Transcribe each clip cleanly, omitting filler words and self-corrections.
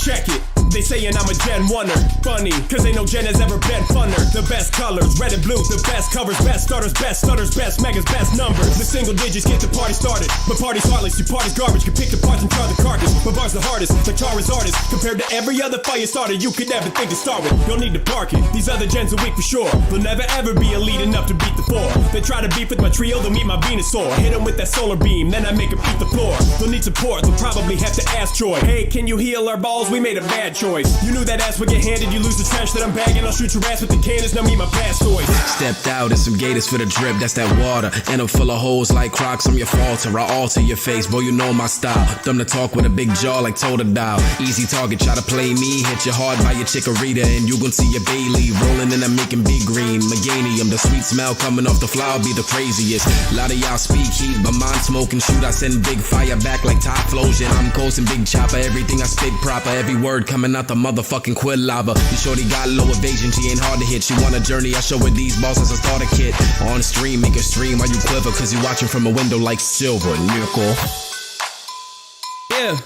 Check it. They sayin' I'm a Gen 1er. Funny, cause ain't no Gen has ever been funner. The best colors, red and blue, the best covers, best starters, best stutters, best megas, best numbers. The single digits get the party started. But party's heartless, your party's garbage. Can pick the parts and try the carcass. But bar's the hardest, the tar is hardest. Compared to every other fire starter you could ever think to start with. Don't need to park it, these other gens are weak for sure. They'll never ever be elite enough to beat the four. They try to beef with my trio, they'll meet my Venusaur. Hit them with that solar beam, then I make them eat the floor. They'll need support, they'll probably have to ask Troy. Hey, can you heal our balls? We made a bad choice. You knew that ass would get handed, you lose the trash that I'm bagging. I'll shoot your ass with the cannons, now meet my past toys. Stepped out in some gators for the drip, that's that water. And I'm full of holes like Crocs, I'm your falter. I alter your face, boy, you know my style. Dumb to talk with a big jaw like Total Dial. Easy target, try to play me, hit you hard by your chikorita. And you gon' see your Bailey rolling and I'm making big green. Meganium, the sweet smell coming off the flower be the craziest. A lot of y'all speak heat, but mine smoke and shoot. I send big fire back like Typhlosion. I'm coasting big chopper, everything I spit proper. Every word coming out the motherfucking quill lava. You shorty got low evasion, she ain't hard to hit. She want a journey, I show her these balls as a starter kit. On stream, make a stream while you quiver, cause you watching from a window like silver nickel. Yeah.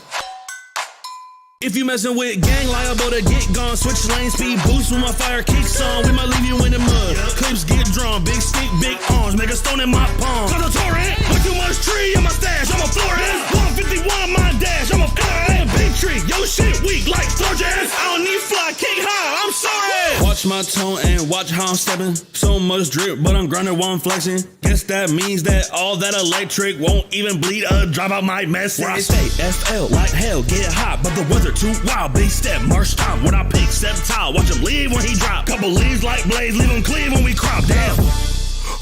If you messin' with gang, liable to get gone. Switch lane, speed boost when my fire kicks on. We might leave you in the mud. Clips get drawn, big stick, big arms. Make a stone in my palm. Cause I'm torrent, way too much tree in my stash. I'm a Florida, 151 my dash. I'm a fire, big tree. Yo shit weak like floor jazz. I don't need fly, kick high, I'm sorry. Watch my tone and watch how I'm stepping. So much drip, but I'm grinding while I'm flexing. Guess that means that all that electric won't even bleed a drop out my message. Where I stay, FL, like hell, get hot, but the weather too wild. Big step, march stop when I pick, step tile. Watch him leave when he drop. Couple leaves like Blaze, leave him cleave when we crop. Damn.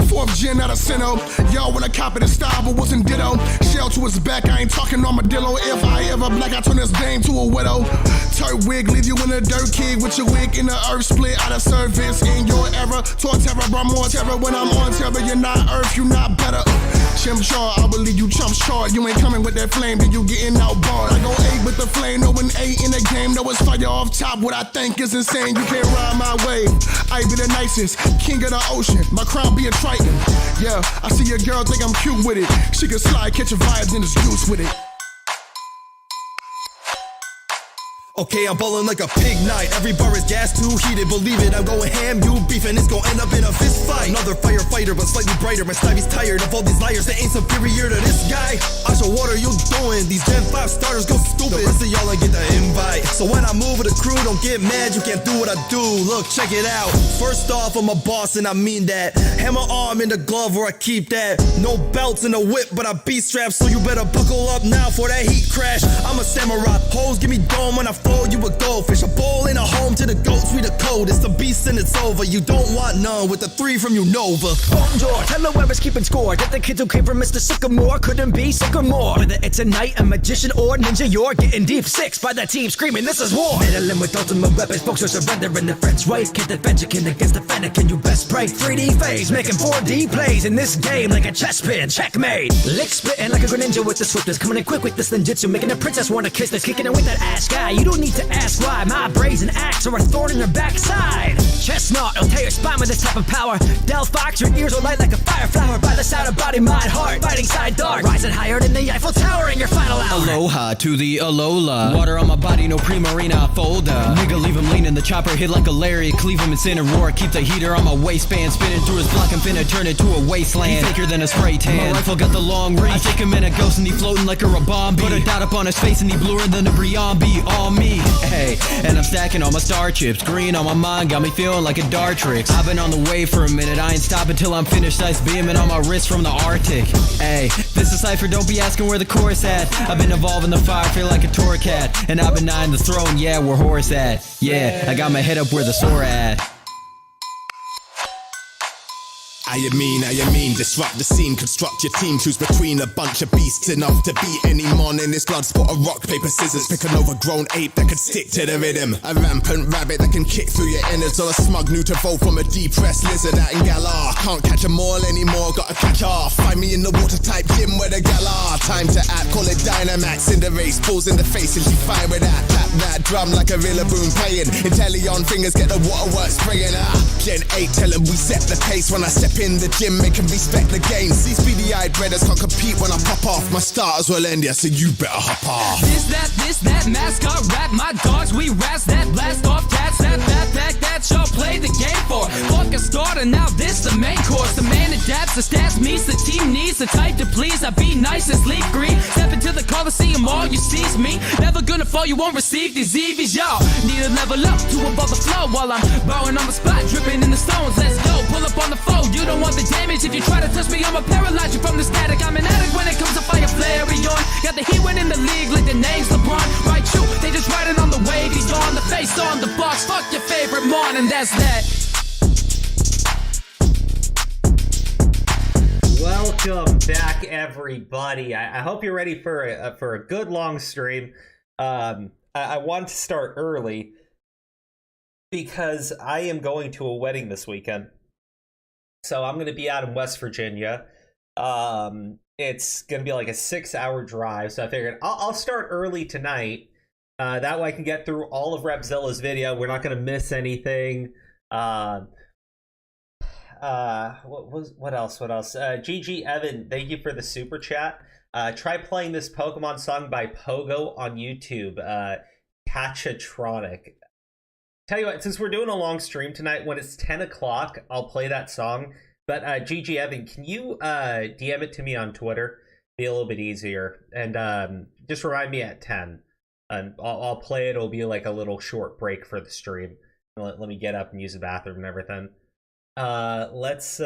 Fourth gen out of Sino. Y'all wanna copy the style, but wasn't ditto. Shell to his back, I ain't talking armadillo. If I ever black, I turn this dame to a widow. Turd wig, leave you in a dirt kid with your wig in the earth, split out of service in your era. Tour terror, brought more terror when I'm on terror. You're not earth, you not better. Chimp char, I believe you chump chart. You ain't coming with that flame, then you getting outbarred. I go 8 with the flame, no an 8 in the game. No, it's fire off top, what I think is insane. You can't ride my wave. I be the nicest, king of the ocean. My crown be a Triton. Yeah, I see your girl think I'm cute with it. She can slide, catch your vibes, and just goose with it. Okay, I'm ballin' like a pig night. Every bar is gas too heated. Believe it, I'm going ham, you beefin'. It's gon' end up in a fist fight. Another firefighter, but slightly brighter. My Stevie's tired of all these liars that ain't superior to this guy. I show what are you doing? These Gen 5 starters go stupid. The rest of y'all ain't get the invite. So when I move with a crew, don't get mad. You can't do what I do. Look, check it out. First off, I'm a boss and I mean that. Hammer arm in the glove where I keep that. No belts in the whip, but I beat straps. So you better buckle up now for that heat crash. I'm a samurai. Hoes give me dome when I you a goldfish, a bowl in a home to the goats, we the code. It's the beast and it's over. You don't want none with the 3 from you Nova. Bonjour, hello, whoever's keeping score. Get the kids who came from Mr. Sycamore. Couldn't be sicker more. Whether it's a knight, a magician, or ninja, you're getting deep 6 by that team screaming, this is war. Meddling with ultimate weapons, folks are surrendering the French ways. Can't defend your kin against the Fennekin, you best pray. 3D phase, making 4D plays in this game like a chess pin. Checkmate. Lick spitting like a greninja with the swiftness. Coming in quick with this ninjutsu, making a princess wanna kiss this. Kicking it with that ass guy. You don't need to ask why. My brazen axe or a thorn in your backside. Chestnut, I'll tear your spine with this type of power. Del Fox, your ears will light like a fire flower. By the side of body, mind, heart, fighting side dark. Rising higher than the Eiffel Tower in your final hour. Aloha to the Alola. Water on my body, no Primarina folda. Nigga, leave him leaning, the chopper hit like a lariat. Cleave him and send a roar. Keep the heater on my waistband. Spinning through his block, I'm finna turn it to a wasteland. He thicker than a spray tan. My rifle got the long reach. I take him in a ghost and he floating like a Rabombi. Put a dot up on his face and he bluer than a Briambi. All me, hey. And I'm stacking all my star chips. Green on my mind, got me feeling like a Dartrix. I've been on the way for a minute, I ain't stopping till I'm finished. Ice beaming on my wrist from the Arctic. Hey, this is Cypher, don't be asking where the chorus at. I've been evolving the fire, feel like a Torcat. And I've been eyeing the throne, yeah, where Horus at. Yeah, I got my head up where the Sora at. I mean, disrupt the scene, construct your team, choose between a bunch of beasts enough to beat any mon in this blood spot of rock, paper, scissors, pick an overgrown ape that could stick to the rhythm, a rampant rabbit that can kick through your innards, or a smug new to vote from a depressed lizard out in Galar. Can't catch 'em all anymore, gotta catch off, find me in the water type gym where the gal are. Time to act, call it Dynamax in the race, pulls in the face and she fine with that. Tap that drum like a Rillaboom playing, Intellion fingers get the waterworks spraying. Gen 8 tell 'em we set the pace when I step in the gym, make 'em respect the game. These beady-eyed brothers can't compete when I pop off. My starters will end, yeah, so you better hop off. This, that, mascot rap. My dogs, we rats that blast off cats. That y'all play the game for. Fuck a starter, now this the main course. The man adapts, the stats meets, the team needs, the type to please. I be nice and sleep green. Step into the Coliseum, all you see's me. Never gonna fall, you won't receive these EVs, y'all. Need to level up to above the flow while I'm bowing on the spot, dripping in the stones. Let's go, pull up on the foe. You don't want the damage. If you try to touch me, I'ma paralyze you from the static. I'm an addict when it comes to fire flaring on. Got the heat winning the league like the name's LeBron. Right, you, they just riding on the wave. He's on the face, on the box. Fuck your favorite mon, and that's that. Welcome back, everybody. I hope you're ready for a good long stream. I want to start early because I am going to a wedding this weekend. So I'm going to be out in West Virginia. It's going to be like a 6-hour drive. So I figured I'll start early tonight. That way I can get through all of Repzilla's video. We're not going to miss anything. What else? GG Evan, thank you for the super chat. Try playing this Pokemon song by Pogo on YouTube. Catchatronic. Tell you what, since we're doing a long stream tonight, when it's 10 o'clock, I'll play that song. But GG Evan, can you DM it to me on Twitter? Be a little bit easier. And just remind me at 10. And I'll play it. It'll be like a little short break for the stream. Let me get up and use the bathroom and everything. Let's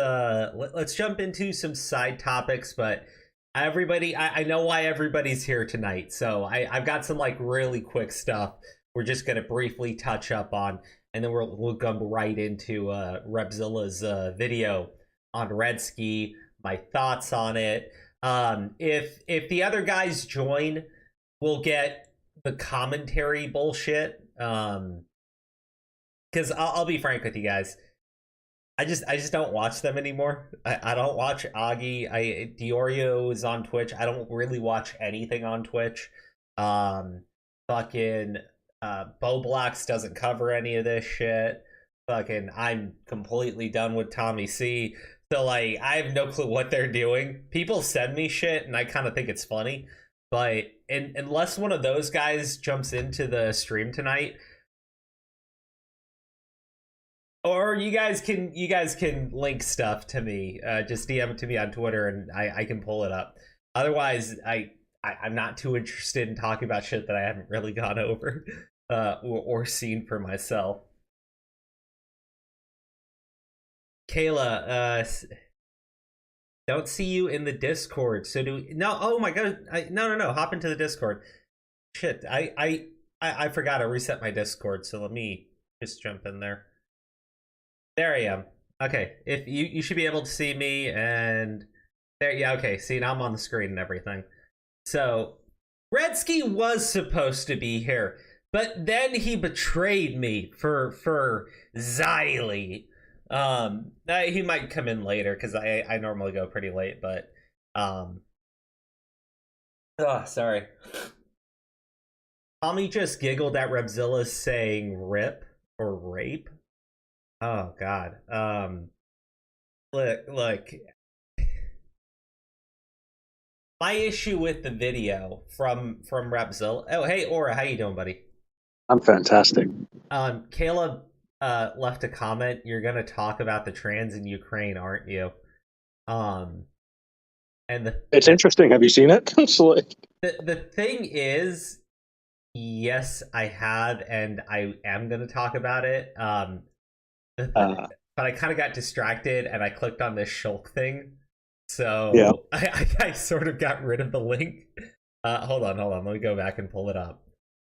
jump into some side topics, but everybody, I know why everybody's here tonight. So I've got some like really quick stuff we're just going to briefly touch up on, and then we'll go right into Repzilla's video on Redski, my thoughts on it. If the other guys join, we'll get the commentary bullshit. Because I'll be frank with you guys, I just don't watch them anymore. I don't watch Augie. Diorio is on Twitch. I don't really watch anything on Twitch. Fucking Bo Blacks doesn't cover any of this shit. Fucking I'm completely done with Tommy C. So like I have no clue what they're doing. People send me shit and I kind of think it's funny, but unless one of those guys jumps into the stream tonight, or you guys can link stuff to me, just DM it to me on Twitter and I can pull it up. Otherwise, I'm not too interested in talking about shit that I haven't really gone over or seen for myself. Kayla, don't see you in the Discord. So do we, no? Oh my god! No! Hop into the Discord. Shit, I forgot to reset my Discord. So let me just jump in there. There I am. Okay, if you should be able to see me, and there, yeah, okay. See, now I'm on the screen and everything. So Redski was supposed to be here, but then he betrayed me for Xylee. He might come in later because I normally go pretty late, but sorry. Tommy just giggled at Repzilla saying rip or rape. Oh god. Look. My issue with the video from Repzilla. Oh, hey Aura, how you doing, buddy? I'm fantastic. Caleb left a comment. You're gonna talk about the trans in Ukraine, aren't you? And it's interesting. Have you seen it? the thing is, yes, I have, and I am gonna talk about it. But I kind of got distracted and I clicked on this Shulk thing, so yeah. I sort of got rid of the link. Hold on, let me go back and pull it up.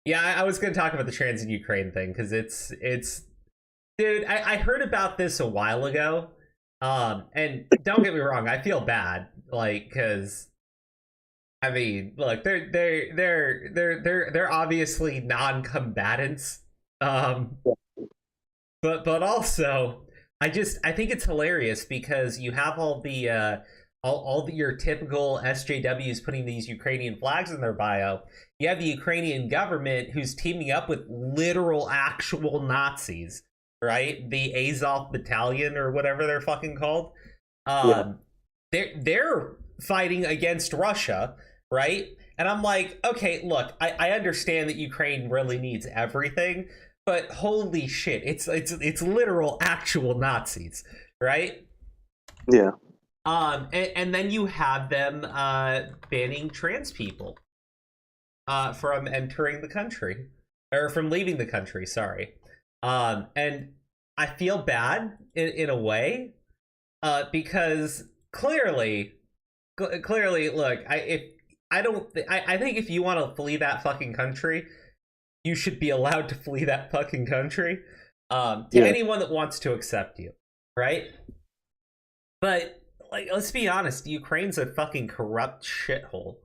Yeah, I was gonna talk about the trans in Ukraine thing because it's dude, I heard about this a while ago, and don't get me wrong, I feel bad, like, because I mean, look, they're obviously non-combatants, but also I think it's hilarious because you have all the your typical SJWs putting these Ukrainian flags in their bio. You have the Ukrainian government who's teaming up with literal actual Nazis, right? The Azov Battalion or whatever they're fucking called. They're fighting against Russia, right? And I'm like, okay, look, I understand that Ukraine really needs everything, but holy shit, it's literal actual Nazis, right? Yeah. And then you have them banning trans people from entering the country, or from leaving the country, sorry. And I feel bad in a way, because clearly, look, I think if you want to flee that fucking country, you should be allowed to flee that fucking country, to anyone that wants to accept you, right? But like, let's be honest, Ukraine's a fucking corrupt shithole,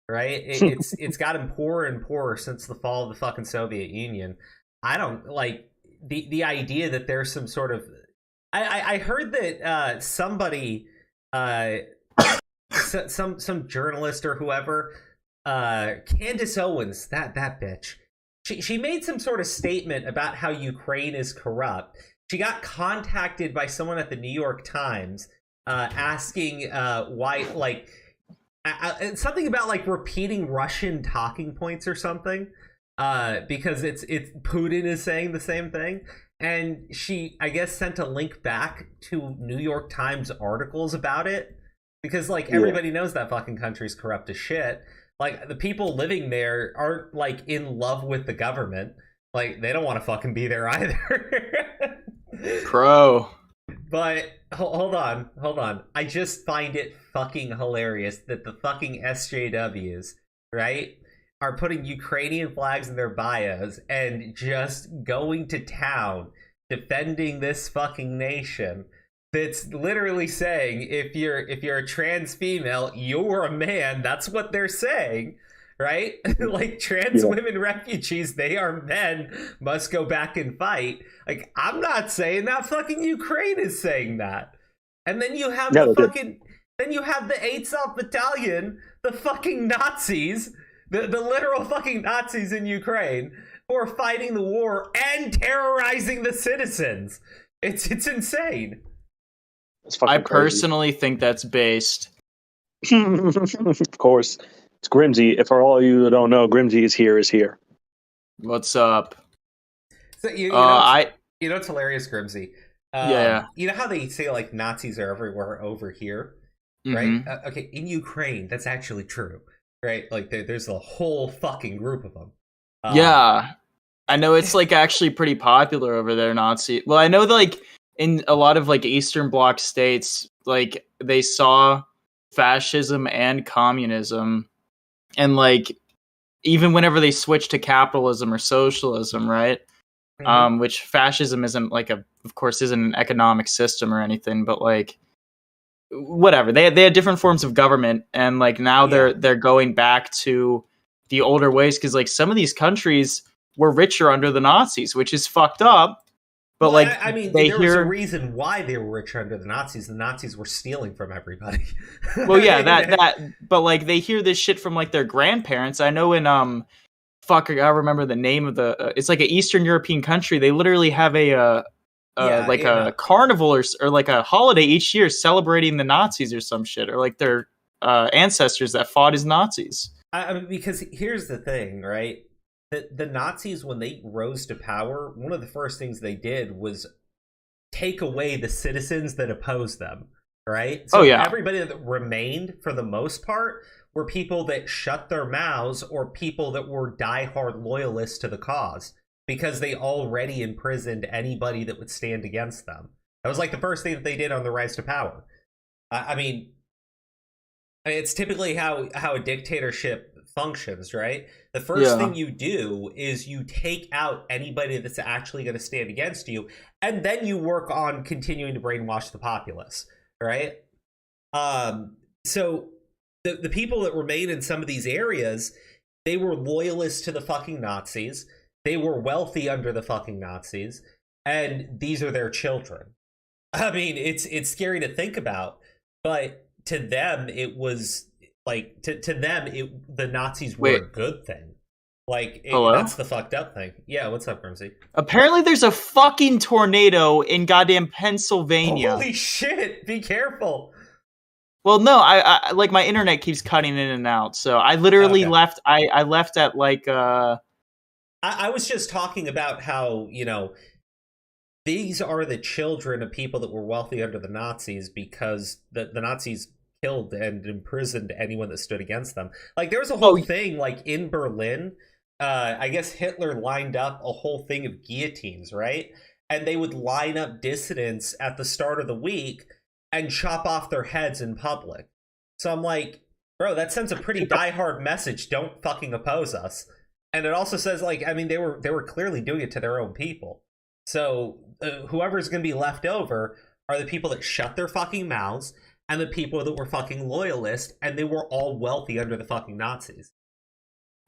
right? It's gotten poorer and poorer since the fall of the fucking Soviet Union. I don't like the idea that there's some sort of. I heard that somebody, some journalist or whoever, Candace Owens, that bitch, she made some sort of statement about how Ukraine is corrupt. She got contacted by someone at the New York Times, asking why, like, something about like repeating Russian talking points or something, because it's Putin is saying the same thing. And she, I guess, sent a link back to New York Times articles about it, because like everybody knows that fucking country's corrupt as shit. Like, the people living there aren't like in love with the government. Like, they don't want to fucking be there either. Pro. But hold on. I just find it fucking hilarious that the fucking SJWs, right, are putting Ukrainian flags in their bios and just going to town defending this fucking nation that's literally saying if you're a trans female, you're a man. That's what they're saying, right? Like, trans women refugees, they are men, must go back and fight. Like, I'm not saying that, fucking Ukraine is saying that. And then you have then you have the 8th South Battalion, the fucking Nazis, the literal fucking Nazis in Ukraine, who are fighting the war and terrorizing the citizens. It's insane. I personally think that's based. Of course. It's Grimsy. If for all of you that don't know, Grimsy is here. What's up? So you know it's hilarious, Grimsy. You know how they say like Nazis are everywhere over here, right? Okay, in Ukraine, that's actually true, right? Like there's a whole fucking group of them. I know it's like actually pretty popular over there, Nazi. Well, I know that like in a lot of like Eastern Bloc states, like they saw fascism and communism, and like even whenever they switch to capitalism or socialism, right? Which fascism isn't like of course isn't an economic system or anything, but like whatever, they had different forms of government, and like now they're going back to the older ways, because like some of these countries were richer under the Nazis, which is fucked up. But well, like, I mean, there was a reason why they were richer under the Nazis. The Nazis were stealing from everybody. Well, yeah, that. But like, they hear this shit from like their grandparents. I know in I remember the name of the. It's like an Eastern European country. They literally have a carnival or like a holiday each year celebrating the Nazis or some shit, or like their ancestors that fought as Nazis. I mean, because here's the thing, right? The Nazis, when they rose to power, one of the first things they did was take away the citizens that opposed them, right? So everybody that remained, for the most part, were people that shut their mouths or people that were diehard loyalists to the cause, because they already imprisoned anybody that would stand against them. That was like the first thing that they did on the rise to power. I mean, it's typically how a dictatorship functions, right? The first thing you do is you take out anybody that's actually going to stand against you, and then you work on continuing to brainwash the populace, right? So the people that remain in some of these areas, they were loyalists to the fucking Nazis. They were wealthy under the fucking Nazis, and these are their children. I mean, it's scary to think about, but to them, it was like to them, the Nazis were a good thing. Like, that's the fucked up thing. Yeah, what's up, Grimsy? Apparently, there's a fucking tornado in goddamn Pennsylvania. Holy shit! Be careful. Well, no, I like my internet keeps cutting in and out, so I literally left. I left at like. I was just talking about how, you know, these are the children of people that were wealthy under the Nazis because the Nazis killed and imprisoned anyone that stood against them. Like, there was a whole thing, like, in Berlin, I guess Hitler lined up a whole thing of guillotines, right? And they would line up dissidents at the start of the week and chop off their heads in public. So I'm like, bro, that sends a pretty diehard message. Don't fucking oppose us. And it also says, like, I mean, they were clearly doing it to their own people. So whoever's going to be left over are the people that shut their fucking mouths and the people that were fucking loyalists, and they were all wealthy under the fucking Nazis.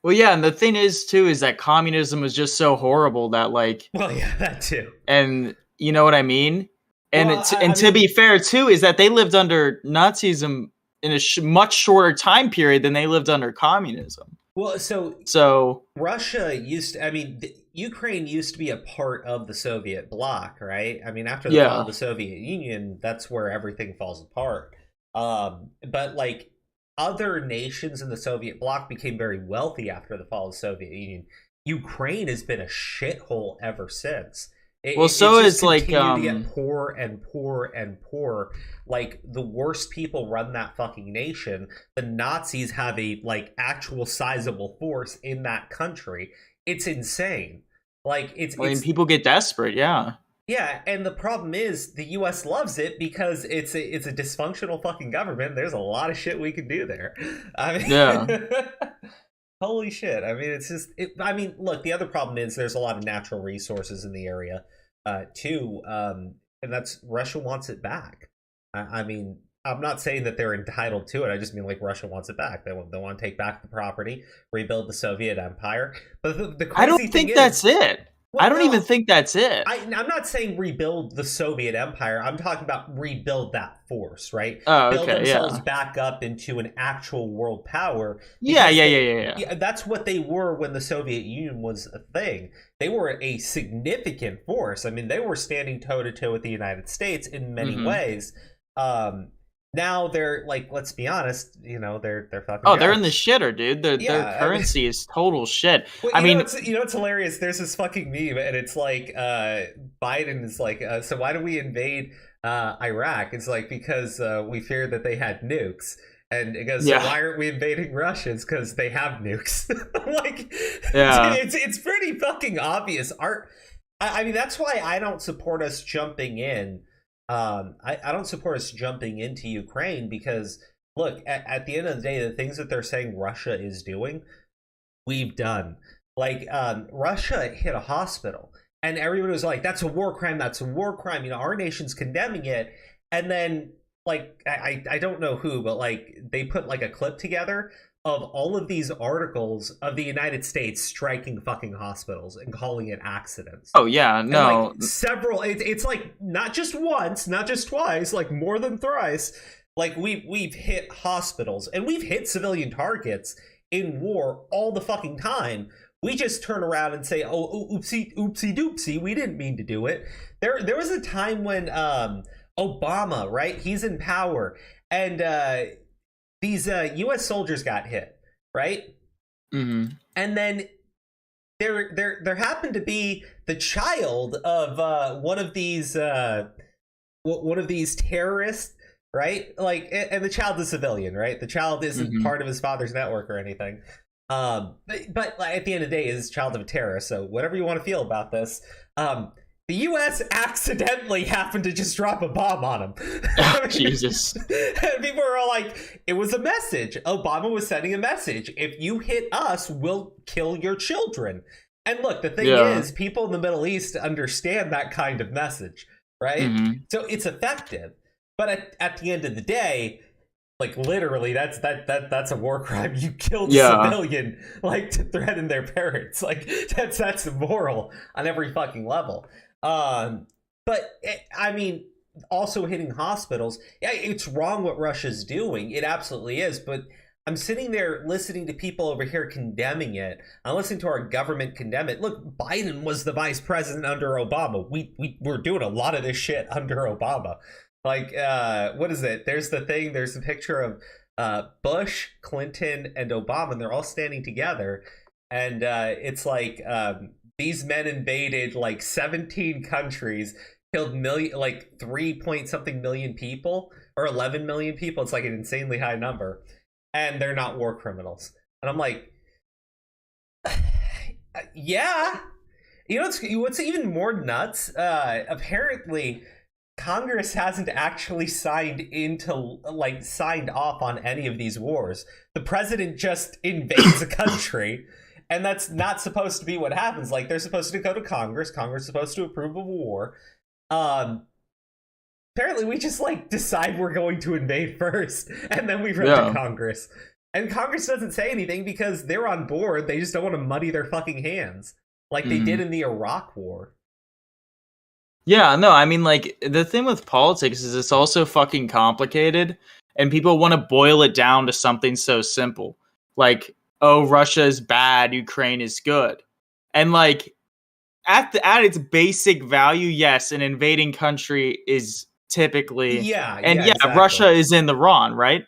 Well, yeah, and the thing is, too, is that communism was just so horrible that, like... Well, yeah, that too. And you know what I mean? And to be fair, too, is that they lived under Nazism in a much shorter time period than they lived under communism. Well, so Russia used to, I mean, Ukraine used to be a part of the Soviet bloc, right? I mean, after the fall of the Soviet Union, that's where everything falls apart. But like other nations in the Soviet bloc became very wealthy after the fall of the Soviet Union. Ukraine has been a shithole ever since. It's like to get poor and poor and poor. Like, the worst people run that fucking nation. The Nazis have a like actual sizable force in that country. It's insane. Like, it's people get desperate. Yeah, and the problem is the U.S. loves it because it's a dysfunctional fucking government. There's a lot of shit we can do there. I mean, holy shit. I mean, it's just. I mean, look. The other problem is there's a lot of natural resources in the area. Too, and that's Russia wants it back. I mean, I'm not saying that they're entitled to it. I just mean like Russia wants it back. They want to take back the property, rebuild the Soviet Empire. But the crazy I don't think that's it. Well, I don't even think that's it. I'm not saying rebuild the Soviet Empire. I'm talking about rebuild that force, right? Build themselves back up into an actual world power. Yeah. That's what they were when the Soviet Union was a thing. They were a significant force. I mean, they were standing toe-to-toe with the United States in many ways. Now they're like, let's be honest, you know, they're fucking. Oh, they're in the shitter, dude. Their currency is total shit. Well, I mean, it's hilarious. There's this fucking meme, and it's like, Biden is like, so why do we invade Iraq? It's like because we feared that they had nukes. And it goes, so why aren't we invading Russia? It's because they have nukes. Like, it's pretty fucking obvious. I mean, that's why I don't support us jumping in. I don't support us jumping into Ukraine because, look, at the end of the day, the things that they're saying Russia is doing, we've done. Like, Russia hit a hospital, and everyone was like, that's a war crime, that's a war crime. You know, our nation's condemning it. And then, like, I don't know who, but, like, they put, like, a clip together of all of these articles of the United States striking fucking hospitals and calling it accidents. Oh, yeah, no. And, like, several, it's like, not just once, not just twice, like, more than thrice. Like, we've hit hospitals, and we've hit civilian targets in war all the fucking time. We just turn around and say, oh, oopsie doopsie, we didn't mean to do it. There was a time when Obama, right, he's in power, and these U.S. soldiers got hit, right? Mm-hmm. And then there happened to be the child of one of these terrorists, right? Like, and the child's a civilian, right? The child isn't part of his father's network or anything. But at the end of the day, is a child of a terrorist. So whatever you want to feel about this, the U.S. accidentally happened to just drop a bomb on him. Oh, Jesus. And people are all like, it was a message. Obama was sending a message. If you hit us, we'll kill your children. And look, the thing is, people in the Middle East understand that kind of message, right? So it's effective. But at the end of the day, like, literally, that's a war crime. You killed a civilian, like, to threaten their parents. Like, that's immoral on every fucking level. But I mean, also hitting hospitals. Yeah, it's wrong what Russia's doing. It absolutely is. But I'm sitting there listening to people over here condemning it. I'm listening to our government condemn it. Look, Biden was the vice president under Obama. We were doing a lot of this shit under Obama. Like, what is it? There's the thing. There's a picture of Bush, Clinton, and Obama, and they're all standing together. And it's like these men invaded like 17 countries, killed like 3-point-something million people, or 11 million people. It's like an insanely high number, and they're not war criminals. And I'm like, yeah. You know what's even more nuts? Apparently, Congress hasn't actually signed off on any of these wars. The president just invades a country, and that's not supposed to be what happens. Like, they're supposed to go to Congress. Congress is supposed to approve of a war. Apparently, we just decide we're going to invade first, and then we run to Congress. And Congress doesn't say anything because they're on board. They just don't want to muddy their fucking hands like they did in the Iraq War. Yeah, no, I mean, the thing with politics is it's also fucking complicated, and people want to boil it down to something so simple. Like, oh, Russia is bad, Ukraine is good. And, at its basic value, yes, an invading country is typically... exactly. Russia is in the wrong, right?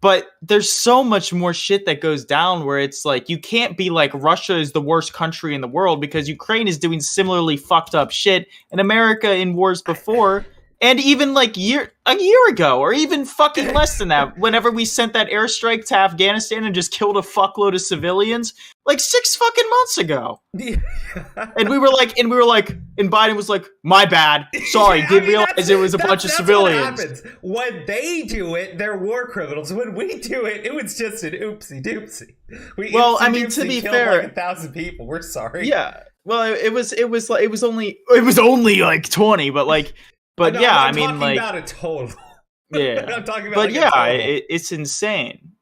But there's so much more shit that goes down where it's you can't be Russia is the worst country in the world because Ukraine is doing similarly fucked up shit, and America in wars before, and even a year ago, or even fucking less than that, whenever we sent that airstrike to Afghanistan and just killed a fuckload of civilians, 6 fucking months ago. And we were and Biden was like, my bad. Sorry, didn't realize it was a bunch of civilians. What happens. When they do it, they're war criminals. When we do it, it was just an oopsie doopsie. To be fair, 1,000 people. We're sorry. Yeah. Well, it was only 20, but I'm talking about a total. Yeah. I'm talking about but a total. It's insane.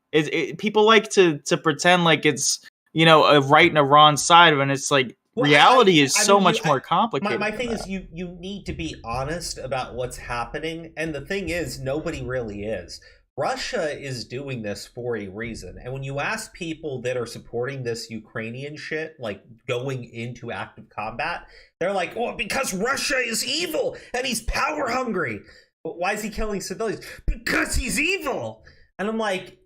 People like to pretend like it's a right and a wrong side when it's reality is so much more complicated. My thing is you need to be honest about what's happening, and the thing is nobody really is. Russia is doing this for a reason, and when you ask people that are supporting this Ukrainian shit, going into active combat, they're like, well, because Russia is evil and he's power hungry. But why is he killing civilians? Because he's evil. And I'm like,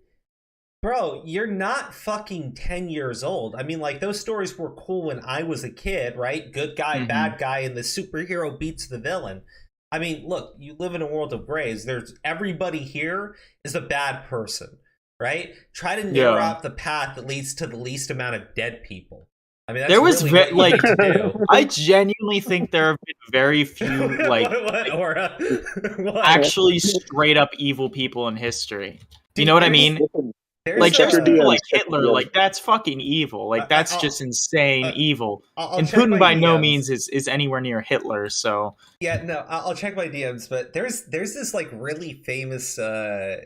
bro, you're not fucking 10 years old. I mean, those stories were cool when I was a kid, right? Good guy, bad guy, and the superhero beats the villain. I mean, look, you live in a world of grays. Everybody here is a bad person, right? Try to narrow out the path that leads to the least amount of dead people. I mean, that's there was really what you need to do. I genuinely think there have been very few actually straight up evil people in history. Do you know what I mean? There's people like Hitler, that's fucking evil. That's just insane evil. And Putin by no means is anywhere near Hitler, so... Yeah, no, I'll check my DMs, but there's this, really famous, I'm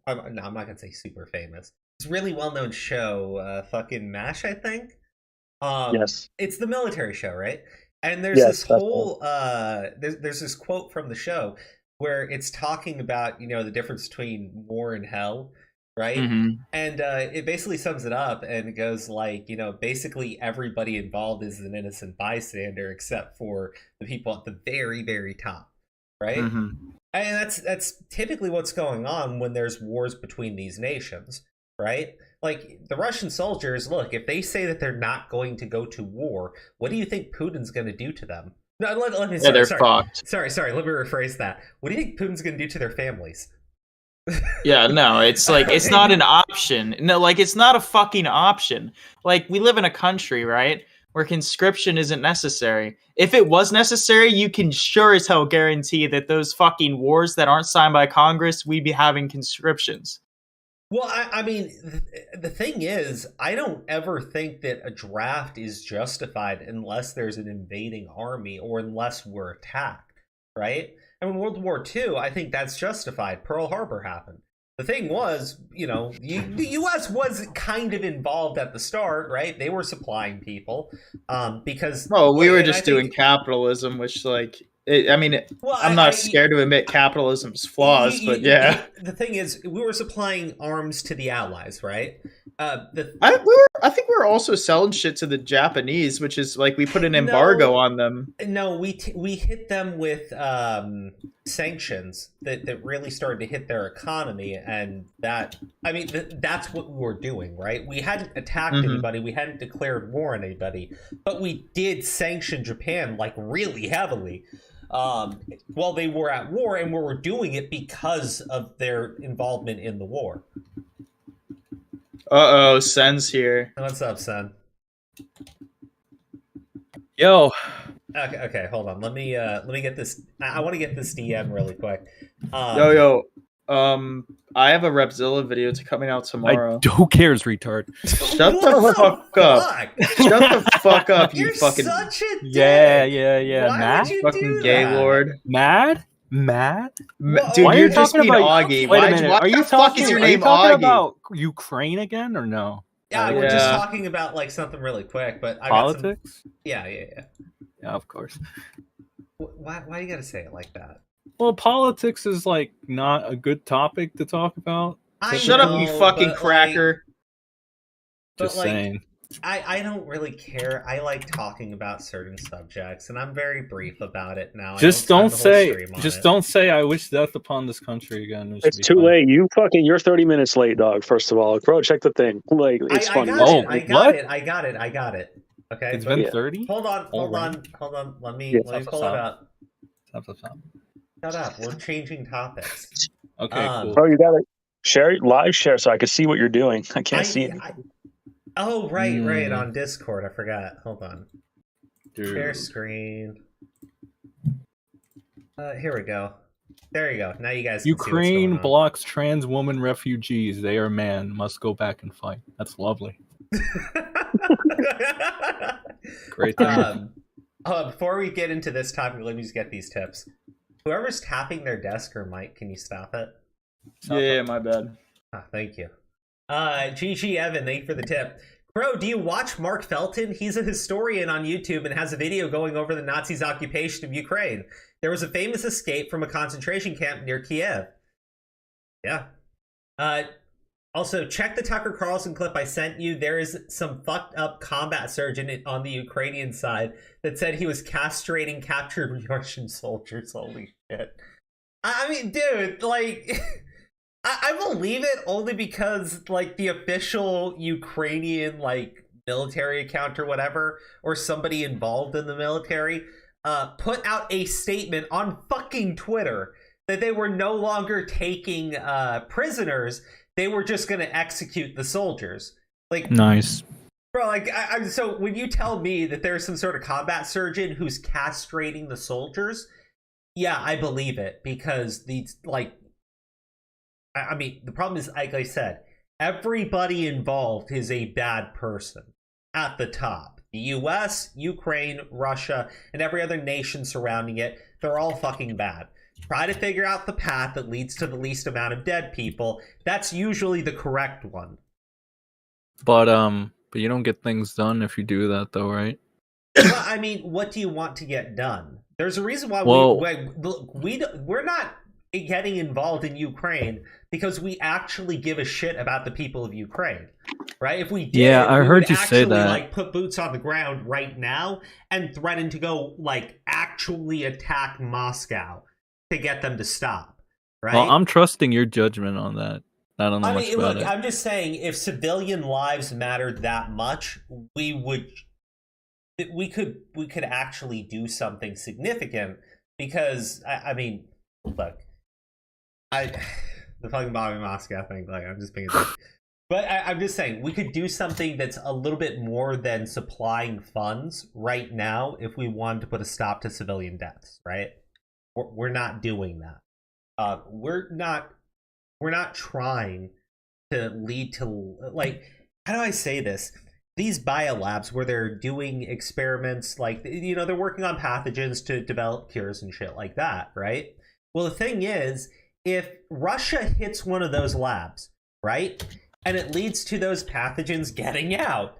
not gonna say super famous. It's a really well-known show, fucking MASH, I think? Yes. It's the military show, right? And there's this whole, there's this quote from the show where it's talking about, the difference between war and hell, right? And it basically sums it up, and it goes basically everybody involved is an innocent bystander except for the people at the very, very top, right? And that's typically what's going on when there's wars between these nations, right? The Russian soldiers, look, if they say that they're not going to go to war, what do you think Putin's going to do to them? No, let me. They're fucked. Sorry. Let me rephrase that. What do you think Putin's going to do to their families? Yeah, no, it's it's not an option. No, it's not a fucking option. We live in a country, right, where conscription isn't necessary. If it was necessary, you can sure as hell guarantee that those fucking wars that aren't signed by Congress, we'd be having conscriptions. Well, I mean, the thing is, I don't ever think that a draft is justified unless there's an invading army or unless we're attacked, right? I mean, World War II, I think that's justified. Pearl Harbor happened. The thing was, the U.S. was kind of involved at the start, right? They were supplying people because... Well, we were just doing capitalism, which, I'm not scared to admit capitalism's flaws, but yeah. The thing is, we were supplying arms to the Allies, right? I think we were also selling shit to the Japanese, which is like we put an embargo on them. No, we hit them with sanctions that really started to hit their economy, and that's what we were doing, right? We hadn't attacked anybody, we hadn't declared war on anybody, but we did sanction Japan like really heavily while they were at war, and we were doing it because of their involvement in the war. Uh-oh, Sen's here. What's up, Sen? Yo. Okay, hold on. Let me get this. I want to get this DM really quick. Yo. I have a Repzilla video coming out tomorrow. Who cares, retard? Shut the fuck up. Shut the fuck up, you fucking... such a dick. Yeah. Why Mad? would you fucking do Gaylord. Mad? Dude, Why you're just being Augie. Wait a minute. Why the fuck is your name Augie? About Ukraine again or no? Yeah, we're just talking about like something really quick, but I politics. Yeah, of course. Why you gotta say it like that? Well, politics is like not a good topic to talk about. Shut up, you fucking cracker. Just saying. I don't really care. I like talking about certain subjects, and I'm very brief about it now. Don't say I wish death upon this country again. It's too late. You're 30 minutes late, dog. First of all, bro, check the thing. Like, it's funny. I got it. Okay, it's been 30. Hold on. Let me pull it up. Shut up. We're changing topics. Okay, cool. Bro, you gotta live share so I can see what you're doing. I can't see it. Oh, right, on Discord. I forgot. Hold on. Dude. Share screen. Here we go. There you go. Now you guys can Ukraine see what's going on. blocks trans woman refugees. They are man. Must go back and fight. That's lovely. Great thing. Before we get into this topic, let me just get these tips. Whoever's tapping their desk or mic, can you stop it? Yeah, my bad. Thank you. GG Evan, thank you for the tip. Bro, do you watch Mark Felton? He's a historian on YouTube and has a video going over the Nazis' occupation of Ukraine. There was a famous escape from a concentration camp near Kiev. Yeah. Also, check the Tucker Carlson clip I sent you. There is some fucked up combat surgeon on the Ukrainian side that said he was castrating captured Russian soldiers. Holy shit. I mean, dude, like... I believe it only because, like, the official Ukrainian, like, military account or whatever, or somebody involved in the military, put out a statement on fucking Twitter that they were no longer taking prisoners. They were just going to execute the soldiers. Like, nice. Bro, like, so when you tell me that there's some sort of combat surgeon who's castrating the soldiers, yeah, I believe it, because these, like, I mean, the problem is, like I said, everybody involved is a bad person at the top. The US, Ukraine, Russia, and every other nation surrounding it, they're all fucking bad. Try to figure out the path that leads to the least amount of dead people. That's usually the correct one. But you don't get things done if you do that, though, right? Well, I mean, what do you want to get done? There's a reason why we're not getting involved in Ukraine because we actually give a shit about the people of Ukraine, right? If we did, I heard you say that. Like, put boots on the ground right now and threaten to go, like, actually attack Moscow to get them to stop, right? Well, I'm trusting your judgment on that. I don't know much about it. I'm just saying, if civilian lives mattered that much, we could actually do something significant, because I mean, look. The fucking Bobby Moscow thing, like, I'm just being a dick. But I'm just saying, we could do something that's a little bit more than supplying funds right now if we wanted to put a stop to civilian deaths, right? We're not doing that. We're not trying to lead to, like, how do I say this? These biolabs where they're doing experiments, like, you know, they're working on pathogens to develop cures and shit like that, right? Well, the thing is, if Russia hits one of those labs, right, and it leads to those pathogens getting out,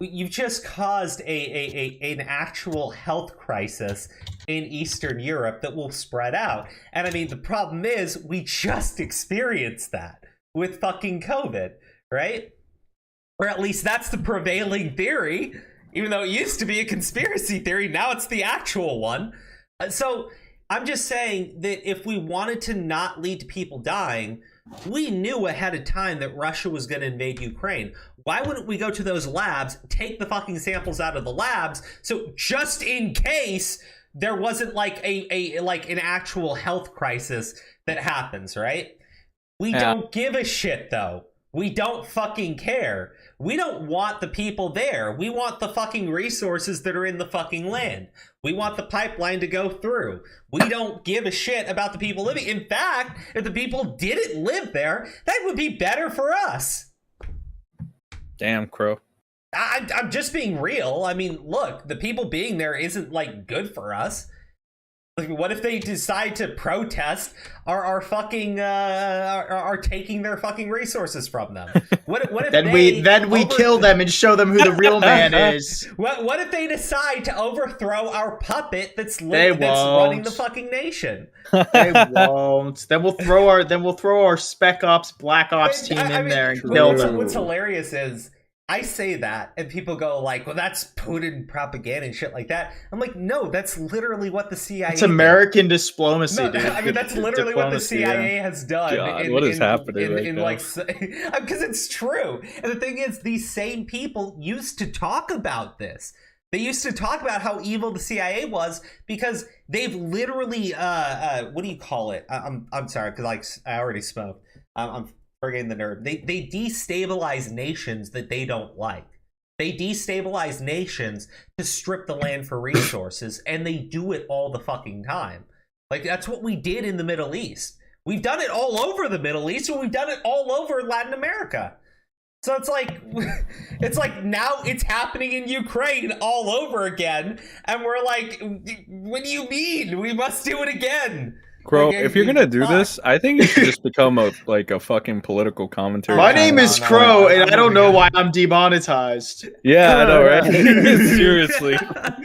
you've just caused an actual health crisis in Eastern Europe that will spread out. And I mean, the problem is we just experienced that with fucking COVID, right? Or at least that's the prevailing theory, even though it used to be a conspiracy theory. Now it's the actual one. So I'm just saying that if we wanted to not lead to people dying, we knew ahead of time that Russia was going to invade Ukraine. Why wouldn't we go to those labs, take the fucking samples out of the labs, so just in case there wasn't like an actual health crisis that happens, right? We don't give a shit, though. We don't fucking care. We don't want the people there. We want the fucking resources that are in the fucking land. We want the pipeline to go through. We don't give a shit about the people living. In fact, if the people didn't live there, that would be better for us. Damn, Crow. I'm just being real. I mean, look, the people being there isn't like good for us. Like, what if they decide to protest our fucking are taking their fucking resources from them? What if then we kill them and show them who the real man is? What if they decide to overthrow our puppet that's running the fucking nation? They won't. Then we'll throw our Spec Ops Black Ops team in there and kill them. What's hilarious is I say that, and people go like, well, that's Putin propaganda and shit like that. I'm like, no, that's literally what the CIA It's American diplomacy, dude. I mean, that's literally what the CIA has done. God, what is happening right now? Because it's true. And the thing is, these same people used to talk about this. They used to talk about how evil the CIA was because they've literally, what do you call it? I'm sorry, because I already smoked. I'm forgetting the nerve. They destabilize nations that they don't like. They destabilize nations to strip the land for resources, and they do it all the fucking time. Like, that's what we did in the Middle East. We've done it all over the Middle East, and we've done it all over Latin America. So it's like now it's happening in Ukraine all over again, and we're like, what do you mean? We must do it again. Crow, if you're gonna do this, I think you should just become a fucking political commentary. My name is Crow, and I don't know why I'm demonetized. Yeah, I know, right? Seriously.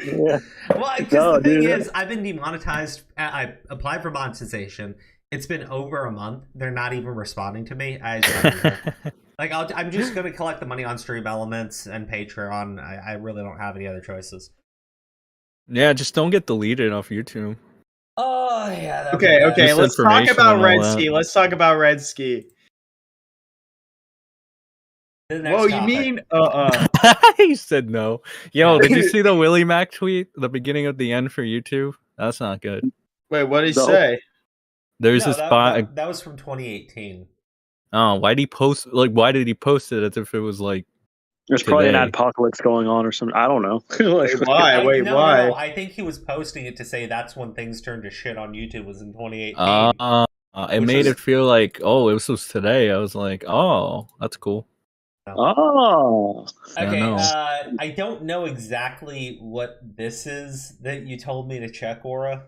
Yeah. Well, because the thing is, I've been demonetized. I applied for monetization. It's been over a month. They're not even responding to me. I'm just gonna collect the money on Stream Elements and Patreon. I really don't have any other choices. Yeah, just don't get deleted off YouTube. Oh yeah. Okay. Let's talk about Redski. Let's talk about Redski. Whoa, you mean? He said no. Yo, did you see the Willie Mac tweet? The beginning of the end for YouTube. That's not good. Wait, what did he say? There's this spot. That was from 2018. Oh, why did he post? Why did he post it as if it was like? There's probably an apocalypse going on or something. I don't know. Why? Why? No, I think he was posting it to say that's when things turned to shit on YouTube was in 2018. It made it feel like, oh, this was today. I was like, oh, that's cool. Oh. Okay, I don't know exactly what this is that you told me to check, Aura.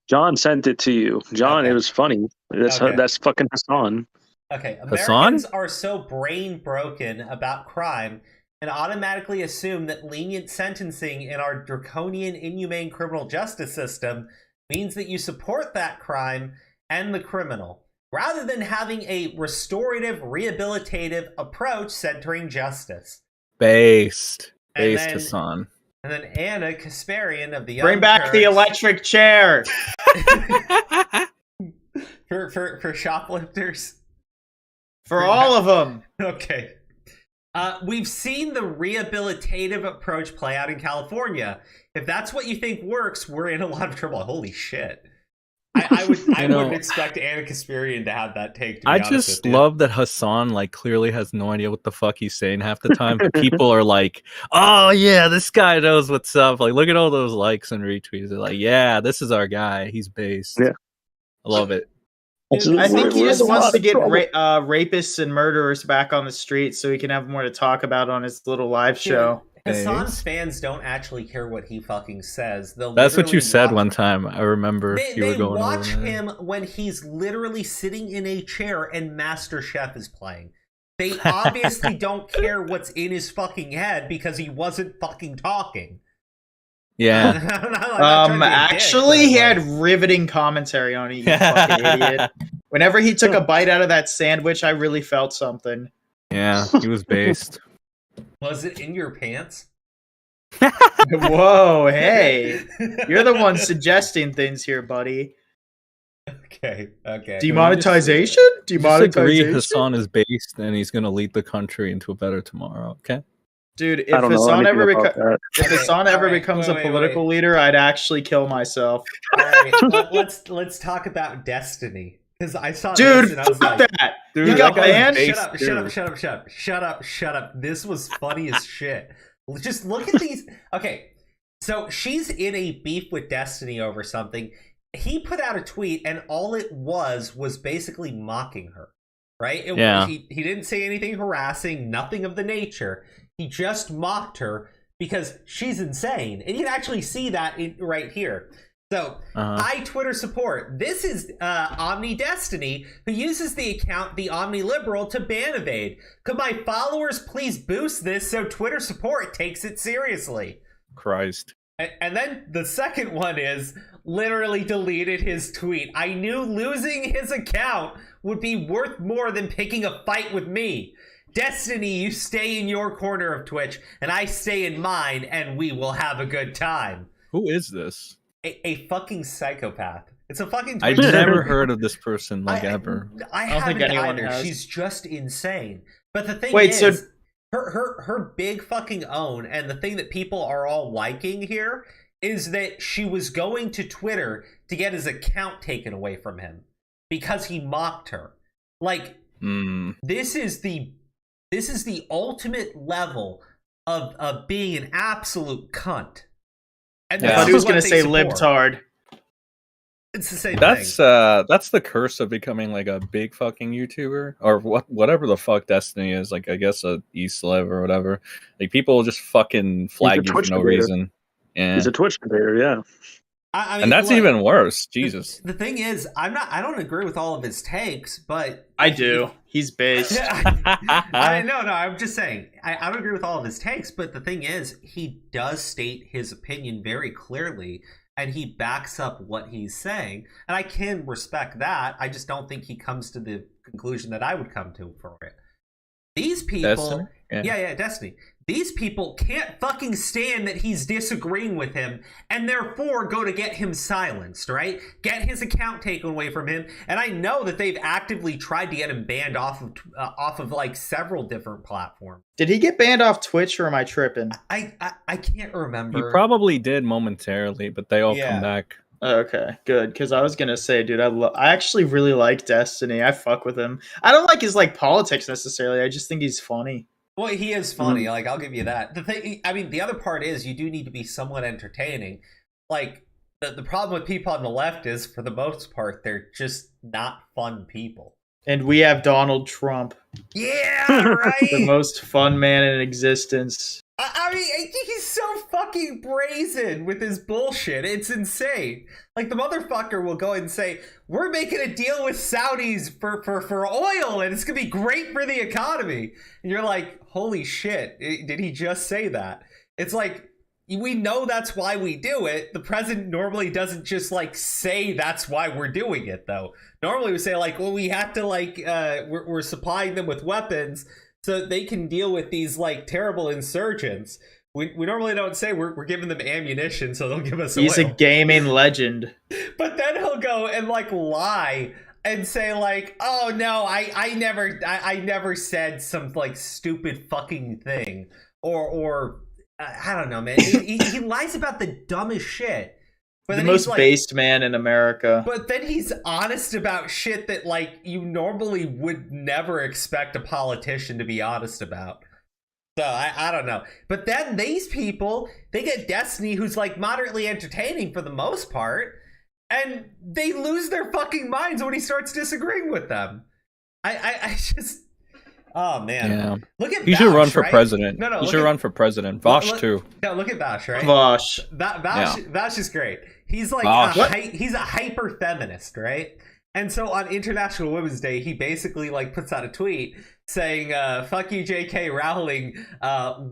John sent it to you. John, Okay. It was funny. That's fucking Hassan. Okay, Americans are so brain broken about crime and automatically assume that lenient sentencing in our draconian, inhumane criminal justice system means that you support that crime and the criminal, rather than having a restorative, rehabilitative approach centering justice. Based Hassan. And then Anna Kasparian of the Bring back the electric chair for shoplifters. For all of them. Okay. We've seen the rehabilitative approach play out in California. If that's what you think works, we're in a lot of trouble. Holy shit. I wouldn't expect Anna Kasparian to have that take. I just love that Hassan clearly has no idea what the fuck he's saying half the time. People are like, "Oh yeah, this guy knows what's up." Like, look at all those likes and retweets. They're like, "Yeah, this is our guy. He's based." Yeah, I love it. I think he just wants to get rapists and murderers back on the street so he can have more to talk about on his little live show. Hassan's fans don't actually care what he fucking says. That's what you said one time. I remember you were going watch over him when he's literally sitting in a chair and Master Chef is playing. They obviously don't care what's in his fucking head because he wasn't fucking talking. Yeah. Actually, he had riveting commentary on it, you fucking idiot. Whenever he took a bite out of that sandwich, I really felt something. Yeah, he was based. Was it in your pants? Whoa, hey. You're the one suggesting things here, buddy. Okay. Demonetization? Just agree Hassan is based and he's going to lead the country into a better tomorrow, okay? Dude, if Hassan ever becomes a political leader, I'd actually kill myself. All right, let's talk about Destiny. Because I saw this and I was like, that. Dude, you got banned? Shut up. This was funny as shit. Just look at these. Okay, so she's in a beef with Destiny over something. He put out a tweet, and all it was basically mocking her, right? He didn't say anything harassing, nothing of the nature. He just mocked her because she's insane. And you can actually see that right here. So, I Twitter support. This is Omni Destiny, who uses the account The Omni Liberal to ban evade. Could my followers please boost this so Twitter support takes it seriously? Christ. And then the second one is literally deleted his tweet. I knew losing his account would be worth more than picking a fight with me. Destiny, you stay in your corner of Twitch, and I stay in mine, and we will have a good time. Who is this? A fucking psychopath. It's a fucking I've never heard of this person, ever. I don't think haven't anyone either. has. She's just insane. But the thing is, her big fucking own, and the thing that people are all liking here, is that she was going to Twitter to get his account taken away from him because he mocked her. Like, this is the ultimate level of being an absolute cunt. And I thought he was going to say libtard. It's the same thing. That's the curse of becoming like a big fucking YouTuber or whatever the fuck Destiny is. Like, I guess a e-slev or whatever. Like, people will just fucking flag you for no reason. Yeah. He's a Twitch creator, yeah. I mean, and that's even worse. Jesus. The thing is, I don't agree with all of his takes, but I do. He's based. I'm just saying. I don't agree with all of his takes, but the thing is, he does state his opinion very clearly, and he backs up what he's saying, and I can respect that. I just don't think he comes to the conclusion that I would come to for it. These people, Destiny. These people can't fucking stand that he's disagreeing with him, and therefore go to get him silenced, right? Get his account taken away from him. And I know that they've actively tried to get him banned off of like several different platforms. Did he get banned off Twitch, or am I tripping? I can't remember. He probably did momentarily, but they all come back. Okay, good. Because I was gonna say, dude, I actually really like Destiny. I fuck with him. I don't like his politics necessarily. I just think he's funny. Well, he is funny. Like, I'll give you that. The thing, I mean, the other part is you do need to be somewhat entertaining. Like, the problem with people on the left is, for the most part, they're just not fun people. And we have Donald Trump. Yeah, right. The most fun man in existence. I mean, he's so fucking brazen with his bullshit. It's insane. Like, the motherfucker will go and say, we're making a deal with Saudis for oil, and it's going to be great for the economy. And you're like, holy shit, did he just say that? It's like, we know that's why we do it. The president normally doesn't just, like, say that's why we're doing it, though. Normally we say, like, well, we have to, like, we're supplying them with weapons so they can deal with these, like, terrible insurgents. We normally don't say we're giving them ammunition so they'll give us oil. He's a gaming legend. But then he'll go and, like, lie and say, like, oh, no, I never said some, like, stupid fucking thing. Or I don't know, man. He lies about the dumbest shit. But the most based man in America. But then he's honest about shit that, like, you normally would never expect a politician to be honest about. So, I don't know. But then these people, they get Destiny, who's, like, moderately entertaining for the most part, and they lose their fucking minds when he starts disagreeing with them. I just... Oh, man. Yeah. Look at He Vash, should run for right? president. No, he should run for president. Vosh, too. No, look at Vash, right? Vosh. Vash is great. He's like he's a hyper feminist, right? And so on International Women's Day, he basically, like, puts out a tweet saying, fuck you, J.K. Rowling,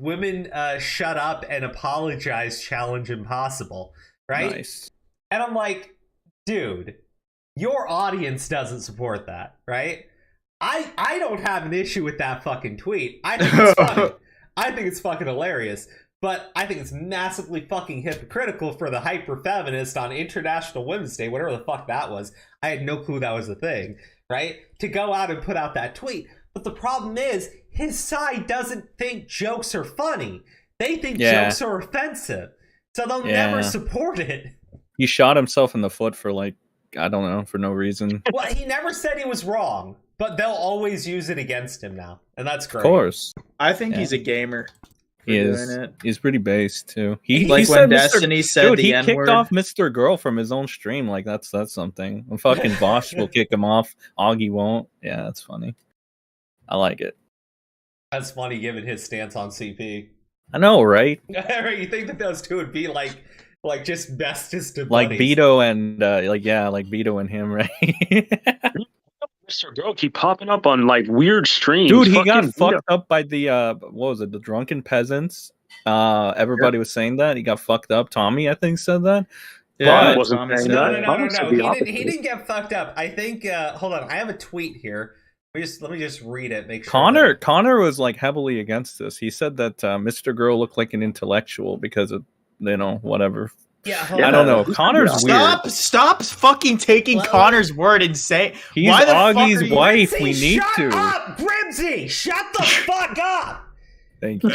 women shut up and apologize, challenge impossible, right? Nice. And I'm like, dude, your audience doesn't support that, right? I don't have an issue with that fucking tweet. I think it's funny. I think it's fucking hilarious. But I think it's massively fucking hypocritical for the hyper-feminist on International Women's Day, whatever the fuck that was. I had no clue that was a thing, right? To go out and put out that tweet. But the problem is, his side doesn't think jokes are funny. They think jokes are offensive. So they'll never support it. He shot himself in the foot for like, I don't know, for no reason. Well, he never said he was wrong, but they'll always use it against him now. And that's great. Of course. I think he's a gamer. He is. He's pretty based too. He when Destiny said the N-word. He kicked off Mr. Girl from his own stream. Like that's something. And fucking Vosh will kick him off. Augie won't. Yeah, that's funny. I like it. That's funny given his stance on CP. I know, right? You think that those two would be like just bestest of like buddies. Beto and like Beto and him, right? Mr. Girl keep popping up on like weird streams. Dude, he got fucked up by the what was it? The drunken peasants. Everybody was saying that he got fucked up. Tommy, I think, said that. Yeah, I wasn't saying that. No. He didn't get fucked up. I think. Hold on, I have a tweet here. Let me just read it. Make sure. Connor was like heavily against this. He said that Mr. Girl looked like an intellectual because of whatever. Yeah, I don't know. Connor's weird. Stop fucking taking Connor's word and say he's Augie's wife. Grimsy, we need to. Shut up, Grimsy! Shut the fuck up! Thank you.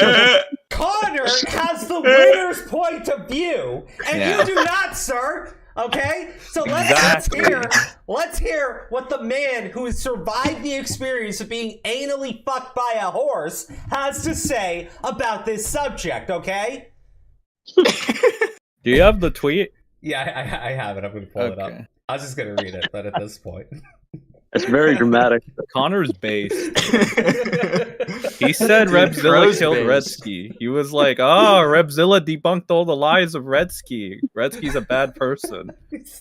Connor has the winner's point of view, and you do not, sir. Okay, so let's hear what the man who has survived the experience of being anally fucked by a horse has to say about this subject. Okay. Do you have the tweet? Yeah, I have it. I'm going to pull it up. I was just going to read it, but at this point. It's very dramatic. Connor's based. He said Repzilla killed Redski. He was like, Repzilla debunked all the lies of Redski. Redski's a bad person.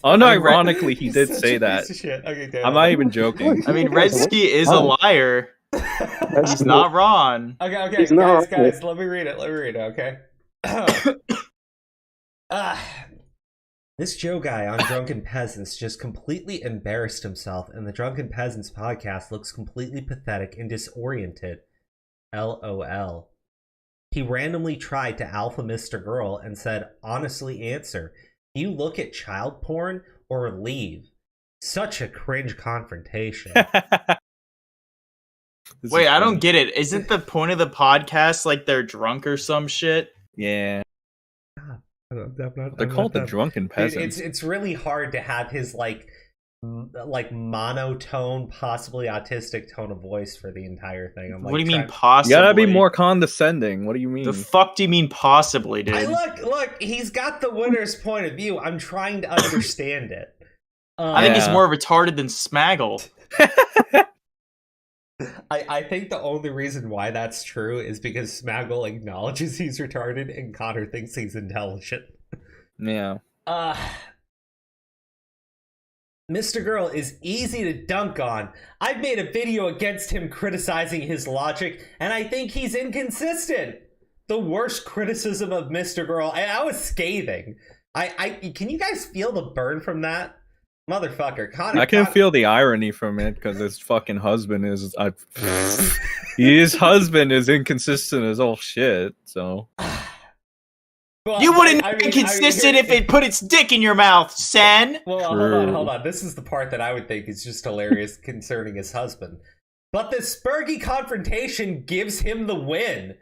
Unironically, he did say that. Okay, I'm not even joking. I mean, Redski is a liar. He's not wrong. Okay, guys, let me read it, okay? This Joe guy on Drunken Peasants just completely embarrassed himself, and the Drunken Peasants podcast looks completely pathetic and disoriented. LOL. He randomly tried to alpha Mr. Girl and said, honestly answer, do you look at child porn or leave? Such a cringe confrontation. Wait, I don't get it. Isn't the point of the podcast like they're drunk or some shit? Yeah. They're called the Drunken Peasants. It's really hard to have his like monotone, possibly autistic tone of voice for the entire thing. I'm like, what do you mean possibly? You gotta be more condescending. What do you mean? The fuck do you mean possibly, dude? Look, he's got the winner's point of view. I'm trying to understand it. I think he's more retarded than Smaggle. I think the only reason why that's true is because Smaggle acknowledges he's retarded and Connor thinks he's intelligent. Yeah. Mr. Girl is easy to dunk on. I've made a video against him criticizing his logic, and I think he's inconsistent. The worst criticism of Mr. Girl, and I was scathing. Can you guys feel the burn from that? Motherfucker, Connor. I can feel the irony from it because his fucking husband is. His husband is inconsistent as all shit. So. Well, you wouldn't be consistent if it put its dick in your mouth, Sen. Well, hold on. This is the part that I would think is just hilarious concerning his husband. But the Spurgy confrontation gives him the win.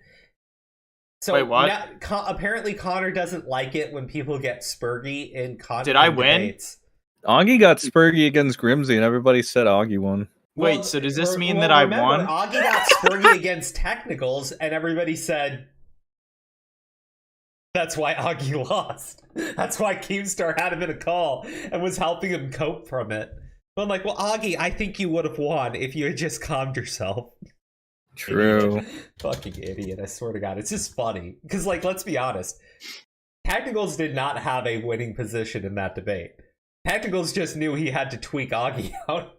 So wait, what? Apparently Connor doesn't like it when people get Spurgy in content. Did I win? Debates. Augie got Spurgy against Grimsy, and everybody said Augie won. Wait, so does this mean that I won? Augie got Spurgy against Technicals, and everybody said that's why Augie lost. That's why Keemstar had him in a call and was helping him cope from it. But I'm like, well, Augie, I think you would have won if you had just calmed yourself. True. Fucking idiot, I swear to God. It's just funny. Because, like, let's be honest. Technicals did not have a winning position in that debate. Technicals just knew he had to tweak Augie out.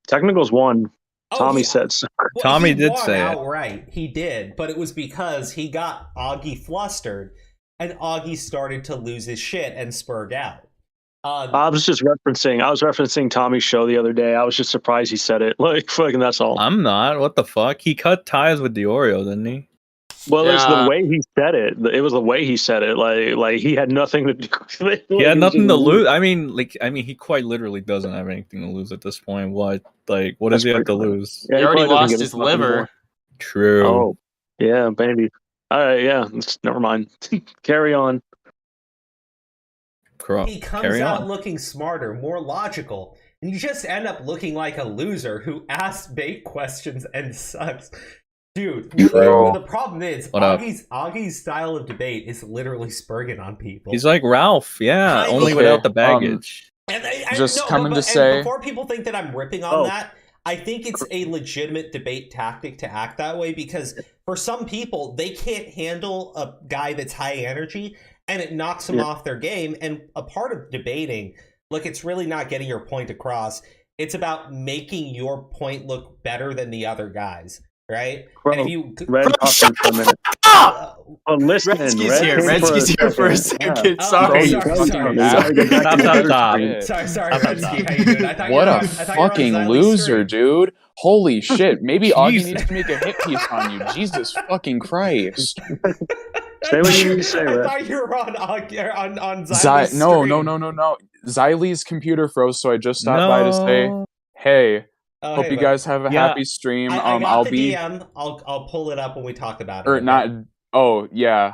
Technicals won. Tommy said so. Well, Tommy he did won say it. outright. He did, but it was because he got Augie flustered, and Augie started to lose his shit and spurred out. I was referencing Tommy's show the other day. I was just surprised he said it. Like, fucking, that's all. I'm not. What the fuck? He cut ties with Diorio, didn't he? Well, it's the way he said it. It was the way he said it. Like he had nothing to do with it. He had nothing to lose. I mean, he quite literally doesn't have anything to lose at this point. What does he have to lose? Yeah, he already lost his liver. True. Oh, yeah, baby. All right, yeah. Never mind. Carry on. He comes out looking smarter, more logical, and you just end up looking like a loser who asks bait questions and sucks. Dude, the problem is Augie's style of debate is literally spurging on people. He's like Ralph, yeah, only without the baggage. Before people think that I'm ripping on that, I think it's a legitimate debate tactic to act that way, because for some people, they can't handle a guy that's high energy, and it knocks them off their game. And a part of debating, look, it's really not getting your point across. It's about making your point look better than the other guys, right? And if you shut for a minute. Listen, Redski's here. Redski's here for a second. Sorry. Sorry, Redski. How you doing? What a fucking loser, dude. Holy shit. Maybe Augie needs to make a hit piece on you. Jesus fucking Christ. Say what you need to say, Red. I thought you were on Xylie's No. Xylie's computer froze, so I just stopped by to say, hey, hope you guys have a happy stream. I'll be DM. I'll pull it up when we talk about it. Or not. Oh, yeah.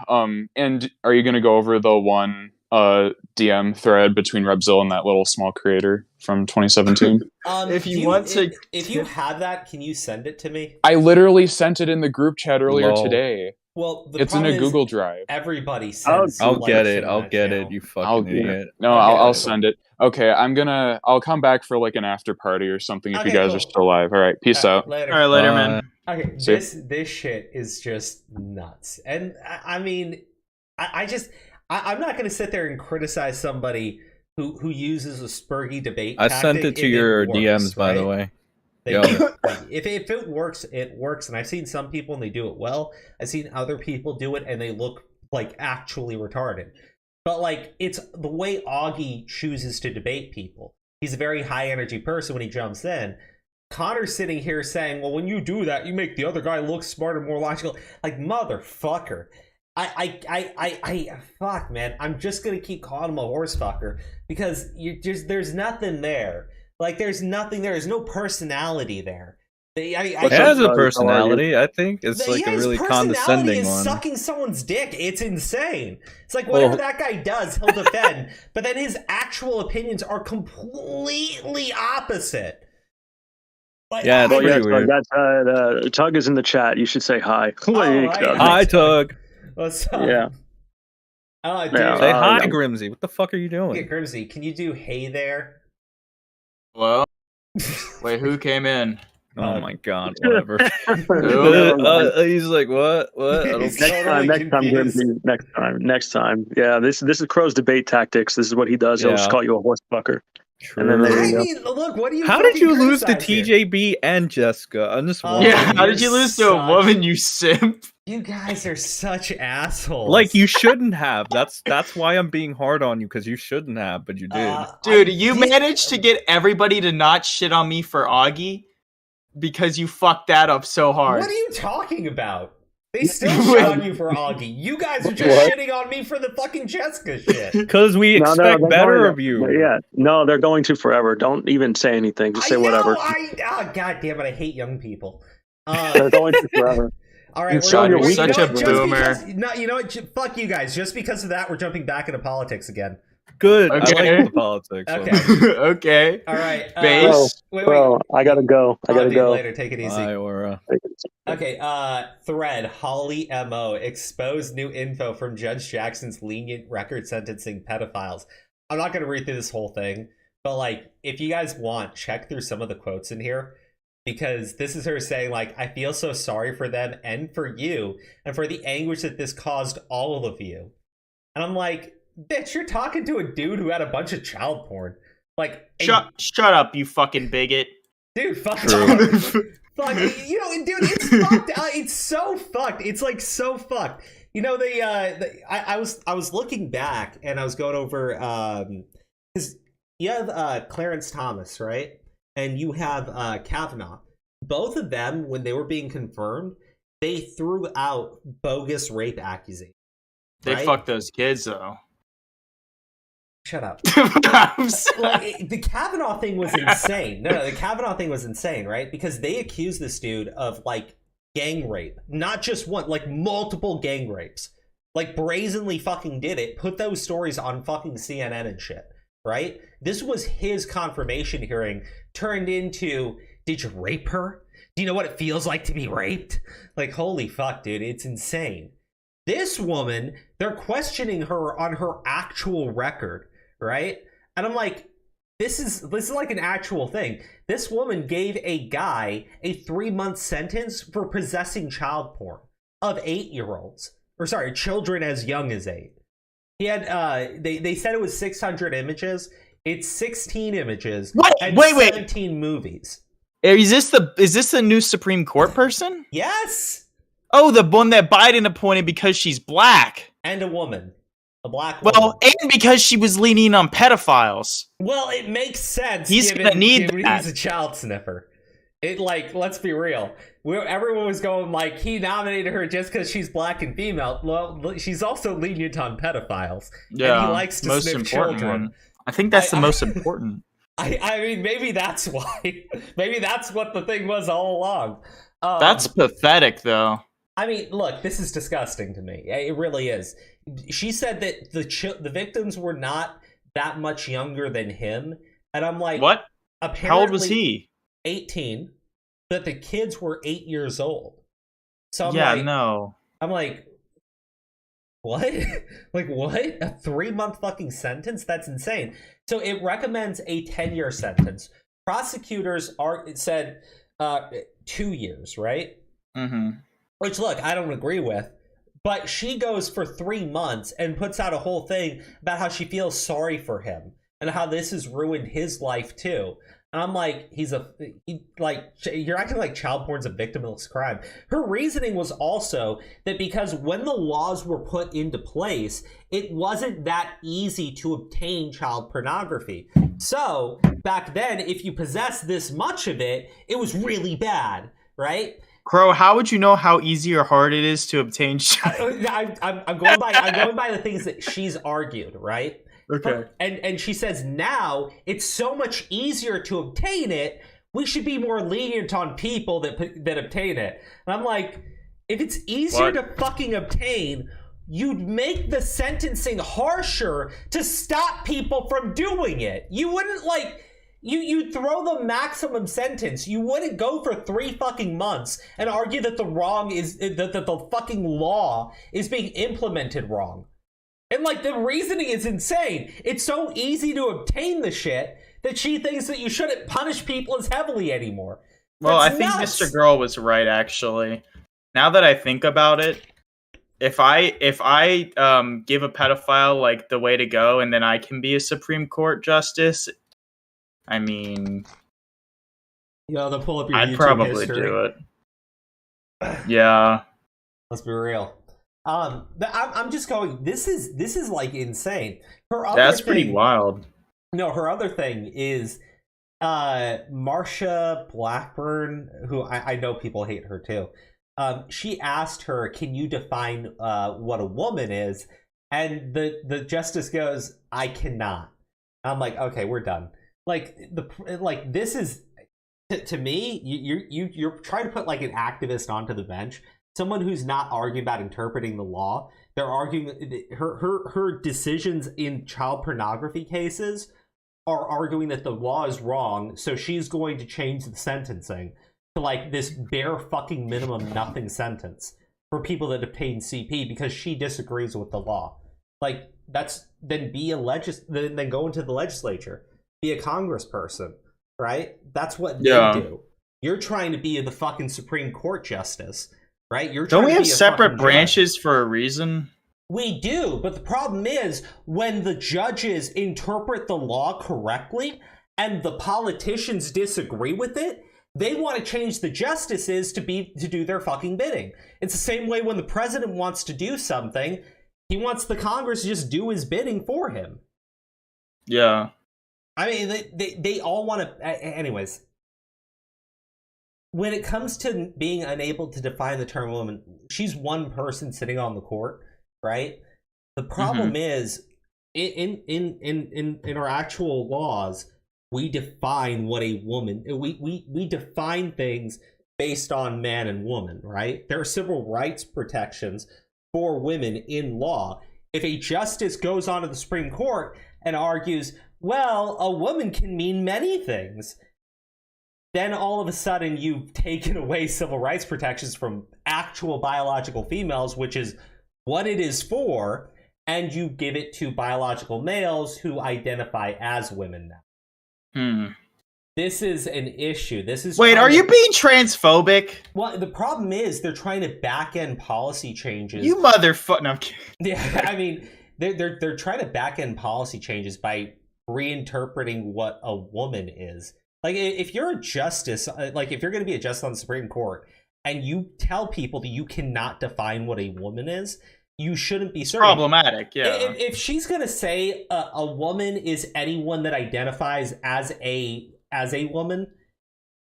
And are you going to go over the one DM thread between Repzilla and that little small creator from 2017? If you have that, can you send it to me? I literally sent it in the group chat earlier today. Well, it's in a Google Drive. Everybody sends. I'll get it. You fucking idiot. No, I'll send it. Okay, I'll come back for like an after party or something if you guys are still alive. All right, peace out. Later. All right, later, man. Okay, this shit is just nuts, and I mean, I'm not going to sit there and criticize somebody who uses a spurgy debate. I sent it to your DMs, by the way. If it works, it works, and I've seen some people and they do it well. I've seen other people do it and they look like actually retarded. But like, it's the way Augie chooses to debate people. He's a very high energy person when he jumps in. Connor's sitting here saying, well, when you do that, you make the other guy look smarter, more logical. Like, motherfucker. Fuck, man. I'm just gonna keep calling him a horse fucker because there's nothing there. Like, there's nothing there. There's no personality there. It has a personality. I think it's like a really condescending one. Sucking someone's dick. It's insane. It's like whatever that guy does, he'll defend. But then his actual opinions are completely opposite. Like, yeah, it's pretty weird. That's, Tug is in the chat. You should say hi. Hi, Tug. What's up? Yeah. Oh, dude. Say hi, Grimsy. What the fuck are you doing? Yeah, Grimsy, can you do hey there? Hello? Wait, who came in? Oh my god, whatever. He's like, what? Next time, Grimsy. Next time. Yeah, this is Crow's debate tactics. This is what he does. He'll just call you a horse fucker. True. And then look, what do you? How did you lose to TJB and Jessica? I'm just wondering. Yeah, how did you lose to a woman, you simp? You guys are such assholes. Like, you shouldn't have. That's why I'm being hard on you, because you shouldn't have, but you did. Dude, you managed to get everybody to not shit on me for Augie because you fucked that up so hard. What are you talking about? They still shit on you for Augie. You guys are just shitting on me for the fucking Jessica shit. Because we expect better of you. Yeah, no, they're going to forever. Don't even say anything. Just say whatever. God damn it, I hate young people. They're going to forever. All right, Sean, you're such a boomer. You know what? Fuck you guys. Just because of that, we're jumping back into politics again. Good. Okay. I like the politics. Okay. Okay. All right. Base. Bro, I gotta go. I gotta go. Later. Take it easy. Bye, Aura. Okay. Thread. Holly Mo exposed new info from Judge Jackson's lenient record sentencing pedophiles. I'm not gonna read through this whole thing, but like, if you guys want, check through some of the quotes in here. Because this is her saying, like, I feel so sorry for them and for you, and for the anguish that this caused all of you. And I'm like, bitch, you're talking to a dude who had a bunch of child porn. Like, shut up, you fucking bigot. Dude, fuck off. Fuck, you know, dude, it's fucked. It's so fucked. It's like so fucked. You know, I was looking back and I was going over because you have Clarence Thomas, right, and you have Kavanaugh. Both of them, when they were being confirmed, they threw out bogus rape accusations. They fucked those kids though. Shut up. Like, the Kavanaugh thing was insane. No, the Kavanaugh thing was insane, right? Because they accused this dude of, like, gang rape. Not just one, like, multiple gang rapes. Like, brazenly fucking did it. Put those stories on fucking CNN and shit, right? This was his confirmation hearing turned into, did you rape her? Do you know what it feels like to be raped? Like, holy fuck, dude, it's insane. This woman, they're questioning her on her actual record, right? And I'm like, this is like an actual thing. This woman gave a guy a 3-month sentence for possessing child porn of 8-year-olds. Or sorry, children as young as 8. He had they said it was 600 images. It's 16 images. What? And Wait. 17 movies. Is this the new Supreme Court person? Yes. Oh, the one that Biden appointed because she's black. And a woman. A black woman. Well, and because she was leaning on pedophiles. Well, it makes sense. He's gonna need that. He's a child sniffer. It, like, let's be real. Everyone was going, like, he nominated her just because she's black and female. Well, she's also lenient on pedophiles. Yeah, and he likes to most sniff important children. one. I think that's the most important. I mean, maybe that's why. Maybe that's what the thing was all along. That's pathetic, though. I mean, look, this is disgusting to me. It really is. She said that the victims were not that much younger than him, and I'm like, what? Apparently, how old was he? 18. But the kids were 8 years old. So I'm like, what? Like, what? A 3-month fucking sentence? That's insane. So it recommends a 10-year sentence. Prosecutors said 2 years, right? Mm-hmm. Which, look, I don't agree with. But she goes for 3 months and puts out a whole thing about how she feels sorry for him and how this has ruined his life too. And I'm like, you're acting like child porn's a victimless crime. Her reasoning was also that because when the laws were put into place, it wasn't that easy to obtain child pornography. So back then, if you possessed this much of it, it was really bad, right? Crow, how would you know how easy or hard it is to obtain? I'm going by the things that she's argued, right? Okay. And she says now it's so much easier to obtain it. We should be more lenient on people that obtain it. And I'm like, if it's easier to fucking obtain, you'd make the sentencing harsher to stop people from doing it. You wouldn't you'd throw the maximum sentence. You wouldn't go for 3 fucking months and argue that that the fucking law is being implemented wrong. And, like, the reasoning is insane. It's so easy to obtain the shit that she thinks that you shouldn't punish people as heavily anymore. Well, I think Mr. Girl was right, actually. Now that I think about it, if I give a pedophile, like, the way to go, and then I can be a Supreme Court justice, I mean, they'll pull up your I'd YouTube probably history. do it. Yeah. Let's be real. I'm just going. This is like insane. That's pretty wild. No, her other thing is Marsha Blackburn, who I know people hate her too. She asked her, "Can you define what a woman is?" And the justice goes, "I cannot." I'm like, okay, we're done. This is to me. You're trying to put like an activist onto the bench. Someone who's not arguing about interpreting the law. They're arguing her decisions in child pornography cases are arguing that the law is wrong, so she's going to change the sentencing to like this bare fucking minimum nothing sentence for people that obtain CP because she disagrees with the law. Like, that's then then go into the legislature, be a congressperson, right? That's what they do. You're trying to be the fucking Supreme Court justice. Right? Don't we have separate branches for a reason? We do, but the problem is when the judges interpret the law correctly and the politicians disagree with it, They want to change the justices to do their fucking bidding. It's the same way when the president wants to do something, he wants the Congress to just do his bidding for him. Yeah. I mean, they all want to... Anyways. When it comes to being unable to define the term woman, she's one person sitting on the court, right? The problem is, in our actual laws, we define what a woman... We define things based on man and woman, right? There are civil rights protections for women in law. If a justice goes onto the Supreme Court and argues, well, a woman can mean many things, then all of a sudden you've taken away civil rights protections from actual biological females, which is what it is for, and you give it to biological males who identify as women now. This is an issue. Wait, are you being transphobic? Well, the problem is they're trying to back-end policy changes. You motherfucker! No, I'm kidding. Yeah, I mean, they're trying to back-end policy changes by reinterpreting what a woman is. Like, if you're a justice, like if you're going to be a justice on the Supreme Court, and you tell people that you cannot define what a woman is, you shouldn't be serving. Problematic, yeah. If she's going to say a woman is anyone that identifies as a woman,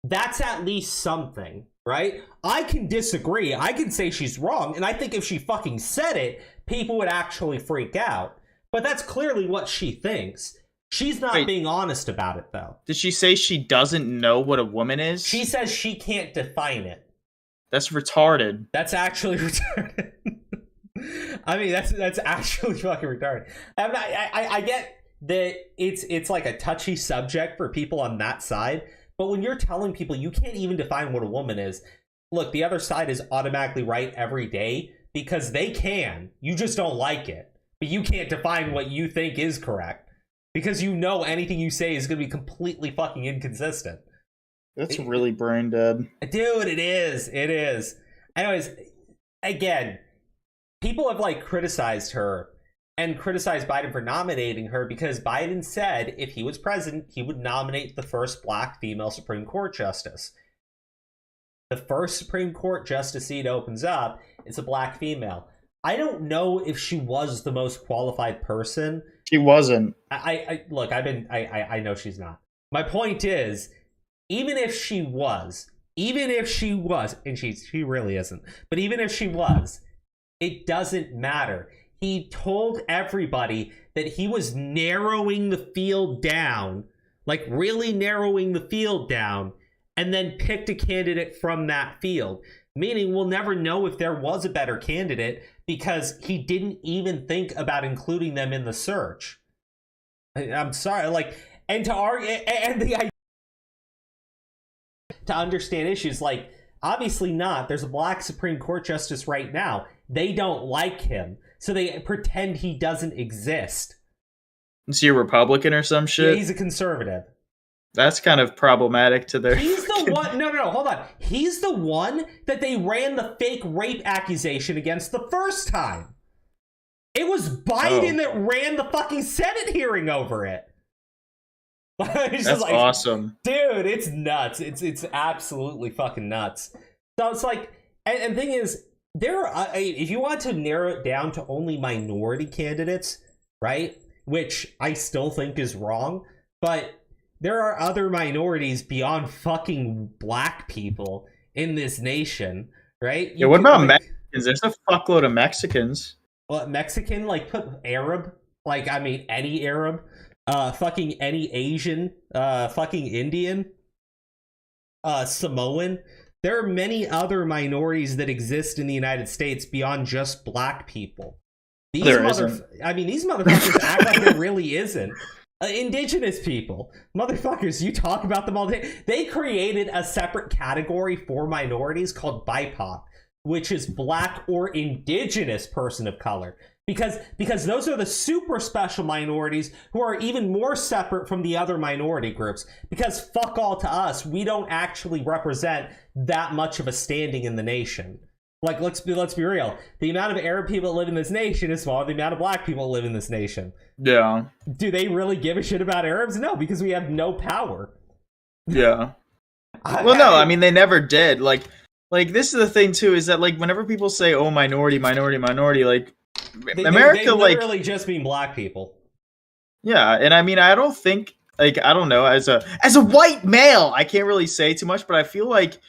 that's at least something, right? I can disagree. I can say she's wrong, and I think if she fucking said it, people would actually freak out. But that's clearly what she thinks. She's not being honest about it, though. Did she say she doesn't know what a woman is? She says she can't define it. That's retarded. That's actually retarded. I mean, that's actually fucking retarded. I get that it's like a touchy subject for people on that side, but when you're telling people you can't even define what a woman is, look, the other side is automatically right every day because they can. You just don't like it. But you can't define what you think is correct. Because you know anything you say is going to be completely fucking inconsistent. That's really brain dead. Dude, it is. It is. Anyways, again, people have like criticized her and criticized Biden for nominating her because Biden said if he was president, he would nominate the first black female Supreme Court justice. The first Supreme Court justice seat opens up. It's a black female. I don't know if she was the most qualified person. She wasn't. I look, I know she's not. My point is, even if she was, and she really isn't, but even if she was, it doesn't matter. He told everybody that he was narrowing the field down, like really narrowing the field down, and then picked a candidate from that field. Meaning we'll never know if there was a better candidate because he didn't even think about including them in the search. I'm sorry, like, and to argue, and the idea to understand issues, like, obviously not. There's a black Supreme Court justice right now. They don't like him, so they pretend he doesn't exist. Is he a Republican or some shit? Yeah, he's a conservative. That's kind of problematic to their... He's the one... No, hold on. He's the one that they ran the fake rape accusation against the first time. It was Biden that ran the fucking Senate hearing over it. That's like, awesome. Dude, it's nuts. It's absolutely fucking nuts. So it's like... And the thing is, there are... if you want to narrow it down to only minority candidates, right? Which I still think is wrong, but... there are other minorities beyond fucking black people in this nation, right? Yeah, what about Mexicans? There's a fuckload of Mexicans. Well, Mexican, like, put Arab. Like, I mean, any Arab. Fucking any Asian. Fucking Indian. Samoan. There are many other minorities that exist in the United States beyond just black people. These I mean, these motherfuckers act like there really isn't. Indigenous people, motherfuckers, you talk about them all day. They created a separate category for minorities called BIPOC, which is black or indigenous person of color, because those are the super special minorities who are even more separate from the other minority groups, because fuck all to us, we don't actually represent that much of a standing in the nation. Like, let's be real. The amount of Arab people that live in this nation is smaller than the amount of black people that live in this nation. Yeah. Do they really give a shit about Arabs? No, because we have no power. Yeah. Well, no, I mean they never did. Like this is the thing too, is that like whenever people say, "Oh, minority," like America, they like literally just mean black people. Yeah, and I mean I don't think like I don't know as a white male I can't really say too much, but I feel like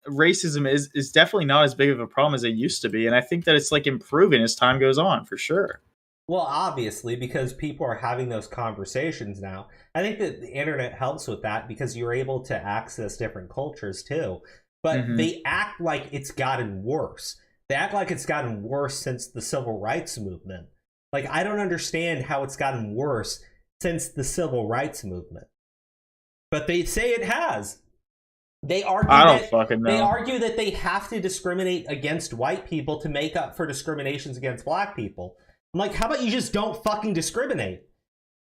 racism is definitely not as big of a problem as it used to be, and I think that it's like improving as time goes on for sure. Well, obviously, because people are having those conversations now. I think that the internet helps with that because you're able to access different cultures too. But they act like it's gotten worse. They act like it's gotten worse since the civil rights movement. Like, I don't understand how it's gotten worse since the civil rights movement. But they say it has. They argue I don't fucking know. They argue that they have to discriminate against white people to make up for discriminations against black people. I'm like, how about you just don't fucking discriminate?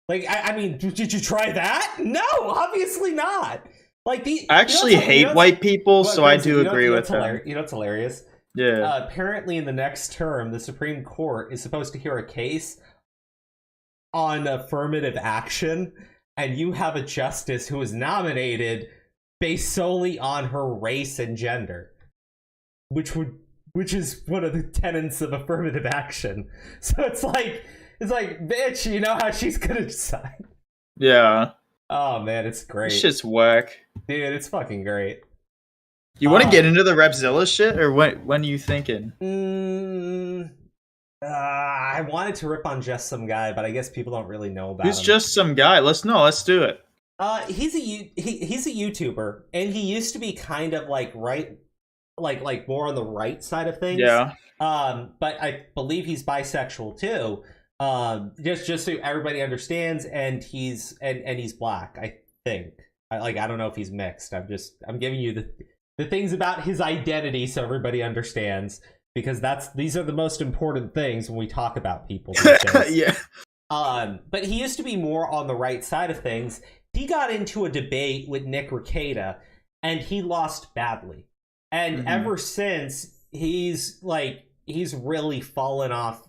Like, I mean, did you try that? No, obviously not. Like, I actually hate white people, so I do agree with them. You know what's hilarious? Yeah. Apparently, in the next term, the Supreme Court is supposed to hear a case on affirmative action, and you have a justice who is nominated based solely on her race and gender, which is one of the tenets of affirmative action. So it's like, bitch, you know how she's gonna decide. Yeah. Oh man, it's great. This shit's whack. Dude, it's fucking great. You want to get into the Repzilla shit, or when are you thinking? I wanted to rip on Just Some Guy, but I guess people don't really know about him. Who's Just Some Guy? Let's do it. He's a YouTuber, and he used to be kind of like like more on the right side of things. Yeah. But I believe he's bisexual too. Just so everybody understands, and he's black. I think. I don't know if he's mixed. I'm giving you the things about his identity so everybody understands, because these are the most important things when we talk about people these days. Yeah. But he used to be more on the right side of things. He got into a debate with Nick Rekieta, and he lost badly. And ever since, he's really fallen off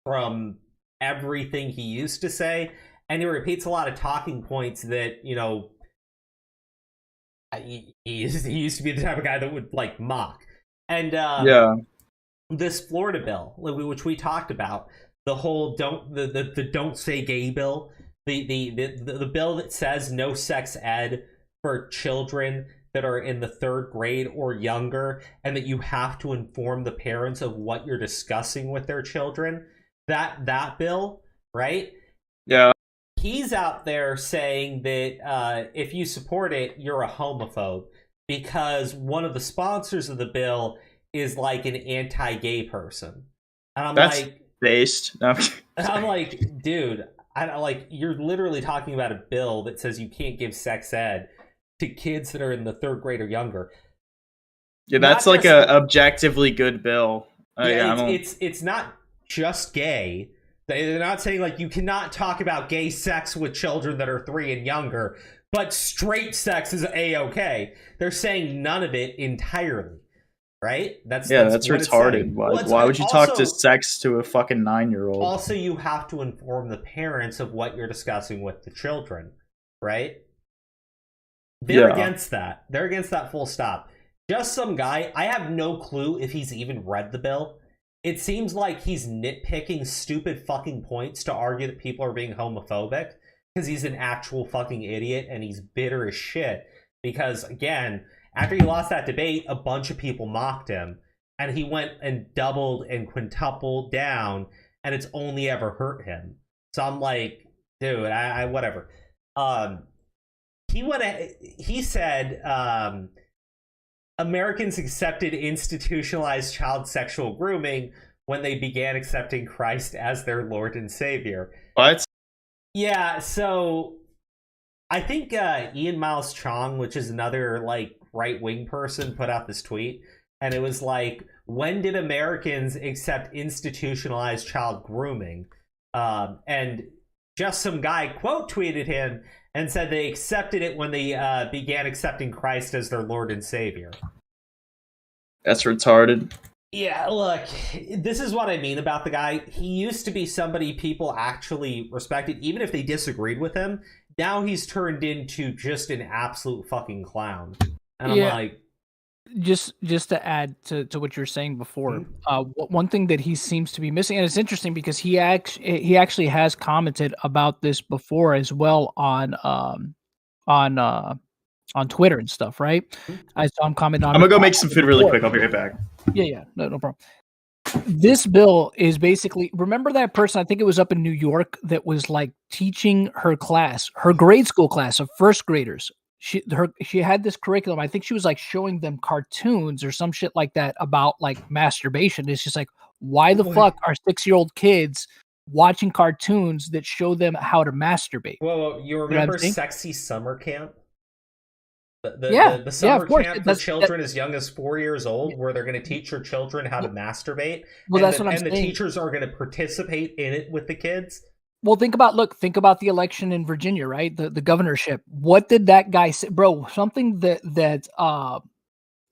from everything he used to say, and he repeats a lot of talking points that, you know, he used to be the type of guy that would like mock. And this Florida bill, which we talked about, the whole don't say gay bill, the bill that says no sex ed for children that are in the 3rd grade or younger, and that you have to inform the parents of what you're discussing with their children. That bill, right? Yeah. He's out there saying that if you support it, you're a homophobe, because one of the sponsors of the bill is like an anti-gay person. And I'm based. No. I'm like, dude, you're literally talking about a bill that says you can't give sex ed to kids that are in the 3rd grade or younger. Yeah, that's like a objectively good bill. It's not just gay. They're not saying like you cannot talk about gay sex with children that are 3 and younger, but straight sex is a-okay. They're saying none of it entirely, right? That's retarded. Why would you talk to sex to a fucking 9-year-old? Also, you have to inform the parents of what you're discussing with the children, right? They're against that. They're against that full stop. Just Some Guy, I have no clue if he's even read the bill. It seems like he's nitpicking stupid fucking points to argue that people are being homophobic, because he's an actual fucking idiot and he's bitter as shit. Because, again, after he lost that debate, a bunch of people mocked him, and he went and doubled and quintupled down, and it's only ever hurt him. So I'm like, dude, I whatever. He said Americans accepted institutionalized child sexual grooming when they began accepting Christ as their Lord and Savior. What? Yeah, so I think Ian Miles Chong, which is another like right-wing person, put out this tweet, and it was like, when did Americans accept institutionalized child grooming? And Just Some Guy quote tweeted him and said they accepted it when they began accepting Christ as their Lord and Savior. That's retarded. Yeah, look, this is what I mean about the guy. He used to be somebody people actually respected, even if they disagreed with him. Now he's turned into just an absolute fucking clown. And I'm like... Just to add to what you're saying before, one thing that he seems to be missing, and it's interesting because he actually has commented about this before as well on Twitter and stuff, right? I saw him comment on. I'm gonna go make some food really quick. I'll be right back. Yeah, no problem. This bill is basically, remember that person, I think it was up in New York, that was like teaching her class, her grade school class of first graders. She had this curriculum. I think she was like showing them cartoons or some shit like that about like masturbation. It's just like, why the fuck are 6-year-old kids watching cartoons that show them how to masturbate? Whoa, you remember Sexy Summer Camp? The summer camp for children as young as 4 years old, where they're going to teach your children how to masturbate. Well, that's what I'm saying. And the teachers are going to participate in it with the kids. Well, think about the election in Virginia, right? The governorship. What did that guy say, bro? Something that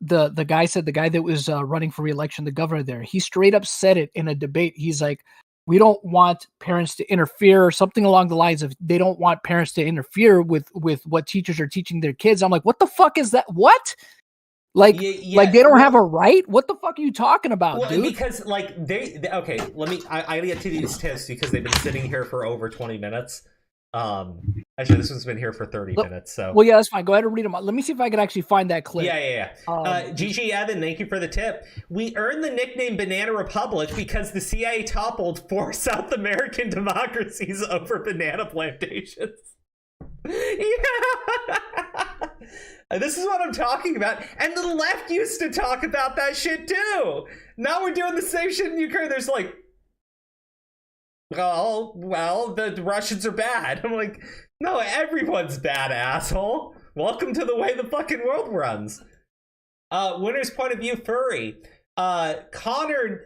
the guy said, the guy that was running for re-election, the governor there, he straight up said it in a debate. He's like, we don't want parents to interfere, or something along the lines of, they don't want parents to interfere with what teachers are teaching their kids. I'm like, what the fuck is that? What? Like, like they don't have a right? What the fuck are you talking about, dude? Because like okay, I gotta get to these tips because they've been sitting here for over 20 minutes. Actually, this one's been here for 30 minutes. So well, yeah, that's fine. Go ahead and read them. Let me see if I can actually find that clip. Yeah. GG Evan, thank you for the tip. We earned the nickname Banana Republic because the CIA toppled 4 South American democracies over banana plantations. Yeah. This is what I'm talking about. And the left used to talk about that shit too. Now we're doing the same shit in Ukraine. There's like, well, the Russians are bad. I'm like, no, everyone's bad, asshole. Welcome to the way the fucking world runs. Winner's point of view, furry. Connor's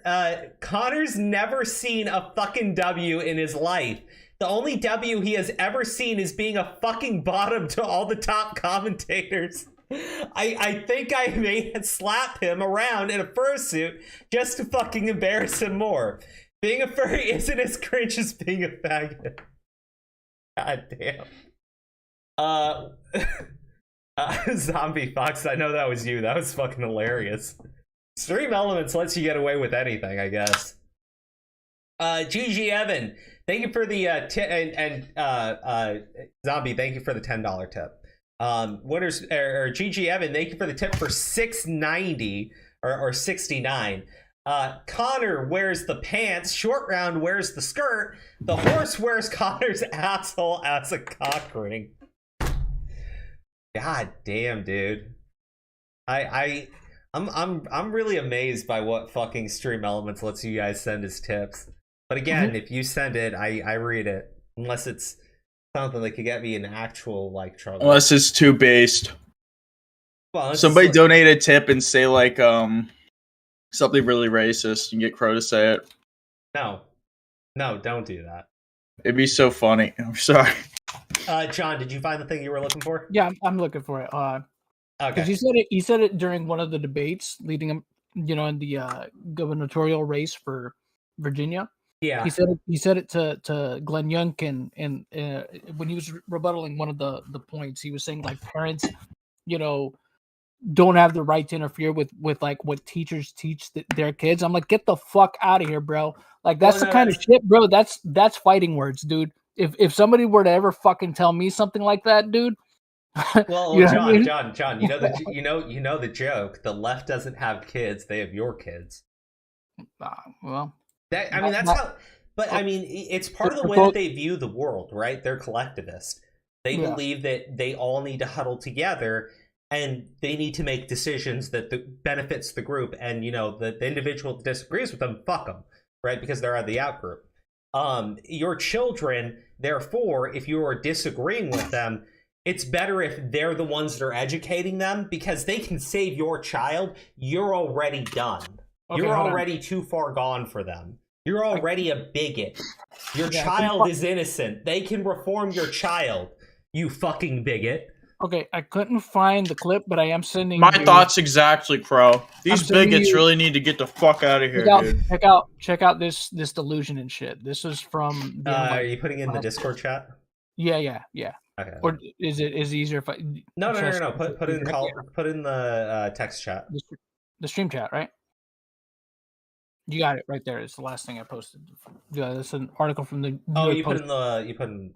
never seen a fucking W in his life. The only W he has ever seen is being a fucking bottom to all the top commentators. I think I may slap him around in a fursuit just to fucking embarrass him more. Being a furry isn't as cringe as being a faggot. God damn. Zombie Fox, I know that was you. That was fucking hilarious. Stream Elements lets you get away with anything, I guess. GG Evan, thank you for the Zombie, thank you for the $10 tip. GG Evan, thank you for the tip for $6.90 or $69. Connor wears the pants, Short Round wears the skirt, the horse wears Connor's asshole as a cock ring. God damn, dude. I'm really amazed by what fucking Stream Elements lets you guys send as tips. But again, if you send it, I read it. Unless it's something that could get me in actual like trouble. Unless it's too based. Well, somebody donate a tip and say like something really racist and get Crow to say it. No, don't do that. It'd be so funny. I'm sorry. John, did you find the thing you were looking for? Yeah, I'm looking for it. Okay. Because he said it during one of the debates leading him, in the gubernatorial race for Virginia. Yeah. He said it to Glenn Youngkin and when he was rebuttaling one of the points, he was saying like parents, don't have the right to interfere with like what teachers teach their kids. I'm like, get the fuck out of here, bro. Like that's the kind of shit, bro. That's fighting words, dude. If somebody were to ever fucking tell me something like that, dude. Well, John, you know the joke. The left doesn't have kids; they have your kids. Well, that's how. But I mean, it's part of the way that they view the world, right? They're collectivist. They believe that they all need to huddle together, and they need to make decisions that benefits the group. And the individual that disagrees with them, fuck them, right? Because they're the out group. Your children, therefore, if you are disagreeing with them, it's better if they're the ones that are educating them, because they can save your child. You're already done. Okay, you're already too far gone for them. You're already a bigot. Your child is innocent. They can reform your child, you fucking bigot. Okay, I couldn't find the clip, but I am sending My you... thoughts exactly, Crow. These bigots you... really need to get the fuck out of here, dude. Check out this delusion and shit. This is from. Are you putting in the Discord chat? Yeah. Okay. Or is it easier if I? No. Put in the text chat. The stream chat, right? You got it right there. It's the last thing I posted. Yeah, it's an article from the. Oh, you put in.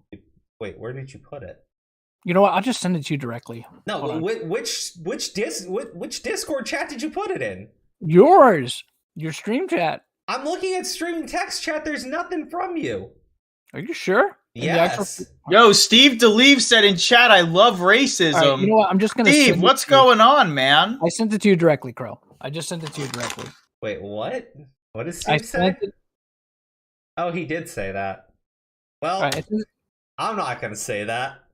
Wait, where did you put it? You know what? I'll just send it to you directly. No, which Discord chat did you put it in? Yours, your stream chat. I'm looking at streaming text chat. There's nothing from you. Are you sure? Yes. Yo, Steve DeLive said in chat, "I love racism." Right, you know what? I'm just gonna. Steve, what's going on, man? I sent it to you directly, Crow. I just sent it to you directly. Wait, what? What did Steve say? Oh, he did say that. Well, right, I'm not gonna say that.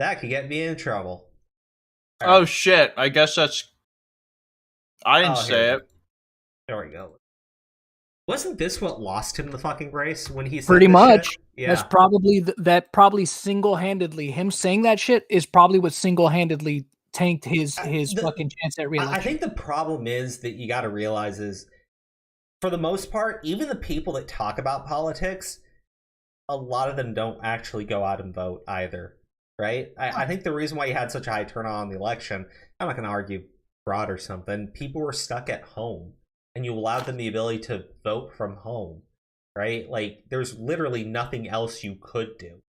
That could get me in trouble. Right. Oh shit! I guess that's. I didn't say it. There we go. Wasn't this what lost him the fucking race when he said pretty much? Shit? Yeah. That's probably probably single-handedly him saying that shit is probably what single-handedly tanked his fucking chance at re-election. I think the problem is that you got to realize is, for the most part, even the people that talk about politics, a lot of them don't actually go out and vote either. Right? I think the reason why you had such a high turnout on the election, I'm not going to argue fraud or something, people were stuck at home, and you allowed them the ability to vote from home, right? Like, there's literally nothing else you could do,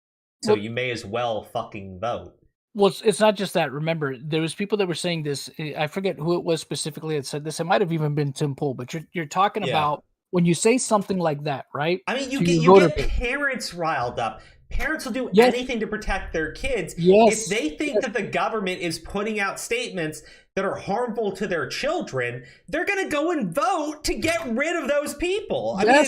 so you may as well fucking vote. Well, it's not just that. Remember, there was people that were saying this. I forget who it was specifically that said this. It might have even been Tim Pool, but you're talking about when you say something like that, right? I mean, you get parents riled up. Parents will do anything to protect their kids. If they think that the government is putting out statements that are harmful to their children, they're going to go and vote to get rid of those people. I mean,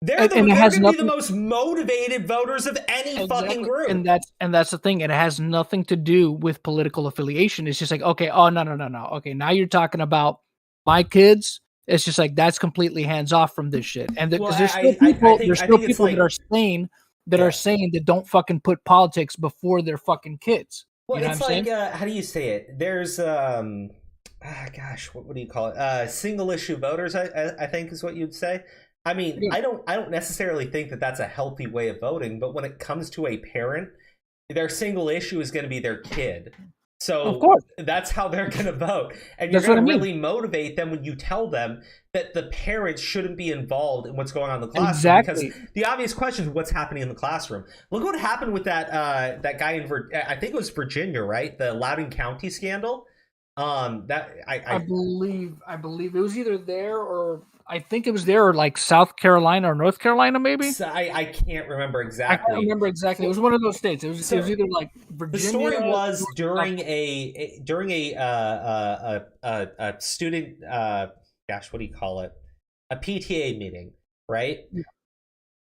they're going to be the most motivated voters of any fucking group. And that's the thing. And it has nothing to do with political affiliation. It's just like, okay, oh, no. Okay, now you're talking about my kids. It's just like, that's completely hands off from this shit. And there's still people that are saying... are saying that don't fucking put politics before their fucking kids. Well, it's like, how do you say it? There's, gosh, what do you call it? Single issue voters, I think is what you'd say. I mean, I don't necessarily think that that's a healthy way of voting, but when it comes to a parent, their single issue is going to be their kid. So that's how they're going to vote. And you're going to really motivate them when you tell them that the parents shouldn't be involved in what's going on in the classroom. Because the obvious question is what's happening in the classroom. Look what happened with that guy in I think it was Virginia, right? The Loudoun County scandal. I believe it was either there or I think it was there or like South Carolina or North Carolina, maybe. So I can't remember exactly. I can't remember exactly. It was one of those states. It was either like Virginia. The story was during a student gosh, what do you call it? A PTA meeting, right? Yeah.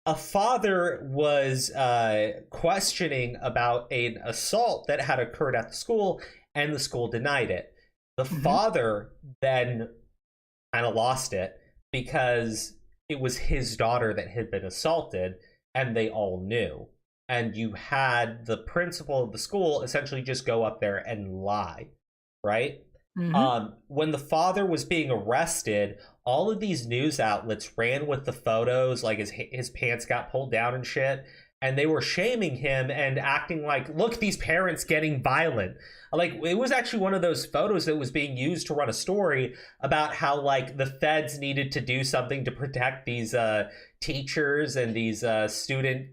A father was questioning about an assault that had occurred at the school, and the school denied it. The father then kind of lost it because it was his daughter that had been assaulted, and they all knew. And you had the principal of the school essentially just go up there and lie, right? When the father was being arrested, all of these news outlets ran with the photos, like his pants got pulled down and shit, and they were shaming him and acting like, look, these parents getting violent. Like, it was actually one of those photos that was being used to run a story about how, like, the feds needed to do something to protect these teachers and these student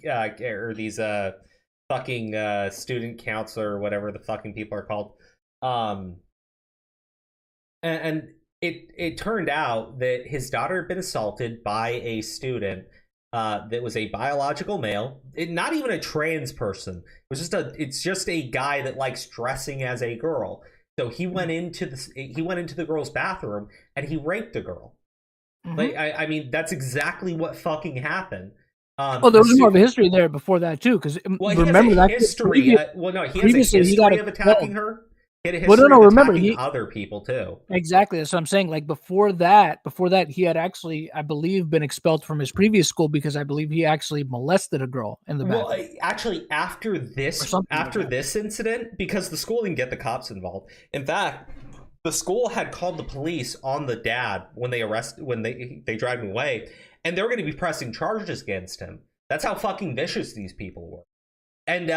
student counselor or whatever the fucking people are called. And it turned out that his daughter had been assaulted by a student that was a biological male, not even a trans person. It's just a guy that likes dressing as a girl. So he went into the girl's bathroom and he raped the girl. Like, I mean, that's exactly what fucking happened. Well, there was more of a history there before that too, because remember that history. He has a history of attacking her. He had a history of remember attacking other people too. Exactly. That's what I'm saying. Like before that, he had actually, I believe, been expelled from his previous school because I believe he actually molested a girl in the bathroom. Well, actually, after this incident, because the school didn't get the cops involved. In fact, the school had called the police on the dad when they dragged him away, and they were going to be pressing charges against him. That's how fucking vicious these people were. And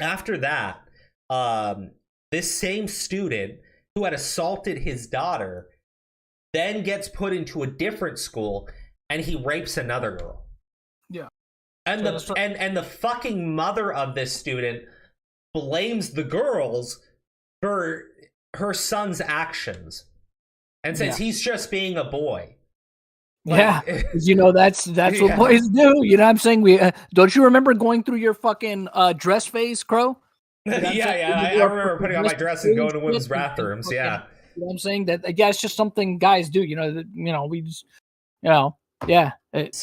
after that, this same student who had assaulted his daughter then gets put into a different school, and he rapes another girl. Yeah. And the fucking mother of this student blames the girls for her son's actions and says he's just being a boy. Like, that's what boys do. You know what I'm saying? We don't you remember going through your fucking dress phase, Crow? You know I remember putting on my dress and going to women's bathrooms. You know what I'm saying? That it's just something guys do. We just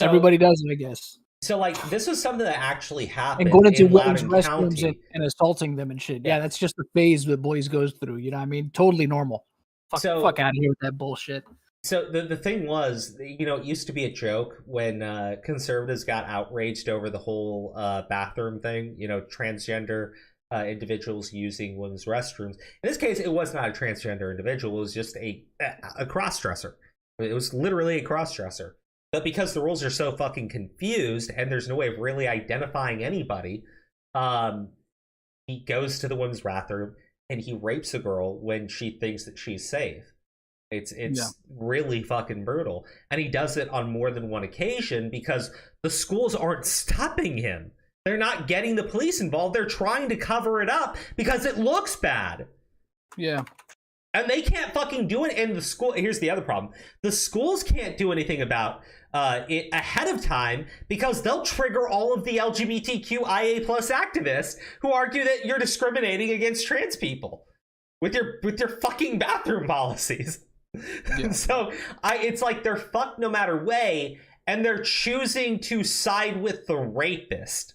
everybody does it, I guess. So like this was something that actually happened. And going into women's Loudoun restrooms County. and assaulting them and shit. Yeah, that's just the phase that boys goes through. You know what I mean? Totally normal. Fuck out of here with that bullshit. So the thing was, it used to be a joke when conservatives got outraged over the whole bathroom thing, transgender individuals using women's restrooms. In this case, it was not a transgender individual. It was just a cross-dresser. It was literally a cross-dresser. But because the rules are so fucking confused and there's no way of really identifying anybody, he goes to the women's bathroom and he rapes a girl when she thinks that she's safe. It's really fucking brutal. And he does it on more than one occasion because the schools aren't stopping him. They're not getting the police involved. They're trying to cover it up because it looks bad. Yeah. And they can't fucking do it in the school. Here's the other problem. The schools can't do anything about it ahead of time because they'll trigger all of the LGBTQIA+ activists who argue that you're discriminating against trans people with your fucking bathroom policies. Yeah. So it's like they're fucked no matter way, and they're choosing to side with the rapist.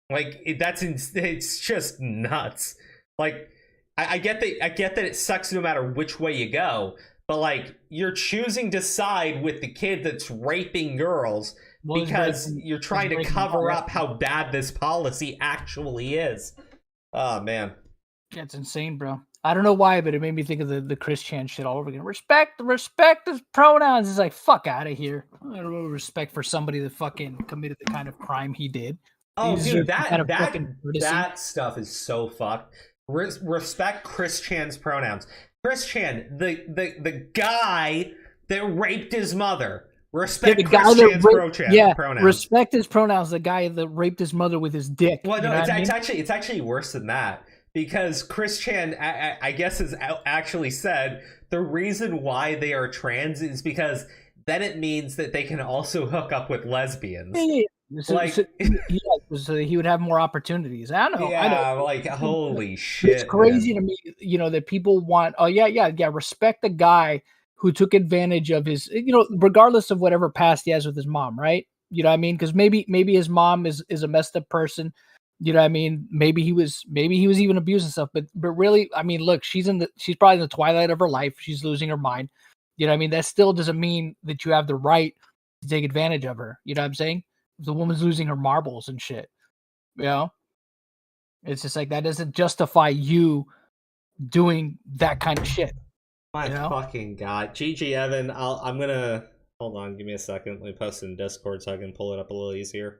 Like it's just nuts. Like I get that it sucks no matter which way you go, but like you're choosing to side with the kid that's raping girls because you're trying to cover up how bad this policy actually is. Oh man, that's insane, bro. I don't know why, but it made me think of the Chris Chan shit all over again. Respect the pronouns. It's like, fuck out of here. I don't know respect for somebody that fucking committed the kind of crime he did. Oh, dude, that stuff is so fucked. Respect Chris Chan's pronouns. Chris Chan, the guy that raped his mother. Respect Chris Chan's pronouns. Respect his pronouns. The guy that raped his mother with his dick. Well, no, it's actually worse than that. Because Chris Chan, I guess, has actually said the reason why they are trans is because then it means that they can also hook up with lesbians. Yeah. So he would have more opportunities. I know. Like, holy shit. It's crazy to me, that people want, respect the guy who took advantage of his, regardless of whatever past he has with his mom, right? You know what I mean? Because maybe his mom is a messed up person. You know what I mean? Maybe he was even abusing stuff, but really, I mean, look, she's probably in the twilight of her life. She's losing her mind. You know what I mean? That still doesn't mean that you have the right to take advantage of her. You know what I'm saying? The woman's losing her marbles and shit. It's just like, that doesn't justify you doing that kind of shit. My fucking God. GG Evan, I'm gonna, hold on, give me a second. Let me post it in Discord so I can pull it up a little easier.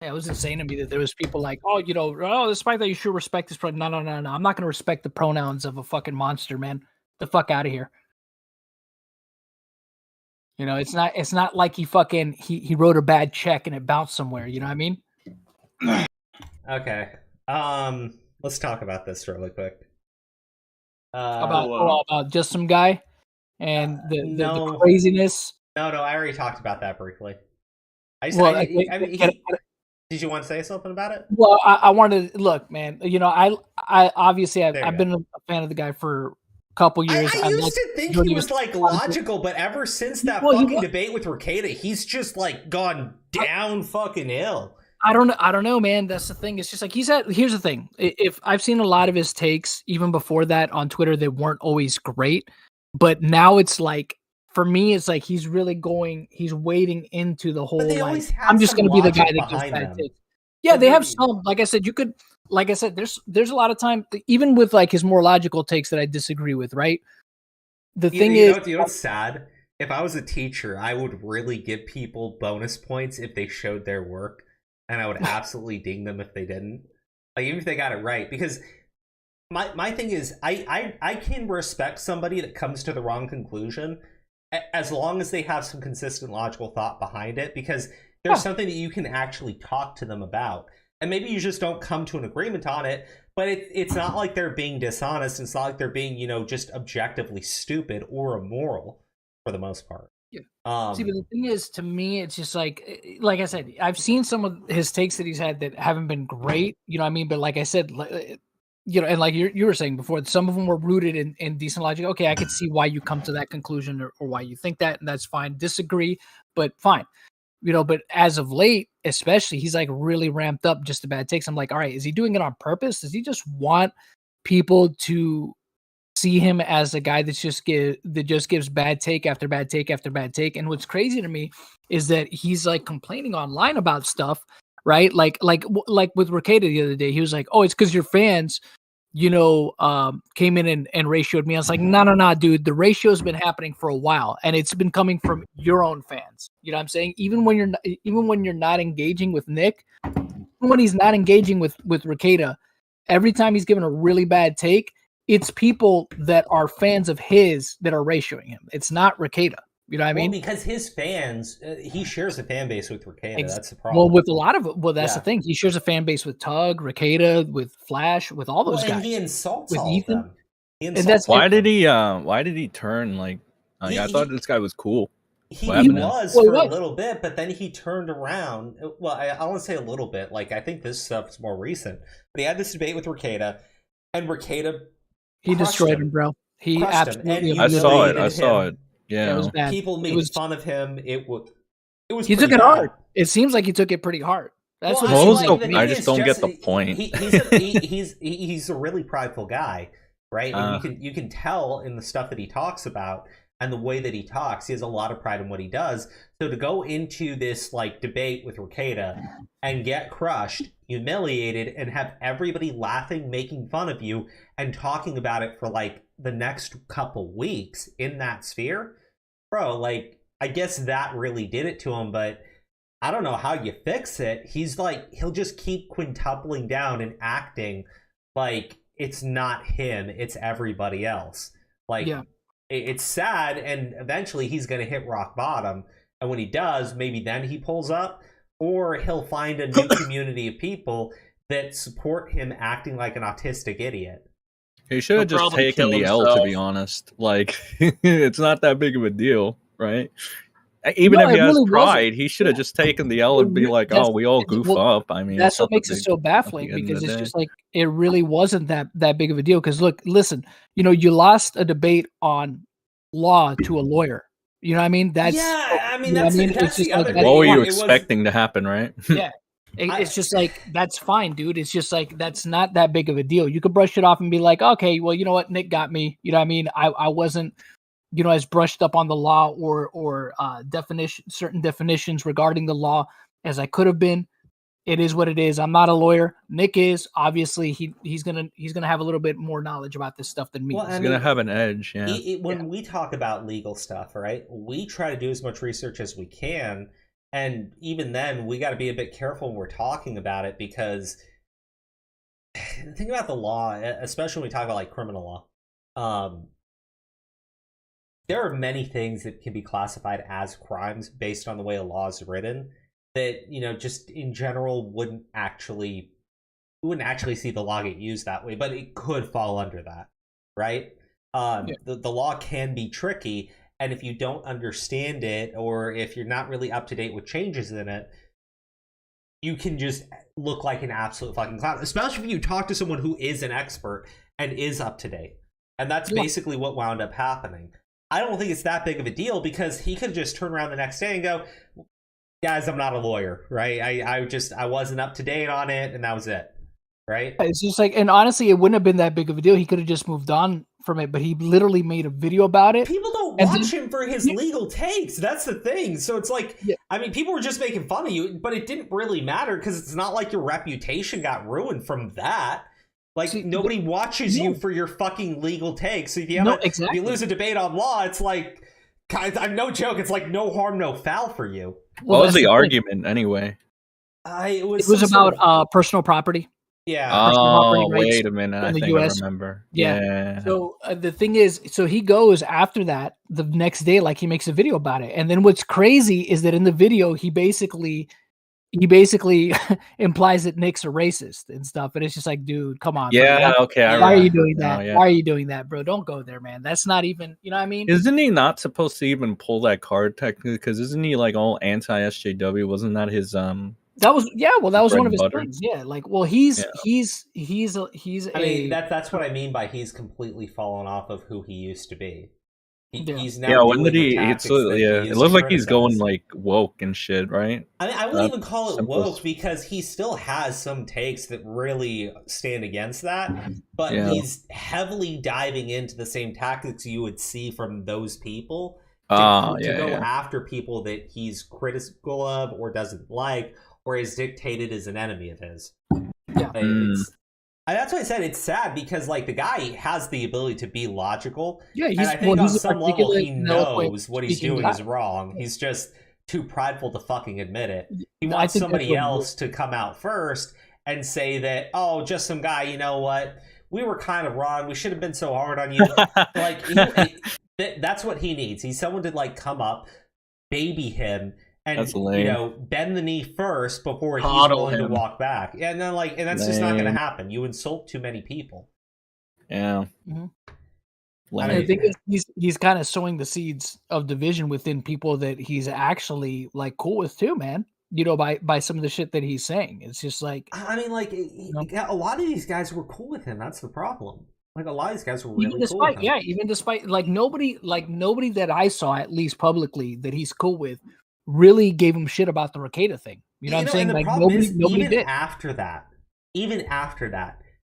Yeah, it was insane to me that there was people like, despite that you should respect this pronoun. No. I'm not going to respect the pronouns of a fucking monster, man. The fuck out of here. It's not like he wrote a bad check and it bounced somewhere. You know what I mean? Okay. Let's talk about this really quick. About just some guy and the craziness. No, I already talked about that briefly. Did you want to say something about it? Well, I wanted to look, man. I obviously I've been a fan of the guy for a couple years. I used to think he was like logical, but ever since that debate with Rekieta, he's just like gone down fucking hill. I don't know, man. That's the thing. It's just like here's the thing. If I've seen a lot of his takes even before that on Twitter that weren't always great, but now it's like for me, it's like he's wading into the whole like I'm just gonna be the guy that gives bad takes. Yeah, they have some. Like I said, there's a lot of time, even with like his more logical takes that I disagree with, right? The thing is, you know what's sad? If I was a teacher, I would really give people bonus points if they showed their work, and I would absolutely ding them if they didn't. Like even if they got it right, because my thing is, I can respect somebody that comes to the wrong conclusion as long as they have some consistent logical thought behind it, because there's something that you can actually talk to them about. And maybe you just don't come to an agreement on it, but it's not like they're being dishonest. It's not like they're being, just objectively stupid or immoral for the most part. Yeah. See, but the thing is, to me, it's just like I said, I've seen some of his takes that he's had that haven't been great. You know what I mean? But like I said, and like you were saying before, some of them were rooted in decent logic. Okay, I could see why you come to that conclusion or why you think that, and that's fine. Disagree, but fine. But as of late, especially, he's like really ramped up just the bad takes. I'm like, all right, is he doing it on purpose? Does he just want people to see him as a guy that just gives bad take after bad take after bad take? And what's crazy to me is that he's like complaining online about stuff, right? Like with Rekieta the other day, he was like, oh, it's because your fans, came in and ratioed me. I was like, no, dude, the ratio's been happening for a while, and it's been coming from your own fans. You know what I'm saying? Even when you're not engaging with Nick, when he's not engaging with Rekieta, every time he's given a really bad take, it's people that are fans of his that are ratioing him. It's not Rekieta. You know what I mean? Because his fans, he shares a fan base with Rekieta. That's the problem. Well, with a lot of that's the thing. He shares a fan base with Tug, Rekieta, with Flash, with all those guys. And he insults with all Ethan. of them. He insults why did he turn like? I thought this guy was cool. He was for a little bit, but then he turned around. Well, I want to say a little bit. Like I think this stuff's more recent. But he had this debate with Rekieta, and Rekieta he destroyed him, bro. He absolutely. I saw it. Yeah, it was bad. People made fun of him. It was. He took it hard. It seems like he took it pretty hard. That's I just don't get the point. He's a really prideful guy, right? And you can tell in the stuff that he talks about and the way that he talks. He has a lot of pride in what he does. So to go into this like debate with Rekieta and get crushed, humiliated, and have everybody laughing, making fun of you, and talking about it for like the next couple weeks in that sphere, bro, like I guess that really did it to him. But I don't know how you fix it. He's like, he'll just keep quintupling down and acting like it's not him, it's everybody else. Like it's sad, and eventually he's gonna hit rock bottom, and when he does, maybe then he pulls up, or he'll find a new community of people that support him acting like an autistic idiot. He should have just taken the L, to be honest. Like, it's not that big of a deal, right? Even if he has pride, he should have just taken the L and be like, "Oh, we all goof up." I mean, that's what makes it so baffling, because it's just like it really wasn't that big of a deal. Because listen, you lost a debate on law to a lawyer. You know what I mean? That's the other thing. What were you expecting to happen, right? Yeah. It's just like, that's fine, dude. It's just like, that's not that big of a deal. You could brush it off and be like, okay, well, you know what? Nick got me. You know what I mean? I wasn't, as brushed up on the law or certain definitions regarding the law as I could have been. It is what it is. I'm not a lawyer. Nick is. Obviously, he's gonna have a little bit more knowledge about this stuff than me. He's gonna have an edge. Yeah. When we talk about legal stuff, right? We try to do as much research as we can. And even then, we got to be a bit careful when we're talking about it, because think about the law, especially when we talk about like criminal law. There are many things that can be classified as crimes based on the way a law is written that, just in general wouldn't actually see the law get used that way, but it could fall under that, right? The law can be tricky. And if you don't understand it, or if you're not really up to date with changes in it, you can just look like an absolute fucking clown, especially if you talk to someone who is an expert and is up to date. And that's basically what wound up happening. I don't think it's that big of a deal, because he could just turn around the next day and go, guys, I'm not a lawyer, right? I wasn't up to date on it, and that was it, right? It's just like, and honestly, it wouldn't have been that big of a deal. He could have just moved on from it, but he literally made a video about it. People don't watch him for his legal takes. That's the thing. So it's like, I mean, people were just making fun of you, but it didn't really matter because it's not like your reputation got ruined from that. Like, nobody watches you for your fucking legal takes. So if you have if you lose a debate on law, it's like, I'm no joke. It's like no harm, no foul for you. What was the argument anyway? It was about personal property. Yeah. Oh, wait a minute. I think I remember. Yeah. So the thing is, so he goes after that the next day, like he makes a video about it. And then what's crazy is that in the video, he basically implies that Nick's a racist and stuff. And it's just like, dude, come on. Yeah. Bro. Okay. Why are you doing that? Why are you doing that, bro? Don't go there, man. That's not even, you know what I mean? Isn't he not supposed to even pull that card technically? Because isn't he like all anti-SJW? Wasn't that his That was that was one of his butter. things. Yeah, like he's I mean, that's what I mean by he's completely fallen off of who he used to be. He's now when did he? It looks like he's going like woke and shit, right? I mean, I wouldn't even call it woke because he still has some takes that really stand against that, but he's heavily diving into the same tactics you would see from those people to go after people that he's critical of or doesn't like, or is dictated as an enemy of his. Yeah. That's why I said it's sad because like the guy has the ability to be logical. Yeah, and I think on some level he knows what he's doing is wrong. He's just too prideful to fucking admit it. He wants somebody else to come out first and say that, oh, just some guy, you know what? We were kind of wrong. We should have been so hard on you. Like that's what he needs. He's someone to like come up, baby him, and bend the knee first before he's willing to walk back. And then and that's just not going to happen. You insult too many people. Yeah. Mm-hmm. I think he's kind of sowing the seeds of division within people that he's actually like cool with too, man. You know, by some of the shit that he's saying. It's just like, I mean, like a lot of these guys were cool with him. That's the problem. Like a lot of these guys were really cool with him. Yeah, even despite nobody that I saw, at least publicly, that he's cool with, really gave him shit about the Rekieta thing. You know what I'm saying? Like nobody did. After that,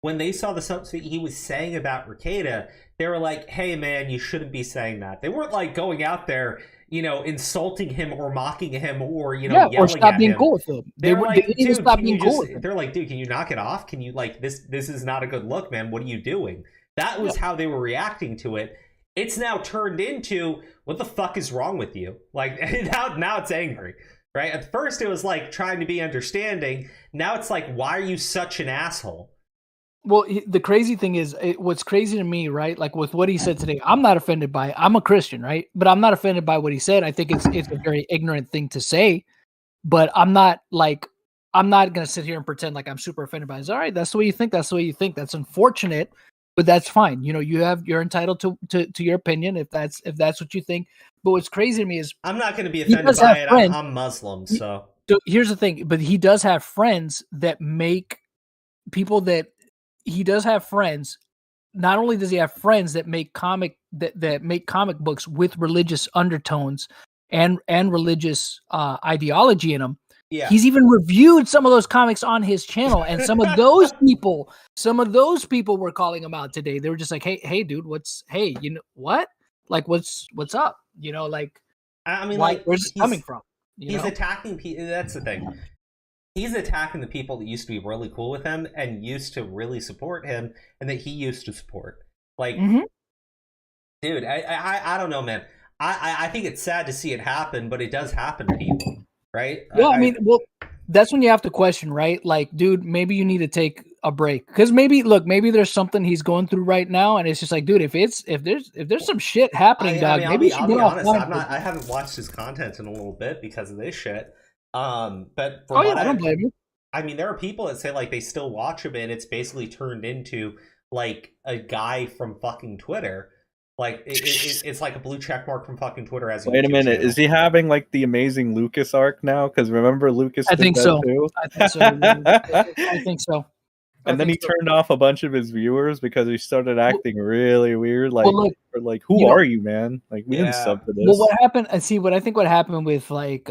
when they saw the something he was saying about Rekieta, they were like, "Hey, man, you shouldn't be saying that." They weren't like going out there, insulting him or mocking him or yelling or stop at being him. Cool with him. They were like, "Dude, stop being cool with him." They're like, "Dude, can you knock it off? Can you this is not a good look, man. What are you doing?" That was how they were reacting to it. It's now turned into, what the fuck is wrong with you? Like, now it's angry, right? At first it was like trying to be understanding. Now it's like, why are you such an asshole? Well, the crazy thing is, what's crazy to me, right? Like with what he said today, I'm not offended by it. I'm a Christian, right? But I'm not offended by what he said. I think it's a very ignorant thing to say, but I'm not going to sit here and pretend like I'm super offended by it. It's all right. That's the way you think. That's the way you think. That's unfortunate. But that's fine. You're entitled to your opinion if that's what you think. But what's crazy to me is I'm not going to be offended by it. I'm Muslim, so here's the thing. But he does have friends that make people that he does have friends. Not only does he have friends that make comic books with religious undertones and religious ideology in them. Yeah. He's even reviewed some of those comics on his channel, and some of those people were calling him out today. They were just like, "Hey, dude, what's what? Like, what's up? I mean, where's this coming from?" He's attacking people. That's the thing. He's attacking the people that used to be really cool with him and used to really support him, and that he used to support. Like, dude, I don't know, man. I think it's sad to see it happen, but it does happen to people. Right? Yeah, I mean, that's when you have to question, right? Like, dude, maybe you need to take a break because maybe there's something he's going through right now, and it's just like, dude, if there's some shit happening, dog, maybe I'll be honest. I haven't watched his content in a little bit because of this shit. But I don't blame you. I mean, there are people that say like they still watch him, and it's basically turned into like a guy from fucking Twitter. Like it's like a blue check mark from fucking Twitter. Wait a minute, is he having like the amazing Lucas arc now? Because remember Lucas? I think so. Too? I think so. I think so. And then he turned off a bunch of his viewers because he started acting really weird. Like, who are you, man? Like, we didn't sub for this. Well, what happened? And see, what I think what happened with like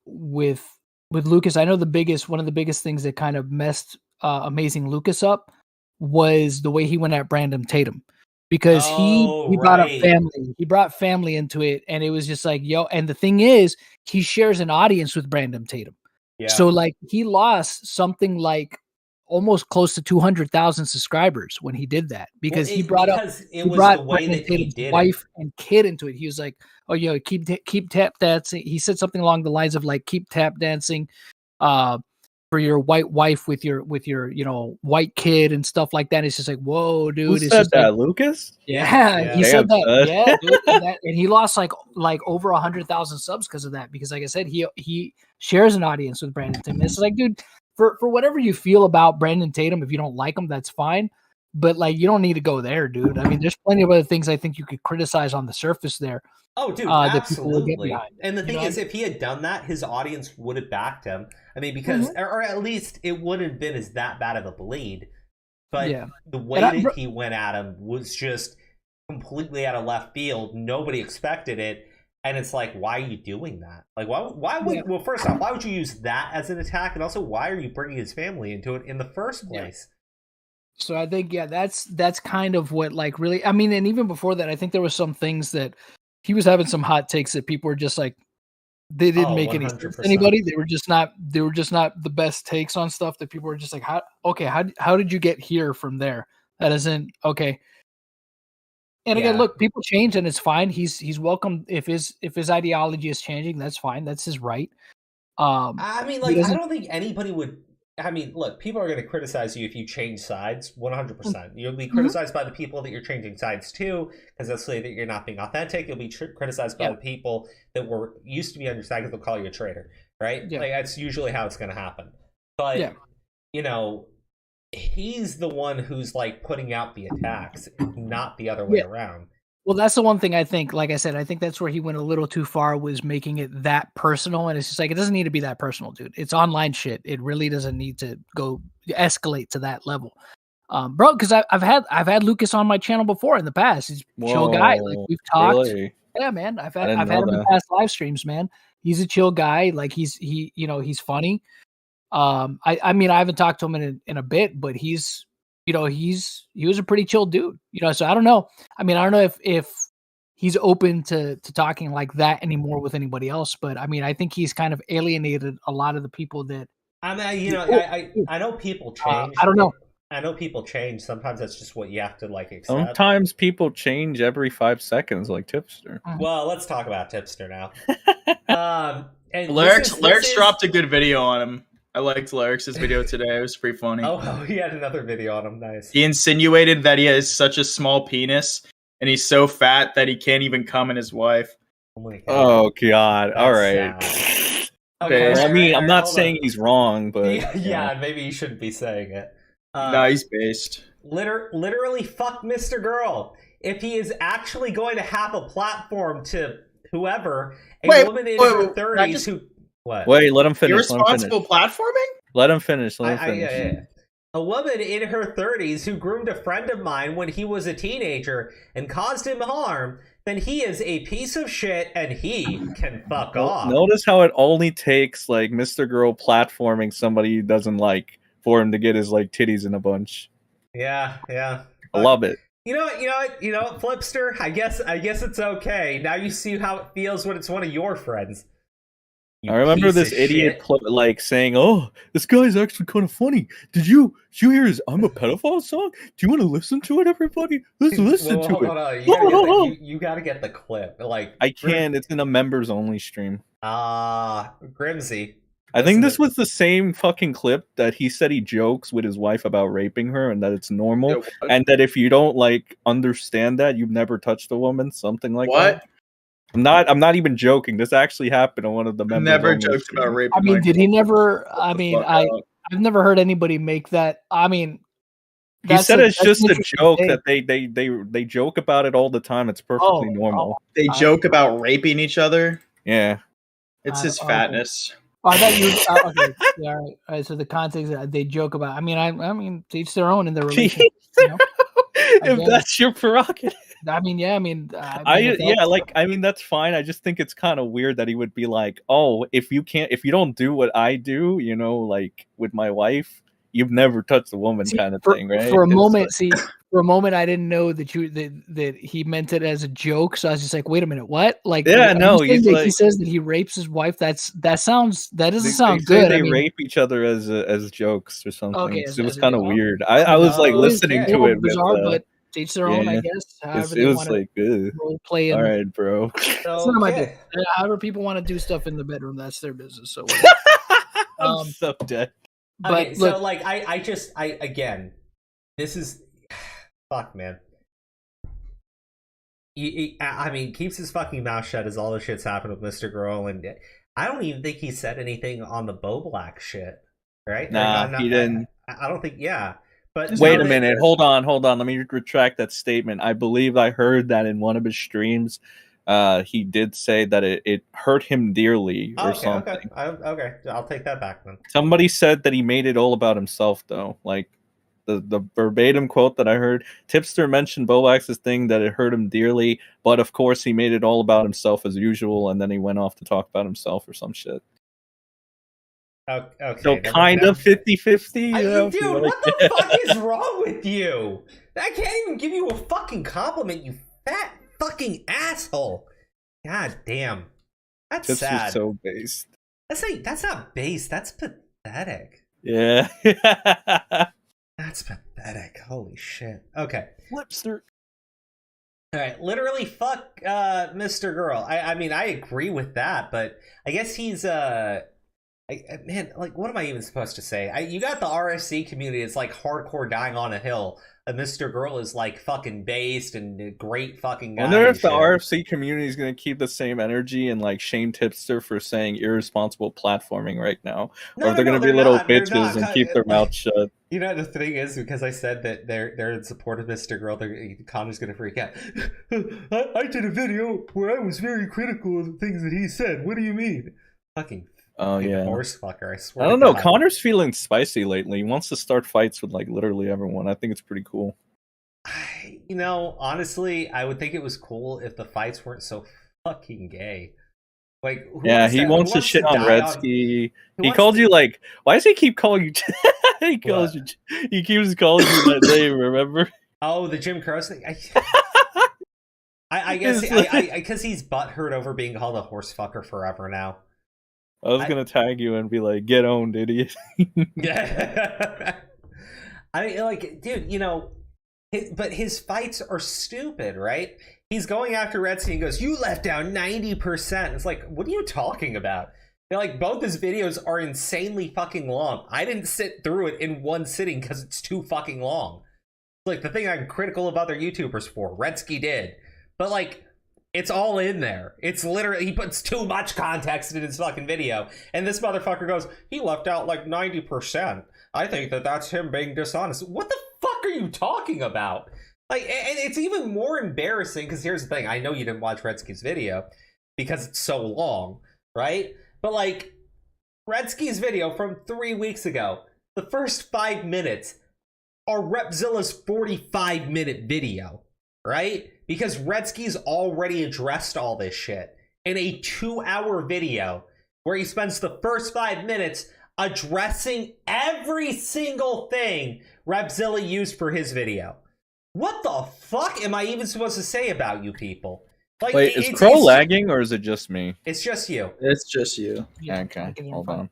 with Lucas, I know one of the biggest things that kind of messed Amazing Lucas up was the way he went at Brandon Tatum, because he brought up family. He brought family into it, and it was just like, yo. And the thing is, he shares an audience with Brandon Tatum. Yeah. So like he lost something like almost close to 200,000 subscribers when he did that, because he brought Brandon Tatum's wife and kid into it. He was like, "Oh, yo, keep tap dancing." He said something along the lines of like, "Keep tap dancing, for your white wife with your white kid," and stuff like that. It's just like, whoa, dude. Who said that, Lucas? Yeah, he said that. Yeah, dude, and he lost like over 100,000 subs because of that. Because like I said, he shares an audience with Brandon Tatum. It's like, dude, for whatever you feel about Brandon Tatum, if you don't like him, that's fine. But like, you don't need to go there, dude. I mean, there's plenty of other things I think you could criticize on the surface there. Oh, dude, absolutely. And the thing is, if he had done that, his audience would have backed him. I mean, because, or at least it wouldn't have been as that bad of a bleed. But the way that he went at him was just completely out of left field. Nobody expected it. And it's like, why are you doing that? Like, why would, well, first off, why would you use that as an attack? And also, why are you bringing his family into it in the first place? So I think, that's kind of what, like, really, I mean, and even before that, I think there was some things that he was having some hot takes that people were just like, they didn't make any sense to anybody. They were just not the best takes on stuff that people were just like, how did you get here from there? That isn't okay. And again, look, people change and it's fine. He's welcome if his ideology is changing, that's fine. That's his right. I mean, like, I don't think anybody would. I mean, look, people are going to criticize you if you change sides, 100%. You'll be criticized by the people that you're changing sides to, because they'll say that you're not being authentic. You'll be criticized by the people that used to be on your side, because they'll call you a traitor, right? Yeah. Like, that's usually how it's going to happen. But, you know, he's the one who's, like, putting out the attacks, not the other way around. Well, that's the one thing I think, like I said, I think that's where he went a little too far, was making it that personal. And it's just like, it doesn't need to be that personal, dude. It's online shit. It really doesn't need to go escalate to that level. Bro, because I've had Lucas on my channel before in the past. He's a chill guy. Like, we've talked. Really? Yeah, man. I've had him in past live streams, man. He's a chill guy. Like, he's funny. I mean, I haven't talked to him in a bit, but he was a pretty chill dude, so I don't know. I mean, I don't know if he's open to talking like that anymore with anybody else, but I mean, I think he's kind of alienated a lot of the people that, I mean, I know people change. I don't know. I know people change. Sometimes that's just what you have to, like, accept. Sometimes people change every 5 seconds, like Tipster. Well, let's talk about Tipster now. And Larix dropped a good video on him. I liked Larix's video today. It was pretty funny. Oh, he had another video on him. Nice. He insinuated that he has such a small penis and he's so fat that he can't even come in his wife. Oh my God. Oh, God. All right. Okay, I mean, I'm not saying he's wrong, but... Yeah, maybe you shouldn't be saying it. No, he's based. Literally, fuck Mr. Girl. If he is actually going to have a platform to whoever, woman in her 30s who... What? Wait, let him finish. Irresponsible platforming? Let him finish. Yeah. A woman in her 30s who groomed a friend of mine when he was a teenager and caused him harm, then he is a piece of shit and he can fuck off. Notice how it only takes, like, Mr. Girl platforming somebody he doesn't like for him to get his, like, titties in a bunch. Yeah. I love it. You know what, Flipster? I guess it's okay. Now you see how it feels when it's one of your friends. I remember this idiot like saying, "Oh, this guy's actually kind of funny. Did you hear his 'I'm a pedophile' song? Do you want to listen to it, everybody? Let's listen to it." You gotta get the clip. Like, I can't. It's in a members only stream. Grimsy. I think this was the same fucking clip that he said he jokes with his wife about raping her and that it's normal, and that if you don't, like, understand that, you've never touched a woman, something like that. I'm not even joking. This actually happened on one of the members. Never joked about rape. I mean, did he never? I mean, I've never heard anybody make that. I mean, he said it's just a joke that they joke about it all the time. It's perfectly normal. They joke about raping each other. Yeah, it's his fatness. I thought you. Okay, yeah, all right. So the context they joke about. I mean, to each their own in their relationship. If that's your prerogative. I mean, yeah. That's fine. I just think it's kind of weird that he would be like, "Oh, if you don't do what I do, like with my wife, you've never touched a woman," kind of thing, right? For a moment, I didn't know that he meant it as a joke. So I was just like, "Wait a minute, what?" Like, yeah, no, he says that he rapes his wife. That doesn't sound good. They rape each other as jokes or something. Okay, it was kind of weird. I was like listening to it, bizarre, but to each their own, I guess. It was like, role play. All right, bro. It's not my business. However, people want to do stuff in the bedroom, that's their business. So, I'm so dead. But okay, so like, I again, this is fuck, man. I mean, keeps his fucking mouth shut as all the shit's happened with Mr. Girl, and I don't even think he said anything on the Bo Black shit, right? Nah, he didn't. I don't think. Yeah, but wait a minute. Hold on. Let me retract that statement. I believe I heard that in one of his streams. He did say that it hurt him dearly or something. Okay, I'll take that back then. Somebody said that he made it all about himself, though. Like the verbatim quote that I heard, Tipster mentioned Boax's thing that it hurt him dearly, but of course he made it all about himself as usual, and then he went off to talk about himself or some shit. Okay, so kind of 50-50. Dude, what the fuck is wrong with you? I can't even give you a fucking compliment, you fat fucking asshole. God damn. That's Tipster's sad. So based. That's not base, that's pathetic. Yeah. That's pathetic. Holy shit. Okay. Flipster. Alright, literally fuck Mr. Girl. I mean, I agree with that, but I guess he's man, like, what am I even supposed to say? You got the RFC community. It's like hardcore dying on a hill. And Mr. Girl is like fucking based and a great fucking guy. I wonder if the RFC community is going to keep the same energy and like shame Tipster for saying irresponsible platforming right now, or if they're going to be little bitches and keep their mouth shut. You know, the thing is, because I said that they're in support of Mr. Girl, Connor's going to freak out. I did a video where I was very critical of the things that he said. What do you mean? Fucking. Oh yeah, horse fucker! I swear. I don't know. Connor's feeling spicy lately. He wants to start fights with like literally everyone. I think it's pretty cool. You know, honestly, I would think it was cool if the fights weren't so fucking gay. Like, he wants to shit on Redski. He called you like. Why does he keep calling you? He calls you. He keeps calling you that name. Remember? Oh, the Jim Crow thing. I guess because he's butthurt over being called a horse fucker forever now. I was gonna tag you and be like, "Get owned, idiot." Yeah. I mean, like, dude, you know, but his fights are stupid, right? He's going after Redski and goes, "You left down 90%." It's like, what are you talking about? They're like, both his videos are insanely fucking long. I didn't sit through it in one sitting because it's too fucking long. It's like the thing I'm critical of other YouTubers for. Redski did, but like. It's all in there. It's literally, he puts too much context in his fucking video. And this motherfucker goes, he left out like 90%. I think that's him being dishonest. What the fuck are you talking about? Like, and it's even more embarrassing, because here's the thing. I know you didn't watch Redski's video because it's so long, right? But like, Redski's video from 3 weeks ago, the first 5 minutes are Repzilla's 45-minute video, right? Because Redski's already addressed all this shit in a 2-hour video where he spends the first 5 minutes addressing every single thing Repzilla used for his video. What the fuck am I even supposed to say about you people? Like, wait, is Crow lagging or is it just me? It's just you. It's just you. Yeah, okay, hold on.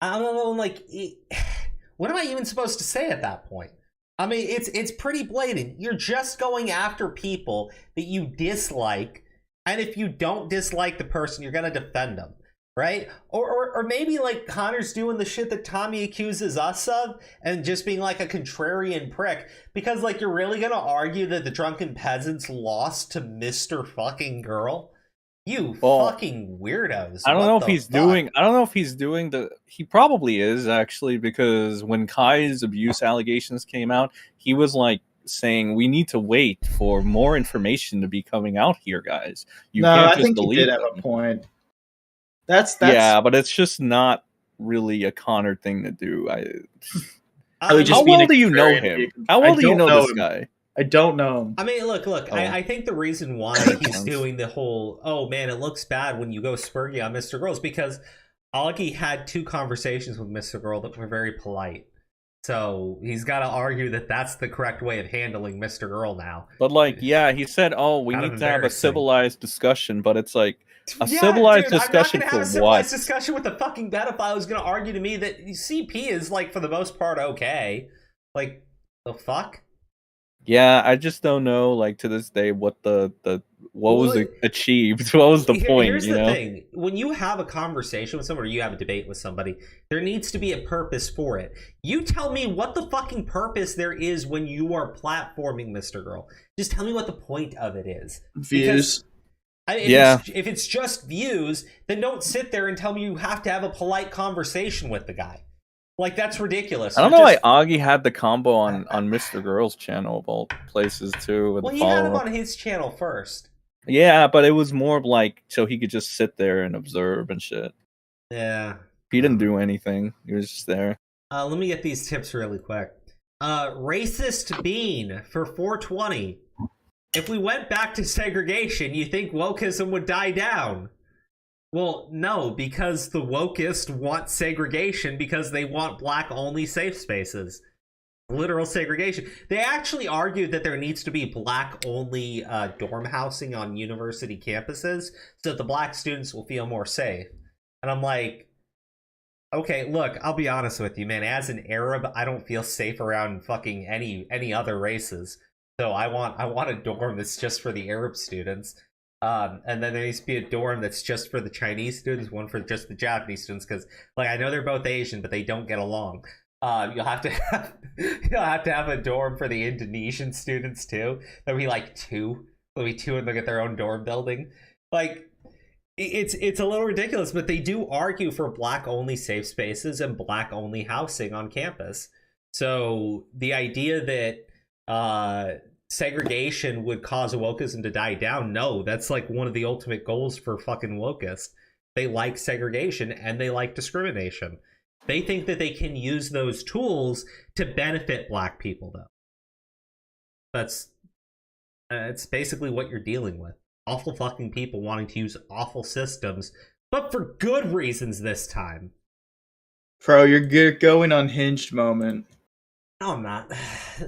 I don't know, like, what am I even supposed to say at that point? I mean, it's pretty blatant. You're just going after people that you dislike, and if you don't dislike the person, you're gonna defend them, right? Or maybe like Connor's doing the shit that Tommy accuses us of, and just being like a contrarian prick, because like you're really gonna argue that the Drunken Peasants lost to Mr. Fucking Girl? You fucking weirdos. I don't know if he's doing. I don't know if he's doing the. He probably is actually, because when Kai's abuse allegations came out, he was like saying we need to wait for more information to be coming out here, guys. You can't just delete he did at a point. That's yeah, but it's just not really a Connor thing to do. How well do you know him? How well do you know this guy? I don't know him. I mean, look. Oh. I think the reason why he's doing the whole, oh man, it looks bad when you go spurgy on Mr. Girl is because Augie had 2 conversations with Mr. Girl that were very polite. So he's got to argue that that's the correct way of handling Mr. Girl now. But like, yeah, he said, "Oh, we need to have a civilized discussion," but it's like a civilized discussion I'm not gonna for have a civilized what? discussion with the fucking pedophile who's gonna argue to me that CP is like for the most part okay. Like the fuck? Yeah, I just don't know. Like to this day, what was achieved? What was the point? Here's you the know? thing: when you have a conversation with someone, or you have a debate with somebody, there needs to be a purpose for it. You tell me what the fucking purpose there is when you are platforming Mr. Girl. Just tell me what the point of it is. Views. If it's just views, then don't sit there and tell me you have to have a polite conversation with the guy. Like, that's ridiculous. I don't know why Augie had the combo on Mr. Girl's channel of all places too. Well, he had him on his channel first. Yeah, but it was more of like so he could just sit there and observe and shit. Yeah. He didn't do anything. He was just there. Let me get these tips really quick. Racist Bean for 420. If we went back to segregation, you think wokeism would die down? Well, no, because the wokest want segregation because they want black-only safe spaces. Literal segregation. They actually argued that there needs to be black-only dorm housing on university campuses so that the black students will feel more safe. And I'm like, okay, look, I'll be honest with you, man. As an Arab, I don't feel safe around fucking any other races. So I want a dorm that's just for the Arab students. And then there needs to be a dorm that's just for the Chinese students, one for just the Japanese students, because like I know they're both Asian, but they don't get along. You'll have to have a dorm for the Indonesian students too. There'll be like 2. There'll be 2 and they'll get their own dorm building. Like it's a little ridiculous, but they do argue for black only safe spaces and black only housing on campus. So the idea that segregation would cause wokeism to die down, no, that's like one of the ultimate goals for fucking wokists. They like segregation and they like discrimination. They think that they can use those tools to benefit black people, though. That's it's basically what you're dealing with. Awful fucking people wanting to use awful systems, but for good reasons this time. Bro, you're going unhinged moment. No, I'm not.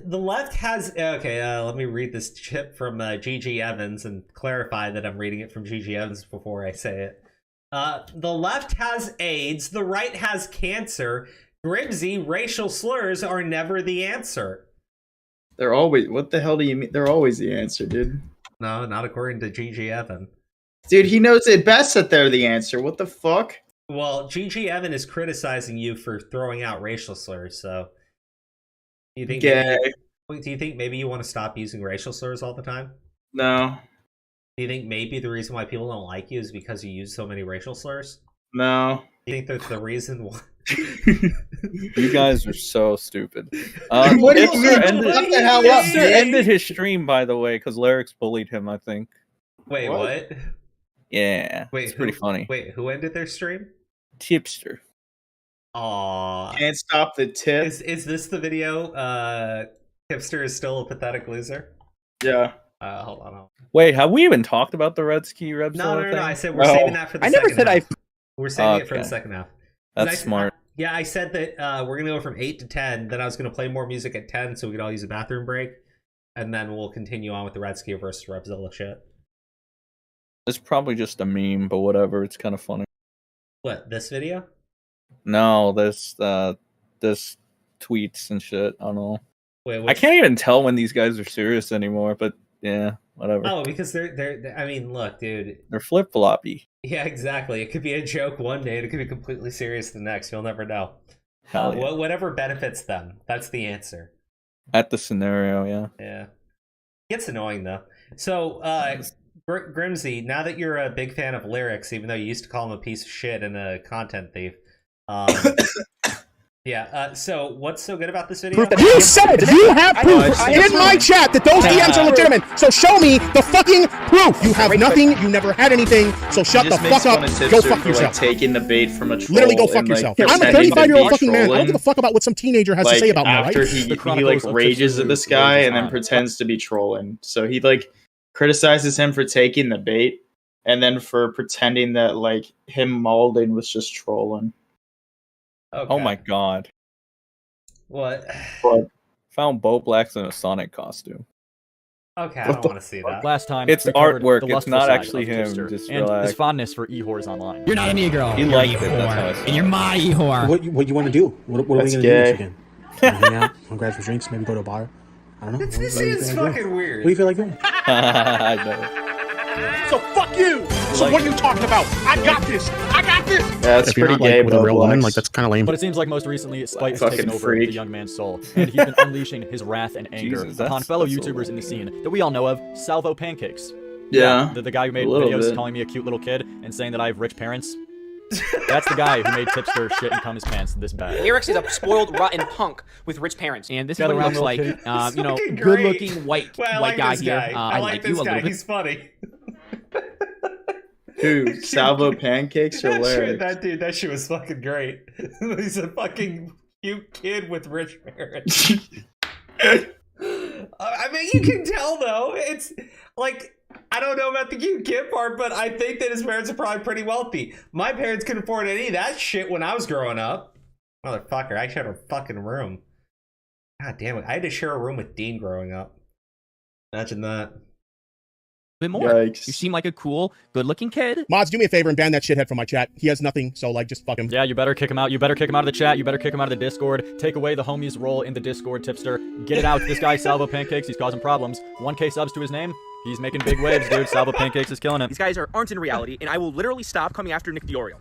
The left has... Okay, let me read this tip from G.G. Evans and clarify that I'm reading it from G.G. Evans before I say it. The left has AIDS, the right has cancer. Grimsy, racial slurs are never the answer. They're always... What the hell do you mean? They're always the answer, dude. No, not according to G.G. Evan. Dude, he knows it best that they're the answer. What the fuck? Well, G.G. Evan is criticizing you for throwing out racial slurs, so... Do you think maybe you want to stop using racial slurs all the time? No. Do you think maybe the reason why people don't like you is because you use so many racial slurs? No. Do you think that's the reason why? You guys are so stupid. What do you mean? What the hell up, Hipster ended his stream, by the way, because Lyrics bullied him, I think. Wait, what? Yeah. Wait, it's pretty funny. Wait, who ended their stream? Tipster. Aww. Can't stop the tip. Is this the video? Hipster is still a pathetic loser? Yeah. Hold on. Wait, have we even talked about the Redski Repzilla No. I said we're saving that for the second half. We're saving it for the second half. That's smart. I said that we're going to go from 8 to 10. Then I was going to play more music at 10 so we could all use a bathroom break. And then we'll continue on with the Redski versus Repzilla shit. It's probably just a meme, but whatever. It's kind of funny. What, this video? No, this tweets and shit. I don't know. Wait, I can't even tell when these guys are serious anymore, but yeah, whatever. Oh, because they're I mean, look, dude. They're flip-floppy. Yeah, exactly. It could be a joke one day and it could be completely serious the next. You'll never know. Hell yeah. Whatever benefits them. That's the answer. At the scenario, yeah. Yeah. Gets annoying, though. So, Grimsy, now that you're a big fan of Lyrics, even though you used to call him a piece of shit and a content thief, Yeah, so what's so good about this video? You said you have proof in my chat that those DMs are legitimate. So show me the fucking proof. You have nothing. You never had anything. So shut the fuck up. Go fuck yourself. Taking the bait from a troll. Literally go fuck yourself. I'm a 35-year-old fucking man. I don't give a fuck about what some teenager has to say about me, right? After he like rages at this guy and then pretends to be trolling. So he like criticizes him for taking the bait and then for pretending that like him molding was just trolling. Okay. Oh my god. What? Found Bo Blacks in a Sonic costume. Okay, I don't want to see that. Last time, it's artwork. It's not actually him. Just relax. And his fondness for e-whores online. You're not an e-girl. He liked it. That's how it's and you're my e-whore. What you want to do? What are we going to do this weekend? Hang out? Want to grab some drinks? Maybe go to a bar? I don't know. This is fucking weird. What do you feel like doing? I know. So fuck you. So what are you talking about? I got this. I got this. Yeah, that's if you're pretty not, gay, like, with a real woman, like that's kind of lame. But it seems like most recently, spite has Fucking taken over freak. the young man's soul, and he's been unleashing his wrath and anger Jesus, upon fellow YouTubers in the scene that we all know of, Salvo Pancakes. Yeah. The guy who made videos calling me a cute little kid and saying that I have rich parents. That's the guy who made Tipster shit and cum his pants this bad. Eric's is a spoiled, rotten punk with rich parents. And this is what he looks like. You know, fucking good-looking white like guy this here. guy. I like this you a guy. little bit. He's funny. Dude, Salvo Pancakes are hilarious. That shit was fucking great. He's a fucking cute kid with rich parents. I mean, you can tell though. It's like, I don't know about the cute kid part, but I think that his parents are probably pretty wealthy. My parents couldn't afford any of that shit when I was growing up. Motherfucker, I shared a fucking room. God damn it. I had to share a room with Dean growing up. Imagine that. Bit more. Yikes. You seem like a cool, good-looking kid. Mods, do me a favor and ban that shithead from my chat. He has nothing, so like just fuck him. Yeah, you better kick him out. You better kick him out of the chat. You better kick him out of the Discord. Take away the homie's role in the Discord, Tipster. Get it out. This guy, Salvo Pancakes, he's causing problems. 1K subs to his name. He's making big waves, dude. Salvo Pancakes is killing it. These guys aren't in reality, and I will literally stop coming after Nick Diorio.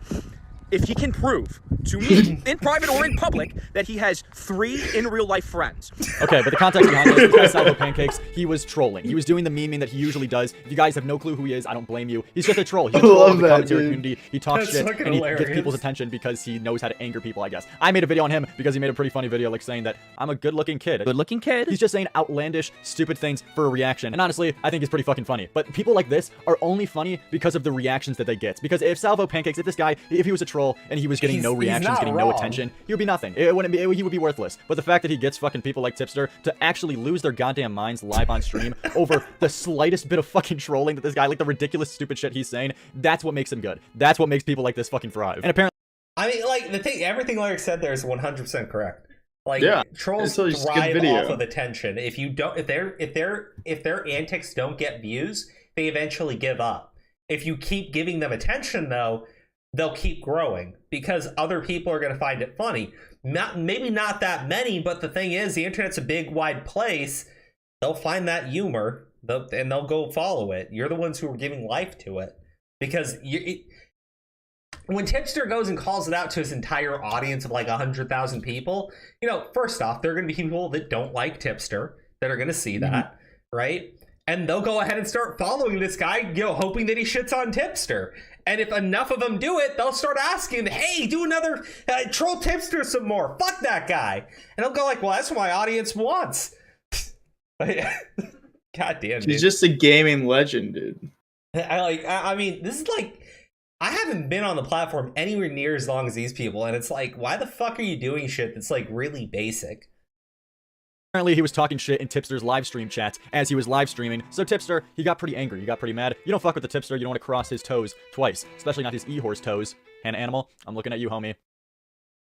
If he can prove to me, in private or in public, that he has 3 in real life friends. Okay, but the context behind this, this guy Salvo Pancakes, he was trolling. He was doing the memeing that he usually does. If you guys have no clue who he is, I don't blame you. He's just a troll. He's a troll of the commentary community. He talks shit, and he gets people's attention because he knows how to anger people, I guess. I made a video on him because he made a pretty funny video, like saying that I'm a good-looking kid. Good-looking kid? He's just saying outlandish, stupid things for a reaction. And honestly, I think he's pretty fucking funny. But people like this are only funny because of the reactions that they get. Because if Salvo Pancakes, if this guy, if he was a troll and he was getting no reactions, getting no attention, he would be nothing. It wouldn't be. He would be worthless. But the fact that he gets fucking people like Tipster to actually lose their goddamn minds live on stream over the slightest bit of fucking trolling that this guy, like the ridiculous stupid shit he's saying, that's what makes him good. That's what makes people like this fucking thrive. And apparently, I mean, like the thing, everything Larry said there is 100% correct. Like, yeah, trolls thrive off of attention. If you don't, if their antics don't get views, they eventually give up. If you keep giving them attention, though, they'll keep growing because other people are going to find it funny. Maybe not that many, but the thing is, the internet's a big, wide place. They'll find that humor, and they'll go follow it. You're the ones who are giving life to it. Because when Tipster goes and calls it out to his entire audience of like 100,000 people, you know, first off, there are going to be people that don't like Tipster that are going to see that, right? And they'll go ahead and start following this guy, you know, hoping that he shits on Tipster. And if enough of them do it, they'll start asking, hey, do another, troll Tipster some more. Fuck that guy. And they'll go like, well, that's what my audience wants. God damn, dude. He's just a gaming legend, dude. I mean, this is like, I haven't been on the platform anywhere near as long as these people. And it's like, why the fuck are you doing shit that's like really basic? apparently he was talking shit in Tipster's live stream chats as he was live streaming. So Tipster, he got pretty angry. He got pretty mad. You don't fuck with the Tipster. You don't want to cross his toes twice, especially not his e-horse toes. Hannah Animal, I'm looking at you, homie.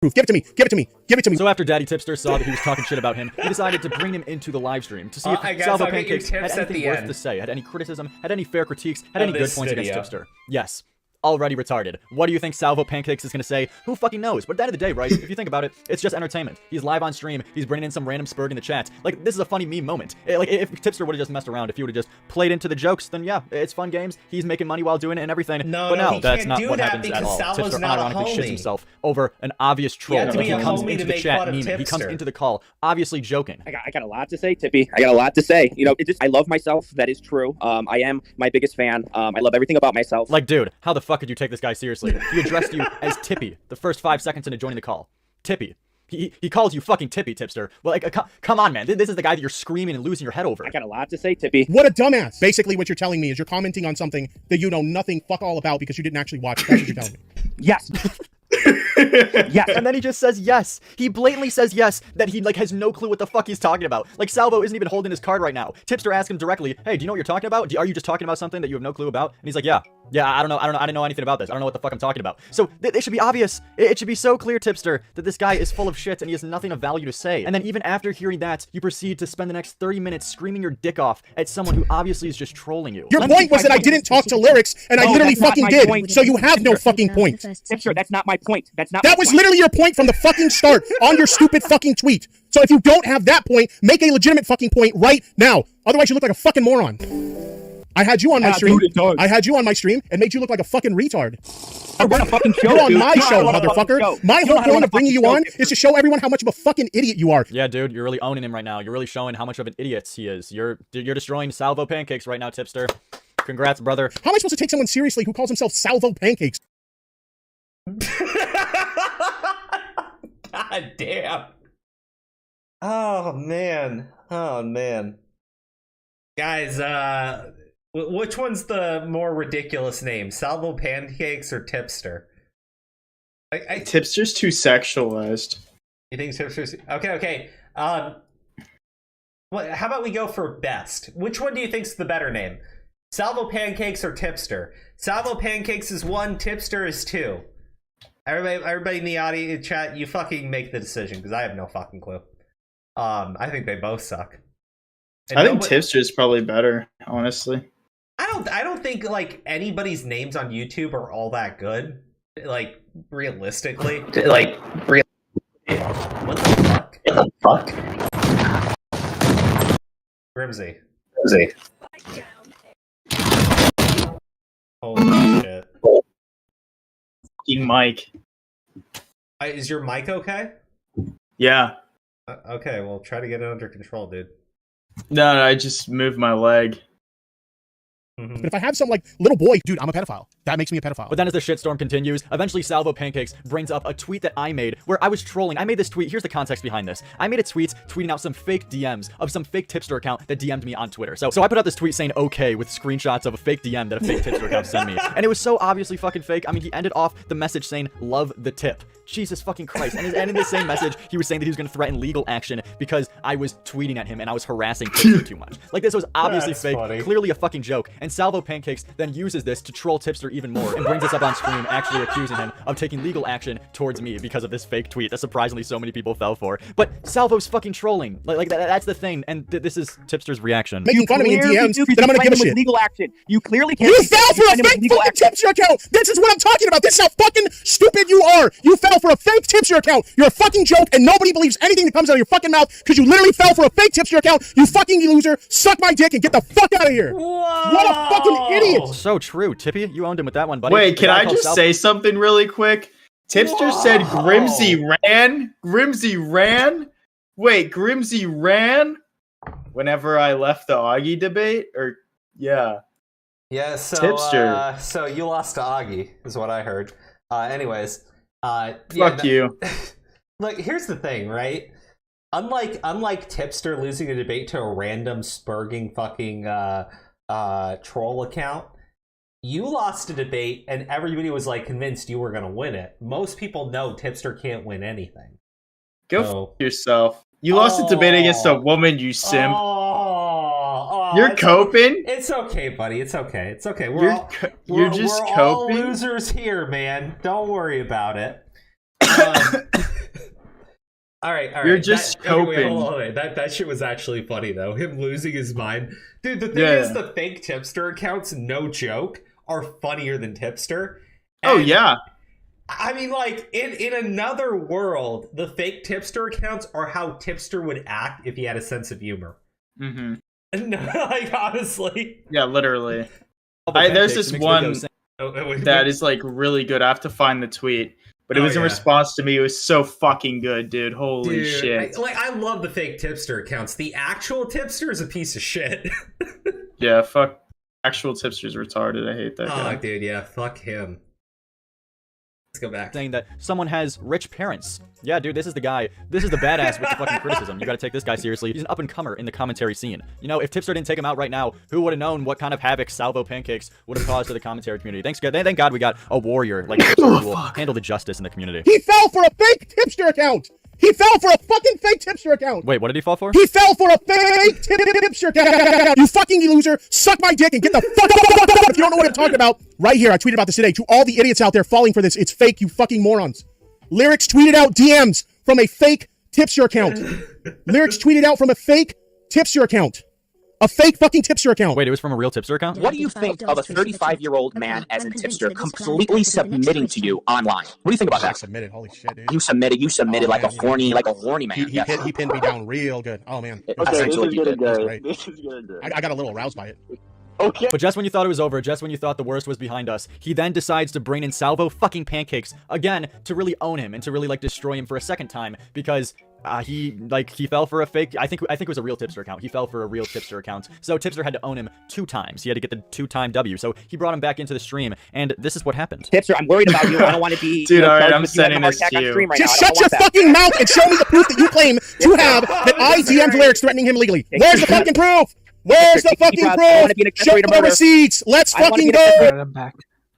Give it to me. Give it to me. Give it to me. So after Daddy Tipster saw that he was talking shit about him, he decided to bring him into the live stream to see if Salvo Pancakes had anything worth to say, had any criticism, had any fair critiques, had any good points against Tipster. Yes. Already retarded. What do you think Salvo Pancakes is going to say? Who fucking knows? But at the end of the day, right, if you think about it, it's just entertainment. He's live on stream. He's bringing in some random spurg in the chat. Like, this is a funny meme moment. Like, if Tipster would have just messed around, if he would have just played into the jokes, then yeah, it's fun games. He's making money while doing it and everything. No, that's not what happens at all. Tipster unironically shits himself over an obvious troll. Like, he comes into the chat memeing. He comes into the call, obviously joking. I got a lot to say, Tippy. I got a lot to say. You know, I love myself. That is true. I am my biggest fan. I love everything about myself. Like, dude, how the fuck could you take this guy seriously? He addressed you as Tippy the first 5 seconds into joining the call. Tippy. He calls you fucking Tippy, tipster. Well, like, come on, man. This is the guy that you're screaming and losing your head over. I got a lot to say, Tippy. What a dumbass. Basically, what you're telling me is you're commenting on something that you know nothing fuck all about because you didn't actually watch it. That's what you're telling me. Yes. Yeah, and then he just says yes. He blatantly says yes, that he like has no clue what the fuck he's talking about. Like Salvo isn't even holding his card right now. Tipster asks him directly, "Hey, do you know what you're talking about? Are you just talking about something that you have no clue about?" And he's like, "Yeah, I don't know. I didn't know anything about this. I don't know what the fuck I'm talking about." So it should be obvious. It should be so clear, Tipster, that this guy is full of shit and he has nothing of value to say. And then even after hearing that, you proceed to spend the next 30 minutes screaming your dick off at someone who obviously is just trolling you. Your point was that I didn't talk to lyrics, and I literally fucking did. Point. So you have no fucking point. Tipster, that's not my point. That was literally your point from the fucking start on your stupid fucking tweet. So if you don't have that point, make a legitimate fucking point right now. Otherwise, you look like a fucking moron. I had you on my stream. I had you on my stream and made you look like a fucking retard. I run a fucking show. You're on my show, motherfucker. My whole point of bringing you on is to show everyone how much of a fucking idiot you are. Yeah, dude, you're really owning him right now. You're really showing how much of an idiot he is. You're destroying Salvo Pancakes right now, Tipster. Congrats, brother. How am I supposed to take someone seriously who calls himself Salvo Pancakes? God damn. Oh man. Guys, which one's the more ridiculous name? Salvo Pancakes or Tipster? Tipster's too sexualized. You think Tipster's... Okay. How about we go for best? Which one do you think's the better name? Salvo Pancakes or Tipster? Salvo Pancakes is 1, Tipster is 2. Everybody in the audience chat, you fucking make the decision because I have no fucking clue. I think they both suck. And I think Tipster is probably better, honestly. I don't think like anybody's names on YouTube are all that good. Like realistically. What the fuck? Grimsy. Holy shit. Fucking mic. Is your mic okay? Yeah. Okay, well try to get it under control, dude. No, I just moved my leg. But if I have some like little boy, dude, I'm a pedophile. That makes me a pedophile. But then as the shitstorm continues, eventually Salvo Pancakes brings up a tweet that I made where I was trolling. I made this tweet. Here's the context behind this. I made a tweet tweeting out some fake DMs of some fake tipster account that DM'd me on Twitter. So I put out this tweet saying okay with screenshots of a fake DM that a fake tipster account sent me. And it was so obviously fucking fake. I mean, he ended off the message saying love the tip. Jesus fucking Christ. And in the same message, he was saying that he was going to threaten legal action because I was tweeting at him and I was harassing Tipster too much. Like this was obviously fake, clearly a fucking joke. And Salvo Pancakes then uses this to troll Tipster even more and brings us up on stream actually accusing him of taking legal action towards me because of this fake tweet that surprisingly so many people fell for. But Salvo's fucking trolling. Like that's the thing. And this is Tipster's reaction. Making fun of me in DMs that I'm going to give a shit. Legal action. You clearly can't. You fell for a fake fucking Tipster account. This is what I'm talking about. This is how fucking stupid you are. You fell for a fake Tipster account. You're a fucking joke and nobody believes anything that comes out of your fucking mouth because you literally fell for a fake Tipster account. You fucking loser. Suck my dick and get the fuck out of here. Whoa. What a fucking idiot. So true. Tippy, you owned him with that one, buddy. Wait, can I just say something really quick? Tipster said Grimsy ran. Wait, Grimsy ran whenever I left the Augie debate? Or, yeah. Yeah, so, Tipster. So you lost to Augie, is what I heard. Anyways. Fuck you. Look, here's the thing, right? Unlike Tipster losing a debate to a random spurging fucking troll account, you lost a debate and everybody was like convinced you were gonna win it. Most people know Tipster can't win anything. Go f yourself. You lost a debate against a woman, you simp. You're coping? It's okay, buddy. It's okay. It's okay. You're just coping? All losers here, man. Don't worry about it. All right. You're just coping. Anyway, hold on. That shit was actually funny, though. Him losing his mind. Dude, the thing is, the fake Tipster accounts, no joke, are funnier than Tipster. Oh, yeah. I mean, like, in another world, the fake Tipster accounts are how Tipster would act if he had a sense of humor. Mm-hmm. No, like, honestly. Yeah, literally. There's this one that is, like, really good. I have to find the tweet. But it was in response to me. It was so fucking good, dude. Holy shit. I love the fake Tipster accounts. The actual Tipster is a piece of shit. Yeah, fuck. Actual Tipster's retarded. I hate that guy. Oh, dude, yeah. Fuck him. Let's go back. Saying that someone has rich parents. Yeah, dude, this is the guy. This is the badass with the fucking criticism. You gotta take this guy seriously. He's an up-and-comer in the commentary scene. You know, if Tipster didn't take him out right now, who would have known what kind of havoc Salvo Pancakes would have caused to the commentary community? Thank God we got a warrior like Tipster who will handle the justice in the community. He fell for a fake Tipster account. He fell for a fucking fake Tipster account. Wait, what did he fall for? He fell for a fake Tipster account. You fucking loser. Suck my dick and get the fuck out. If you don't know what I'm talking about, right here, I tweeted about this today. To all the idiots out there falling for this, it's fake, you fucking morons. Lyrics tweeted out DMs from a fake Tipster account. Lyrics tweeted out from a fake Tipster account. A fake fucking Tipster account. Wait, it was from a real Tipster account? What do you think of a 35-year-old man as a tipster completely submitting to you online? What do you think about that? Submitted, holy shit, dude. You submitted like a horny man. He pinned me down real good. Oh man. Okay, this is good. good. This is good. I got a little aroused by it. Okay. But just when you thought it was over, just when you thought the worst was behind us, he then decides to bring in Salvo fucking Pancakes again to really own him and to really like destroy him for a second time because he fell for a fake. I think it was a real Tipster account. He fell for a real Tipster account. So Tipster had to own him 2 times. He had to get the 2-time W. So he brought him back into the stream, and this is what happened. Tipster, I'm worried about you. I don't want to be. Dude, alright, I'm sending this to you. Right Just shut your fucking mouth and show me the proof that you claim to have that I DM'd Lyrics threatening him legally. Where's the fucking proof? Where's the fucking proof? Show the receipts. Let's fucking go.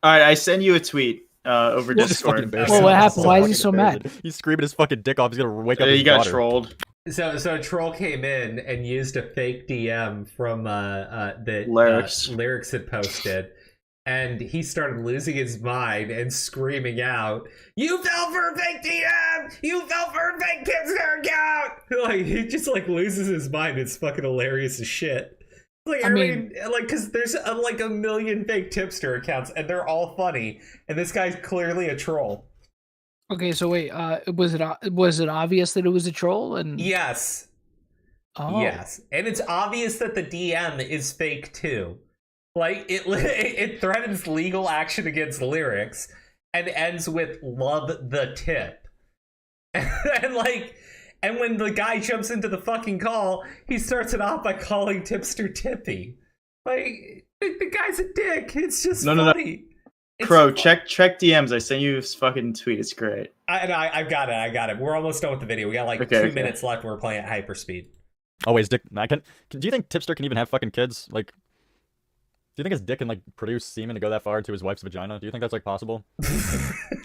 Alright, I send you a tweet over Discord. Well, what happened? Why is he so mad? He's screaming his fucking dick off. He's gonna wake up. He his got daughter. trolled. So a troll came in and used a fake DM from that Lyrics had posted, and he started losing his mind and screaming out, "You fell for a fake DM! You fell for a fake Tipster account!" Like he just like loses his mind. It's fucking hilarious as shit. Like because there's like a million fake Tipster accounts and they're all funny, and this guy's clearly a troll. Okay, so wait, was it obvious that it was a troll? And yes, yes, and it's obvious that the DM is fake too. Like it threatens legal action against Lyrics and ends with "love the tip," and when the guy jumps into the fucking call, he starts it off by calling Tipster Tippy. Like the guy's a dick. It's just funny. No. Pro, check DMs. I sent you this fucking tweet. It's great. I got it. We're almost done with the video. We got like 2 minutes left. And we're playing at hyperspeed. Oh wait, Dick. Do you think Tipster can even have fucking kids? Like, do you think his dick can like produce semen to go that far into his wife's vagina? Do you think that's like possible?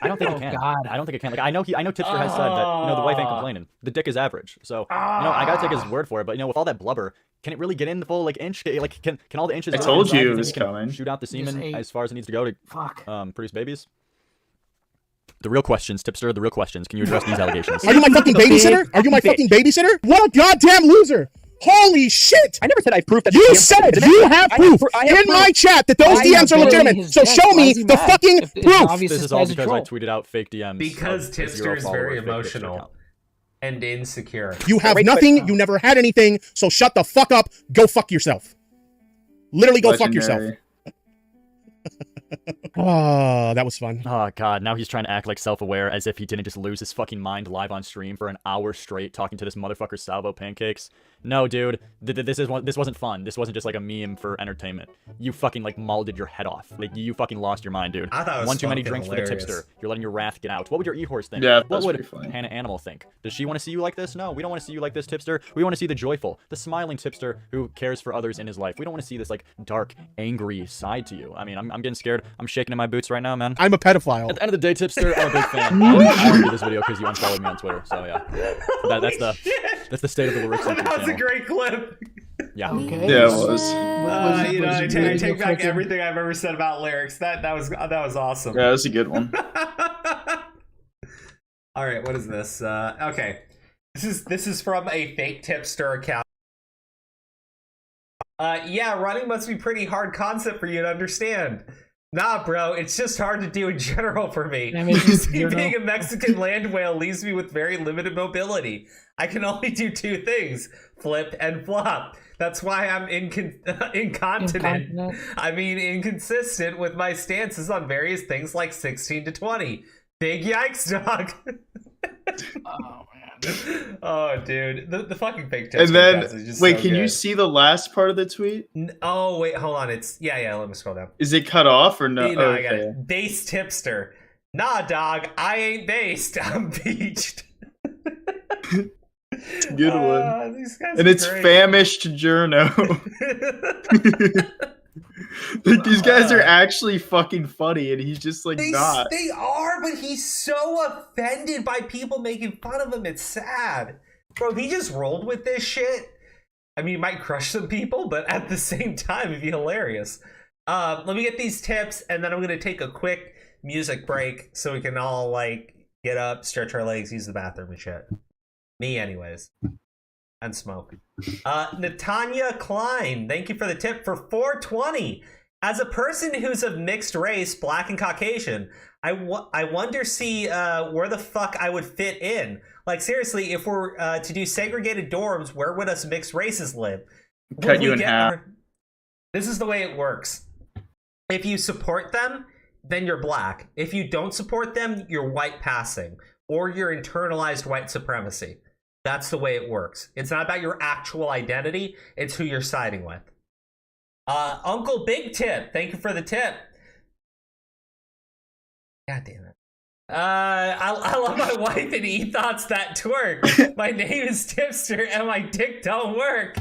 I don't think it can. God. I don't think it can. Like, I know Tipster has said that the wife ain't complaining. The dick is average. So I gotta take his word for it. But with all that blubber, can it really get in the full like inch? Like, can all the inches? I told you it was coming. Shoot out the semen as far as it needs to go to produce babies. The real questions, Tipster. The real questions. Can you address these allegations? Are you my fucking babysitter? Are you my fucking babysitter? What a goddamn loser! Holy shit! I never said I have proof that you said you have proof in my chat that those DMs are legitimate. So show me the fucking proof. This is all because I tweeted out fake DMs. Because Tipster is very emotional and insecure. You have nothing. You never had anything. So shut the fuck up. Go fuck yourself. Literally, go fuck yourself. Oh, that was fun. Oh god, now he's trying to act like self-aware as if he didn't just lose his fucking mind live on stream for an hour straight talking to this motherfucker Salvo Pancakes. No, dude, this wasn't fun. This wasn't just like a meme for entertainment. You fucking like molded your head off. Like you fucking lost your mind, dude. I thought it was one too many drinks hilarious. for the Tipster. You're letting your wrath get out. What would your e-horse think? Yeah, what would Hannah Animal think? Does she want to see you like this? No, we don't want to see you like this, Tipster. We want to see the joyful, the smiling Tipster who cares for others in his life. We don't want to see this like dark, angry side to you. I mean, I'm getting scared. I'm shaking in my boots right now, man. I'm a pedophile. At the end of the day, Tipster, I'm a big fan. I only did this video because you unfollowed me on Twitter. So yeah, that's the state of the lyrics. That was a great clip. Yeah. Okay. Yeah, it was. I take back everything I've ever said about Lyrics. That was awesome. Yeah, that was a good one. All right, what is this? Okay, this is from a fake Tipster account. Yeah, running must be pretty hard concept for you to understand. Nah, bro, it's just hard to do in general for me. Being a Mexican land whale leaves me with very limited mobility. I can only do 2 things, flip and flop. That's why I'm incontinent. I mean, inconsistent with my stances on various things like 16 to 20. Big yikes, dog. Oh, man. Oh, dude. The fucking fake And then, is just wait, so can good. you see the last part of the tweet? Oh, wait, hold on. It's, yeah, let me scroll down. Is it cut off or no? No, I got it. Base Tipster. Nah, dog, I ain't based. I'm beached. Good one. These guys and are it's great. famished journo. Like these guys are actually fucking funny, and he's just like not. They are, but he's so offended by people making fun of him. It's sad, bro. If he just rolled with this shit, I mean, he might crush some people, but at the same time, it'd be hilarious. Let me get these tips, and then I'm gonna take a quick music break so we can all like get up, stretch our legs, use the bathroom and shit. Me, anyways. And smoke. Natanya Klein, thank you for the tip for 420. As a person who's of mixed race, black and Caucasian, I wonder where the fuck I would fit in. Like seriously, if we're to do segregated dorms, where would us mixed races live? Cut you in half. This is the way it works. If you support them, then you're black. If you don't support them, you're white passing, or you're internalized white supremacy. That's the way it works. It's not about your actual identity. It's who you're siding with. Uncle Big Tip, thank you for the tip. God damn it. I love my wife and e-thoughts that twerk. My name is Tipster and my dick don't work.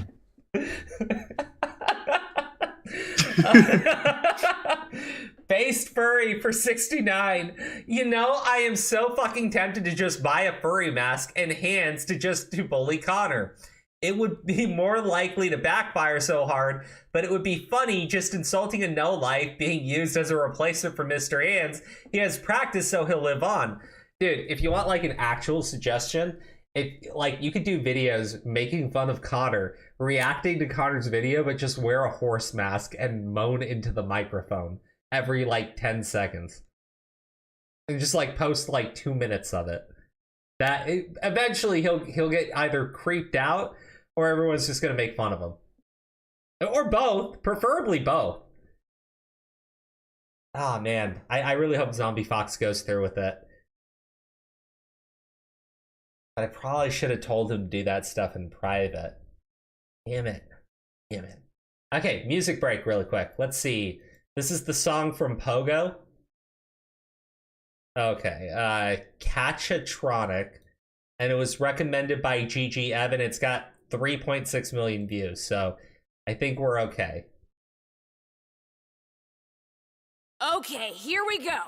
Based furry for 69. You know, I am so fucking tempted to just buy a furry mask and hands to bully Connor. It would be more likely to backfire so hard, but it would be funny just insulting a no-life being used as a replacement for Mr. Hands. He has practice, so he'll live on. Dude, if you want like an actual suggestion, you could do videos making fun of Connor, reacting to Connor's video, but just wear a horse mask and moan into the microphone every like 10 seconds. And just like post like 2 minutes of it. Eventually he'll get either creeped out or everyone's just gonna make fun of him. Or both, preferably both. Oh man, I really hope Zombie Fox goes through with it. But I probably should have told him to do that stuff in private. Damn it. Okay, music break really quick. Let's see. This is the song from Pogo. Okay, Catchatronic. And it was recommended by GG Evan. It's got 3.6 million views, so I think we're okay. Okay, here we go.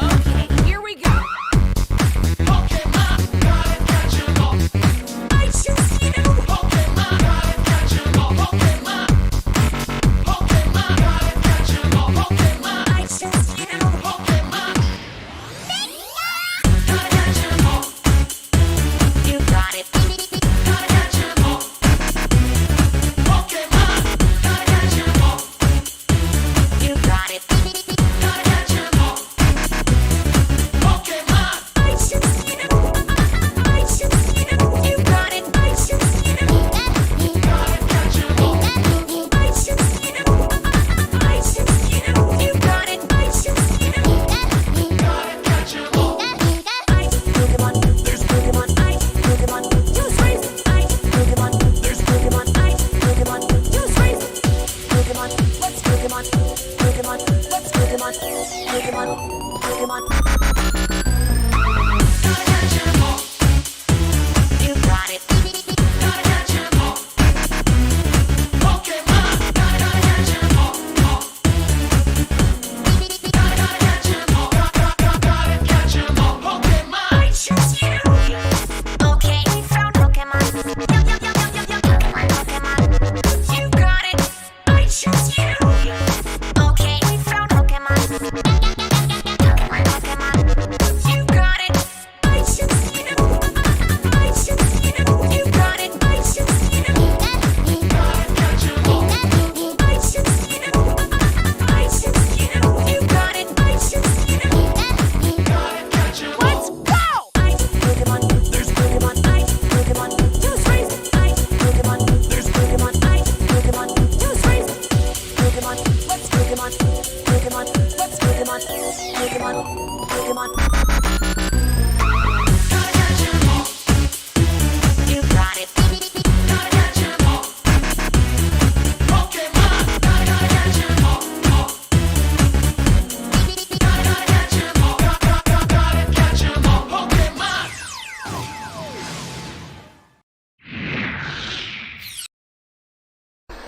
Okay, here we go. I choose you. I choose you.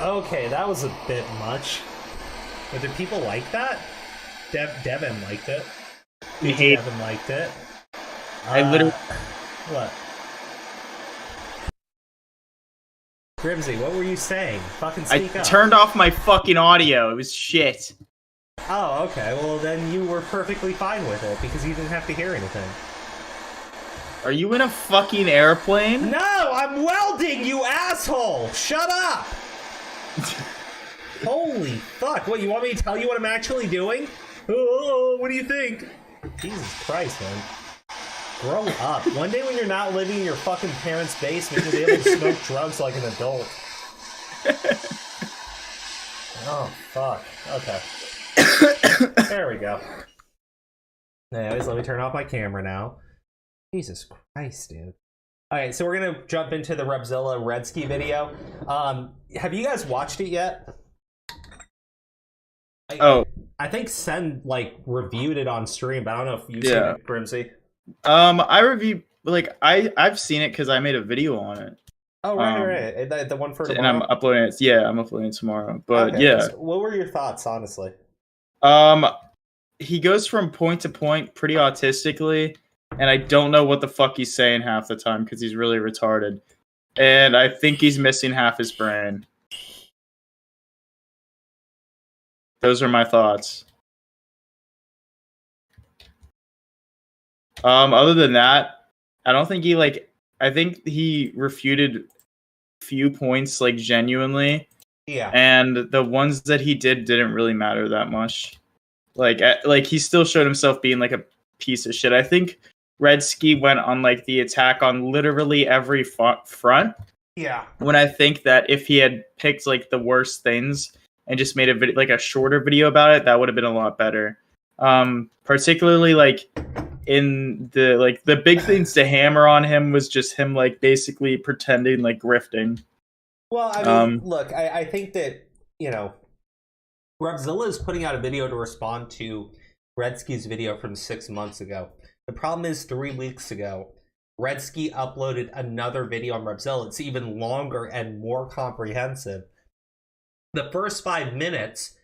Okay, that was a bit much. But did people like that? Devin liked it. Devin liked it. I literally... What? Grimsy, what were you saying? Fucking speak up. I turned off my fucking audio. It was shit. Oh, okay. Well, then you were perfectly fine with it because you didn't have to hear anything. Are you in a fucking airplane? No, I'm welding, you asshole! Shut up! Holy fuck. What, you want me to tell you what I'm actually doing? Oh, what do you think? Jesus Christ, man. Grow up. One day when you're not living in your fucking parents' basement, you'll be able to smoke drugs like an adult. Oh, fuck. Okay. There we go. Anyways, let me turn off my camera now. Jesus Christ, dude. Alright, so we're gonna jump into the Repzilla Redski video. Have you guys watched it yet? I think Sen, like, reviewed it on stream, but I don't know if you've seen it, Grimsy. I reviewed, like, I've seen it because I made a video on it. Oh, right. The one for tomorrow? And I'm uploading it. Yeah, I'm uploading it tomorrow. But okay, yeah. So what were your thoughts, honestly? He goes from point to point pretty autistically, and I don't know what the fuck he's saying half the time because he's really retarded. And I think he's missing half his brain. Those are my thoughts. Other than that, I don't think he, like, I think he refuted few points, like, genuinely. Yeah. And the ones that he didn't really matter that much. Like he still showed himself being, like, a piece of shit. I think Redski went on, like, the attack on literally every front. Yeah. When I think that if he had picked, like, the worst things and just made a video, like, a shorter video about it, that would have been a lot better. Particularly, like, in the big things to hammer on him was just him, like, basically pretending, like, grifting. Well, I mean, look, I think that, you know, Repzilla is putting out a video to respond to Redski's video from 6 months ago. The problem is 3 weeks ago, Redski uploaded another video on Repzilla. It's even longer and more comprehensive. The first 5 minutes,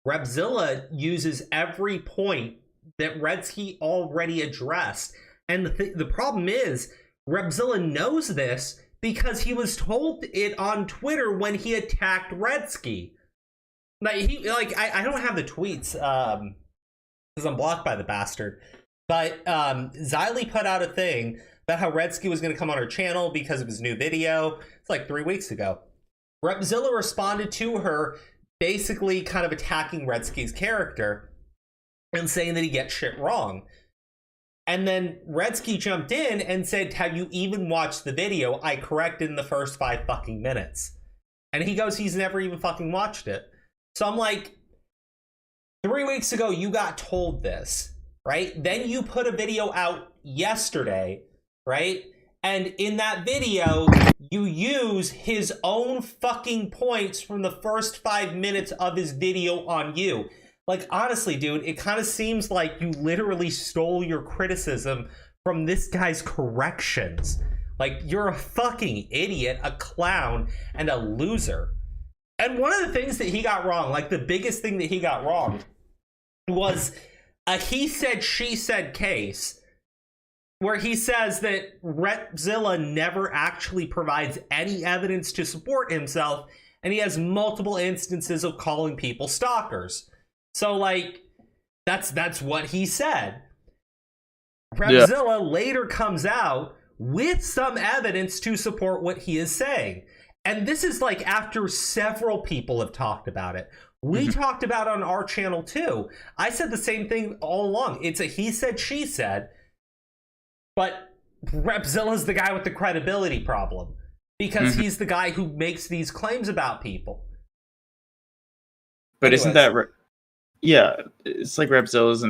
Repzilla uses every point that Redski already addressed. And the problem is, Repzilla knows this because he was told it on Twitter when he attacked Redski. Like, I don't have the tweets because I'm blocked by the bastard. But Xylee put out a thing about how Redski was going to come on her channel because of his new video. It's like 3 weeks ago. Repzilla responded to her basically kind of attacking Redski's character and saying that he gets shit wrong. And then Redski jumped in and said, have you even watched the video? I corrected in the first 5 fucking minutes. And he goes, he's never even fucking watched it. So I'm like, 3 weeks ago, you got told this, right? Then you put a video out yesterday, right? And in that video, you use his own fucking points from the first 5 minutes of his video on you. Like, honestly, dude, it kind of seems like you literally stole your criticism from this guy's corrections. Like, you're a fucking idiot, a clown, and a loser. And one of the things that he got wrong, like the biggest thing that he got wrong, was a he said, she said case, where he says that Repzilla never actually provides any evidence to support himself, and he has multiple instances of calling people stalkers. So, like, that's what he said. Repzilla later comes out with some evidence to support what he is saying. And this is, like, after several people have talked about it. We talked about it on our channel, too. I said the same thing all along. It's a he said, she said. But Repzilla's the guy with the credibility problem. Because he's the guy who makes these claims about people. But anyways. Isn't that... Yeah, it's like Repzilla's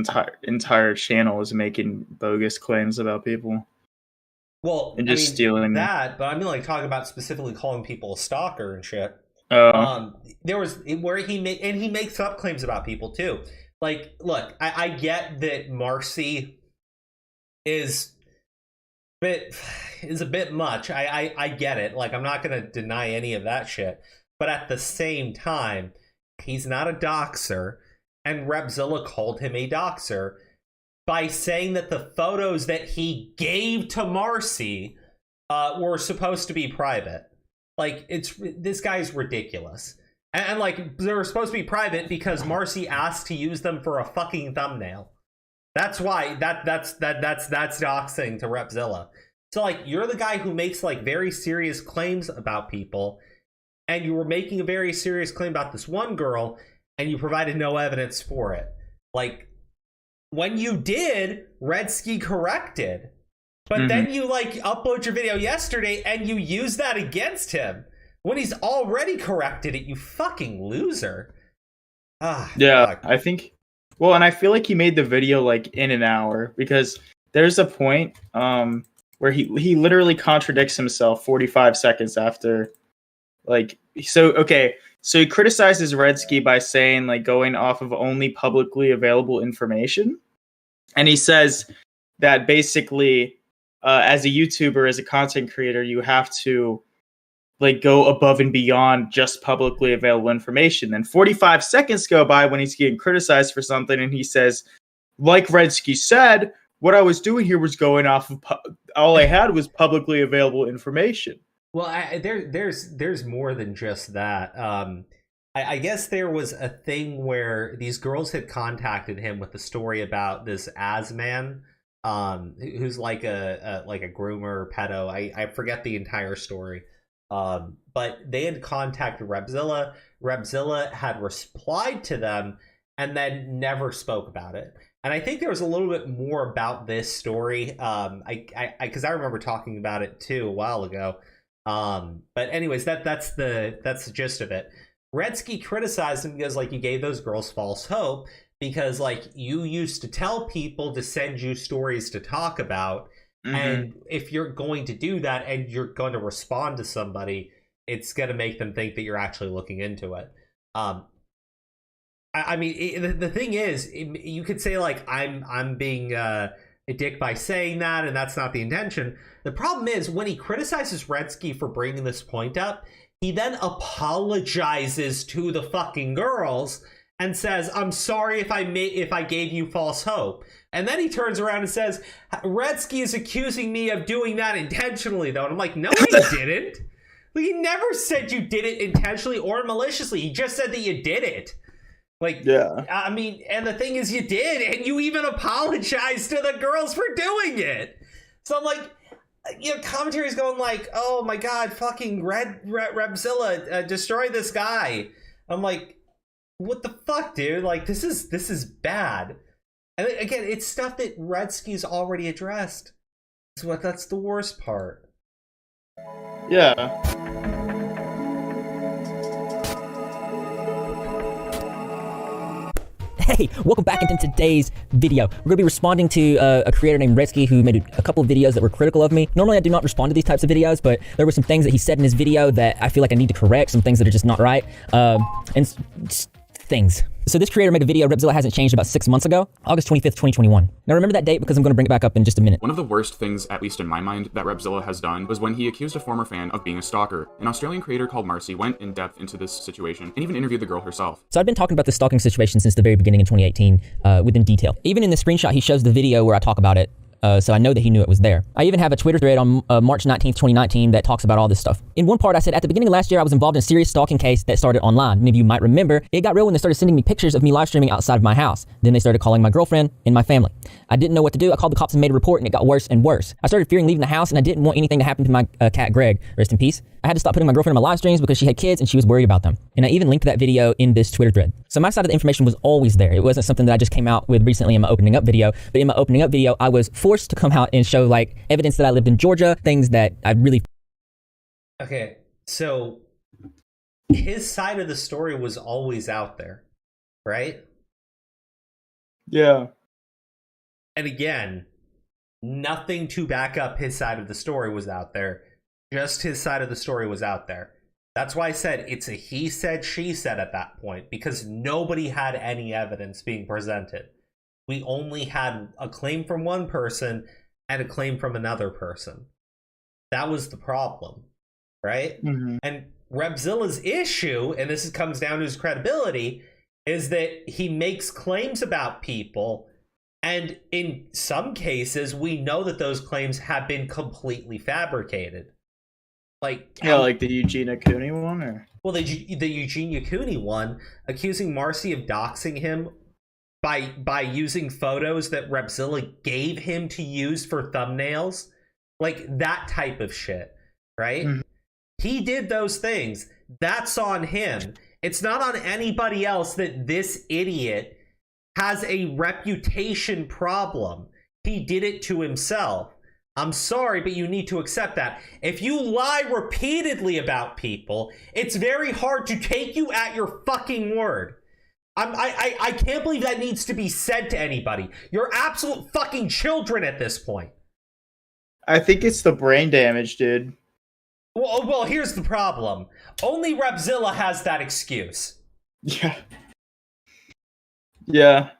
entire channel is making bogus claims about people. Well, and just stealing that, but I mean, like, talking about specifically calling people a stalker and shit. There was where he makes up claims about people too. Like, look, I get that Marcy is a bit much. I get it. Like, I'm not gonna deny any of that shit. But at the same time, he's not a doxer, and Repzilla called him a doxer by saying that the photos that he gave to Marcy were supposed to be private. Like, this guy's ridiculous. And like, they were supposed to be private because Marcy asked to use them for a fucking thumbnail. That's why that's doxing to Repzilla. So like, you're the guy who makes like very serious claims about people, and you were making a very serious claim about this one girl, and you provided no evidence for it. Like, when you did, Redski corrected. But then you like upload your video yesterday and you use that against him when he's already corrected it, you fucking loser. Yeah, fuck. I think, well, and I feel like he made the video like in an hour, because there's a point where he literally contradicts himself 45 seconds after, like, so he criticizes Redski by saying, like, going off of only publicly available information, and he says that basically as a YouTuber, as a content creator, you have to like go above and beyond just publicly available information. Then 45 seconds go by when he's getting criticized for something, and he says, like Redski said, what I was doing here was going off of all I had was publicly available information. Well, there's more than just that. I guess there was a thing where these girls had contacted him with a story about this Asman, who's like a groomer pedo. I forget the entire story. But they had contacted Repzilla. Repzilla had replied to them and then never spoke about it. And I think there was a little bit more about this story. Because I remember talking about it too a while ago. But anyways, that's the gist of it. Redski criticized him because like, you gave those girls false hope, because like, you used to tell people to send you stories to talk about. And if you're going to do that and you're going to respond to somebody, it's going to make them think that you're actually looking into it. I mean, the thing is, you could say like, I'm being a dick by saying that, and that's not the intention. The problem is, when he criticizes Redski for bringing this point up, he then apologizes to the fucking girls and says, I'm sorry if I gave you false hope. And then he turns around and says, Redski is accusing me of doing that intentionally, though. And I'm like, no, he didn't. He never said you did it intentionally or maliciously. He just said that you did it. Like, yeah. I mean, and the thing is, you did, and you even apologized to the girls for doing it. So I'm like, you know, commentary's going like, oh my god, fucking Repzilla, destroy this guy. I'm like, what the fuck, dude? Like, this is bad. And again, it's stuff that Redski's already addressed. That's the worst part. Yeah. Hey, welcome back into today's video. We're going to be responding to a creator named Redski who made a couple of videos that were critical of me. Normally, I do not respond to these types of videos, but there were some things that he said in his video that I feel like I need to correct, some things that are just not right, and things. So this creator made a video, Repzilla hasn't changed, about 6 months ago, August 25th, 2021. Now remember that date because I'm going to bring it back up in just a minute. One of the worst things, at least in my mind, that Repzilla has done was when he accused a former fan of being a stalker. An Australian creator called Marcy went in depth into this situation and even interviewed the girl herself. So I've been talking about this stalking situation since the very beginning in 2018 within detail. Even in the screenshot, he shows the video where I talk about it. So I know that he knew it was there. I even have a Twitter thread on March 19th, 2019 that talks about all this stuff. In one part, I said, at the beginning of last year, I was involved in a serious stalking case that started online. Many of you might remember, it got real when they started sending me pictures of me live streaming outside of my house. Then they started calling my girlfriend and my family. I didn't know what to do. I called the cops and made a report, and it got worse and worse. I started fearing leaving the house, and I didn't want anything to happen to my cat, Greg. Rest in peace. I had to stop putting my girlfriend in my live streams because she had kids and she was worried about them. And I even linked that video in this Twitter thread. So my side of the information was always there. It wasn't something that I just came out with recently in my opening up video. But in my opening up video, I was forced to come out and show like evidence that I lived in Georgia, things that I really... Okay, so his side of the story was always out there, right? Yeah. And again, nothing to back up his side of the story was out there. Just his side of the story was out there. That's why I said it's a he said, she said at that point, because nobody had any evidence being presented. We only had a claim from one person and a claim from another person. That was the problem, right? And Repzilla's issue, and this comes down to his credibility, is that he makes claims about people, and in some cases, we know that those claims have been completely fabricated. Like the Eugene Acuni one, or the Eugene Acuni one, accusing Marcy of doxing him by using photos that Repzilla gave him to use for thumbnails, like that type of shit, right? Mm-hmm. He did those things. That's on him. It's not on anybody else that this idiot has a reputation problem. He did it to himself. I'm sorry, but you need to accept that. If you lie repeatedly about people, it's very hard to take you at your fucking word. I can't believe that needs to be said to anybody. You're absolute fucking children at this point. I think it's the brain damage, dude. Well, here's the problem. Only Repzilla has that excuse. Yeah. Yeah.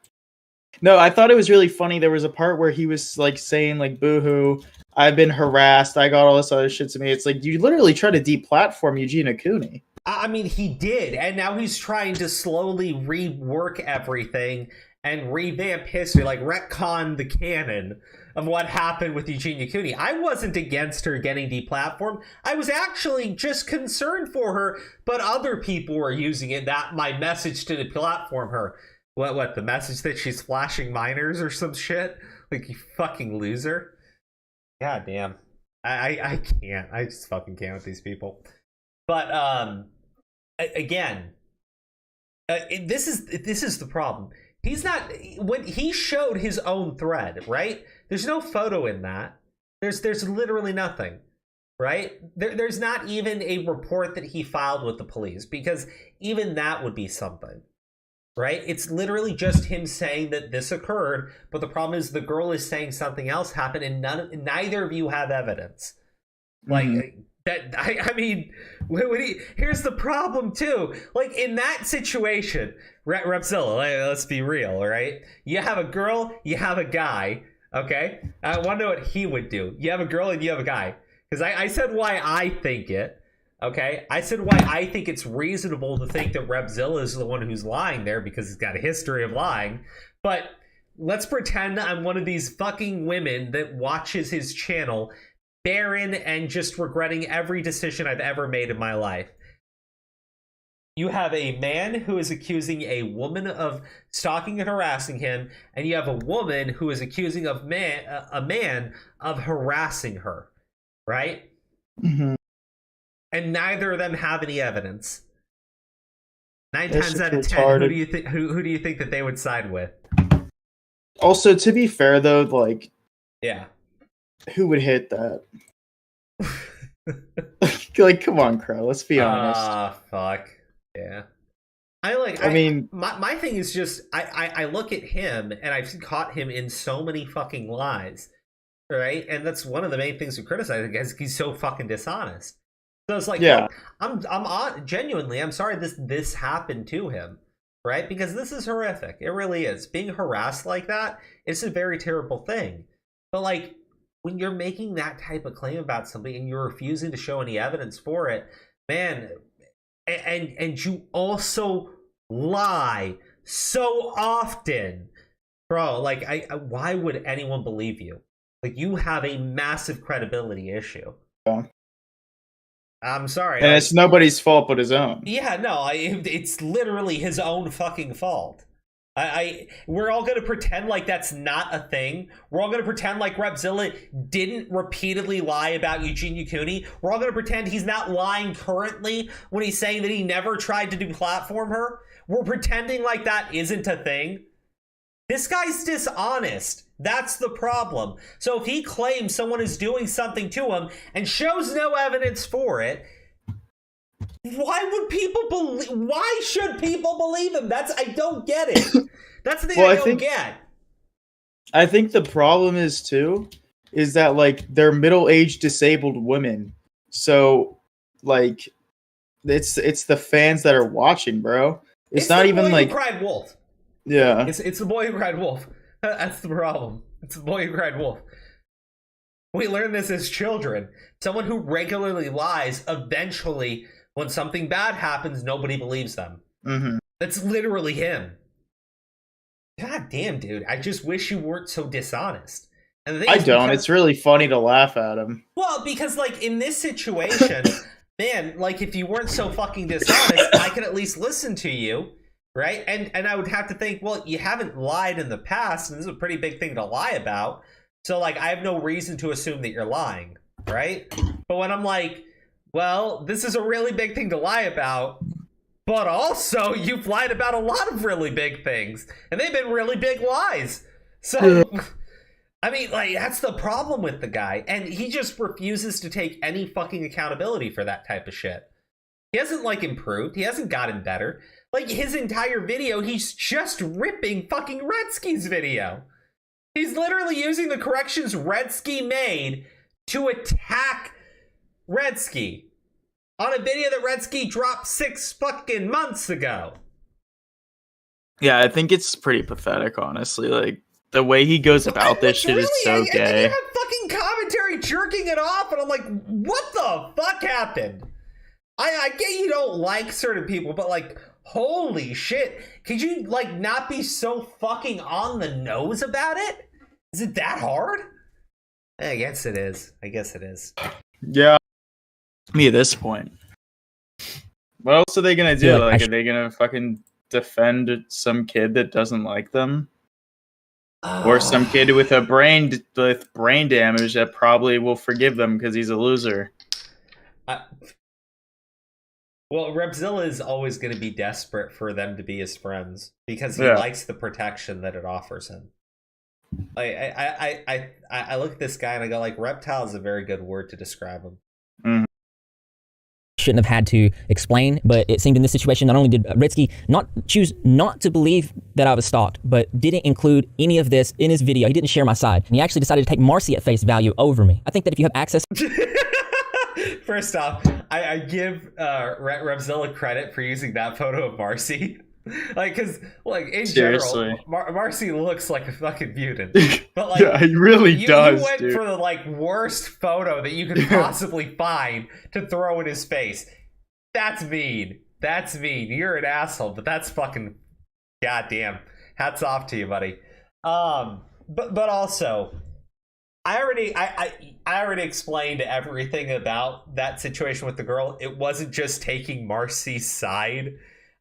No, I thought it was really funny. There was a part where he was like saying like, boo-hoo, I've been harassed. I got all this other shit to me. It's like, you literally try to deplatform Eugene Acuni. I mean, he did. And now he's trying to slowly rework everything and revamp history, like retcon the canon of what happened with Eugene Acuni. I wasn't against her getting deplatformed. I was actually just concerned for her, but other people were using it. That my message to deplatform her. What, the message that she's flashing minors or some shit? Like, you fucking loser. God damn. I can't. I just fucking can't with these people. But, again, this is the problem. He's not, when he showed his own thread, right? There's no photo in that. There's literally nothing, right? There's not even a report that he filed with the police, because even that would be something. Right? It's literally just him saying that this occurred, but the problem is the girl is saying something else happened, and neither of you have evidence. Like that. I mean, here's the problem too. Like in that situation, Repzilla, let's be real, right? You have a girl, you have a guy. Okay, I want to know what he would do. You have a girl and you have a guy, because I said why I think it. Okay, I said why I think it's reasonable to think that Repzilla is the one who's lying there, because he's got a history of lying. But let's pretend I'm one of these fucking women that watches his channel, barren and just regretting every decision I've ever made in my life. You have a man who is accusing a woman of stalking and harassing him, and you have a woman who is accusing a man of harassing her, right? Mm-hmm. And neither of them have any evidence. 9 times out of 10, who do you think that they would side with? Also, to be fair though, like, yeah, who would hit that? Like, come on, Crow. Let's be honest. Fuck. Yeah. I mean, my thing is just I look at him and I've caught him in so many fucking lies, right? And that's one of the main things we criticize, because he's so fucking dishonest. So it's like, yeah, look, I'm genuinely, I'm sorry this happened to him, right? Because this is horrific. It really is. Being harassed like that, it's a very terrible thing. But like, when you're making that type of claim about somebody and you're refusing to show any evidence for it, man, and you also lie so often, bro, like, why would anyone believe you? Like, you have a massive credibility issue. Yeah. I'm sorry. And it's nobody's fault but his own. Yeah, no, it's literally his own fucking fault. We're all going to pretend like that's not a thing. We're all going to pretend like Repzilla didn't repeatedly lie about Eugene Acuni. We're all going to pretend he's not lying currently when he's saying that he never tried to deplatform her. We're pretending like that isn't a thing. This guy's dishonest. That's the problem. So if he claims someone is doing something to him and shows no evidence for it, why should people believe him? I don't get it. That's the thing I don't get. I think the problem is that like they're middle-aged disabled women. So like it's the fans that are watching, bro. It's not even like who cried wolf. Yeah. It's the boy who cried wolf. That's the problem. It's the boy who cried wolf. We learn this as children. Someone who regularly lies eventually When something bad happens, nobody believes them. Mm-hmm. That's literally him. God damn, dude. I just wish you weren't so dishonest. And the thing I is, don't. It's really funny to laugh at him. Well, because, like, in this situation, man, like, if you weren't so fucking dishonest, I could at least listen to you, right? And I would have to think, well, you haven't lied in the past, and this is a pretty big thing to lie about. So, like, I have no reason to assume that you're lying, right? But when I'm like, well, this is a really big thing to lie about, but also you've lied about a lot of really big things, and they've been really big lies. So... I mean, like, that's the problem with the guy. And he just refuses to take any fucking accountability for that type of shit. He hasn't, like, improved. He hasn't gotten better. Like, his entire video, he's just ripping fucking Redski's video. He's literally using the corrections Redski made to attack Redski on a video that Redski dropped 6 fucking months ago. Yeah, I think it's pretty pathetic, honestly. Like, the way he goes about this shit is so gay. And then you have fucking commentary jerking it off, and I'm like, what the fuck happened? I get you don't like certain people, but, like, holy shit. Could you, like, not be so fucking on the nose about it? Is it that hard? I guess it is. Yeah. Me at this point. What else are they gonna do? Like, are they gonna fucking defend some kid that doesn't like them? Or some kid with brain damage that probably will forgive them because he's a loser. Well, Repzilla is always going to be desperate for them to be his friends because he likes the protection that it offers him. Like, I look at this guy and I go, like, reptile is a very good word to describe him. Mm. Shouldn't have had to explain, but it seemed in this situation not only did Redski choose not to believe that I was stalked, but didn't include any of this in his video. He didn't share my side, and he actually decided to take Marcy at face value over me. I think that if you have access... First off, I give Repzilla credit for using that photo of Marcy. Like, because, like, in Seriously. general, Marcy looks like a fucking mutant. But, like, yeah, he really does, you went dude. for the, like, worst photo that you could possibly find to throw in his face. That's mean. That's mean. You're an asshole, but that's fucking goddamn. Hats off to you, buddy. But also, I already explained everything about that situation with the girl. It wasn't just taking Marcy's side.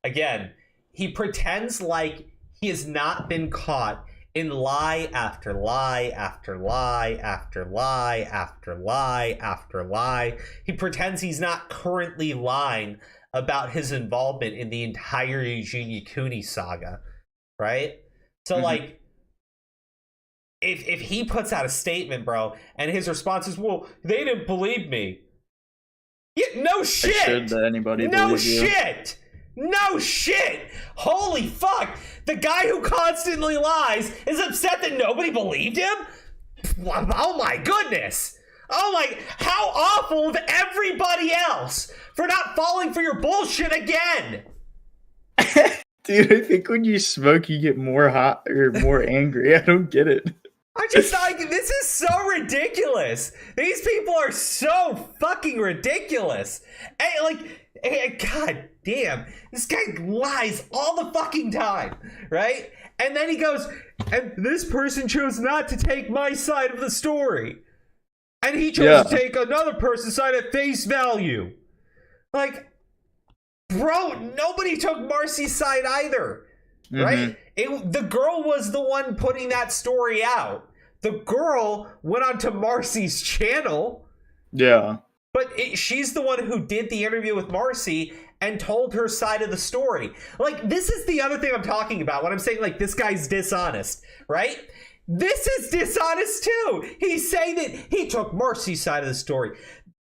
Again, he pretends like he has not been caught in lie after lie after lie after lie after lie after lie. He pretends he's not currently lying about his involvement in the entire Eugene Yukuni saga, right? So, like, if he puts out a statement, bro, and his response is, well, they didn't believe me. Yeah, no shit! Should anybody no believe you? Shit! No shit! Holy fuck! The guy who constantly lies is upset that nobody believed him? Oh my goodness! Oh my... How awful of everybody else for not falling for your bullshit again! Dude, I think when you smoke, you get more hot or more angry. I don't get it. I just like, this is so ridiculous. These people are so fucking ridiculous. Hey, like, god damn, this guy lies all the fucking time, right? And then he goes, and this person chose not to take my side of the story. And he chose to take another person's side at face value. Like, bro, nobody took Marcy's side either, right? The girl was the one putting that story out. The girl went onto Marcy's channel. Yeah. But she's the one who did the interview with Marcy and told her side of the story. Like, this is the other thing I'm talking about when I'm saying, like, this guy's dishonest, right? This is dishonest too. He's saying that he took Marcy's side of the story.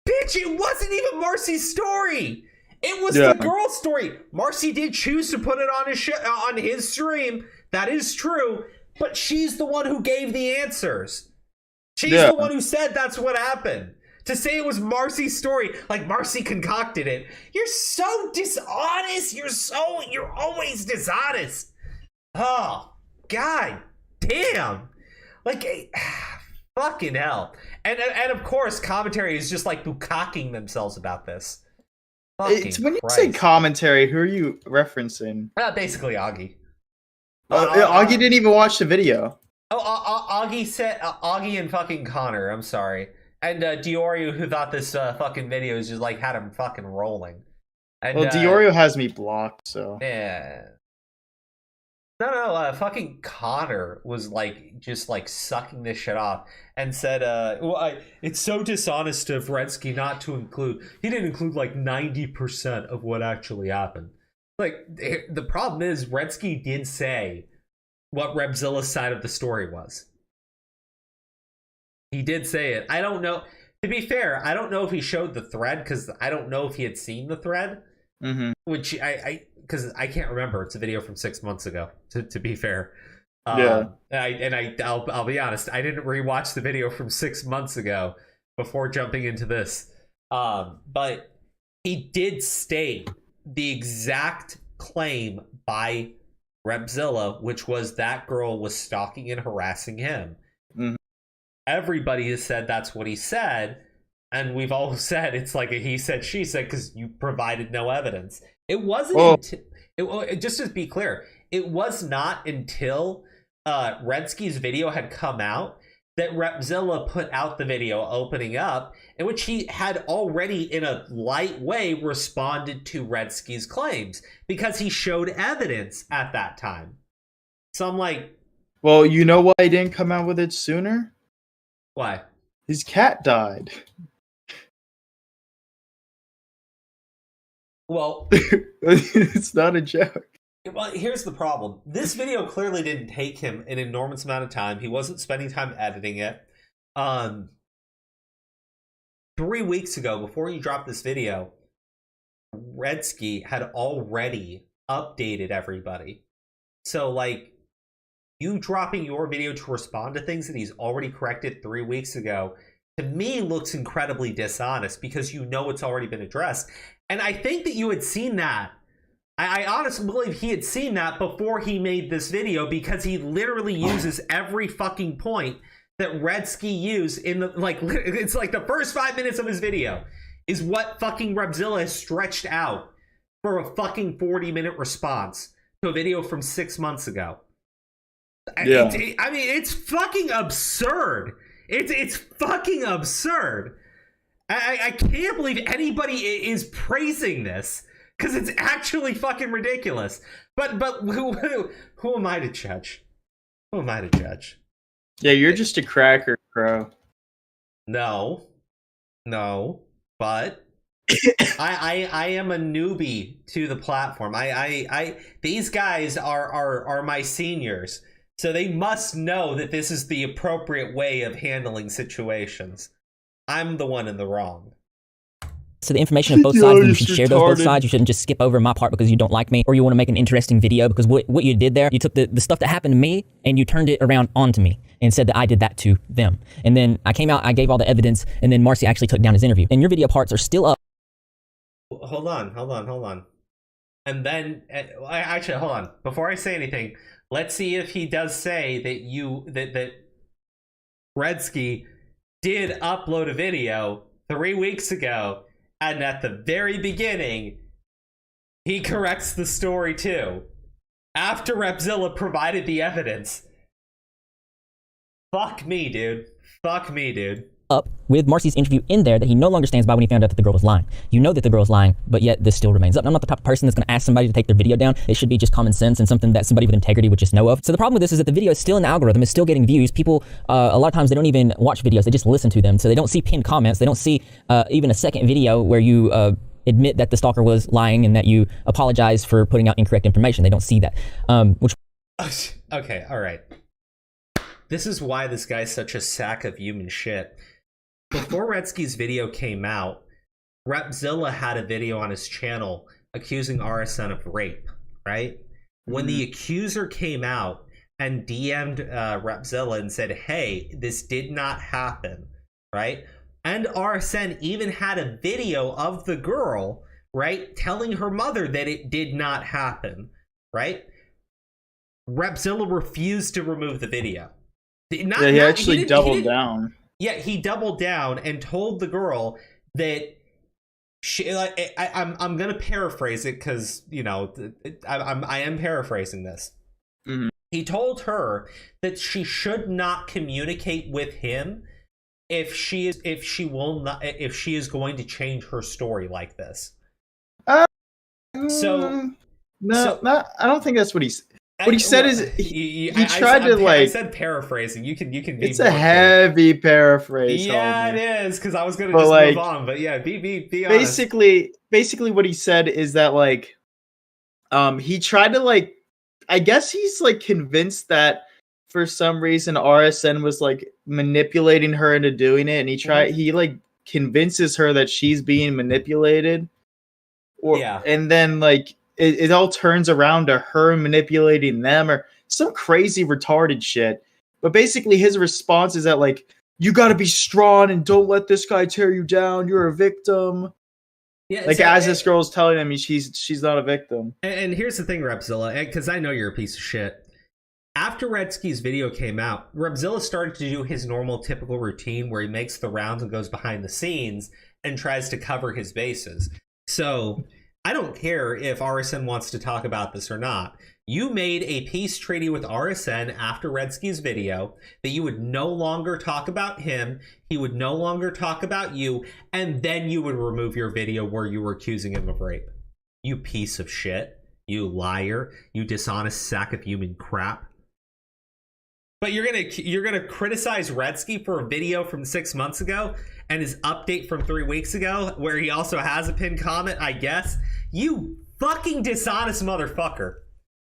Bitch, it wasn't even Marcy's story. It was the girl's story. Marcy did choose to put it on his stream. That is true. But she's the one who gave the answers. She's the one who said that's what happened. To say it was Marcy's story, like Marcy concocted it. You're so dishonest. You're always dishonest. Oh, god damn. Like, fucking hell. And of course, commentary is just like bukkaking themselves about this. It's when you say commentary, who are you referencing? Basically Augie. Augie didn't even watch the video. Augie said Augie and fucking Connor. I'm sorry, and Diorio, who thought this fucking video is just like had him fucking rolling. And, well, Diorio has me blocked, so yeah. No, fucking Connor was like just like sucking this shit off and said, it's so dishonest of Redski not to include. He didn't include like 90% of what actually happened. Like the problem is Redski did say what Repzilla's side of the story was. He did say it. I don't know. To be fair, I don't know if he showed the thread because I don't know if he had seen the thread. Mm-hmm. Which because I can't remember. It's a video from 6 months ago. To be fair, yeah. I'll be honest. I didn't rewatch the video from 6 months ago before jumping into this. But he did state the exact claim by Repzilla, which was that girl was stalking and harassing him. Mm-hmm. Everybody has said that's what he said. And we've all said it's like a he said, she said, because you provided no evidence. It wasn't just to be clear, it was not until Redski's video had come out that Repzilla put out the video opening up, in which he had already, in a light way, responded to Redski's claims because he showed evidence at that time. So I'm like, well, you know why he didn't come out with it sooner? Why? His cat died. Well, it's not a joke. Well, here's the problem. This video clearly didn't take him an enormous amount of time. He wasn't spending time editing it. 3 weeks ago, before he dropped this video, Redski had already updated everybody. So, like, you dropping your video to respond to things that he's already corrected 3 weeks ago, to me looks incredibly dishonest because you know it's already been addressed. And I think that you had seen that. I honestly believe he had seen that before he made this video because he literally uses every fucking point that Redski used in the, like, it's like the first 5 minutes of his video is what fucking Repzilla has stretched out for a fucking 40-minute response to a video from 6 months ago. Yeah. I mean, it's fucking absurd. It's fucking absurd. I can't believe anybody is praising this because it's actually fucking ridiculous. But who am I to judge? Who am I to judge? Yeah, you're just a cracker, Crow. No, but I am a newbie to the platform. These guys are my seniors, so they must know that this is the appropriate way of handling situations. I'm the one in the wrong. So the information of both sides, you should share those both sides. You shouldn't just skip over my part because you don't like me or you want to make an interesting video, because what you did there, you took the stuff that happened to me and you turned it around onto me and said that I did that to them. And then I came out, I gave all the evidence, and then Marcy actually took down his interview. And your video parts are still up. Hold on. And then, actually, hold on. Before I say anything, let's see if he does say that Redski did upload a video 3 weeks ago, and at the very beginning, he corrects the story too. After Repzilla provided the evidence. Fuck me, dude. Up with Marcy's interview in there that he no longer stands by when he found out that the girl was lying. You know that the girl's lying, but yet this still remains up. I'm not the type of person that's going to ask somebody to take their video down. It should be just common sense and something that somebody with integrity would just know of. So the problem with this is that the video is still in the algorithm, it's still getting views. People, a lot of times they don't even watch videos, they just listen to them. So they don't see pinned comments, they don't see even a second video where you admit that the stalker was lying and that you apologize for putting out incorrect information. They don't see that. Okay, alright. This is why this guy's such a sack of human shit. Before Redski's video came out, Repzilla had a video on his channel accusing RSN of rape, right? When the accuser came out and DM'd Repzilla and said, hey, this did not happen, right? And RSN even had a video of the girl, right, telling her mother that it did not happen, right? Repzilla refused to remove the video. He actually doubled down. Yeah, he doubled down and told the girl that I'm gonna paraphrase it because I am paraphrasing this. Mm-hmm. He told her that she should not communicate with him if she is going to change her story like this. I don't think that's what he's. What he said is he tried to I said paraphrasing. You can. Be it's a heavy paraphrase. Yeah, homie. it is because I was gonna just move on, but yeah, be honest. Basically, what he said is that he tried to I guess he's convinced that for some reason RSN was manipulating her into doing it, and he convinces her that she's being manipulated, and then it all turns around to her manipulating them or some crazy retarded shit. But basically his response is that you got to be strong and don't let this guy tear you down. You're a victim. Yeah, as this girl's telling him she's not a victim. And here's the thing, Repzilla, because I know you're a piece of shit. After Redski's video came out, Repzilla started to do his normal typical routine where he makes the rounds and goes behind the scenes and tries to cover his bases. So I don't care if RSN wants to talk about this or not. You made a peace treaty with RSN after Redski's video that you would no longer talk about him, he would no longer talk about you, and then you would remove your video where you were accusing him of rape. You piece of shit. You liar. You dishonest sack of human crap. But you're gonna criticize Redski for a video from 6 months ago and his update from 3 weeks ago where he also has a pinned comment, I guess. You fucking dishonest motherfucker.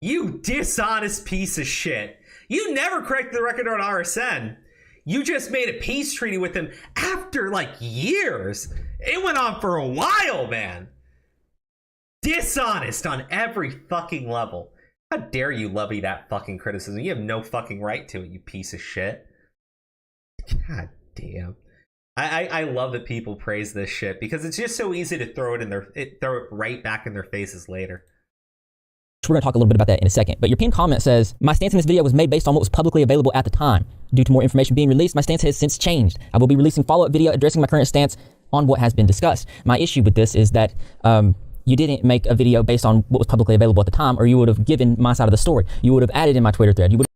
You dishonest piece of shit. You never corrected the record on RSN. You just made a peace treaty with him after years. It went on for a while, man. Dishonest on every fucking level. How dare you levy that fucking criticism? You have no fucking right to it, you piece of shit. God damn. I love that people praise this shit because it's just so easy to throw it right back in their faces later. We're going to talk a little bit about that in a second. But your pinned comment says, my stance in this video was made based on what was publicly available at the time. Due to more information being released, my stance has since changed. I will be releasing follow-up video addressing my current stance on what has been discussed. My issue with this is that you didn't make a video based on what was publicly available at the time, or you would have given my side of the story. You would have added in my Twitter thread. You would.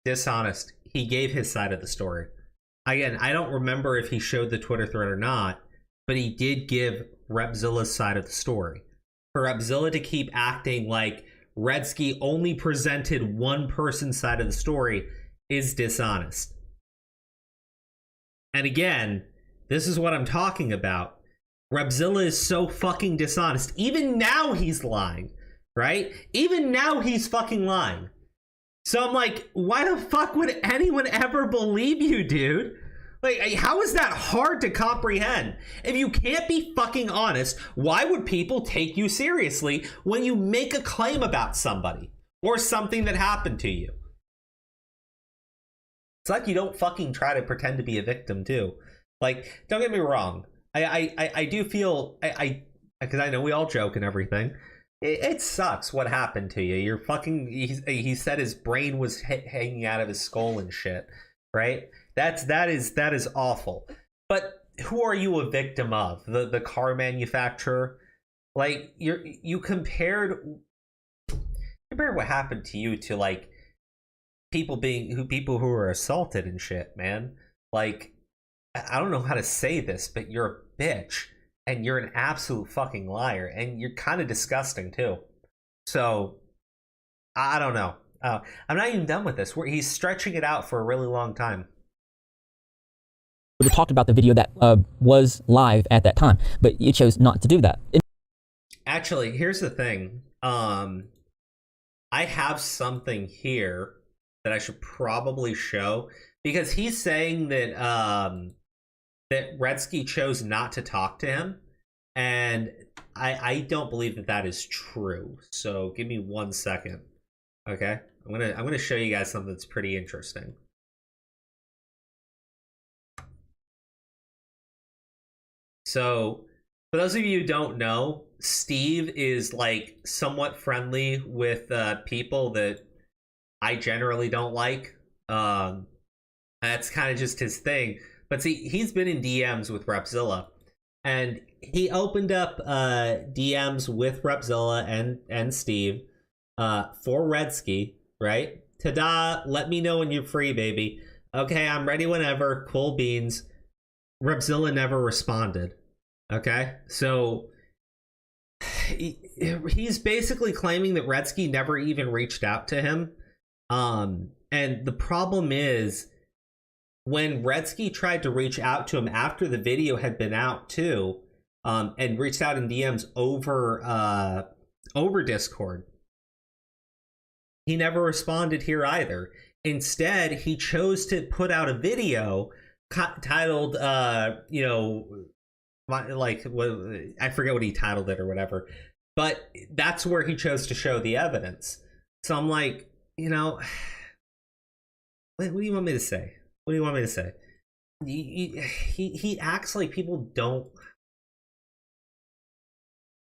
Dishonest. He gave his side of the story. Again, I don't remember if he showed the Twitter thread or not, but he did give Repzilla's side of the story. For Repzilla to keep acting like Redski only presented one person's side of the story is dishonest. And again, this is what I'm talking about. Repzilla is so fucking dishonest. Even now he's lying, right? Even now he's fucking lying. So I'm like, why the fuck would anyone ever believe you, dude? How is that hard to comprehend? If you can't be fucking honest, why would people take you seriously when you make a claim about somebody or something that happened to you? It's like you don't fucking try to pretend to be a victim too. Don't get me wrong. I do feel, because I know we all joke and everything. It sucks what happened to you. You're fucking, he said his brain was hanging out of his skull and shit, right? That is awful. But who are you a victim of? The car manufacturer? You compared what happened to you to people who are assaulted and shit, man. I don't know how to say this, but you're a bitch and you're an absolute fucking liar and you're kind of disgusting too. So I don't know. I'm not even done with this. He's stretching it out for a really long time. We talked about the video that was live at that time, but you chose not to do that. Actually, here's the thing. I have something here that I should probably show because he's saying that that Redski chose not to talk to him, and I don't believe that is true. So give me 1 second, okay? I'm gonna show you guys something that's pretty interesting. So, for those of you who don't know, Steve is somewhat friendly with people that I generally don't like. That's kind of just his thing. But see, he's been in DMs with Repzilla. and he opened up DMs with Repzilla and Steve for Redski, right? Ta-da, let me know when you're free, baby. Okay, I'm ready whenever. Cool beans. Repzilla never responded. Okay, so he's basically claiming that Redski never even reached out to him. And the problem is, when Redski tried to reach out to him after the video had been out too, and reached out in DMs over Discord, he never responded here either. Instead, he chose to put out a video titled, I forget what he titled it or whatever, but that's where he chose to show the evidence. So I'm like, what do you want me to say? What do you want me to say? He acts like people don't.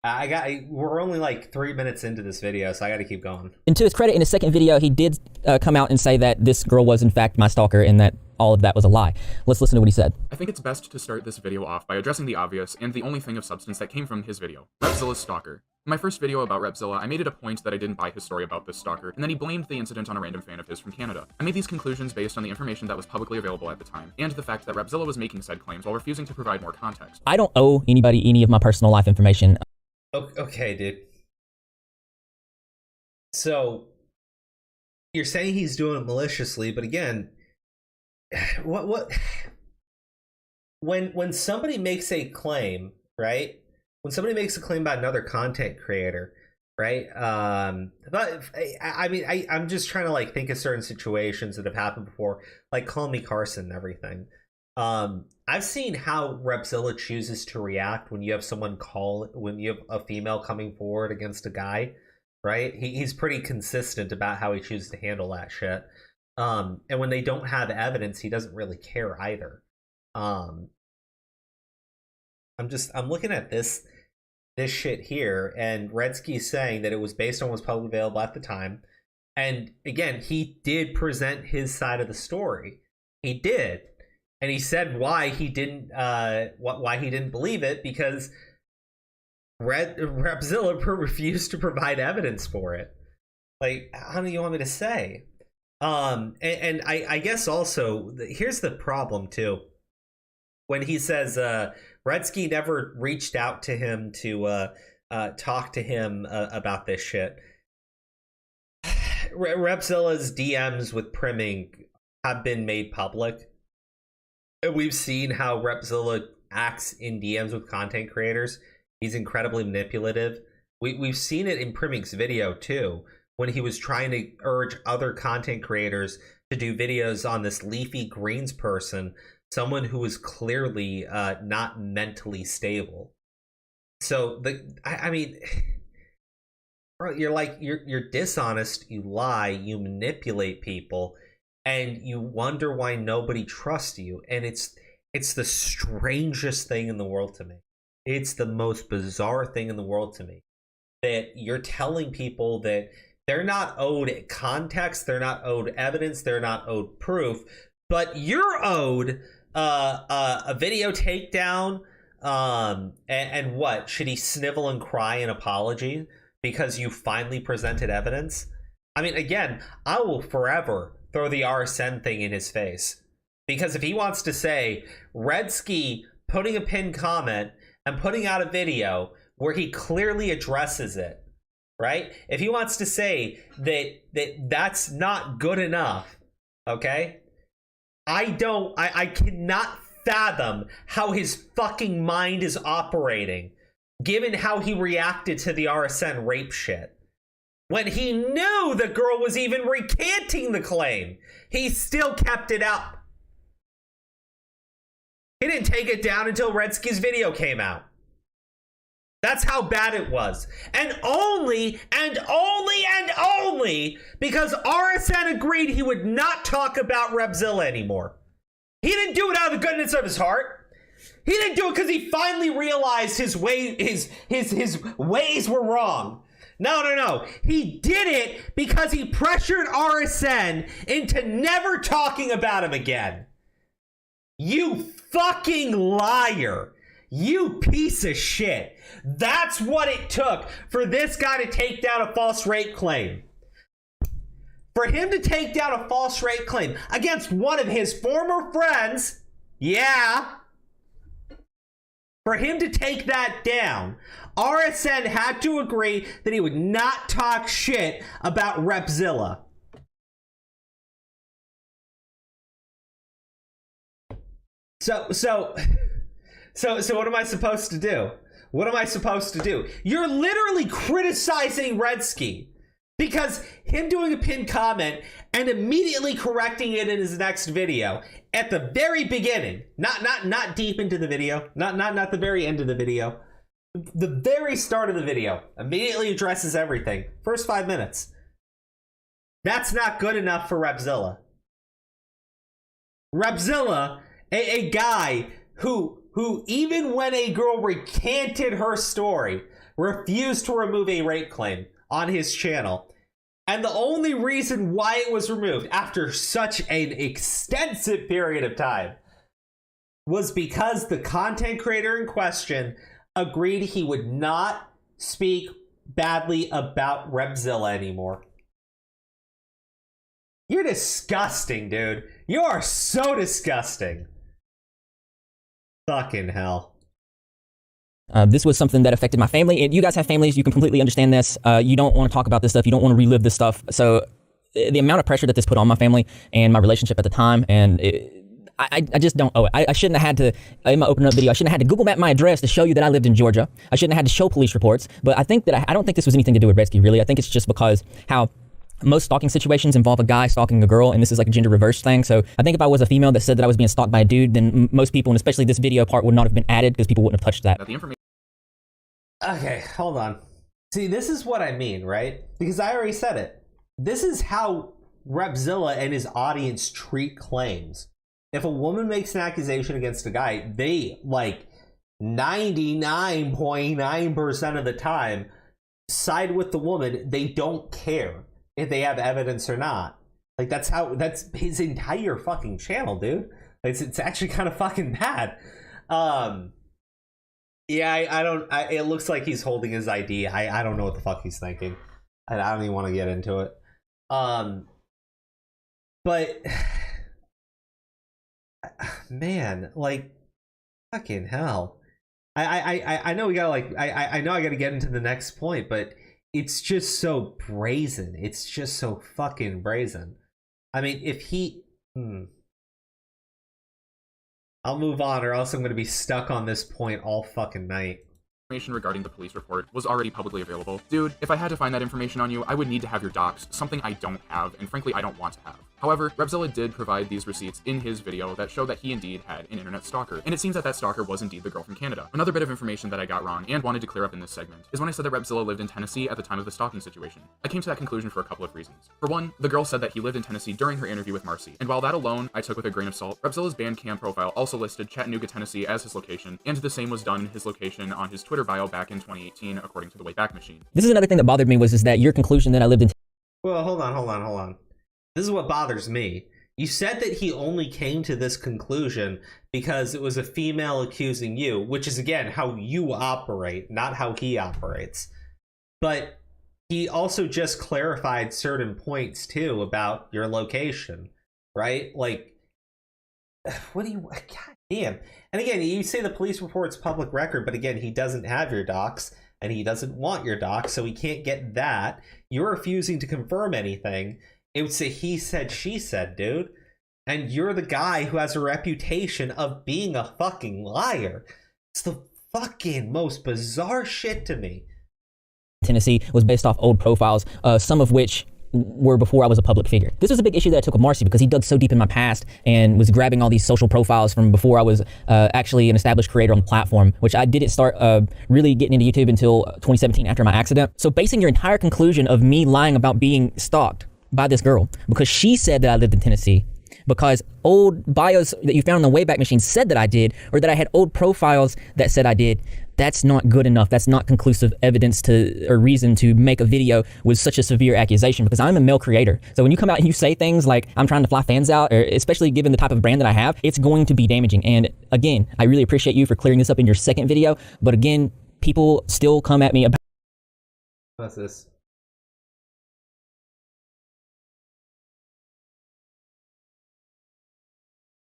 We're only like 3 minutes into this video, so I got to keep going. And to his credit, in his second video, he did come out and say that this girl was in fact my stalker and that all of that was a lie. Let's listen to what he said. I think it's best to start this video off by addressing the obvious and the only thing of substance that came from his video, Repzilla's stalker. In my first video about Repzilla, I made it a point that I didn't buy his story about this stalker, and then he blamed the incident on a random fan of his from Canada. I made these conclusions based on the information that was publicly available at the time, and the fact that Repzilla was making said claims while refusing to provide more context. I don't owe anybody any of my personal life information. Okay, dude. So, you're saying he's doing it maliciously, but again, when somebody makes a claim, right? When somebody makes a claim about another content creator, right? But I'm just trying to think of certain situations that have happened before, like Call Me Carson and everything. I've seen how Repzilla chooses to react when you have when you have a female coming forward against a guy, right? He's pretty consistent about how he chooses to handle that shit. And when they don't have evidence, he doesn't really care either. I'm looking at this shit here, and Redski's saying that it was based on what was publicly available at the time. And again, he did present his side of the story. He did. And he said why he didn't believe it, because Repzilla refused to provide evidence for it. Like, how do you want me to say? And I guess also, here's the problem too. When he says Redski never reached out to him to talk to him about this shit. Repzilla's DMs with Priming have been made public. And we've seen how Repzilla acts in DMs with content creators. He's incredibly manipulative. We've seen it in Priming's video too, when he was trying to urge other content creators to do videos on this Leafy Greens person, someone who is clearly not mentally stable. So bro, you're dishonest, you lie, you manipulate people, and you wonder why nobody trusts you. And it's the strangest thing in the world to me. It's the most bizarre thing in the world to me, that you're telling people that they're not owed context, they're not owed evidence, they're not owed proof, but you're owed a video takedown. And what? Should he snivel and cry in apology because you finally presented evidence? I mean, again, I will forever throw the RSN thing in his face. Because if he wants to say Redski putting a pinned comment and putting out a video where he clearly addresses it, right? If he wants to say that's not good enough, okay? I cannot fathom how his fucking mind is operating, given how he reacted to the RSN rape shit. When he knew the girl was even recanting the claim, he still kept it up. He didn't take it down until Redski's video came out. That's how bad it was. And only because RSN agreed he would not talk about Repzilla anymore. He didn't do it out of the goodness of his heart. He didn't do it because he finally realized his ways were wrong. No. He did it because he pressured RSN into never talking about him again. You fucking liar. You piece of shit. That's what it took for this guy to take down a false rape claim. For him to take down a false rape claim against one of his former friends, yeah. For him to take that down, RSN had to agree that he would not talk shit about Repzilla. So what am I supposed to do? What am I supposed to do? You're literally criticizing Redski because him doing a pinned comment and immediately correcting it in his next video at the very beginning, not deep into the video, not the very end of the video, the very start of the video, immediately addresses everything. First 5 minutes. That's not good enough for Repzilla. Repzilla, a guy who even when a girl recanted her story, refused to remove a rape claim on his channel. And the only reason why it was removed after such an extensive period of time was because the content creator in question agreed he would not speak badly about Repzilla anymore. You're disgusting, dude. You are so disgusting. Fucking hell. This was something that affected my family. And you guys have families, you can completely understand this. You don't want to talk about this stuff. You don't want to relive this stuff. So the amount of pressure that this put on my family and my relationship at the time, and I just don't owe it. I shouldn't have had to, in my open up video, I shouldn't have had to Google map my address to show you that I lived in Georgia. I shouldn't have had to show police reports. But I think that I don't think this was anything to do with Redski, really. I think it's just because how most stalking situations involve a guy stalking a girl, and this is like a gender reverse thing. So I think if I was a female that said that I was being stalked by a dude, then most people, and especially this video part, would not have been added because people wouldn't have touched that. Okay, hold on. See, this is what I mean, right? Because I already said it. This is how Repzilla and his audience treat claims. If a woman makes an accusation against a guy, they, like, 99.9% of the time side with the woman. They don't care if they have evidence or not. Like, that's his entire fucking channel, dude. It's actually kind of fucking bad. Yeah, it looks like he's holding his ID. I don't know what the fuck he's thinking. I don't even want to get into it. But man, like, fucking hell. I know we gotta, like, I know I gotta get into the next point, but it's just so brazen. It's just so fucking brazen. I mean, if he... I'll move on, or else I'm going to be stuck on this point all fucking night. Information regarding the police report was already publicly available. Dude, if I had to find that information on you, I would need to have your docs, something I don't have, and frankly, I don't want to have. However, Repzilla did provide these receipts in his video that show that he indeed had an internet stalker, and it seems that that stalker was indeed the girl from Canada. Another bit of information that I got wrong and wanted to clear up in this segment is when I said that Repzilla lived in Tennessee at the time of the stalking situation. I came to that conclusion for a couple of reasons. For one, the girl said that he lived in Tennessee during her interview with Marcy, and while that alone I took with a grain of salt, Repzilla's Bandcamp profile also listed Chattanooga, Tennessee as his location, and the same was done in his location on his Twitter bio back in 2018, according to the Wayback Machine. This is another thing that bothered me was that your conclusion that I lived in... Well, hold on. This is what bothers me. You said that he only came to this conclusion because it was a female accusing you, which is, again, how you operate, not how he operates. But he also just clarified certain points, too, about your location, right? Like, what do you... God damn. And again, you say the police report's public record, but again, he doesn't have your docs, and he doesn't want your docs, so he can't get that. You're refusing to confirm anything. It would say he said, she said, dude. And you're the guy who has a reputation of being a fucking liar. It's the fucking most bizarre shit to me. Tennessee was based off old profiles, some of which were before I was a public figure. This was a big issue that I took with Marcy because he dug so deep in my past and was grabbing all these social profiles from before I was actually an established creator on the platform, which I didn't start really getting into YouTube until 2017 after my accident. So basing your entire conclusion of me lying about being stalked by this girl because she said that I lived in Tennessee because old bios that you found on the Wayback Machine said that I did, or that I had old profiles that said I did. That's not good enough. That's not conclusive evidence to or reason to make a video with such a severe accusation, because I'm a male creator. So when you come out and you say things like I'm trying to fly fans out, or especially given the type of brand that I have, it's going to be damaging. And again, I really appreciate you for clearing this up in your second video. But again, people still come at me about. What's this?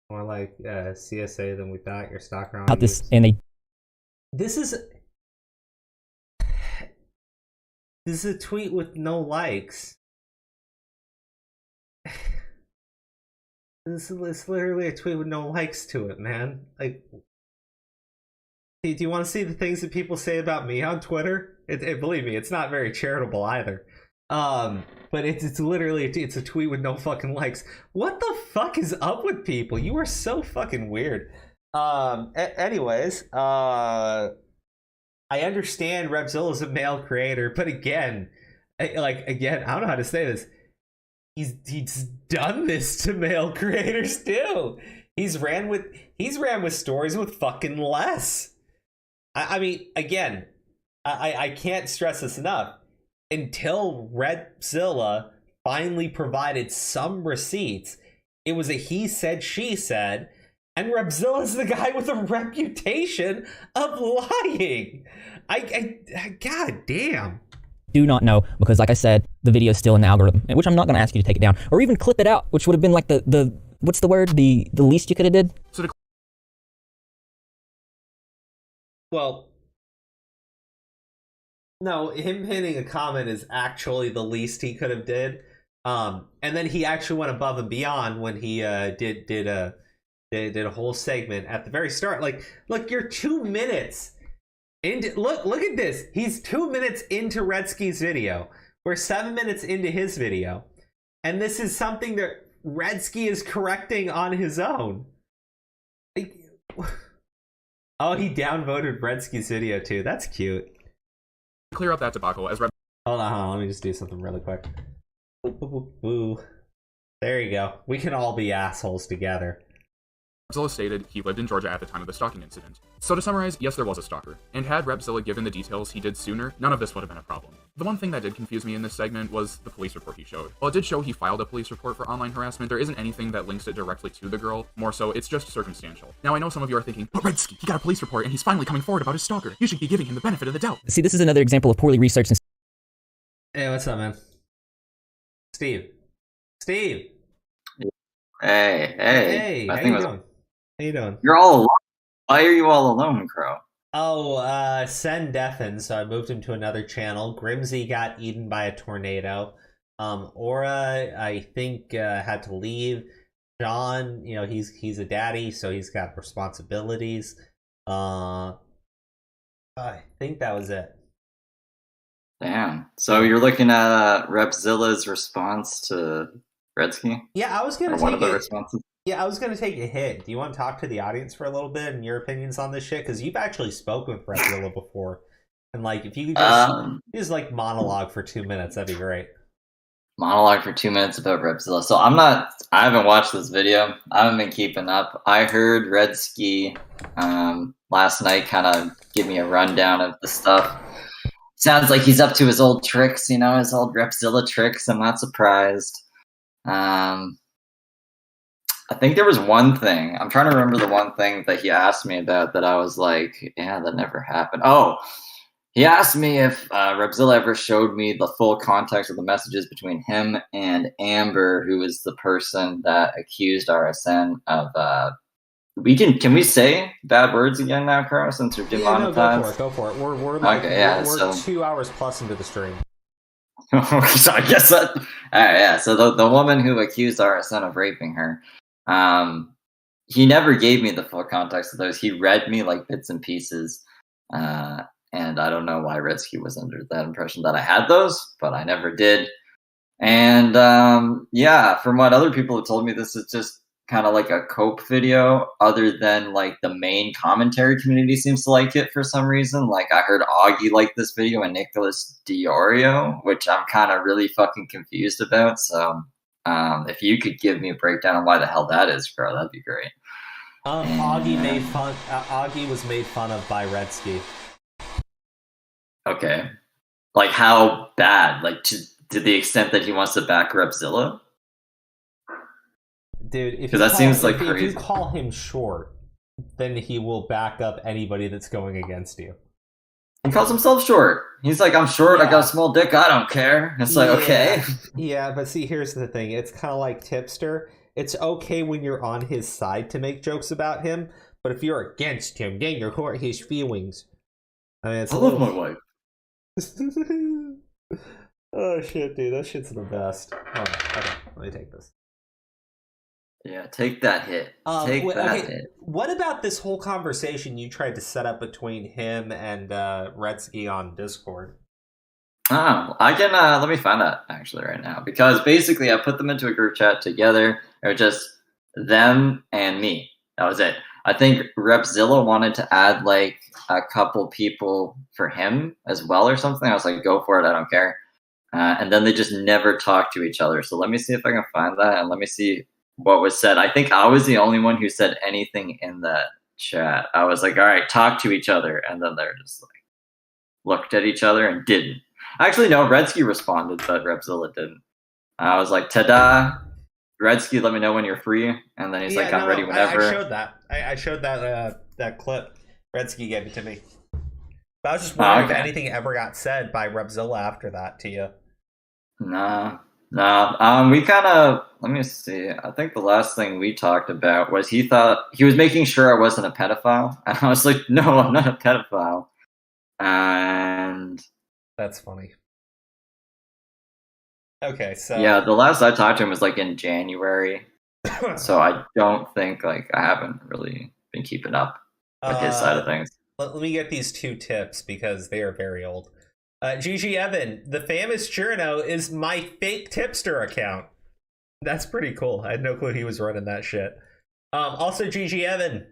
More like CSA than we thought. Your stock around About this, and they. This is a tweet with no likes. This is literally a tweet with no likes to it, man. Like, do you want to see the things that people say about me on Twitter? Believe me, it's not very charitable either. But it's literally it's a tweet with no fucking likes. What the fuck is up with people? You are so fucking weird. Anyways, I understand Repzilla's a male creator, but again, I don't know how to say this. He's done this to male creators too. He's ran with stories with fucking less. I mean, again, I can't stress this enough. Until Redzilla finally provided some receipts, it was a he said, she said, and Repzilla's the guy with a reputation of lying. God damn. Do not know, because like I said, the video is still in the algorithm, which I'm not going to ask you to take it down or even clip it out, which would have been like the what's the word, the least you could have did. Well, no, him pinning a comment is actually the least he could have did. And then he actually went above and beyond when he did a whole segment at the very start. Like, look, you're 2 minutes into, look at this. He's 2 minutes into Redski's video. We're 7 minutes into his video, and this is something that Redski is correcting on his own. Oh, he downvoted Redski's video too. That's cute. Clear up that debacle as Hold on, let me just do something really quick. Ooh. There you go. We can all be assholes together. Repzilla stated he lived in Georgia at the time of the stalking incident. So to summarize, yes, there was a stalker, and had Repzilla given the details he did sooner, none of this would have been a problem. The one thing that did confuse me in this segment was the police report he showed. While it did show he filed a police report for online harassment, there isn't anything that links it directly to the girl, more so it's just circumstantial. Now I know some of you are thinking, but Redski, he got a police report and he's finally coming forward about his stalker. You should be giving him the benefit of the doubt. See, this is another example of poorly researched. Hey, what's up, man? Steve. Hey. How you doing? How you doing? You're all alone. Why are you all alone, Crow? Oh, Sen deafened, so I moved him to another channel. Grimsy got eaten by a tornado. Aura, I think, had to leave. John, he's a daddy, so he's got responsibilities. I think that was it. Damn. So you're looking at Repzilla's response to Redski? Yeah, I was gonna take one of the responses. Yeah, I was gonna take a hit. Do you want to talk to the audience for a little bit and your opinions on this shit? Because you've actually spoken with Repzilla before, and if you could just like monologue for 2 minutes, that'd be great. Monologue for 2 minutes about Repzilla. So I haven't watched this video. I haven't been keeping up. I heard Redski last night kind of give me a rundown of the stuff. Sounds like he's up to his old tricks, his old Repzilla tricks. I'm not surprised. I think there was one thing. I'm trying to remember the one thing that he asked me about that I was like, yeah, that never happened. Oh, he asked me if Repzilla ever showed me the full context of the messages between him and Amber, who was the person that accused RSN of... Can we say bad words again now, Crow, since we're demonetized? No, go for it. We're 2 hours plus into the stream. So I guess that... All right, yeah. So the woman who accused RSN of raping her, he never gave me the full context of those. He read me like bits and pieces, and I don't know why Redski was under that impression that I had those, but I never did. And yeah, from what other people have told me, this is just kind of like a cope video, other than the main commentary community seems to like it for some reason. I heard Augie like this video and Nicholas Diorio, which I'm kind of really fucking confused about. So If you could give me a breakdown on why the hell that is, bro, that'd be great. Augie was made fun of by Redski. Okay. Like, how bad? Like, to the extent that he wants to back Repzilla? Dude, if you call him short, then he will back up anybody that's going against you. He calls himself short. He's like, I'm short, I got a small dick, I don't care. It's like, okay. Yeah, but see, here's the thing. It's kind of like Tipster. It's okay when you're on his side to make jokes about him, but if you're against him, then you're hurt his feelings. I mean, it's love my wife. Oh shit, dude, that shit's the best. Oh, okay, let me take this. Yeah, take that hit. Hit. What about this whole conversation you tried to set up between him and Redski on Discord? Oh, I can, let me find that actually right now. Because basically I put them into a group chat together. Or just them and me. That was it. I think Repzilla wanted to add like a couple people for him as well or something. I was like, go for it, I don't care. And then they just never talked to each other. So let me see if I can find that and let me see what was said. I think I was the only one who said anything in that chat. I was like, all right, talk to each other. And then they're just like, looked at each other and didn't. Actually, no, Redski responded, but Repzilla didn't. I was like, ta-da, Redski, let me know when you're free. And then he's like, I'm ready whenever. I showed that. I showed that clip. Redski gave it to me. But I was just wondering if anything ever got said by Repzilla after that to you. Nah. We kind of, let me see. I think the last thing we talked about was he thought, he was making sure I wasn't a pedophile. And I was like, no, I'm not a pedophile. And that's funny. Okay, so yeah, the last I talked to him was like in January. So I don't think, like, I haven't really been keeping up with his side of things. Let me get these two tips because they are very old. GG Evan, the famous journo is my fake tipster account. That's pretty cool. I had no clue he was running that shit. Also, GG Evan,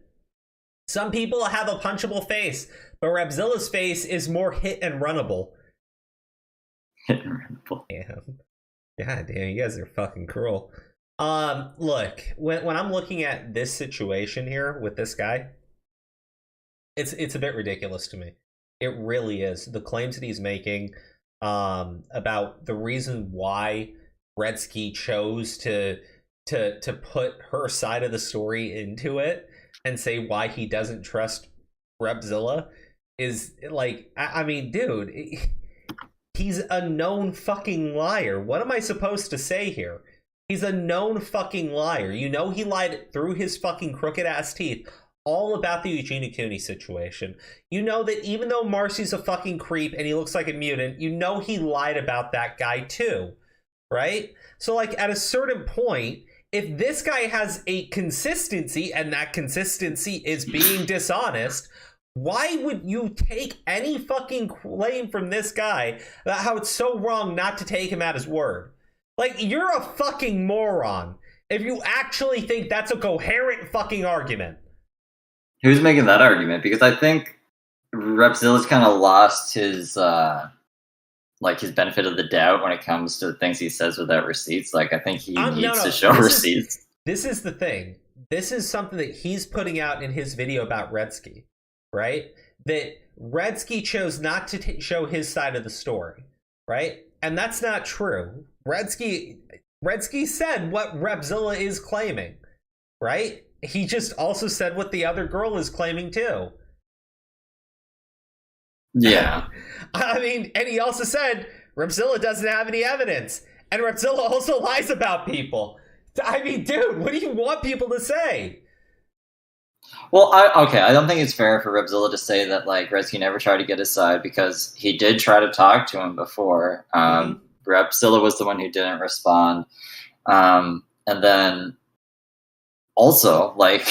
some people have a punchable face, but Repzilla's face is more hit and runnable. Hit and runnable. Yeah. God damn, you guys are fucking cruel. Look, when I'm looking at this situation here with this guy, it's a bit ridiculous to me. It really is. The claims that he's making about the reason why Redski chose to put her side of the story into it and say why he doesn't trust Repzilla is like, I mean, dude, he's a known fucking liar. What am I supposed to say here? He's a known fucking liar. You know he lied through his fucking crooked ass teeth all about the Eugenia Cooney situation. You know that even though Marcy's a fucking creep and he looks like a mutant, you know he lied about that guy too, right? So like at a certain point, if this guy has a consistency and that consistency is being dishonest, why would you take any fucking claim from this guy about how it's so wrong not to take him at his word? Like, you're a fucking moron if you actually think that's a coherent fucking argument. Who's making that argument? Because I think Repzilla's kind of lost his like his benefit of the doubt when it comes to things he says without receipts. Like, I think he needs to show receipts. This is the thing. This is something that he's putting out in his video about Redski, right? That Redski chose not to show his side of the story, right? And that's not true. Redski said what Repzilla is claiming, right? He just also said what the other girl is claiming too. Yeah. I mean, and he also said Repzilla doesn't have any evidence. And Repzilla also lies about people. I mean, dude, what do you want people to say? Well, I don't think it's fair for Repzilla to say that, like, Redski never tried to get his side because he did try to talk to him before. Repzilla was the one who didn't respond. And then also, like,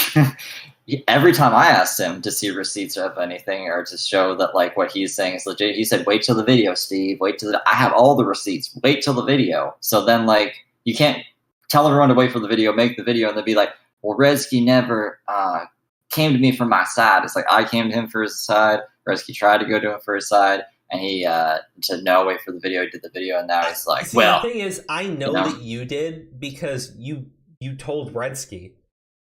every time I asked him to see receipts of anything or to show that, like, what he's saying is legit, he said, wait till the video, Steve. I have all the receipts. Wait till the video. So then, like, you can't tell everyone to wait for the video, make the video, and then be like, well, Redski never came to me for my side. It's like, I came to him for his side. Redski tried to go to him for his side. and he said no, wait for the video. He did the video, and now he's like, See, well, the thing is, I know that you did because you told Redski.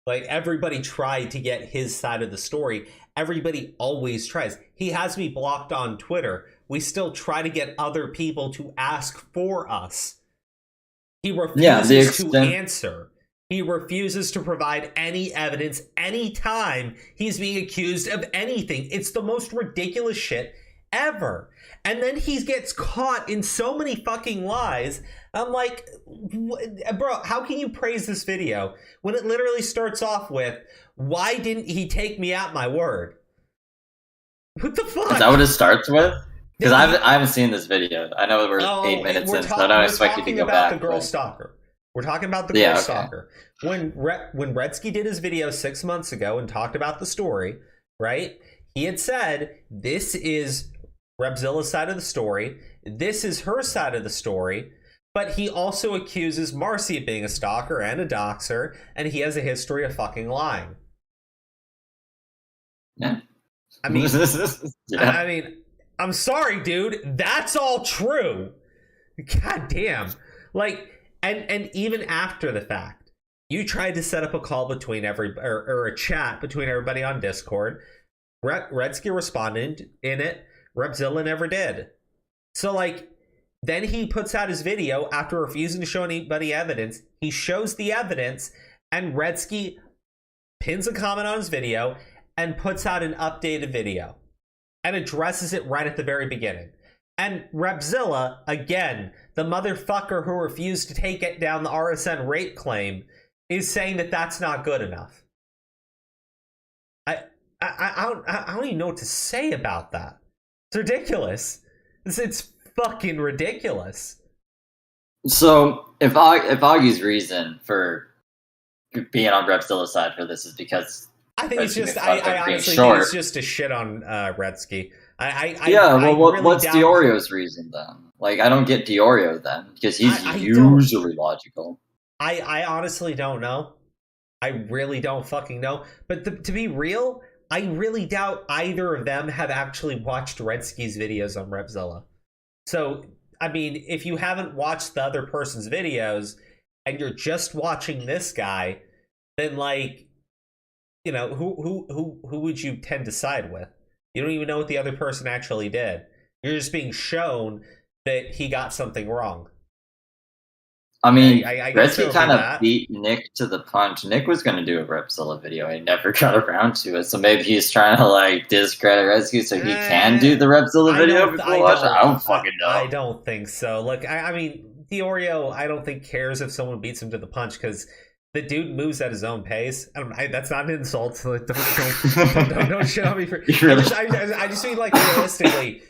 Like, everybody tried to get his side of the story. Everybody always tries. He has me blocked on Twitter. We still try to get other people to ask for us. He refuses to answer. He refuses to provide any evidence anytime he's being accused of anything. It's the most ridiculous shit ever. And then he gets caught in so many fucking lies. I'm like, bro, how can you praise this video when it literally starts off with, why didn't he take me at my word? What the fuck? Is that what it starts with? Because I haven't seen this video. I know we're 8 minutes in, so I don't expect you to go back. We're talking about the girl stalker. We're talking about the girl stalker. When Redski did his video 6 months ago and talked about the story, right? He had said, this is Repzilla's side of the story. This is her side of the story. But he also accuses Marcy of being a stalker and a doxer, and he has a history of fucking lying. Yeah. I mean, I'm sorry, dude. That's all true. God damn. Like, and even after the fact, you tried to set up a call between or a chat between everybody on Discord. Redski responded in it. Repzilla never did. So, like, then he puts out his video after refusing to show anybody evidence. He shows the evidence, and Redski pins a comment on his video and puts out an updated video and addresses it right at the very beginning. And Repzilla, again, the motherfucker who refused to take it down the RSN rape claim, is saying that that's not good enough. I don't even know what to say about that. It's ridiculous. It's fucking ridiculous. So if Augie's reason for being on Repzilla's side for this is because I think it's just I honestly think it's just a shit on Redski. What's Dioreo's reason then? Like, I don't get Diorio then because he's usually logical. I honestly don't know. I really don't fucking know. But to be real, I really doubt either of them have actually watched Redski's videos on Repzilla. So, I mean, if you haven't watched the other person's videos and you're just watching this guy, then, like, you know, who would you tend to side with? You don't even know what the other person actually did. You're just being shown that he got something wrong. I mean, Redski kind of beat Nick to the punch. Nick was going to do a Repzilla video. He never got around to it. So maybe he's trying to, like, discredit Redski so he can do the Repzilla video before watch it. I don't fucking know. I don't think so. Look, I mean, Diorio, I don't think cares if someone beats him to the punch because the dude moves at his own pace. That's not an insult. Like, don't shit on me for. I just mean, like, realistically,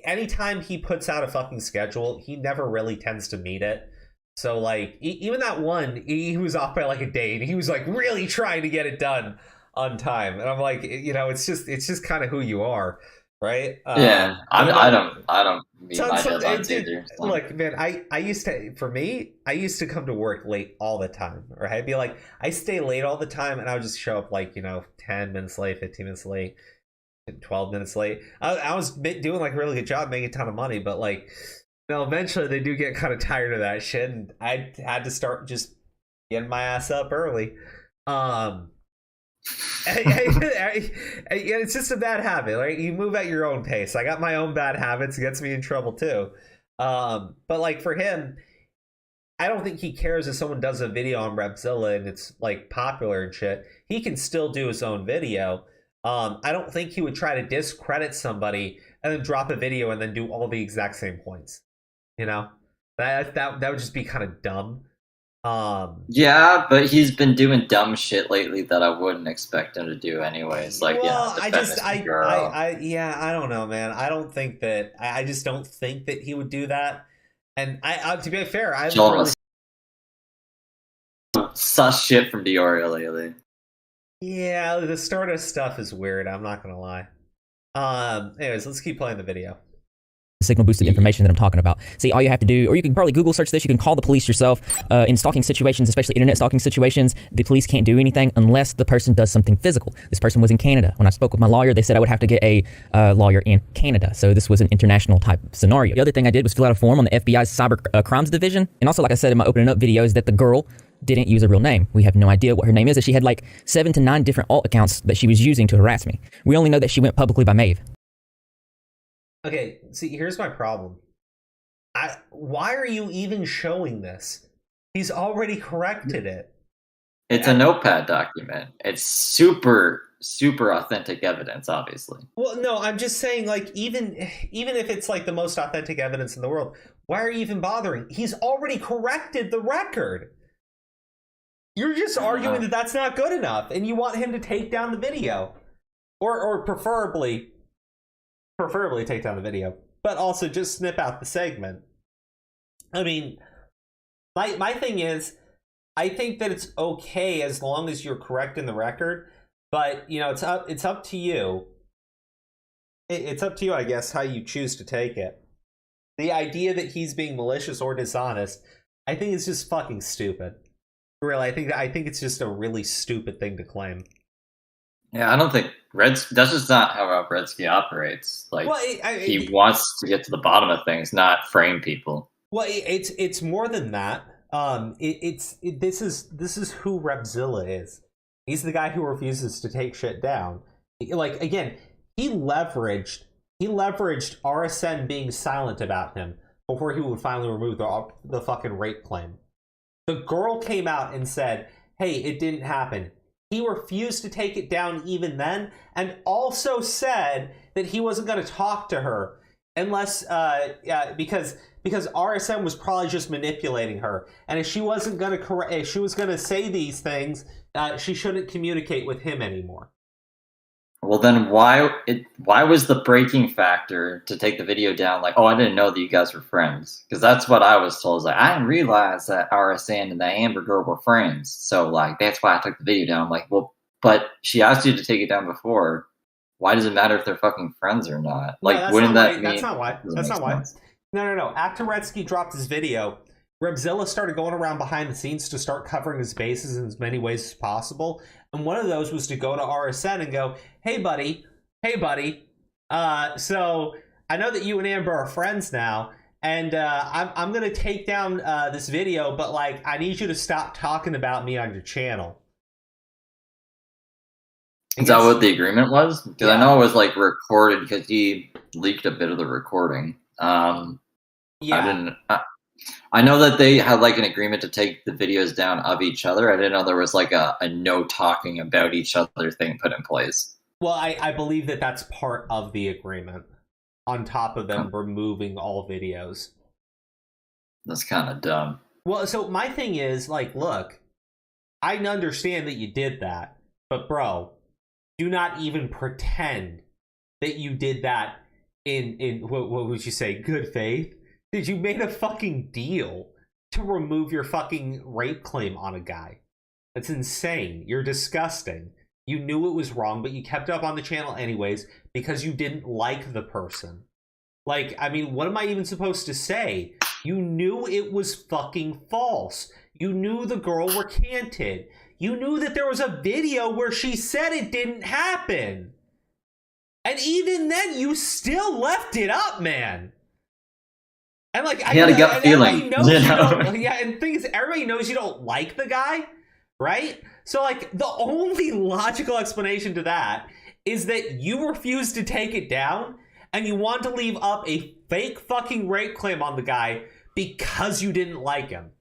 anytime he puts out a fucking schedule, he never really tends to meet it. So, like, even that one, he was off by like a day, and he was like really trying to get it done on time. And I'm like, you know, it's just kind of who you are, right? Yeah, I don't meet my deadlines either. So. Look, man, I used to come to work late all the time, or I'd be like, I stay late all the time, and I would just show up like, you know, 10 minutes late, 15 minutes late, 12 minutes late. I was doing like a really good job, making a ton of money, but like. No, eventually they do get kind of tired of that shit, and I had to start just getting my ass up early. It's just a bad habit, right? You move at your own pace. I got my own bad habits. It gets me in trouble too. But like for him, I don't think he cares if someone does a video on Repzilla and it's like popular and shit. He can still do his own video. I don't think he would try to discredit somebody and then drop a video and then do all the exact same points. You know, that would just be kind of dumb. Yeah, but he's been doing dumb shit lately that I wouldn't expect him to do anyways. Like, well, I don't know, man. I don't think that. I just don't think that he would do that. And to be fair, I really sus shit from Diorio lately. Yeah, the Stardust stuff is weird. I'm not gonna lie. Anyways, let's keep playing the video. signal boosted information that I'm talking about. See, all you have to do, or you can probably Google search this, you can call the police yourself. In stalking situations, especially internet stalking situations, the police can't do anything unless the person does something physical. This person was in Canada. When I spoke with my lawyer, they said I would have to get a lawyer in Canada. So this was an international type scenario. The other thing I did was fill out a form on the FBI's Cyber Crimes Division. And also, like I said in my opening up video, is that the girl didn't use a real name. We have no idea what her name is. She had like 7 to 9 different alt accounts that she was using to harass me. We only know that she went publicly by Maeve. Okay, see, here's my problem. Why are you even showing this? He's already corrected it. It's a notepad document. It's super authentic evidence, obviously. Well, no, I'm just saying, like, even if it's like the most authentic evidence in the world, why are you even bothering? He's already corrected the record. You're just arguing that that's not good enough, and you want him to take down the video, or preferably take down the video, but also just snip out the segment. I mean, my thing is, I think that it's okay as long as you're correct in the record, but you know, it's up to you. It's up to you, I guess, how you choose to take it. The idea that he's being malicious or dishonest, I think is just fucking stupid. Really, I think it's just a really stupid thing to claim. Yeah, I don't think that's just not how Redski operates. Like, well, he wants to get to the bottom of things, not frame people. Well, it's more than that. This is who Repzilla is. He's the guy who refuses to take shit down. Like, again, he leveraged RSN being silent about him before he would finally remove the fucking rape claim. The girl came out and said, hey, it didn't happen. He refused to take it down even then, and also said that he wasn't going to talk to her unless, because RSM was probably just manipulating her, and if she wasn't going to if she was going to say these things, she shouldn't communicate with him anymore. Well, then why was the breaking factor to take the video down? Like, oh, I didn't know that you guys were friends, because that's what I was told. Like, I didn't realize that RSN and the Amber girl were friends, so like that's why I took the video down. I'm like, well, but she asked you to take it down before. Why does it matter if they're fucking friends or not? Like, no, wouldn't that mean? That's not why. That's not why. No. After Redski dropped his video, Repzilla started going around behind the scenes to start covering his bases in as many ways as possible. And one of those was to go to RSN and go, hey, buddy, so I know that you and Amber are friends now, and I'm going to take down this video, but, like, I need you to stop talking about me on your channel. Is that what the agreement was? Because I know it was, like, recorded because he leaked a bit of the recording. I know that they had like an agreement to take the videos down of each other. I didn't know there was like a no talking about each other thing put in place. Well, I believe that that's part of the agreement, on top of them removing all videos. That's kind of dumb. Well, so my thing is, like, look, I understand that you did that, but bro, do not even pretend that you did that in what would you say, good faith? Did you made a fucking deal to remove your fucking rape claim on a guy? That's insane. You're disgusting. You knew it was wrong, but you kept it up on the channel anyways because you didn't like the person. Like, I mean, what am I even supposed to say? You knew it was fucking false. You knew the girl recanted. You knew that there was a video where she said it didn't happen. And even then, you still left it up, man. And like, he had a gut feeling. And the thing is, everybody knows you don't like the guy, right? So like, the only logical explanation to that is that you refused to take it down, and you want to leave up a fake fucking rape claim on the guy because you didn't like him.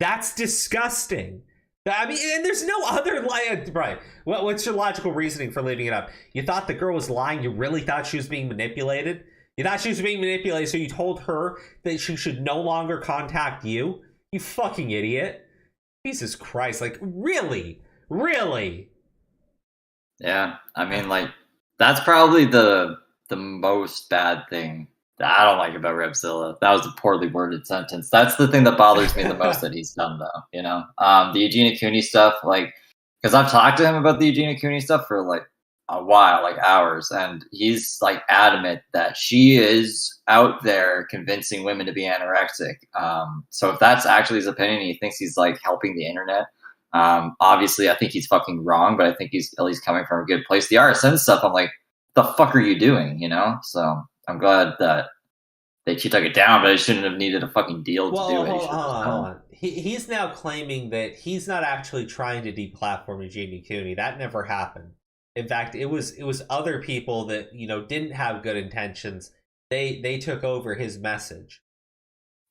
That's disgusting. I mean, and there's no other right. What's your logical reasoning for leaving it up? You thought the girl was lying. You really thought she was being manipulated. You thought she was being manipulated, so you told her that she should no longer contact you? You fucking idiot. Jesus Christ, like, really? Yeah, I mean, like, that's probably the most bad thing that I don't like about Repzilla. That was a poorly worded sentence. That's the thing that bothers me the most that he's done, though, you know? The Eugenia Cooney stuff, like, because I've talked to him about the Eugenia Cooney stuff for, like, a while, like hours, and he's like adamant that she is out there convincing women to be anorexic. So if that's actually his opinion, he thinks he's like helping the internet. Obviously, I think he's fucking wrong, but I think he's at least coming from a good place. The RSN stuff, I'm like, the fuck are you doing? You know? So I'm glad that she took it down, but it shouldn't have needed a fucking deal to do it. Hold on. He's now claiming that he's not actually trying to deplatform Jamie Cooney. That never happened. In fact, it was other people that, you know, didn't have good intentions. They took over his message.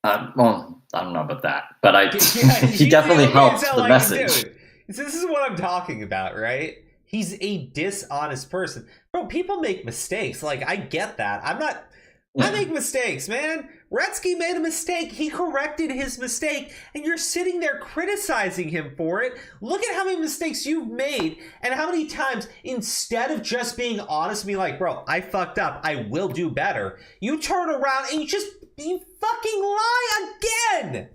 Well, I don't know about that, but he definitely helped the message. Dude, this is what I'm talking about, right? He's a dishonest person. Bro, people make mistakes. Like, I get that. I make mistakes, man. Redski made a mistake. He corrected his mistake, and you're sitting there criticizing him for it. Look at how many mistakes you've made, and how many times, instead of just being honest and be like, bro, I fucked up, I will do better, you turn around and you fucking lie again.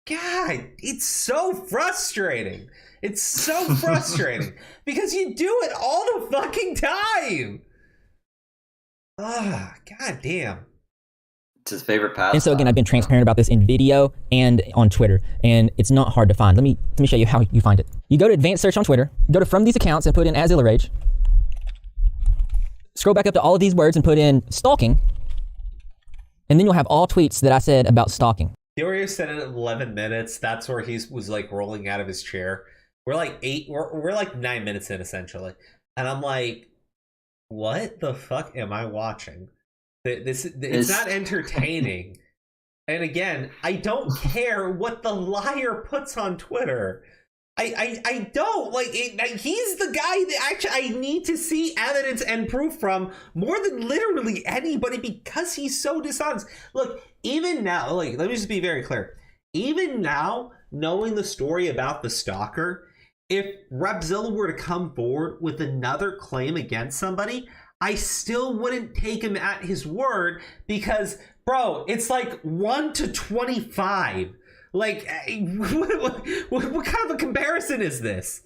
God, it's so frustrating. It's so frustrating because you do it all the fucking time. Ah, god damn. It's his favorite pastime. And so again, I've been transparent about this in video and on Twitter, and it's not hard to find. Let me show you how you find it. You go to advanced search on Twitter, go to from these accounts and put in Azilla Rage. Scroll back up to all of these words and put in stalking. And then you'll have all tweets that I said about stalking. Diorio said it at 11 minutes. That's where he was like rolling out of his chair. We're like 9 minutes in essentially. And I'm like, what the fuck am I watching? It's not entertaining. And again, I don't care what the liar puts on Twitter. I don't like it. He's the guy that actually I need to see evidence and proof from more than literally anybody because he's so dishonest. Look, even now, like, let me just be very clear. Even now, knowing the story about the stalker, if Repzilla were to come forward with another claim against somebody, I still wouldn't take him at his word because, bro, it's like 1 to 25. Like, what kind of a comparison is this?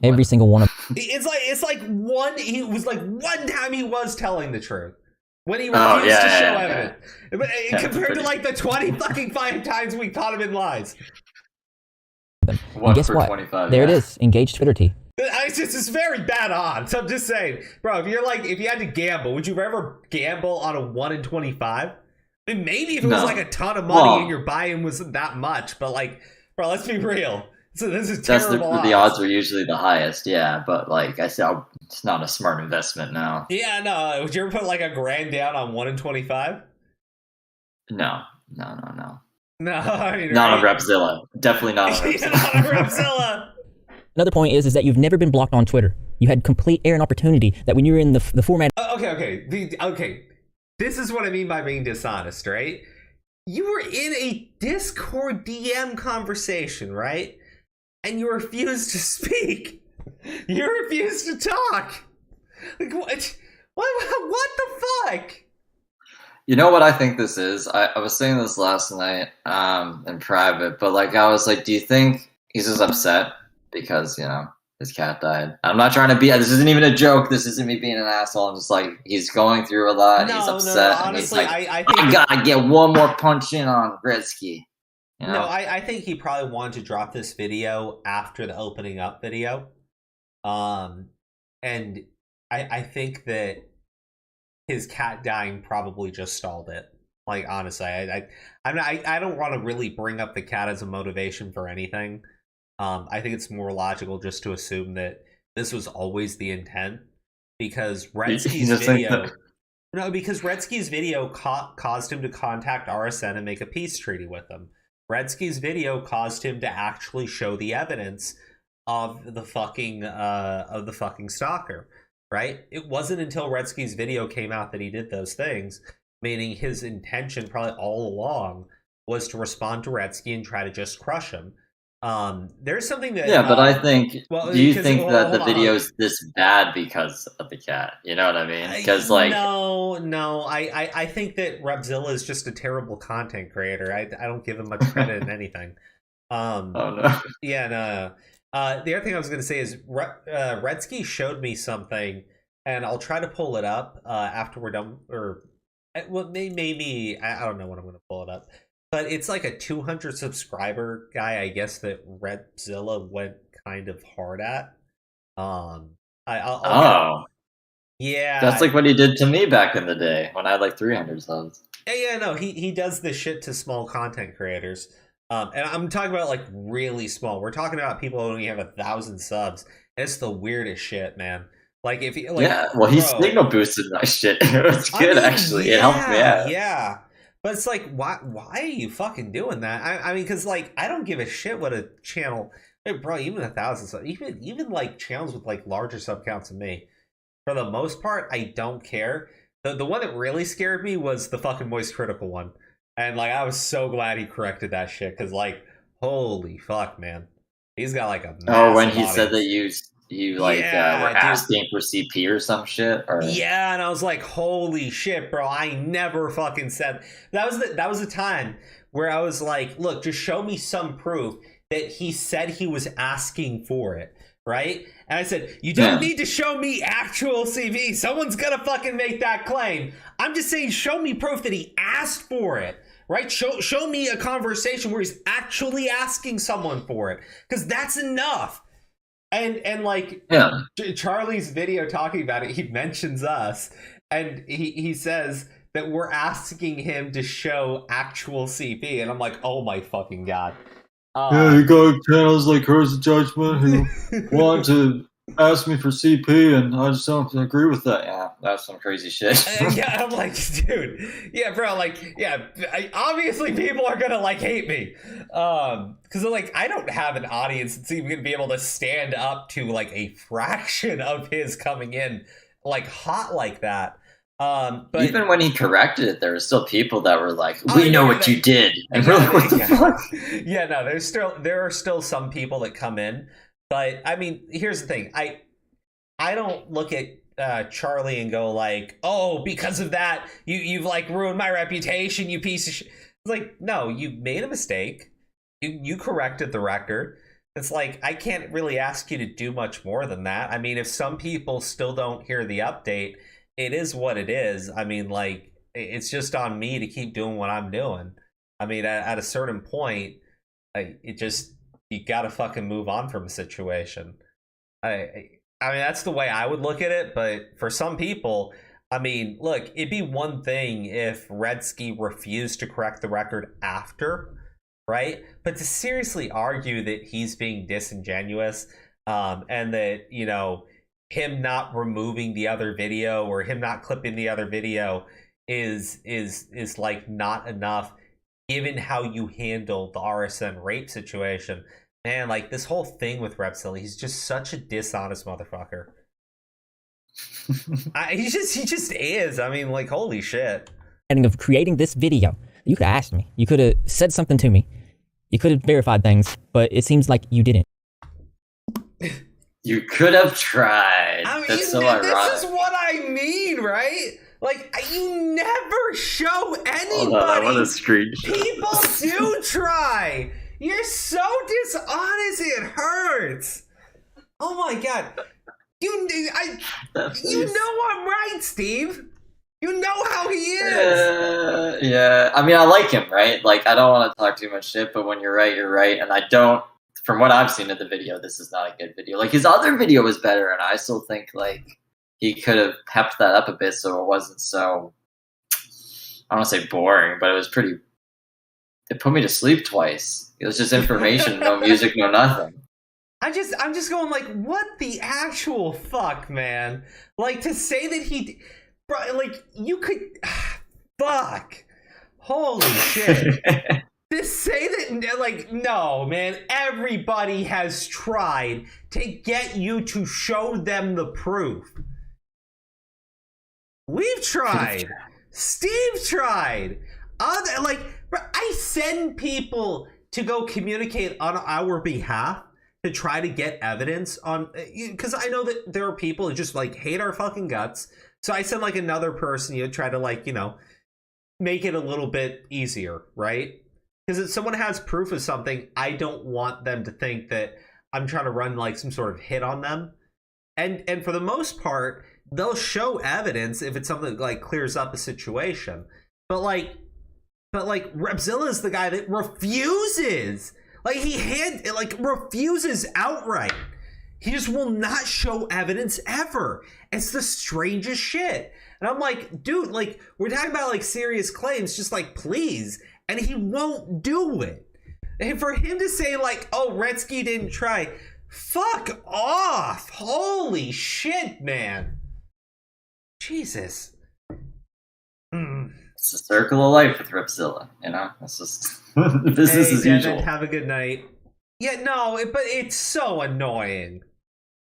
Every single one of it's like one. He was like one time he was telling the truth when he refused to show evidence, compared to like the 20 fucking 5 times we caught him in lies. And guess what? 25, there it is. Engaged Twitter tea. It's very bad odds. I'm just saying, bro. If you had to gamble, would you ever gamble on a 1 in 25? I mean, maybe if it was like a ton of money and your buy-in wasn't that much, but like, bro, let's be real. So this is terrible. The odds are usually the highest, yeah. But like I said, it's not a smart investment now. Yeah, no. Would you ever put like $1,000 down on 1 in 25? No. No, I mean, not on Repzilla. Definitely not on Repzilla. Not on Repzilla. Another point is that you've never been blocked on Twitter. You had complete air and opportunity that when you were in the format. Okay. This is what I mean by being dishonest, right? You were in a Discord DM conversation, right? And you refused to speak. You refused to talk. Like, what? What the fuck? You know what I think this is? I was saying this last night in private, but like I was like, do you think he's just upset because, you know, his cat died? I'm not trying to be, this isn't even a joke. This isn't me being an asshole. I'm just like, he's going through a lot. He's upset. Honestly, and he's like, I think I gotta get one more punch in on Redski. You know? No, I think he probably wanted to drop this video after the opening up video. And I think that his cat dying probably just stalled it. Like, honestly, I don't want to really bring up the cat as a motivation for anything. I think it's more logical just to assume that this was always the intent, because Redski's video. No, because Redski's video caused him to contact RSN and make a peace treaty with them. Redski's video caused him to actually show the evidence of the fucking stalker. Right? It wasn't until Redski's video came out that he did those things, meaning his intention probably all along was to respond to Redski and try to just crush him. There's something that but I think do you think that the video's this bad because of the cat? You know what I mean? Because like no, I think that Repzilla is just a terrible content creator. I don't give him much credit in anything. Oh no. Yeah, no. The other thing I was going to say is Redski showed me something, and I'll try to pull it up after we're done. Or, well, maybe, I don't know when I'm going to pull it up. But it's like a 200 subscriber guy, I guess, that Repzilla went kind of hard at. Yeah. That's like what he did to me back in the day when I had like 300 subs. Yeah, no, he does this shit to small content creators. And I'm talking about like really small. We're talking about people who only have 1,000 subs. It's the weirdest shit, man. Like if you, like, yeah, well, he signal boosted my shit. It was good, actually. It helped me out. Yeah. But it's like, why are you fucking doing that? I mean, because like I don't give a shit what a channel, like, bro, even 1,000 subs, even like channels with like larger sub counts than me. For the most part, I don't care. The one that really scared me was the fucking Moist Critical one. And like I was so glad he corrected that shit, because like, holy fuck, man. He's got like a when he said that you like were asking for CP or some shit, or yeah, and I was like, holy shit, bro, I never fucking said that was the time where I was like, look, just show me some proof that he said he was asking for it, right? And I said, you don't need to show me actual CV. Someone's gonna fucking make that claim. I'm just saying, show me proof that he asked for it, right? Show me a conversation where he's actually asking someone for it, because that's enough. And like Charlie's video talking about it, he mentions us, and he says that we're asking him to show actual CP, and I'm like, oh my fucking god. You got channels like Carson Judgement who want to ask me for CP, and I just don't agree with that. Yeah, that's some crazy shit. Yeah, I'm like, dude, yeah, bro, like, yeah, obviously people are gonna like hate me, because like I don't have an audience that's even gonna be able to stand up to like a fraction of his coming in like hot like that. But even when he corrected it, there were still people that were like, "We know what you did," and we're like, "What the fuck?" Yeah, no, there are still some people that come in, but I mean, here's the thing: I don't look at Charlie and go like, "Oh, because of that, you've like ruined my reputation, you piece of shit." It's like, no, you made a mistake, you corrected the record. It's like I can't really ask you to do much more than that. I mean, if some people still don't hear the update, it is what it is. I mean, like, it's just on me to keep doing what I'm doing. I mean, at a certain point, you gotta fucking move on from a situation. I mean, that's the way I would look at it, but for some people, I mean, look, it'd be one thing if Redski refused to correct the record after, right? But to seriously argue that he's being disingenuous, and that, you know, him not removing the other video or him not clipping the other video is like not enough, given how you handled the RSN rape situation. Man, like this whole thing with Repzilla, he's just such a dishonest motherfucker. He just is. I mean, like, holy shit. Of creating this video, you could have asked me. You could have said something to me. You could have verified things, but it seems like you didn't. You could have tried. I mean, that's so ironic. This is what I mean, right? Like, you never show anybody. Hold on, I want a screenshot. People do try. You're so dishonest, it hurts. Oh my god. You know I'm right, Steve. You know how he is. Yeah. I mean, I like him, right? Like, I don't want to talk too much shit, but when you're right, you're right. And I don't, from what I've seen of the video, this is not a good video. Like, his other video was better, and I still think, like, he could have pepped that up a bit so it wasn't so, I don't want to say boring, but it was pretty, it put me to sleep twice. It was just information, no music, no nothing. I'm just going like, what the actual fuck, man? Like, to say that he, bro, like, you could, fuck. Holy shit. To say that, like, no, man, everybody has tried to get you to show them the proof. We've tried. Steve tried. Like, I send people to go communicate on our behalf to try to get evidence on, because I know that there are people who just, like, hate our fucking guts. So I send, like, another person, try to, like, make it a little bit easier, right? Because if someone has proof of something, I don't want them to think that I'm trying to run like some sort of hit on them. And for the most part, they'll show evidence if it's something that like clears up a situation. But like Repzilla is the guy that refuses. Like he refuses outright. He just will not show evidence ever. It's the strangest shit. And I'm like, dude, like we're talking about like serious claims, just like please. And he won't do it. And for him to say like, oh, Redski didn't try, fuck off. Holy shit, man. Jesus. It's a circle of life with Repzilla, you know? It's just business as usual. Have a good night. Yeah, no, but it's so annoying.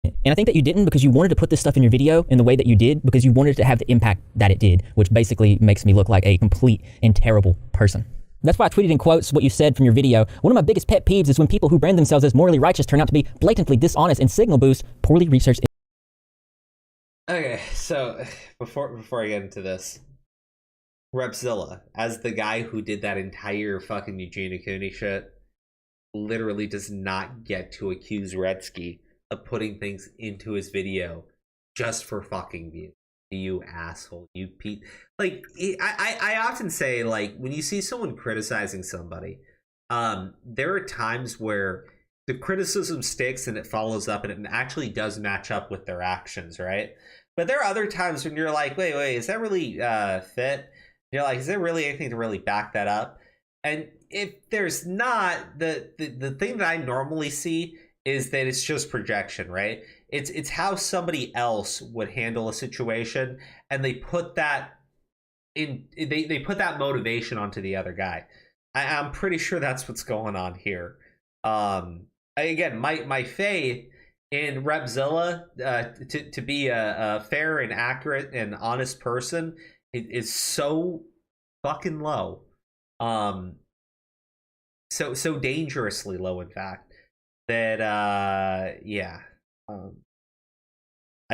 And I think that you didn't because you wanted to put this stuff in your video in the way that you did because you wanted it to have the impact that it did, which basically makes me look like a complete and terrible person. That's why I tweeted in quotes what you said from your video. One of my biggest pet peeves is when people who brand themselves as morally righteous turn out to be blatantly dishonest and signal boost poorly researched. Okay, so before I get into this, Repzilla, as the guy who did that entire fucking Eugene Acuni shit, literally does not get to accuse Redski of putting things into his video just for fucking views. You asshole, you Pete. Like, I often say, like, when you see someone criticizing somebody, there are times where the criticism sticks and it follows up and it actually does match up with their actions, right? But there are other times when you're like, wait, is that really fit? You're like, is there really anything to really back that up? And if there's not, the thing that I normally see is that it's just projection, right? It's how somebody else would handle a situation, and they put that in. They put that motivation onto the other guy. I'm pretty sure that's what's going on here. Again, my faith in Repzilla to be a fair and accurate and honest person is so fucking low. So dangerously low, in fact. That I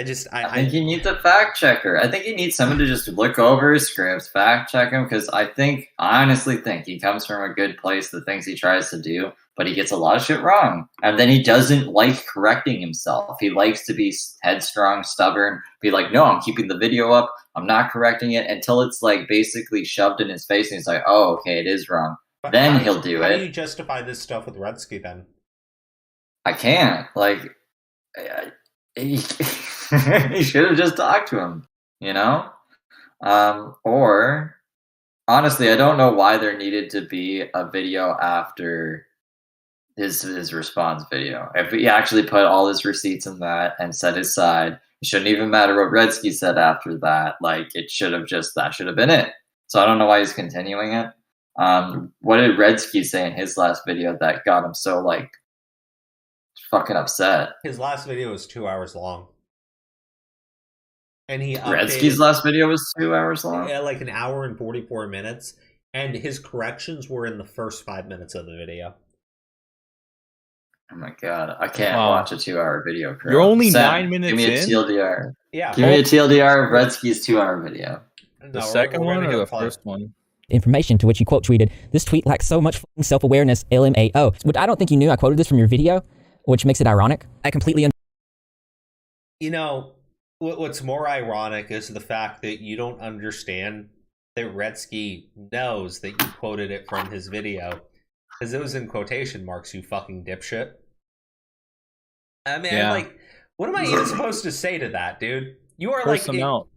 think he needs a fact checker. I think he needs someone to just look over his scripts, fact check him, because I honestly think he comes from a good place, the things he tries to do, but he gets a lot of shit wrong. And then he doesn't like correcting himself. He likes to be headstrong, stubborn, be like, no, I'm keeping the video up, I'm not correcting it, until it's like basically shoved in his face and he's like, oh, okay, it is wrong. But then he'll do it. How do you justify this stuff with Redski then? I can't. Like, he should have just talked to him, you know? Or, honestly, I don't know why there needed to be a video after his response video. If he actually put all his receipts in that and set his side, it shouldn't even matter what Redski said after that. Like, that should have been it. So I don't know why he's continuing it. What did Redski say in his last video that got him so, like, fucking upset? His last video was 2 hours long. And he Redski's last video was 2 hours long? Yeah, like an hour and 44 minutes. And his corrections were in the first 5 minutes of the video. Oh my god, I can't watch a 2 hour video. You're only 9 minutes in? Give me a TLDR. Yeah. Give me a TLDR of Redski's 2 hour video. The second one or the first one? Information to which you quote tweeted, "This tweet lacks so much self-awareness, LMAO." Which I don't think you knew I quoted this from your video, which makes it ironic. I completely You know, what's more ironic is the fact that you don't understand that Redski knows that you quoted it from his video. Because it was in quotation marks, you fucking dipshit. I mean, like, what am I even supposed to say to that, dude? You are Curse him out.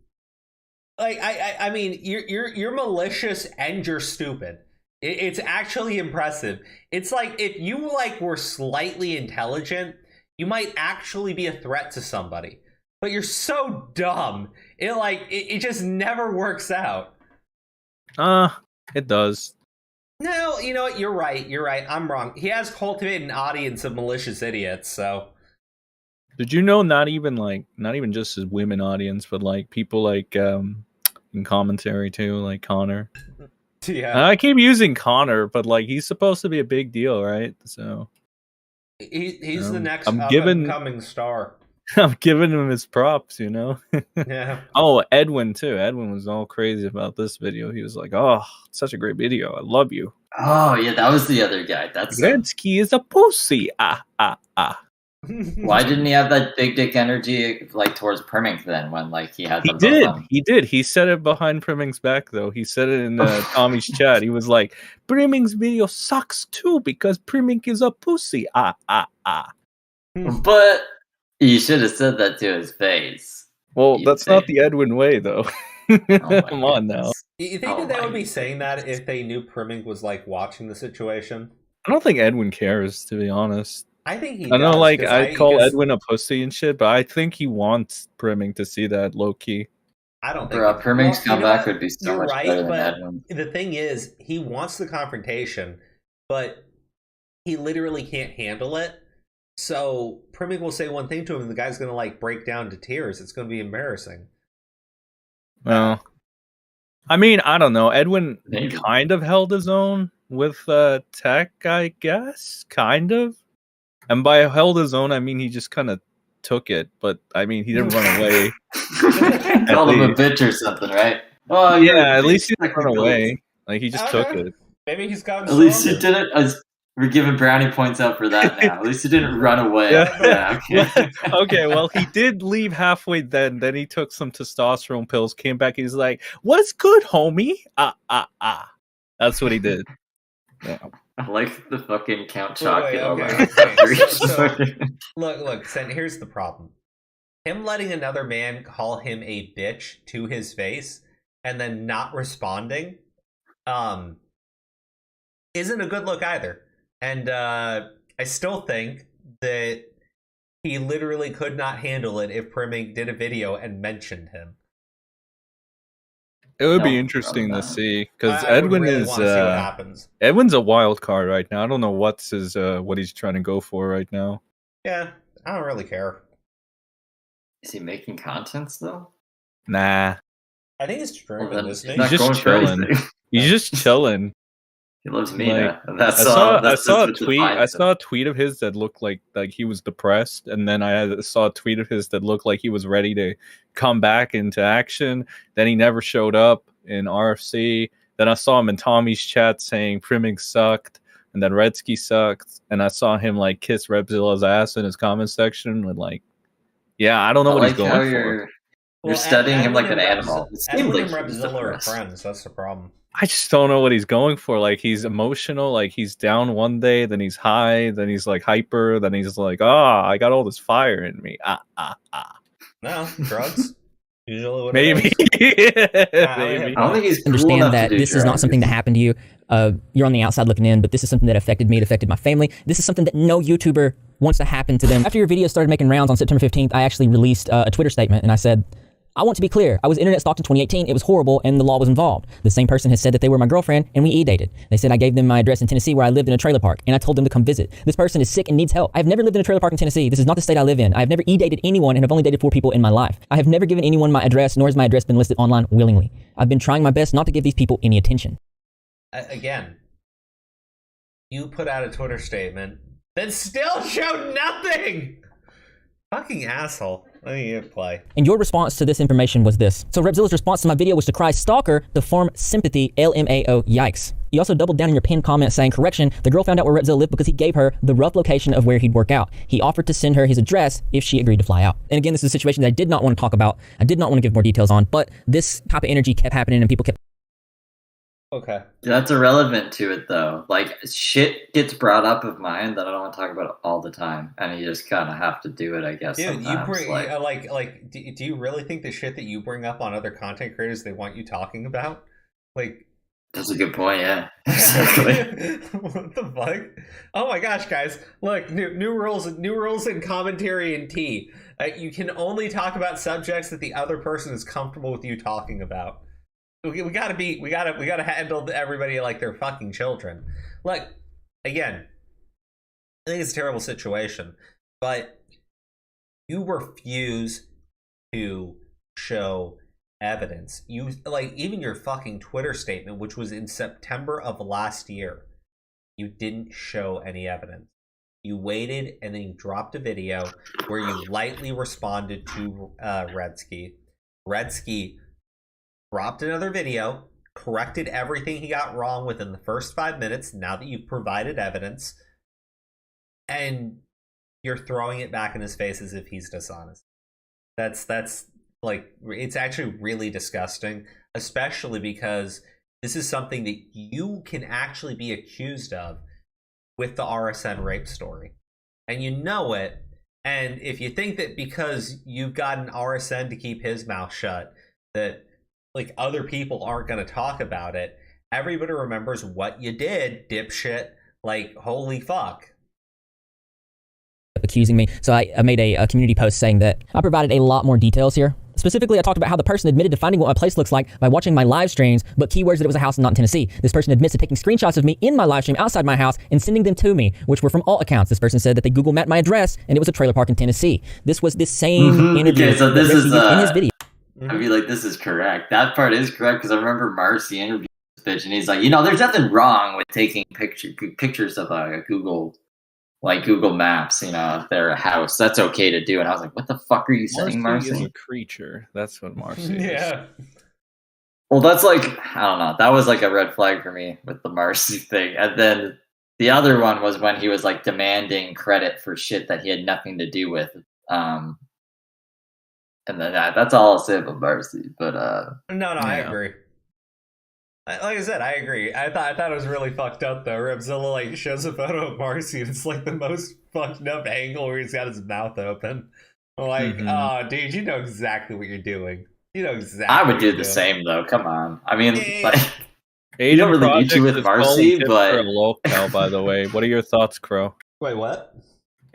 Like, I mean, you're malicious and you're stupid. It's actually impressive. It's like if you like were slightly intelligent, you might actually be a threat to somebody. But you're so dumb. It just never works out. It does. No, you know what? You're right. I'm wrong. He has cultivated an audience of malicious idiots, so. Did you know not even just his women audience, but like people like in commentary too, like Connor. Yeah. I keep using Connor, but like he's supposed to be a big deal, right? So he's the next up-and-coming star. I'm giving him his props, you know? Yeah. Oh, Edwin too. Edwin was all crazy about this video. He was like, oh, such a great video. I love you. Oh, yeah, that was the other guy. That's Redski is a pussy. Why didn't he have that big dick energy like towards Permink then when like he had He them both did. on? He did. He said it behind Primming's back though. He said it in Tommy's chat. He was like, "Primming's video sucks too because Primming is a pussy." But you should have said that to his face. Well, that's not the Edwin way though. Come on now. You think that they would be saying that if they knew Primming was like watching the situation? I don't think Edwin cares, to be honest. I think he I know, does, like, 'cause I call guess- Edwin a pussy and shit, but I think he wants Primming to see that low key. I don't think Bro, Primming's you know comeback what? would be so You're much right, better than but Edwin. the thing is, he wants the confrontation, but he literally can't handle it. So Primming will say one thing to him, and the guy's gonna like break down to tears. It's gonna be embarrassing. Well, I mean, I don't know. Edwin kind of held his own with Tech, I guess. Kind of. And by held his own, I mean he just kind of took it. But, I mean, he didn't run away. Called him a bitch or something, right? Oh, yeah, at least he didn't run away. Like, he just took it. Maybe he's gotten At least he stronger. didn't. We're giving brownie points out for that now. At least he didn't run away. Yeah. Okay. Okay, well, he did leave halfway then. Then he took some testosterone pills, came back, he's like, "What's good, homie?" That's what he did. Yeah. I like the fucking Count Wait, Chocula. so, look, Sen, here's the problem. Him letting another man call him a bitch to his face and then not responding isn't a good look either. And I still think that he literally could not handle it if Primming did a video and mentioned him. It would be interesting to see because I would Edwin really is wanna see what happens. Edwin's a wild card right now. I don't know what's his what he's trying to go for right now. Yeah, I don't really care. Is he making contents though? Nah, I think it's true. Well, Isn't he's it? just chilling. He's just chilling. He loves me. Like, And that's I all. saw a what tweet. I defines saw a tweet of his that looked like he was depressed, and then saw a tweet of his that looked like he was ready to come back into action. Then he never showed up in RFC. Then I saw him in Tommy's chat saying Primming sucked, and then Redski sucked, and I saw him like kiss Repzilla's ass in his comment section with like, yeah, I don't know what he's going for. You're studying him like an Edwin animal. It seems and like he's Repzilla are depressed. friends. That's the problem. I just don't know what he's going for. Like, he's emotional. Like, he's down one day, then he's high, then he's like hyper, then he's like, I got all this fire in me. No, drugs. Usually what Maybe. I don't think he's cool Understand enough that to do this is not drugs. something that happened to you. You're on the outside looking in, but this is something that affected me. It affected my family. This is something that no YouTuber wants to happen to them. After your video started making rounds on September 15th, I actually released a Twitter statement, and I said, I want to be clear. I was internet stalked in 2018. It was horrible, and the law was involved. The same person has said that they were my girlfriend, and we e-dated. They said I gave them my address in Tennessee where I lived in a trailer park, and I told them to come visit. This person is sick and needs help. I have never lived in a trailer park in Tennessee. This is not the state I live in. I have never e-dated anyone and have only dated 4 people in my life. I have never given anyone my address, nor has my address been listed online willingly. I've been trying my best not to give these people any attention. Again, you put out a Twitter statement that still showed nothing. Fucking asshole. Let me play. And your response to this information was this. So Repzilla's response to my video was to cry stalker, the form sympathy, LMAO, yikes. You also doubled down in your pinned comment saying, correction, the girl found out where Repzilla lived because he gave her the rough location of where he'd work out. He offered to send her his address if she agreed to fly out. And again, this is a situation that I did not want to talk about. I did not want to give more details on, but this type of energy kept happening and people kept... Okay. That's irrelevant to it though. Like shit gets brought up of mine that I don't want to talk about all the time, and you just kind of have to do it, I guess. Dude, you sometimes. bring do you really think the shit that you bring up on other content creators they want you talking about? Like, that's a good point. Yeah, exactly. What the fuck? Oh my gosh, guys! Look, new rules in commentary and tea. You can only talk about subjects that the other person is comfortable with you talking about. We gotta handle everybody like they're fucking children. Like, again, I think it's a terrible situation, but you refuse to show evidence. You like even your fucking Twitter statement, which was in September of last year, you didn't show any evidence. You waited and then you dropped a video where you lightly responded to Redski. Redski dropped another video, corrected everything he got wrong within the first 5 minutes, now that you've provided evidence, and you're throwing it back in his face as if he's dishonest. That's like, it's actually really disgusting, especially because this is something that you can actually be accused of with the RSN rape story. And you know it. And if you think that because you've got an RSN to keep his mouth shut, that like other people aren't going to talk about it, everybody remembers what you did, dipshit. Like, holy fuck. Accusing me. So I made a community post saying that I provided a lot more details here. Specifically, I talked about how the person admitted to finding what my place looks like by watching my live streams, but keywords that it was a house not in Tennessee. This person admits to taking screenshots of me in my live stream outside my house and sending them to me, which were from alt accounts. This person said that they Google mapped my address and it was a trailer park in Tennessee. This was this same interview. Okay, so this is in his video. I mean, like, this is correct. That part is correct because I remember Marcy interviewed this bitch, and he's like, you know, there's nothing wrong with taking pictures of Google Maps, you know, of their house. That's okay to do. And I was like, what the fuck are you saying, Marcy? Is a creature. That's what Marcy is. Yeah. Well, that's like, I don't know. That was like a red flag for me with the Marcy thing. And then the other one was when he was like demanding credit for shit that he had nothing to do with. And then that's all I'll say about Marcy. But No, I agree. Like I said, I agree. I thought it was really fucked up though. Repzilla like shows a photo of Marcy, and it's like the most fucked up angle where he's got his mouth open. Like, oh, dude, you know exactly what you're doing. You know exactly. I would do the same though. Come on. I mean, like, Aiden you don't really need Project you with is Marcy, calling but Tipster a lolcow, by the way. What are your thoughts, Crow? Wait, what?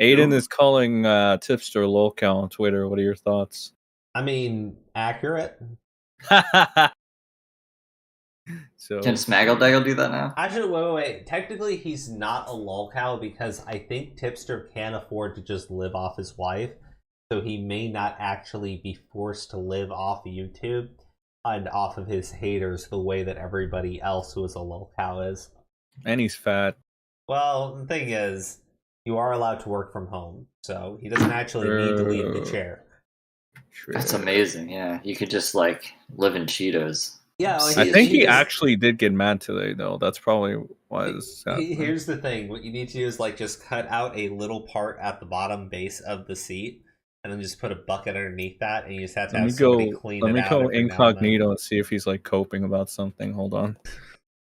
Aiden is calling Tipster a lolcow on Twitter. What are your thoughts? I mean, accurate. So can Smaggledaggle do that now? Actually, wait. Technically, he's not a lolcow because I think Tipster can afford to just live off his wife, so he may not actually be forced to live off YouTube and off of his haters the way that everybody else who is a lolcow is. And he's fat. Well, the thing is, you are allowed to work from home, so he doesn't actually need to leave the chair. That's amazing. Yeah, you could just like live in Cheetos. Yeah, like, I think he actually did get mad today, though. That's probably why. Here's the thing: what you need to do is like just cut out a little part at the bottom base of the seat, and then just put a bucket underneath that, and you just have to have somebody clean it out. Let me go incognito and see if he's like coping about something. Hold on.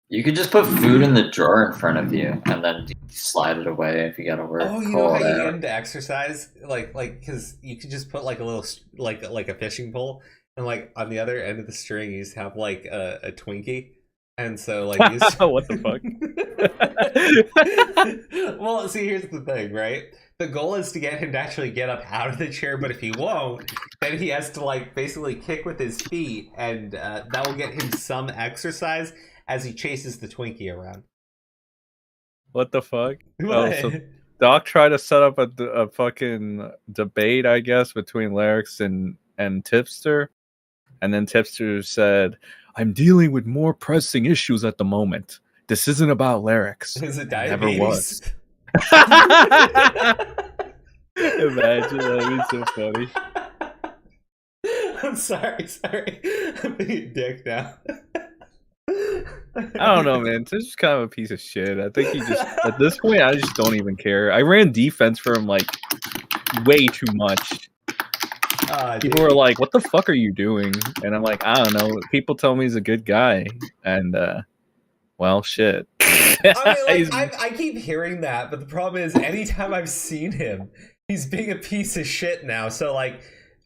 You could just put food in the drawer in front of you, and then slide it away if you gotta work. Oh, you know how you get into exercise, like because you could just put like a little like a fishing pole. And like on the other end of the string, you just have like a Twinkie, and so like you what the fuck? Well, see, here's the thing, right? The goal is to get him to actually get up out of the chair, but if he won't, then he has to like basically kick with his feet, and that will get him some exercise as he chases the Twinkie around. What the fuck? What? Oh, so Doc tried to set up a fucking debate, I guess, between Lyrics and Tipster. And then Tipster said, I'm dealing with more pressing issues at the moment. This isn't about Lyrics. Is it Never diabetes? was. Imagine, that'd be so funny. I'm sorry. I'm being a dick now. I don't know, man. This is kind of a piece of shit. I think he just, at this point, I just don't even care. I ran defense for him, like, way too much. People were like, what the fuck are you doing? And I'm like, I don't know. People tell me he's a good guy. And, well, shit. I mean, like, I keep hearing that, but the problem is anytime I've seen him, he's being a piece of shit now. So, like,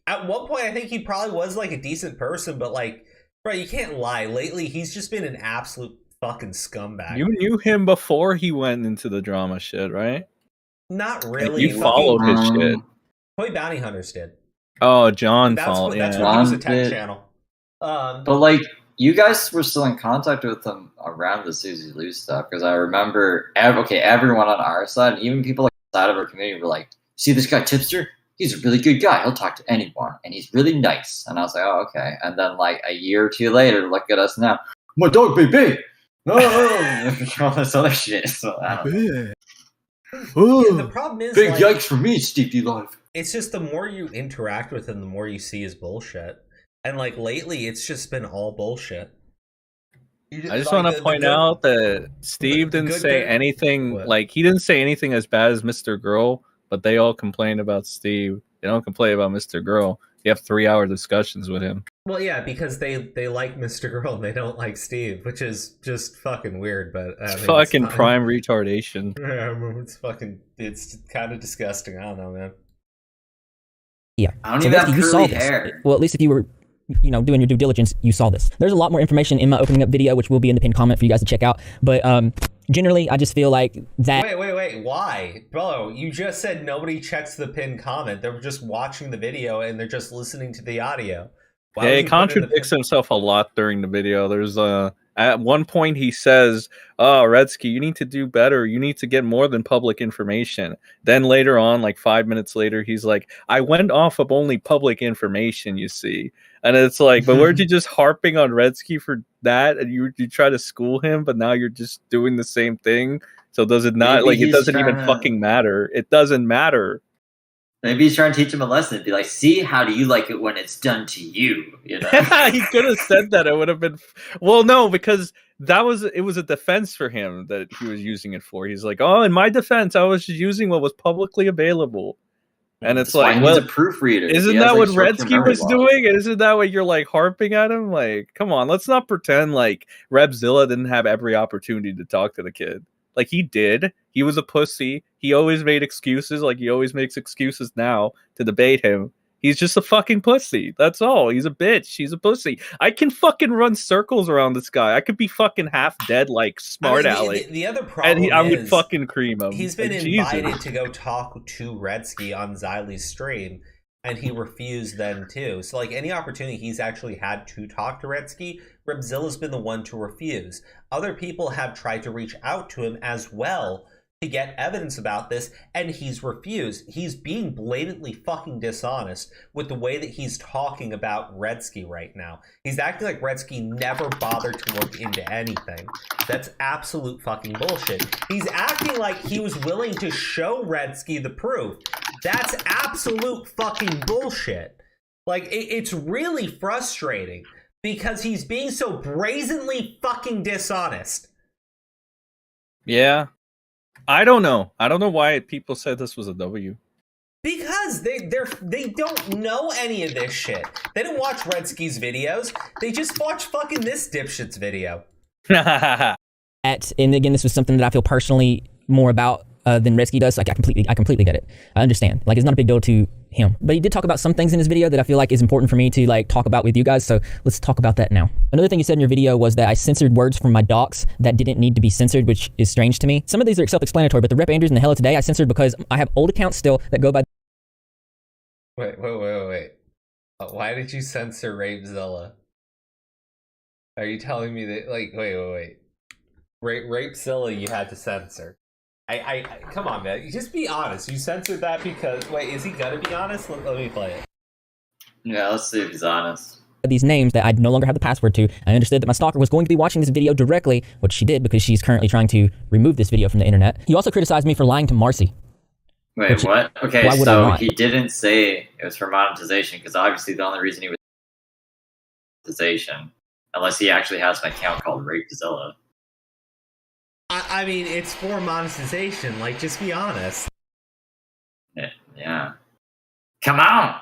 at one point, I think he probably was, like, a decent person, but, like, bro, you can't lie. Lately, he's just been an absolute fucking scumbag. You knew him before he went into the drama shit, right? Not really. Like, you followed his shit. Toy Bounty Hunters did. Oh, John followed. That's yeah. what he was a tech channel. But like, you guys were still in contact with him around the Susie Lou stuff, because I remember, everyone on our side, even people like outside of our community, were like, "See this guy Tipster? He's a really good guy. He'll talk to anyone, and he's really nice." And I was like, "Oh, okay." And then like a year or two later, look at us now. My dog, baby. All this other shit. So I don't know. The problem is, big like, yikes for me, Steve DeLive. It's just the more you interact with him, the more you see his bullshit. And like lately, it's just been all bullshit. I just want to point out that Steve didn't say anything. Like, he didn't say anything as bad as Mr. Girl, but they all complain about Steve. They don't complain about Mr. Girl. You have 3-hour discussions with him. Well, yeah, because they like Mr. Girl and they don't like Steve, which is just fucking weird. But it's fucking prime retardation. Yeah, it's kind of disgusting. I don't know, man. Yeah, I don't even have curly hair. Well, at least if you were, doing your due diligence, you saw this. There's a lot more information in my opening up video, which will be in the pinned comment for you guys to check out. But generally, I just feel like that. Wait, why? Bro, you just said nobody checks the pinned comment. They're just watching the video and they're just listening to the audio. He contradicts himself a lot during the video. There's at one point he says, "Oh, Redski, you need to do better. You need to get more than public information." Then later on, like 5 minutes later, he's like, "I went off of only public information, you see." And it's like, but weren't you just harping on Redski for that? And you try to school him, but now you're just doing the same thing. So does it not? Maybe it doesn't even fucking matter. It doesn't matter. Maybe he's trying to teach him a lesson. Be like, see, how do you like it when it's done to you? He could have said that. It would have been. Well, no, because it was a defense for him that he was using it for. He's like, oh, in my defense, I was just using what was publicly available. And it's like, well, he's a proofreader. Isn't that what Redski was doing? And isn't that what you're like harping at him? Like, come on, let's not pretend like Repzilla didn't have every opportunity to talk to the kid. Like, he did. He was a pussy. He always made excuses. Like, he always makes excuses now to debate him. He's just a fucking pussy. That's all. He's a bitch. He's a pussy. I can fucking run circles around this guy. I could be fucking half dead like Smart Alley. The other problem I would fucking cream him. He's been invited to go talk to Redski on Xylee's stream, and he refused then too. So like any opportunity he's actually had to talk to Redski, Repzilla's been the one to refuse. Other people have tried to reach out to him as well to get evidence about this, and he's refused. He's being blatantly fucking dishonest with the way that he's talking about Redski right now. He's acting like Redski never bothered to look into anything. That's absolute fucking bullshit. He's acting like he was willing to show Redski the proof. That's absolute fucking bullshit. Like, it's really frustrating because he's being so brazenly fucking dishonest. Yeah. I don't know. I don't know why people said this was a W. Because they don't know any of this shit. They don't watch Redski's videos. They just watch fucking this dipshit's video. And again, this was something that I feel personally more about than Redski does. Like, I completely get it. I understand. Like, it's not a big deal to him. But he did talk about some things in his video that I feel like is important for me to like talk about with you guys. So let's talk about that now. Another thing you said in your video was that I censored words from my docs that didn't need to be censored, which is strange to me. Some of these are self-explanatory, but the Rep Andrews and the Hella Today I censored because I have old accounts still that go by. Wait. Why did you censor Repzilla? Are you telling me that, like, wait. Repzilla you had to censor. I come on, man. Just be honest. You censored that because... Wait, is he gonna be honest? Let me play it. Yeah, let's see if he's honest. These names that I no longer have the password to. I understood that my stalker was going to be watching this video directly, which she did because she's currently trying to remove this video from the internet. He also criticized me for lying to Marcy. Wait, what? Okay, so he didn't say it was for monetization because obviously the only reason he was monetization, unless he actually has an account called Repzilla. I mean, it's for monetization. Like, just be honest. Yeah. Come on!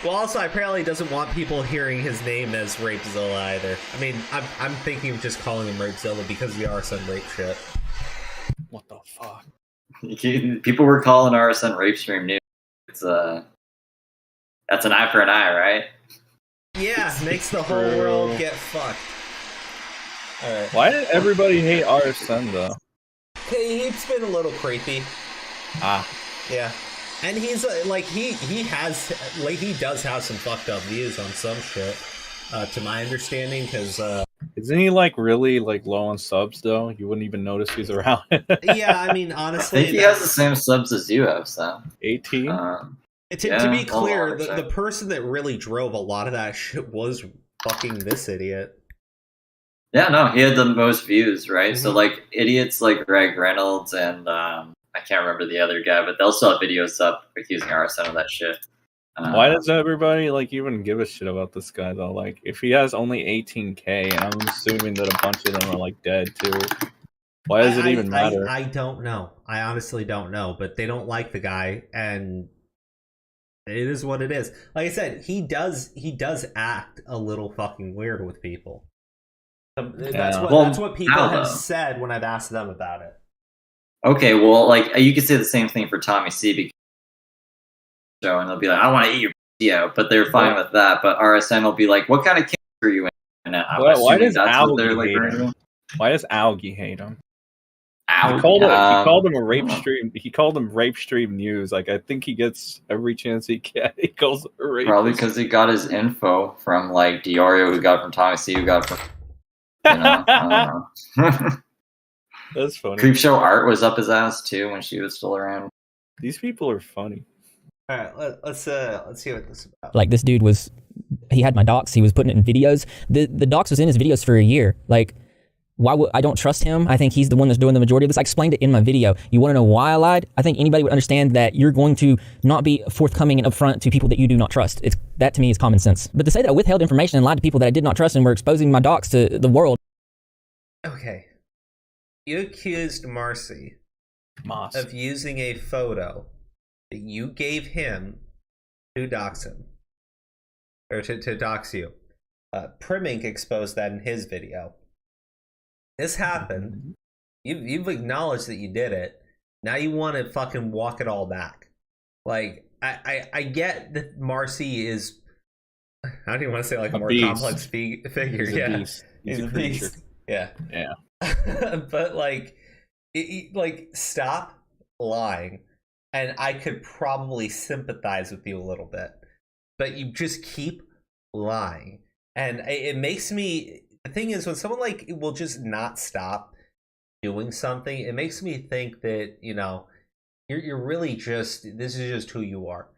Well, also, apparently doesn't want people hearing his name as Repzilla either. I mean, I'm thinking of just calling him Repzilla because of the RSN rape shit. What the fuck? People were calling RSN rape stream new. It's that's an eye for an eye, right? Yeah, makes the whole world get fucked. Alright. Why did everybody hate RSN though? He's been a little creepy. Yeah. And he's like he does have some fucked up views on some shit, to my understanding, because isn't he like really like low on subs though? You wouldn't even notice he's around. Yeah, I mean, honestly, I think he has the same subs as you have, so 18. To be clear, the person that really drove a lot of that shit was fucking this idiot. Yeah, no, he had the most views, right? Mm-hmm. So like idiots like Greg Reynolds and I can't remember the other guy, but they'll still have videos up accusing RSN of that shit. Why does everybody like even give a shit about this guy though? Like, if he has only 18K, I'm assuming that a bunch of them are like dead too. Why does it even matter? I don't know. I honestly don't know, but they don't like the guy, and it is what it is. Like I said, he does act a little fucking weird with people. That's what people have said when I've asked them about it. Okay, well, like you could say the same thing for Tommy C. Because and they'll be like, "I want to eat your video," but they're fine with that. But RSN will be like, "What kind of camp are you in?" And why does Algie hate him? He called him a rape stream. He called him rape stream news. Like I think he gets every chance he can. He calls it a rape. Probably because he got his info from like Diorio, who got it from Tommy C, who got it from. I don't know. That's funny. Creepshow Art was up his ass too when she was still around. These people are funny. All right, let's see what this is about. Like this dude he had my docs. He was putting it in videos. The docs was in his videos for a year. Like, why would I don't trust him? I think he's the one that's doing the majority of this. I explained it in my video. You want to know why I lied? I think anybody would understand that you're going to not be forthcoming and upfront to people that you do not trust. That to me is common sense. But to say that I withheld information and lied to people that I did not trust and were exposing my docs to the world. Okay. You accused Marcy of using a photo that you gave him to dox him. Or to dox you. Primink exposed that in his video. This happened. You've acknowledged that you did it. Now you want to fucking walk it all back. Like, I get that Marcy is... How do you want to say, like, a more complex figure? He's a beast. He's a beast. Yeah. Yeah. But like, stop lying, and I could probably sympathize with you a little bit. But you just keep lying, and it makes me. The thing is, when someone like will just not stop doing something, it makes me think that you're really this is just who you are.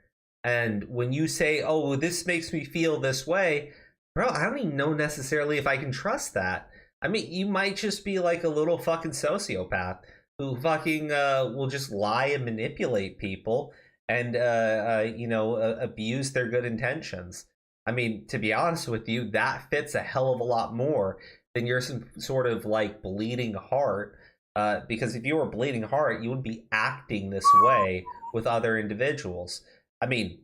And when you say, "Oh, this makes me feel this way," bro, I don't even know necessarily if I can trust that. I mean, you might just be like a little fucking sociopath who fucking will just lie and manipulate people and abuse their good intentions. I mean, to be honest with you, that fits a hell of a lot more than you're some sort of like bleeding heart. Because if you were bleeding heart, you would be acting this way with other individuals. I mean,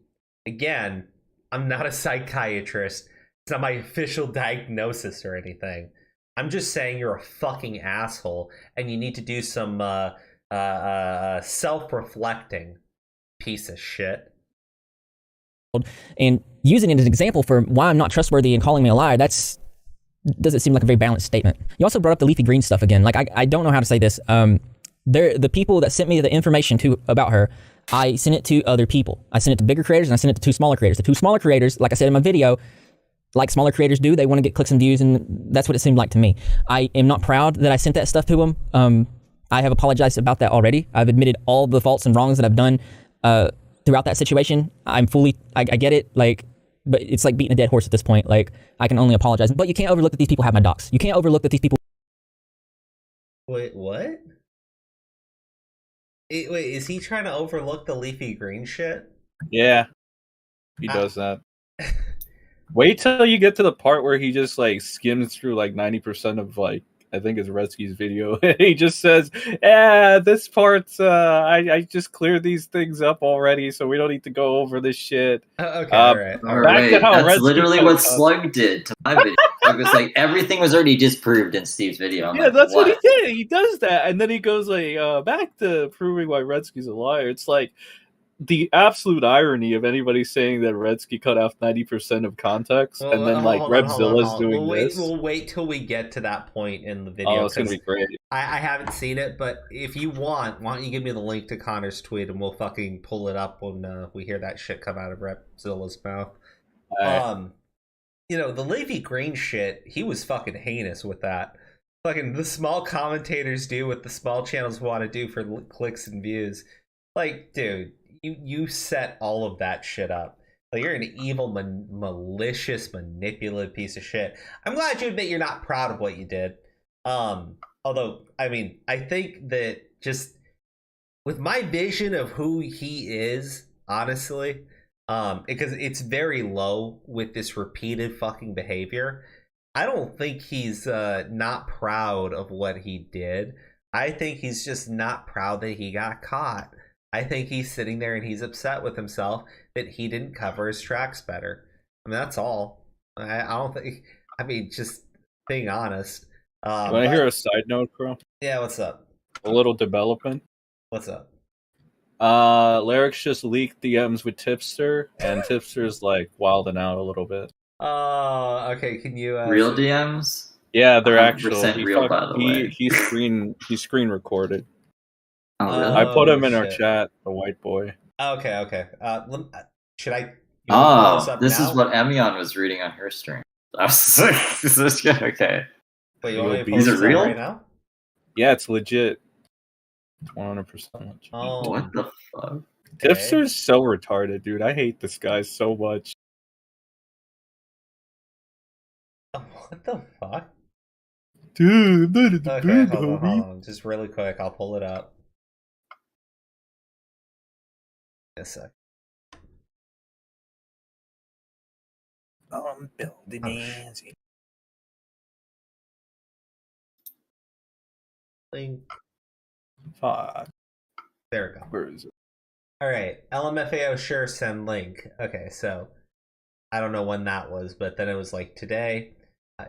again, I'm not a psychiatrist. It's not my official diagnosis or anything. I'm just saying you're a fucking asshole and you need to do some self-reflecting, piece of shit. And using it as an example for why I'm not trustworthy and calling me a liar, doesn't seem like a very balanced statement. You also brought up the leafy green stuff again. Like, I don't know how to say this. The people that sent me the information about her, I sent it to other people. I sent it to bigger creators and I sent it to 2 smaller creators. The 2 smaller creators, like I said in my video, like smaller creators do, they want to get clicks and views, and that's what it seemed like to me. I am not proud that I sent that stuff to them. I have apologized about that already. I've admitted all the faults and wrongs that I've done throughout that situation. I get it, like, but it's like beating a dead horse at this point. Like, I can only apologize. But you can't overlook that these people have my docs. You can't overlook that these people... Wait, what? Wait, is he trying to overlook the leafy green shit? Yeah, he does that. Wait till you get to the part where he just like skims through like 90% of like I think it's Redski's video. He just says, this part's I just cleared these things up already, so we don't need to go over this shit. Okay, all right. That's literally what Slug did to my video. Slug was like, everything was already disproved in Steve's video. I'm like, that's what he did. He does that, and then he goes like, back to proving why Redski's a liar. It's like the absolute irony of anybody saying that Redski cut off 90% of context, and then like Repzilla's doing this. We'll wait till we get to that point in the video. Oh, it's gonna be great. I haven't seen it, but if you want, why don't you give me the link to Connor's tweet and we'll fucking pull it up when we hear that shit come out of Repzilla's mouth. The leafy green shit, he was fucking heinous with that. Fucking the small commentators do what the small channels want to do for clicks and views. Like, dude, you set all of that shit up. Like, you're an evil, malicious, manipulative piece of shit. I'm glad you admit you're not proud of what you did. Although, I mean, I think that just with my vision of who he is, honestly, because it's very low with this repeated fucking behavior, I don't think he's not proud of what he did. I think he's just not proud that he got caught. I think he's sitting there and he's upset with himself that he didn't cover his tracks better. I mean, that's all. I don't think. I mean, just being honest. Can I hear a side note, Crow? Yeah, what's up? A little development. What's up? Lyrics just leaked DMs with Tipster, and Tipster's like wilding out a little bit. Oh, okay. Can you real DMs? Yeah, they're actual. Real, by the way. He screen recorded. Oh, really? I put him in our chat, the white boy. Okay. Should I? This is what Emion was reading on her stream. I was like, is this good? Okay. Wait, you want me to Is post it real right now? Yeah, it's legit. 100% legit. Oh, what the fuck? Tipster's so retarded, dude. I hate this guy so much. What the fuck? Dude, that is Okay, hold on. Just really quick, I'll pull it up. A sec. I'm building easy. Fuck. There we go. Where is it? All right, LMFAO sure send link. Okay, so I don't know when that was, but then it was like today.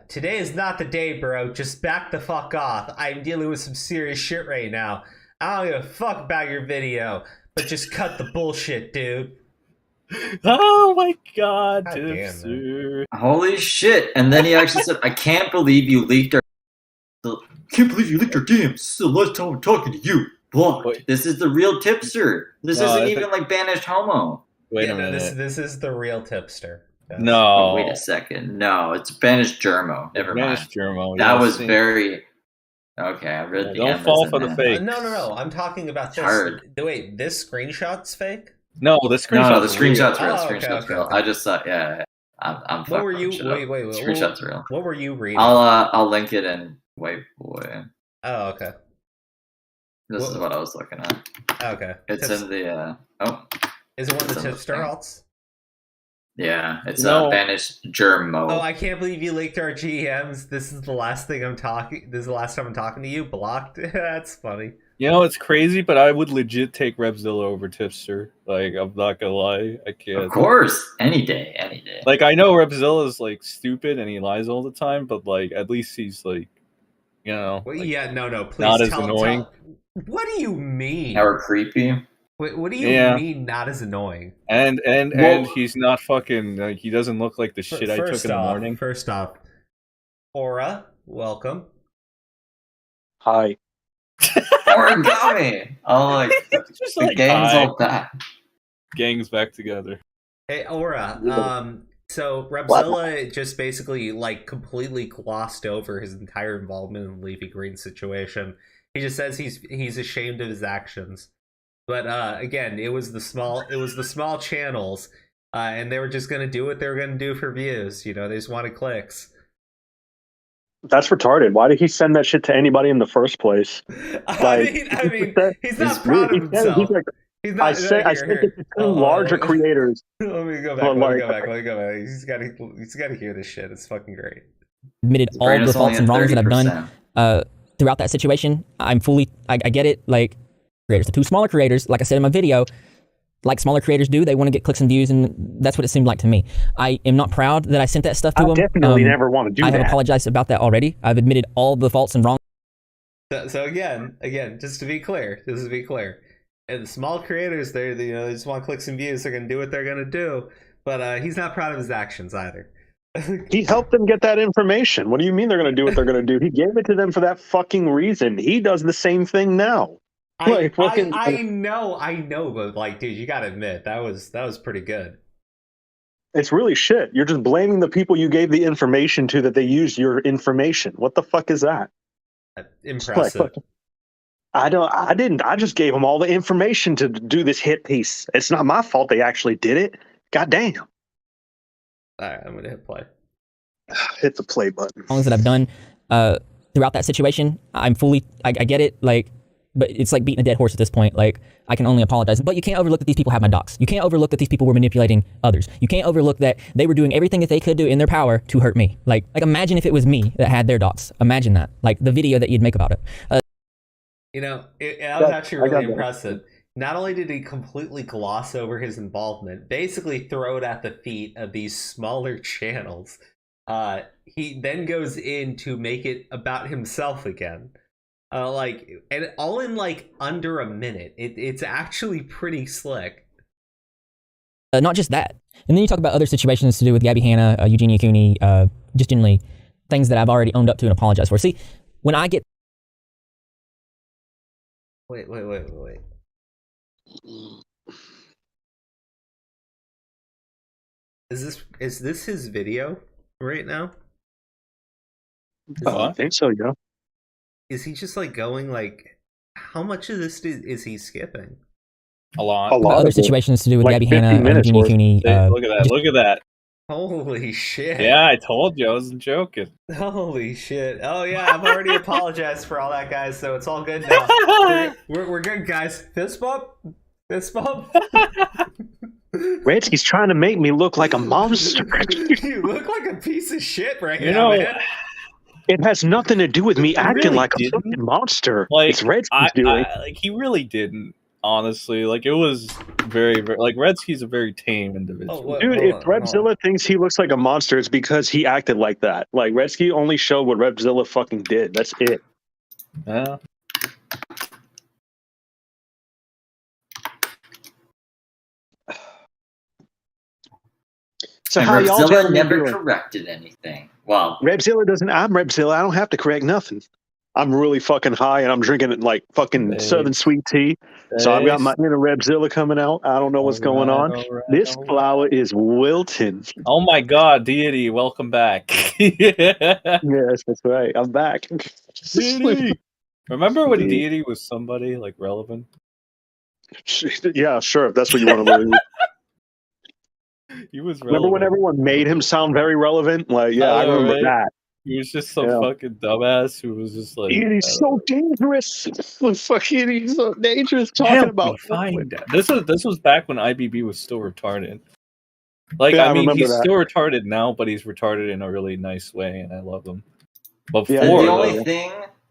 Today is not the day, bro. Just back the fuck off. I'm dealing with some serious shit right now. I don't give a fuck about your video, but just cut the bullshit, dude. Oh my god, Tipster. Holy shit. And then he actually said, I can't believe you leaked our DMs. This is the last time I'm talking to you. Blocked. Wait. This is the real Tipster. This No, isn't I even like banished homo. Wait Yeah, a no, minute. this is the real Tipster. No. Oh, wait a second. No, it's banished Germo. Never mind. Banished Germo. That yeah, was see. very... Okay, I read the Don't M's fall in for the that. fake. No. I'm talking about this. Hard. Wait, this screenshot's fake? No, the screenshot. No, the screenshot's real. Oh, okay, Screenshot's okay, real. okay. I just thought, yeah. I'm What were fucking you? shit up. Wait. Screenshot's real. What were you reading? I'll link it in White Boy. Oh, okay. This is what I was looking at. Okay. It's in the Is it one of the it's in the Tipster thing. alts? Yeah, it's No. banished Germo. Oh, I can't believe you leaked our GMs. This is the last time I'm talking to you. Blocked. That's funny. You know, it's crazy, but I would legit take Repzilla over Tipster. Like, I'm not gonna lie. I can't. Of course. Any day. Like, I know Repzilla is, like, stupid and he lies all the time, but, like, at least he's, like, you know. Well, like, yeah, no. Please not as tell, annoying. What do you mean? Or creepy. Wait, what do you Yeah. mean not as annoying? And Well- he's not fucking, like, he doesn't look like the shit I took in the morning. First off, Aura, welcome. Hi. Origami. Oh, like Just the like, gang's hi. all back. Gang's back together. Hey, Aura. So Repzilla just basically like completely glossed over his entire involvement in the Leafy Green situation. He just says he's ashamed of his actions. But again, it was the small channels, and they were just gonna do what they were gonna do for views. You know, they just wanted clicks. That's retarded. Why did he send that shit to anybody in the first place? I mean, he's not proud of himself. He's like, He's not. I sent it to two larger creators. Let me go back. But, Let me like- go back. He's got to hear this shit. It's fucking great. Admitted all brain the is only faults at and wrongs that I've 30%. done throughout that situation. I get it. Like, creators, the two smaller creators, like I said in my video, like smaller creators do, they want to get clicks and views, and that's what it seemed like to me. I am not proud that I sent that stuff to I them. definitely never want to do I that. have apologized about that already. I've admitted all the faults and wrongs. So again, just to be clear, and the small creators, they just want clicks and views. They're gonna do what they're gonna do. But he's not proud of his actions either. He helped them get that information. What do you mean they're going to do what they're going to do? He gave it to them for that fucking reason. He does the same thing now. I know, but like, dude, you gotta admit that was pretty good. It's really shit. You're just blaming the people you gave the information to that they used your information. What the fuck is that? Impressive. Like, I didn't. I just gave them all the information to do this hit piece. It's not my fault they actually did it. God damn. All right, I'm gonna hit play. Hit the play button. Wrongs that I've done throughout that situation. I get it. Like, but it's like beating a dead horse at this point. Like, I can only apologize. But you can't overlook that these people have my docs. You can't overlook that these people were manipulating others. You can't overlook that they were doing everything that they could do in their power to hurt me. Like imagine if it was me that had their docs. Imagine that. Like the video that you'd make about it. You know, that was actually really impressive. Not only did he completely gloss over his involvement, basically throw it at the feet of these smaller channels, he then goes in to make it about himself again. And all in like under a minute. It's actually pretty slick. Not just that. And then you talk about other situations to do with Gabby Hanna, Eugenia Cooney, just generally things that I've already owned up to and apologized for. See, when I get... Wait. Is this his video right now? I think so, yeah. Is he just like going like, how much of this is he skipping? A lot. Other situations to do with Gabby Hanna, Eugenia Cooney. Look at that. Look at that. Holy shit. Yeah, I told you. I wasn't joking. Holy shit. Oh, yeah, I've already apologized for all that, guys, so it's all good now. We're good, guys. Fist bump? Fist bump? Redski's trying to make me look like a monster. You look like a piece of shit right now, man. It has nothing to do with me acting really like a fucking monster. Like, it's Redski's doing. Like, he really didn't. Honestly, like, it was very, very, like, Redski's a very tame individual. Dude, if Repzilla thinks he looks like a monster, it's because he acted like that. Like, Redski only showed what Repzilla fucking did. That's it. Yeah. So how y'all Repzilla never corrected anything. Well, Repzilla doesn't. I'm Repzilla. I don't have to correct nothing. I'm really fucking high, and I'm drinking like fucking Southern sweet tea. So I've got my inner Repzilla coming out. I don't know what's going on. This flower is wilting. Oh my God, Deity, welcome back. Yes, that's right. I'm back. Deity. Remember when Deity was somebody like relevant? Yeah, sure. If that's what you want to believe. He was relevant. Remember when everyone made him sound very relevant? Like, yeah, I remember that. He was just some fucking dumbass who was just like, he's so dangerous. Fucking, he's so dangerous talking about. Find that. This was back when IBB was still retarded. Like, yeah, I mean, he's still retarded now, but he's retarded in a really nice way, and I love him. Before,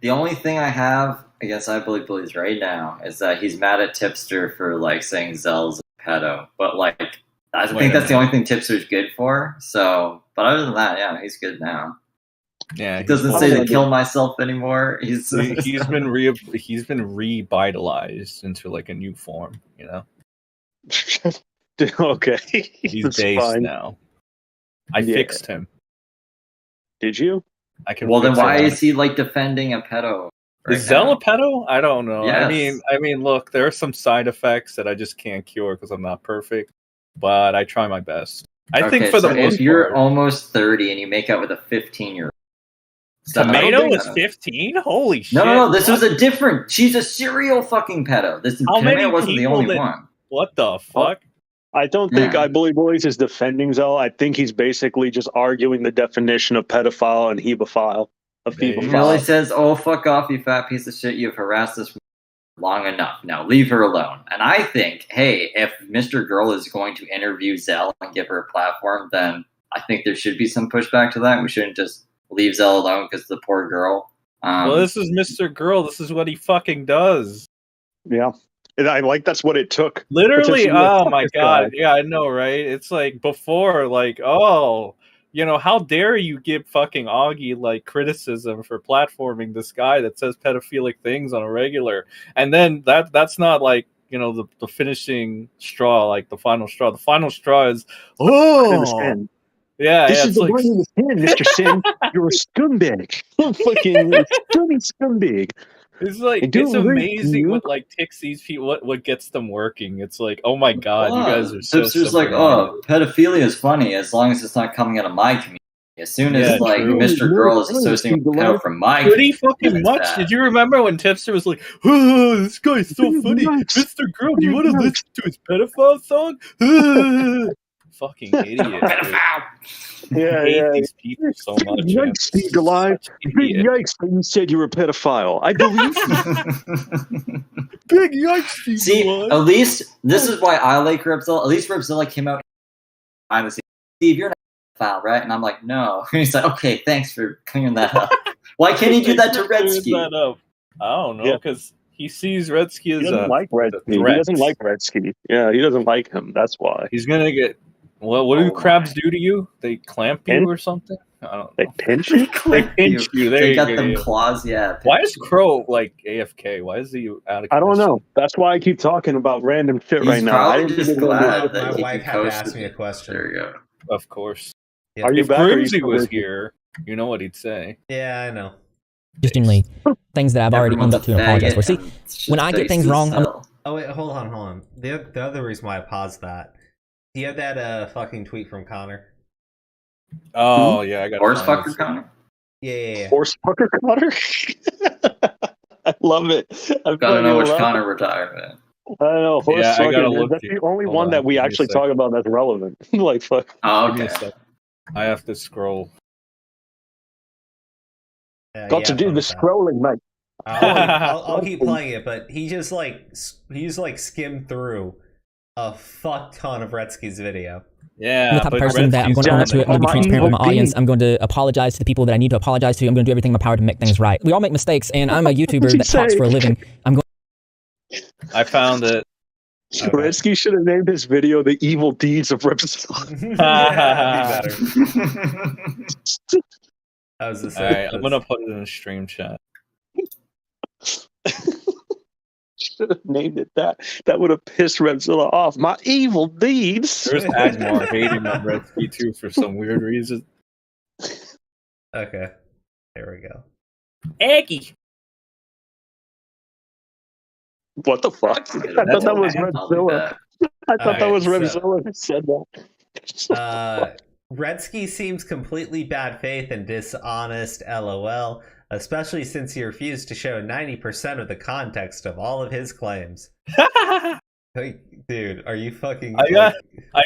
the only thing I have against I Believe Bullies right now is that he's mad at Tipster for like saying Zell's a pedo, but like I think that's the only thing Tipster's good for. So, but other than that, yeah, he's good now. Yeah, he doesn't say to kill myself anymore. He's been revitalized into like a new form, you know. Okay, he's based now. I fixed him. Did you? I can. Well, then why is he like defending a pedo? Is Zell a pedo? I don't know. Yes. I mean, look, there are some side effects that I just can't cure because I'm not perfect, but I try my best. I think for the most part, if you're almost 30 and you make out with a 15-year-old. Tomato was 15? Holy shit. No, this was a different. She's a serial fucking pedo. Tomato wasn't the only one. What the fuck? I don't think I Believe Bullies is defending Zell. I think he's basically just arguing the definition of pedophile and hebephile. He really says, oh, fuck off, you fat piece of shit. You've harassed us long enough. Now leave her alone. And I think, hey, if Mr. Girl is going to interview Zell and give her a platform, then I think there should be some pushback to that. We shouldn't just leave Zell alone because the poor girl. Well, this is Mr. Girl. This is what he fucking does. Yeah. And I like that's what it took. Literally, oh my God. Yeah, I know, right? It's like before, like, oh, you know, how dare you give fucking Augie like criticism for platforming this guy that says pedophilic things on a regular. And then that's not like, you know, the finishing straw, like the final straw. The final straw is, oh, yeah, this is the one in the sin, Mr. Sin. You're a scumbag. Fucking scumbag. It's like it's amazing what like ticks these people. What gets them working? It's like, oh my God, you guys are so. It's like, oh, pedophilia is funny as long as it's not coming out of my community. As soon as like Mr. Girl is associated with pedo from my pretty fucking much. Did you remember when Tipster was like, oh, this guy's so funny, Mr. Girl? Do you want to listen to his pedophile song? Fucking idiot. Yeah, I hate these people so much. Yikes, DeLive. Yikes, you said you were a pedophile. I believe you. Big yikes, See, at least, this is why I like Repzilla. At least Repzilla came out and was like, Steve, you're not a pedophile, right? And I'm like, no. And he's like, okay, thanks for clearing that up. Why can't he do that to Redski? I don't know, because He sees Redski as He doesn't like Redski. He threat. doesn't like Redski. Yeah, he doesn't like him. That's why. He's gonna get. Well, what do crabs do to you? They clamp you or something? I don't know. They pinch you. They pinch you. There They you got go. them claws. Yeah. Why is Crow like AFK? Why is he out of? I don't know. That's why I keep talking about random shit He's right now. I probably didn't just think it was glad gonna that My he wife had to ask me a question. There you go. Of course. Yeah. Are you If back or are you Grimsy still was working? here, you know what he'd say. Yeah, I know. Just generally things that I've already owned up to and apologize for. See, when I get things wrong, I'm Oh wait, hold on. The other reason why I paused that. Do you have that fucking tweet from Connor? Oh yeah, I got Horse fucker Connor. Yeah. Horse fucker Connor. I love it. I Gotta know which love it. Connor retired, man. I know. Horse Yeah, I gotta fucker. look That's here. the only Hold one on, that we give me a actually second. talk about that's relevant. Like fuck. Oh, Give me a okay. sec. I have to scroll. Got to do the scrolling, mate. I'll keep playing it, but he's like skimmed through a fuck ton of Redski's video. Yeah, I'm the type of person that I'm going to own up to it. I'm going to be transparent with my audience. I'm going to apologize to the people that I need to apologize to. I'm going to do everything in my power to make things right. We all make mistakes, and I'm a YouTuber that talks for a living. I'm going. I found it. Redski should have named his video "The Evil Deeds of Repzilla." Yeah, that'd be better. I was the All right, I'm gonna put it in a stream chat. Should have named it that. That would have pissed Repzilla off. My evil deeds. There's Agmar hating on Redski too for some weird reason. Okay, there we go. Aggie. What the fuck? I thought that was Repzilla. I thought that was Repzilla who said that. Redski seems completely bad faith and dishonest, lol, especially since he refused to show 90% of the context of all of his claims. Like, dude, are you fucking... I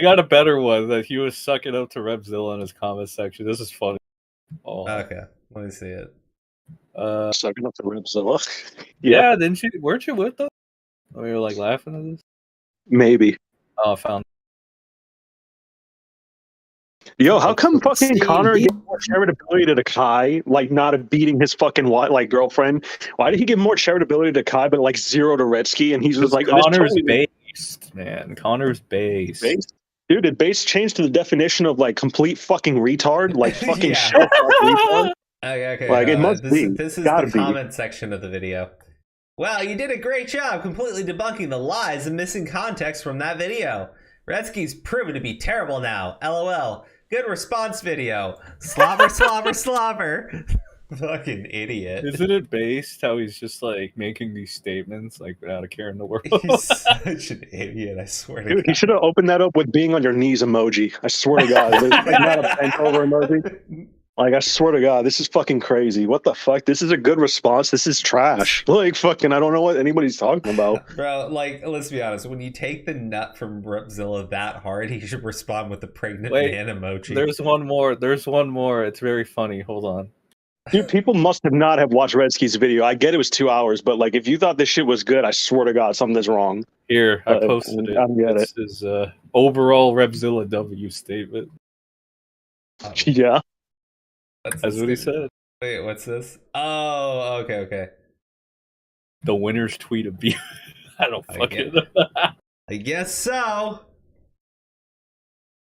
got a better one that he was sucking up to Repzilla in his comment section. This is funny. Oh. Okay, let me see it. Sucking up to Repzilla? Yeah, didn't you? Weren't you with them? We were like laughing at this? Maybe. Oh, I found. Yo, how come fucking Connor gave more charitability to Kai, like not beating his fucking girlfriend? Why did he give more charitability to Kai, but like zero to Redski? And he's just like, Connor's totally based, man. Connor's based. Dude, did base change to the definition of like complete fucking retard? Like fucking shit retard? Okay, like it must be. This is Gotta the be. comment section of the video. Wow, you did a great job completely debunking the lies and missing context from that video. Redski's proven to be terrible now. LOL. Good response video. Slobber, slobber, slobber. Fucking idiot. Isn't it based how he's just like making these statements like without a care in the world? He's such an idiot, I swear to Dude, God. he should have opened that up with being on your knees emoji. I swear to God. There's like not a bent over emoji. Like, I swear to God, this is fucking crazy. What the fuck? This is a good response. This is trash. Like, fucking, I don't know what anybody's talking about. Bro, like, let's be honest. When you take the nut from Repzilla that hard, he should respond with the pregnant man emoji. There's one more. There's one more. It's very funny. Hold on. Dude, people must have not have watched Redski's video. I get it was 2 hours, but like, if you thought this shit was good, I swear to God, something's wrong. Here, I posted it. I get This is overall Repzilla W statement. Yeah. That's what he said. Wait, what's this? Oh, okay. The winner's tweet of beer. I don't fucking know. I guess so.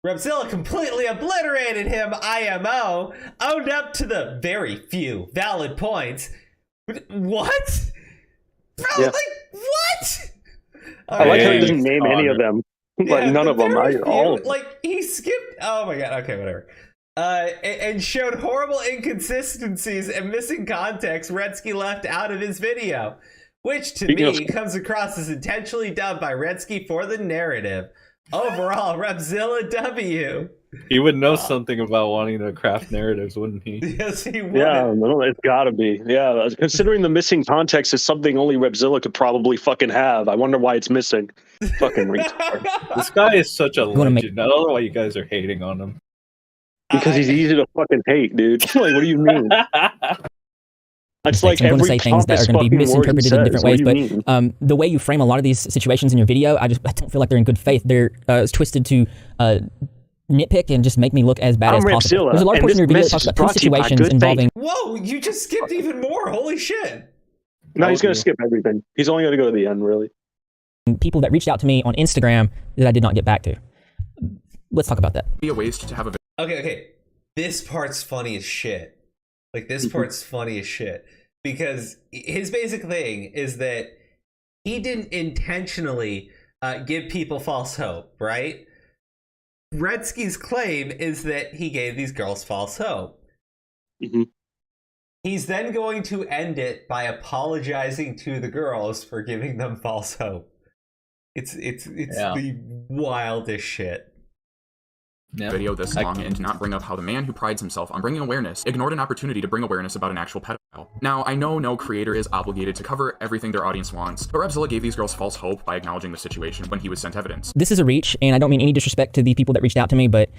Repzilla completely obliterated him, IMO, owned up to the very few valid points. What? Bro, Yeah. like, what? I like how he doesn't name any of them. Like, none of them. All of them. Like, he skipped. Oh my God. Okay, whatever. And showed horrible inconsistencies and missing context Redski left out of his video, which to me comes across as intentionally done by Redski for the narrative. Overall, Repzilla W. He would know something about wanting to craft narratives, wouldn't he? Yes, he would. Yeah, well, it's gotta be. Yeah, considering the missing context is something only Repzilla could probably fucking have. I wonder why it's missing. Fucking retard. This guy is such a legend. I don't know why you guys are hating on him. Because he's easy to fucking hate, dude. Like, what do you mean? It's like I'm going to say every things that are going to be misinterpreted in different ways, What do you but the way you frame a lot of these situations in your video, I don't feel like they're in good faith. They're twisted to nitpick and just make me look as bad as possible. There's a large portion of your video that talks about two situations involving. Whoa, you just skipped even more. Holy shit. No, he's going to skip everything. He's only going to go to the end, really. People that reached out to me on Instagram that I did not get back to. Let's talk about that. Be a waste to have a Okay. This part's funny as shit. Like, this part's funny as shit. Because his basic thing is that he didn't intentionally give people false hope, right? Redski's claim is that he gave these girls false hope. He's then going to end it by apologizing to the girls for giving them false hope. It's the wildest shit. Video this long and not bring up how the man who prides himself on bringing awareness ignored an opportunity to bring awareness about an actual pedophile. Now, I know no creator is obligated to cover everything their audience wants, but Repzilla gave these girls false hope by acknowledging the situation when he was sent evidence. This is a reach, and I don't mean any disrespect to the people that reached out to me, but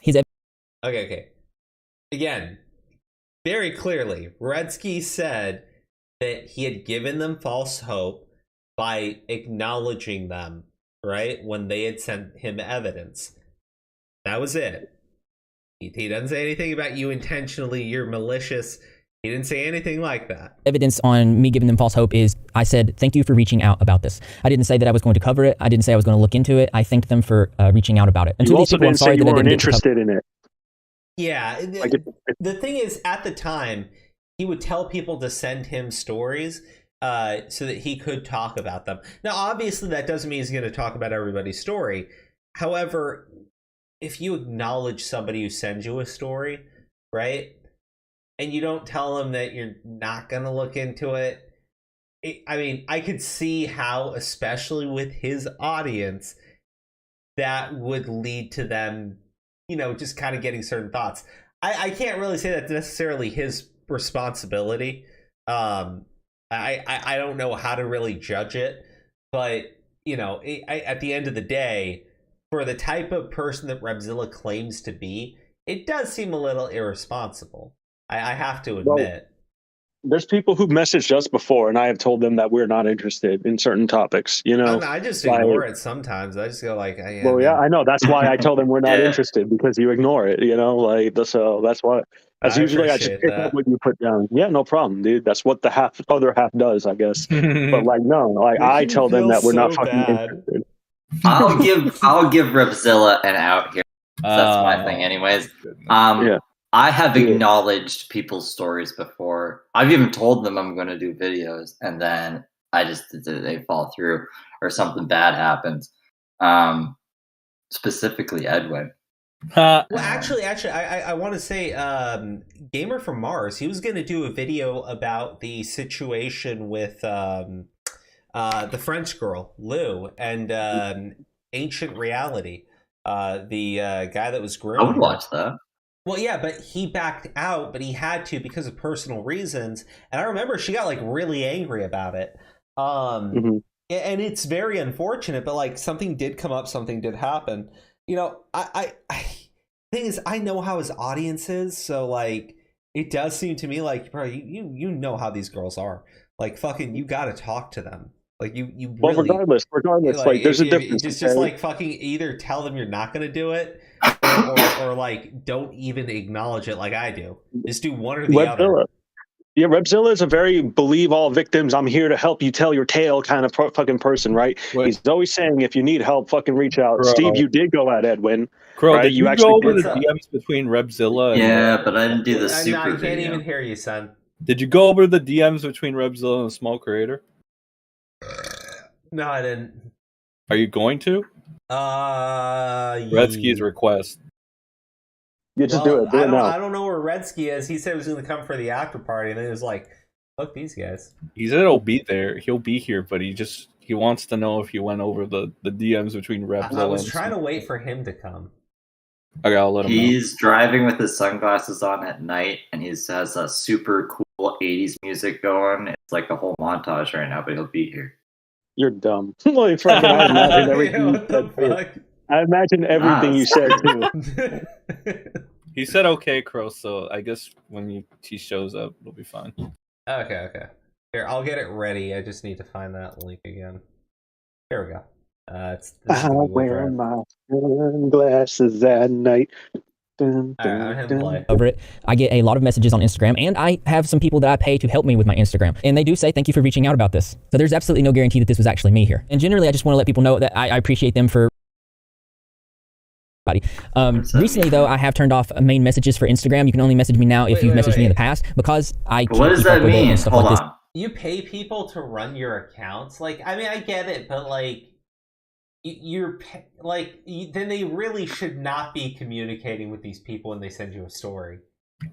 his... Okay. Again, very clearly, Redski said that he had given them false hope by acknowledging them, right? When they had sent him evidence. That was it. He doesn't say anything about you intentionally, you're malicious. He didn't say anything like that. Evidence on me giving them false hope is I said, thank you for reaching out about this. I didn't say that I was going to cover it. I didn't say I was going to look into it. I thanked them for reaching out about it. You also didn't say you weren't interested in it. Yeah. The thing is, at the time, he would tell people to send him stories so that he could talk about them. Now, obviously, that doesn't mean he's going to talk about everybody's story. However, if you acknowledge somebody who sends you a story, right, and you don't tell them that you're not going to look into it, I mean, I could see how, especially with his audience, that would lead to them, just kind of getting certain thoughts. I can't really say that's necessarily his responsibility. I don't know how to really judge it, but, at the end of the day, for the type of person that Repzilla claims to be, it does seem a little irresponsible. I have to admit. Well, there's people who messaged us before, and I have told them that we're not interested in certain topics. I just ignore it sometimes. I just go like, I know. That's why I tell them we're not interested, because you ignore it. So that's why. As usually, I just pick up what you put down. Yeah, no problem, dude. That's what the other half does, I guess. But I tell them that we're not fucking interested. I'll give Repzilla an out here. That's my thing, anyways. I have acknowledged people's stories before. I've even told them I'm going to do videos, and then they fall through or something bad happens. Specifically, Edwin. Well, actually, I want to say, Gamer from Mars, he was going to do a video about the situation with the French girl, Lou, and Ancient Reality, the guy that was grooming. I would watch that. Well, yeah, but he backed out, but he had to because of personal reasons. And I remember she got really angry about it. And it's very unfortunate, but something did come up, something did happen. I thing is, I know how his audience is, so it does seem to me like, bro, you know how these girls are. Fucking, you got to talk to them. You well, really, regardless, there's a difference. Just fucking either tell them you're not going to do it, or don't even acknowledge it like I do. Just do one or the other. Yeah, Repzilla is a very believe all victims, I'm here to help you tell your tale kind of fucking person, right? He's always saying, if you need help, fucking reach out. Bro. Steve, you did go at Edwin. Crow, right? did you actually go over the DMs between Repzilla and... Yeah, but I didn't do the super I can't video. even hear you, son. Did you go over the DMs between Repzilla and a small creator? No, I didn't. Are you going to? Redski's request. You just do it. I don't know where Redski is. He said he was going to come for the after party, and then he was like, "Fuck these guys." He said he'll be there. He'll be here, but he wants to know if you went over the DMs between Repzilla. I was trying to wait for him to come. I gotta let him know. He's driving with his sunglasses on at night, and he has a super cool 80s music going. It's like a whole montage right now, but he'll be here. You're dumb. I imagine everything you said. I imagine everything you said too. He said okay, Crow, so I guess when he shows up, it'll be fine. Okay. Here, I'll get it ready. I just need to find that link again. Here we go. I wear my sunglasses at night. over it. I get a lot of messages on Instagram, and I have some people that I pay to help me with my Instagram, and they do say thank you for reaching out about this. So there's absolutely no guarantee that this was actually me here. And generally, I just want to let people know that I appreciate them for. Recently, though, I have turned off main messages for Instagram. You can only message me now if you've messaged me in the past, because I can't What does keep up that with it mean? and stuff Hold like this. on. You pay people to run your accounts? Like, I mean, I get it, but like, then they really should not be communicating with these people when they send you a story.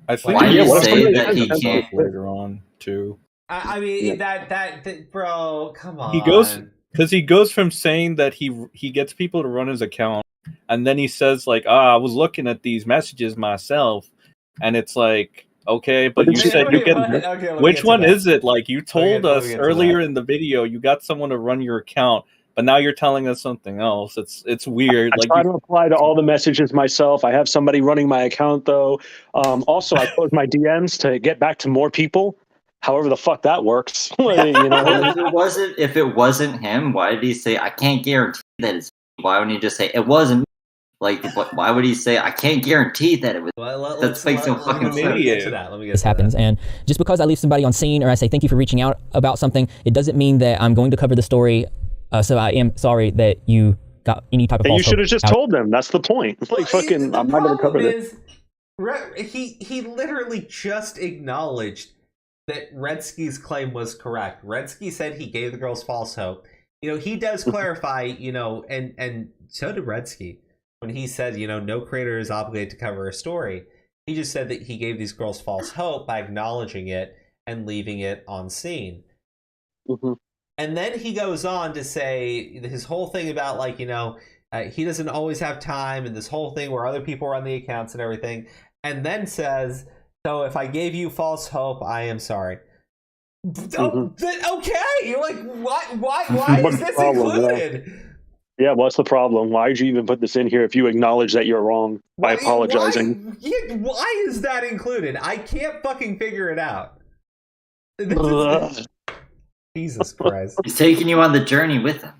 I think Why do you say that he can't later on too? I mean, that bro, come on. He goes from saying that he gets people to run his account, and then he says like, I was looking at these messages myself, and it's like, okay, but you said you get. Which one is it? Like, you told us earlier in the video you got someone to run your account, but now you're telling us something else. It's weird. I try to reply to all the messages myself. I have somebody running my account though. Also, I close my DMs to get back to more people. However the fuck that works. You know? If it wasn't him, why did he say I can't guarantee that it's me? Why wouldn't he just say it wasn't me? Like, why would he say I can't guarantee that it was? That makes no fucking sense. This happens, and just because I leave somebody on scene or I say thank you for reaching out about something, it doesn't mean that I'm going to cover the story. So I am sorry that you got any type of. And you should have just told them. That's the point. Like, fucking, I'm not going to cover this. He literally just acknowledged that Redski's claim was correct. Redski said he gave the girls false hope. You know, he does clarify. You know, and so did Redski when he said, you know, no creator is obligated to cover a story. He just said that he gave these girls false hope by acknowledging it and leaving it on scene. Mm-hmm. And then he goes on to say his whole thing about, like, you know, he doesn't always have time, and this whole thing where other people run the accounts and everything, and then says, so if I gave you false hope, I am sorry. Okay, you're like, why is this included? Yeah, what's the problem? Why did you even put this in here if you acknowledge that you're wrong by apologizing? Why is that included? I can't fucking figure it out. Jesus Christ. He's taking you on the journey with him.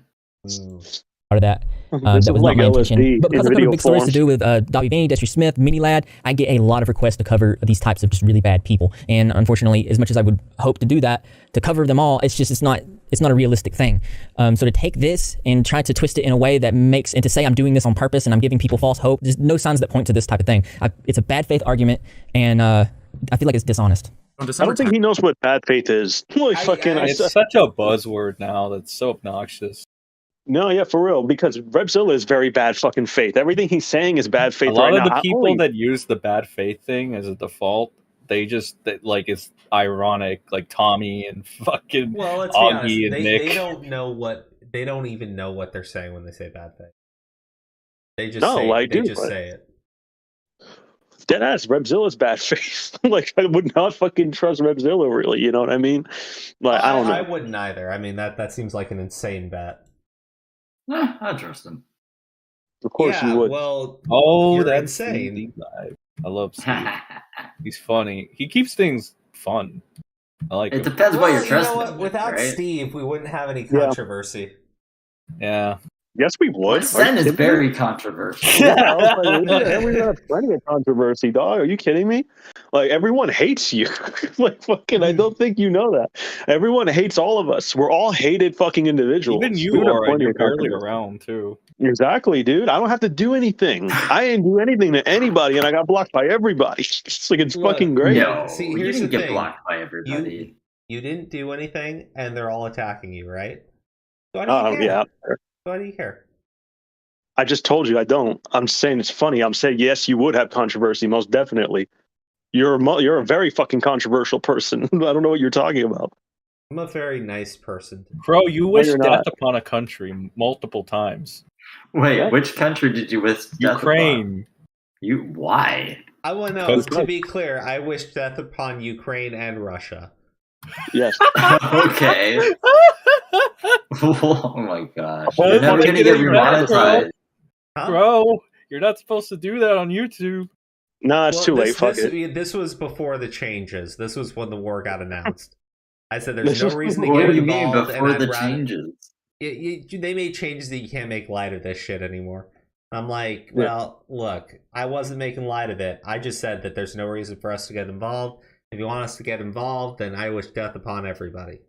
Part of that. That was not my intention. But because I cover big stories to do with Dobby Vanny, Destry Smith, Mini Lad, I get a lot of requests to cover these types of just really bad people. And unfortunately, as much as I would hope to do that, to cover them all, it's not a realistic thing. So to take this and try to twist it in a way that makes, and to say I'm doing this on purpose and I'm giving people false hope, there's no signs that point to this type of thing. It's a bad faith argument, and I feel like it's dishonest. I don't think he knows what bad faith is. It's such a buzzword now that's so obnoxious. No, yeah, for real. Because Repzilla is very bad fucking faith. Everything he's saying is bad faith. A lot right of now. the people that use the bad faith thing as a default, like it's ironic. Like Tommy and fucking let's be honest. Augie and Nick. They don't even know what they're saying when they say bad faith. They just say it. Deadass, Repzilla's bad faith. Like, I would not fucking trust Repzilla, really. You know what I mean? Like, I don't know. I wouldn't either. I mean, that seems like an insane bet. I trust him. Of course you would. Well, that's insane. I love Steve. He's funny. He keeps things fun. I like it. Him. Depends what you're trusting. You know what? Without right? Steve, we wouldn't have any controversy. Yeah. Yes, we would. Sen is very controversial. We have plenty of controversy, dog. Are you kidding me? Like, everyone hates you. Like, fucking, I don't think you know that. Everyone hates all of us. We're all hated fucking individuals. Even you are, and you're barely around, too. Exactly, dude. I don't have to do anything. I didn't do anything to anybody, and I got blocked by everybody. It's like, it's fucking great. No, see, you here's didn't the get thing. blocked by everybody. You didn't do anything, and they're all attacking you, right? So why do you care? Yeah. Why do you care? I just told you I don't. I'm saying it's funny. I'm saying, yes, you would have controversy, most definitely. You're a very fucking controversial person. I don't know what you're talking about. I'm a very nice person. Bro, you wish death upon a country multiple times. Wait, which country did you wish death Ukraine. Upon? Why? I want to know, to be clear, I wish death upon Ukraine and Russia. Yes. Okay. Oh my gosh. You're never going to get remonetized. Huh? Bro, you're not supposed to do that on YouTube. No, it's too late. Fuck it. This was before the changes. This was when the war got announced. I said there's no reason to what get do you involved. mean before and the changes? They made changes that you can't make light of this shit anymore. I'm like, well, look, I wasn't making light of it. I just said that there's no reason for us to get involved. If you want us to get involved, then I wish death upon everybody.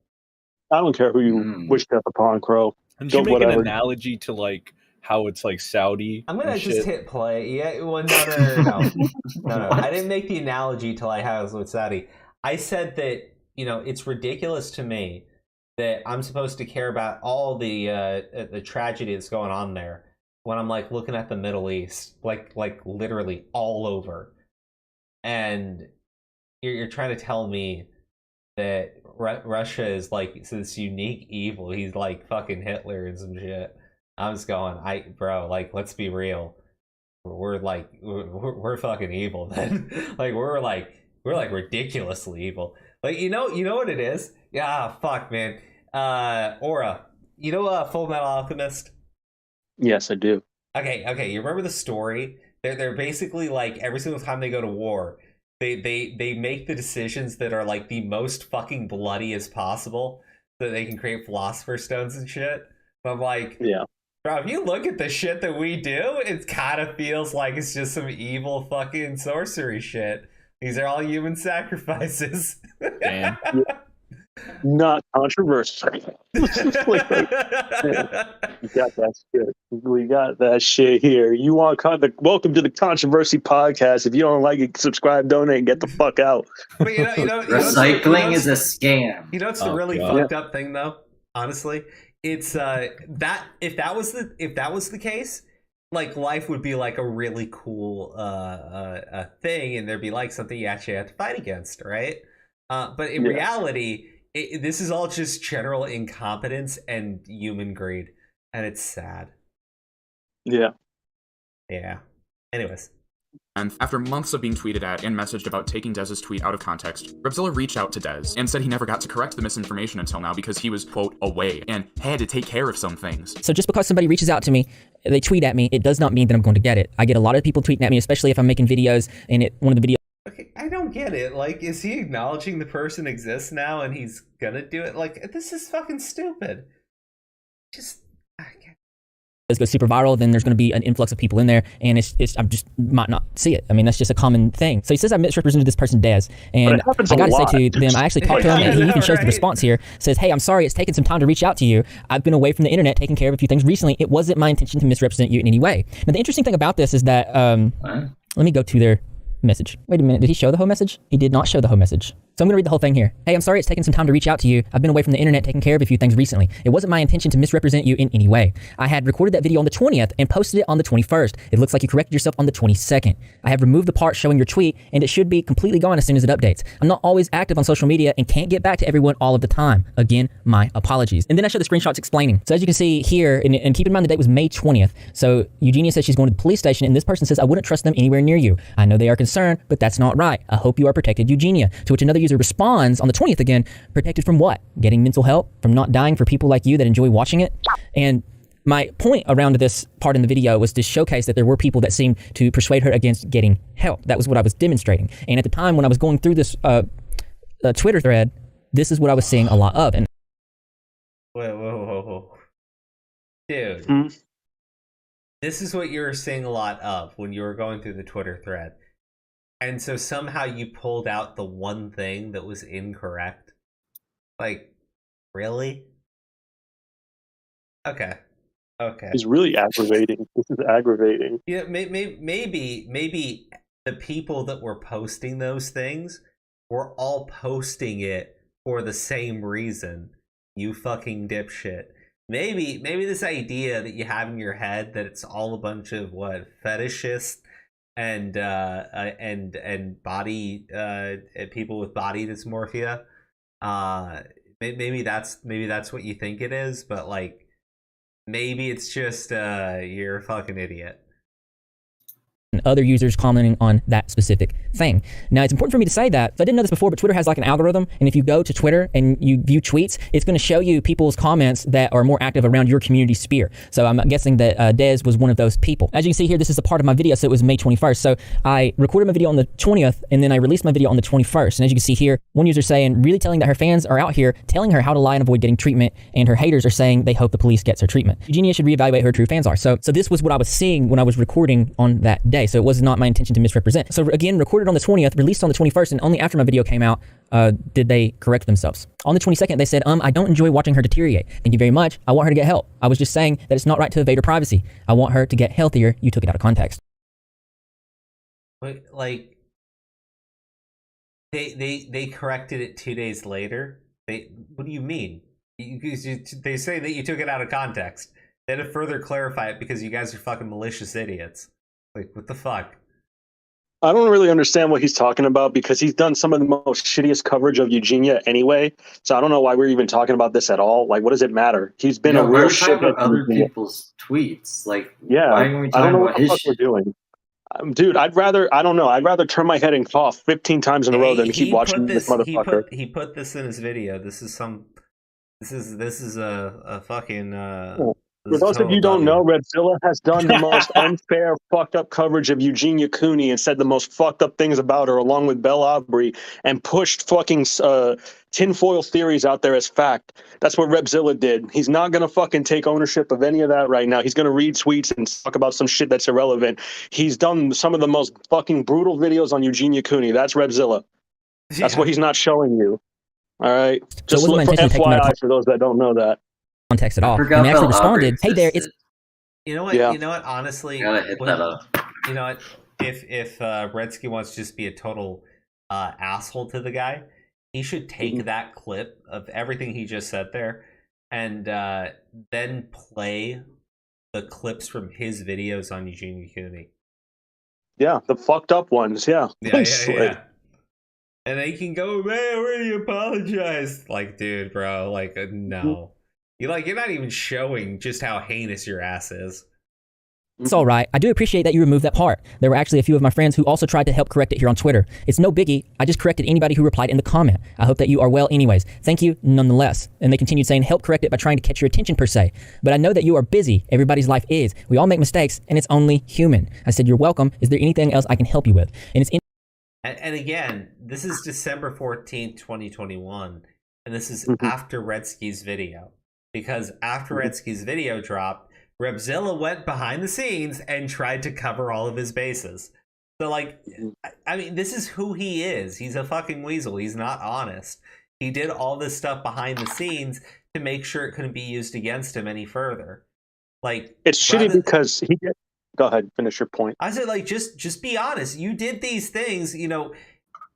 I don't care who you wish death upon, Crow. Did you make an analogy to like how it's like Saudi? I'm gonna just hit play. Yeah, well, no. I didn't make the analogy till I was with Saudi. I said that it's ridiculous to me that I'm supposed to care about all the tragedy that's going on there when I'm like looking at the Middle East, like literally all over, and you're trying to tell me that Russia is like this unique evil. He's like fucking Hitler and some shit. I'm just going, bro, like, let's be real. We're fucking evil then. we're ridiculously evil. Like, you know what it is? Yeah, fuck, man. Aura, Full Metal Alchemist? Yes, I do. Okay. You remember the story? They're basically like every single time they go to war, they make the decisions that are like the most fucking bloody as possible, so that they can create philosopher's stones and shit. But I'm like, bro, if you look at the shit that we do, it kind of feels like it's just some evil fucking sorcery shit. These are all human sacrifices. Damn. Not controversial. We got that shit. We got that shit here. You want welcome to the Controversy Podcast. If you don't like it, subscribe, donate, and get the fuck out. But recycling is a scam. It's the really fucked up thing, though. Honestly, it's that if that was the case, like life would be like a really cool thing, and there'd be like something you actually have to fight against, right? But in reality, this is all just general incompetence and human greed, and it's sad. Yeah. Anyways. And after months of being tweeted at and messaged about taking Dez's tweet out of context, Repzilla reached out to Dez and said he never got to correct the misinformation until now because he was, quote, away and had to take care of some things. So just because somebody reaches out to me, they tweet at me, it does not mean that I'm going to get it. I get a lot of people tweeting at me, especially if I'm making videos and one of the videos. Okay, I don't get it. Like, is he acknowledging the person exists now and he's gonna do it? Like, this is fucking stupid. It goes super viral, then there's going to be an influx of people in there, and I just might not see it. I mean, that's just a common thing. So he says I misrepresented this person, Dez, and I got to say to them, I actually talked to him, and he even shows the response here. Says, hey, I'm sorry, it's taken some time to reach out to you. I've been away from the internet, taking care of a few things recently. It wasn't my intention to misrepresent you in any way. Now, the interesting thing about this is that, let me go to their message. Wait a minute, did he show the whole message? He did not show the whole message. So I'm going to read the whole thing here. Hey, I'm sorry it's taken some time to reach out to you. I've been away from the internet taking care of a few things recently. It wasn't my intention to misrepresent you in any way. I had recorded that video on the 20th and posted it on the 21st. It looks like you corrected yourself on the 22nd. I have removed the part showing your tweet, and it should be completely gone as soon as it updates. I'm not always active on social media and can't get back to everyone all of the time. Again, my apologies. And then I show the screenshots explaining. So as you can see here, and keep in mind the date was May 20th. So Eugenia says she's going to the police station, and this person says, I wouldn't trust them anywhere near you. I know they are concerned, but that's not right. I hope you are protected, Eugenia. To which another user responds on the 20th again, protected from what? Getting mental help? From not dying for people like you that enjoy watching it? And my point around this part in the video was to showcase that there were people that seemed to persuade her against getting help. That was what I was demonstrating. And at the time when I was going through this Twitter thread, this is what I was seeing a lot of. And Whoa. Dude. This is what you were seeing a lot of when you were going through the Twitter thread. And so somehow you pulled out the one thing that was incorrect. Like, really? Okay. It's really aggravating. This is aggravating. Yeah, maybe the people that were posting those things were all posting it for the same reason. You fucking dipshit. Maybe this idea that you have in your head that it's all a bunch of fetishists and body people with body dysmorphia. Maybe that's what you think it is, but like maybe it's just you're a fucking idiot. and other users commenting on that specific thing. Now, it's important for me to say that, so I didn't know this before, but Twitter has like an algorithm, and if you go to Twitter and you view tweets, it's going to show you people's comments that are more active around your community sphere. So I'm guessing that Dez was one of those people. As you can see here, this is a part of my video, so it was May 21st. So I recorded my video on the 20th, and then I released my video on the 21st. And as you can see here, one user saying, really telling that her fans are out here telling her how to lie and avoid getting treatment, and her haters are saying they hope the police gets her treatment. Eugenia should reevaluate who her true fans are. So this was what I was seeing when I was recording on that day. So it was not my intention to misrepresent. So again, recorded on the 20th, released on the 21st, and only after my video came out did they correct themselves. On the 22nd, they said, I don't enjoy watching her deteriorate. Thank you very much. I want her to get help. I was just saying that it's not right to invade her privacy. I want her to get healthier. You took it out of context. But like, they corrected it 2 days later. What do you mean? They say that you took it out of context. They had to further clarify it because you guys are fucking malicious idiots. Like, what the fuck? I don't really understand what he's talking about because he's done some of the most shittiest coverage of Eugenia anyway. So I don't know why we're even talking about this at all. Like, what does it matter? He's been a real shit. About other people's tweets. Like, yeah, why are we I talking don't know about what the his fuck shit? we're doing. Dude, I'd rather turn my head and cough 15 times in a row than keep watching this motherfucker. He put this in his video. This is a fucking. For those of you who don't know, Redzilla has done the most unfair, fucked up coverage of Eugenia Cooney and said the most fucked up things about her, along with Belle Aubrey, and pushed fucking tinfoil theories out there as fact. That's what Repzilla did. He's not going to fucking take ownership of any of that right now. He's going to read tweets and talk about some shit that's irrelevant. He's done some of the most fucking brutal videos on Eugenia Cooney. That's Repzilla. That's what he's not showing you. All right? Just look for FYI for those that don't know that. Context at all. And they actually responded, hey there, it's... You know what? Yeah. You know what? Honestly, you know what? If Redski wants to just be a total asshole to the guy, he should take that clip of everything he just said there, and then play the clips from his videos on Eugenia Cooney. Yeah, the fucked up ones. Yeah. Yeah. And they can go, man, where do you apologize? Like, dude, bro, like, no. You're not even showing just how heinous your ass is. It's all right. I do appreciate that you removed that part. There were actually a few of my friends who also tried to help correct it here on Twitter. It's no biggie. I just corrected anybody who replied in the comment. I hope that you are well anyways. Thank you nonetheless. And they continued saying, help correct it by trying to catch your attention per se. But I know that you are busy. Everybody's life is. We all make mistakes, and it's only human. I said, you're welcome. Is there anything else I can help you with? And it's And again, this is December 14th, 2021. And this is after Redski's video. Because after Redski's video dropped, Repzilla went behind the scenes and tried to cover all of his bases. So, like, I mean, this is who he is. He's a fucking weasel. He's not honest. He did all this stuff behind the scenes to make sure it couldn't be used against him any further. Like, it's shitty because he did. Go ahead, finish your point. I said, like, just be honest. You did these things, you know.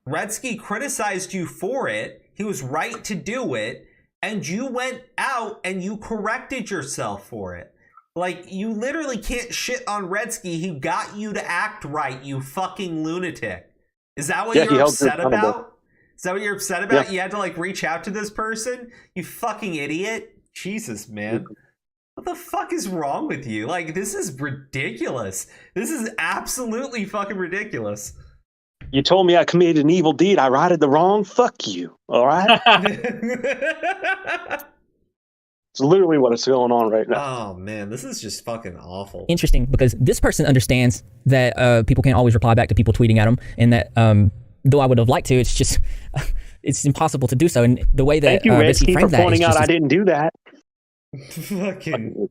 Redski criticized you for it. He was right to do it. And you went out and you corrected yourself for it. Like, you literally can't shit on Redski. He got you to act right, you fucking lunatic. Is that what you're upset about? Is that what you're upset about? Yeah. You had to, like, reach out to this person? You fucking idiot. Jesus, man. What the fuck is wrong with you? Like, this is ridiculous. This is absolutely fucking ridiculous. You told me I committed an evil deed. I righted the wrong. Fuck you. All right? It's literally what is going on right now. Oh, man. This is just fucking awful. Interesting because this person understands that people can't always reply back to people tweeting at them, and that though I would have liked to, it's just it's impossible to do so. And the way that Thank you, Redski, for pointing out I didn't do that. Fucking...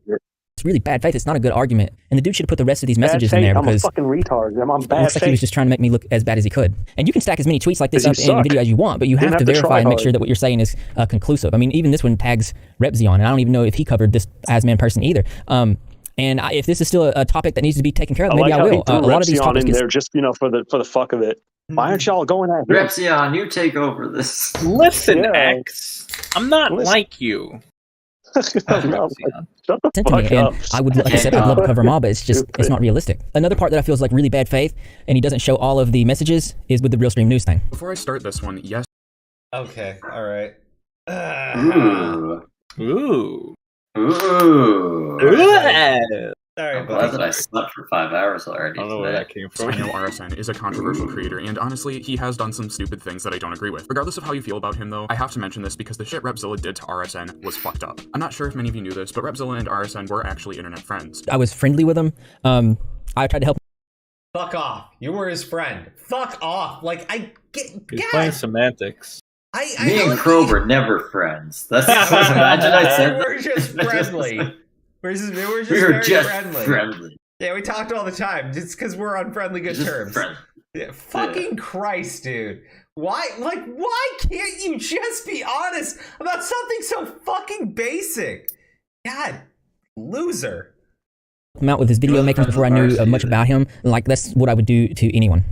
It's really bad faith. It's not a good argument. And the dude should have put the rest of these messages in there because I'm a fucking retard. I'm on bad looks like he was just trying to make me look as bad as he could. And you can stack as many tweets like this up in a video as you want, but you have to verify and make sure that what you're saying is conclusive. I mean, even this one tags Repzi on, and I don't even know if he covered this Asman person either. And if this is still a topic that needs to be taken care of, maybe I will. A lot of these topics in there just for the fuck of it. Why aren't y'all going at Repzion, you take over this. Listen, X, I'm not like you. Shut the fuck up. And I would, like I said, I'd love to cover them all, but it's not realistic. Another part that I feel is like really bad faith, and he doesn't show all of the messages, is with the Real Stream News thing. Before I start this one, yes. Okay, all right. Ooh. Ooh. Ooh. I'm glad that I slept for 5 hours already. I don't know where that came So from. I know RSN is a controversial creator, and honestly, he has done some stupid things that I don't agree with. Regardless of how you feel about him, though, I have to mention this because the shit Repzilla did to RSN was fucked up. I'm not sure if many of you knew this, but Repzilla and RSN were actually internet friends. I was friendly with him. I tried to help. Fuck off. You were his friend. Fuck off. Like, I get... He's playing semantics. Me and Crow were never friends. That's imagine I said we were just friendly. We were just very friendly. Yeah, we talked all the time just because we're on friendly good terms. Yeah, fucking Christ, dude. Why can't you just be honest about something so fucking basic? God, loser. Him out with his video making before I knew much about him. Like, that's what I would do to anyone.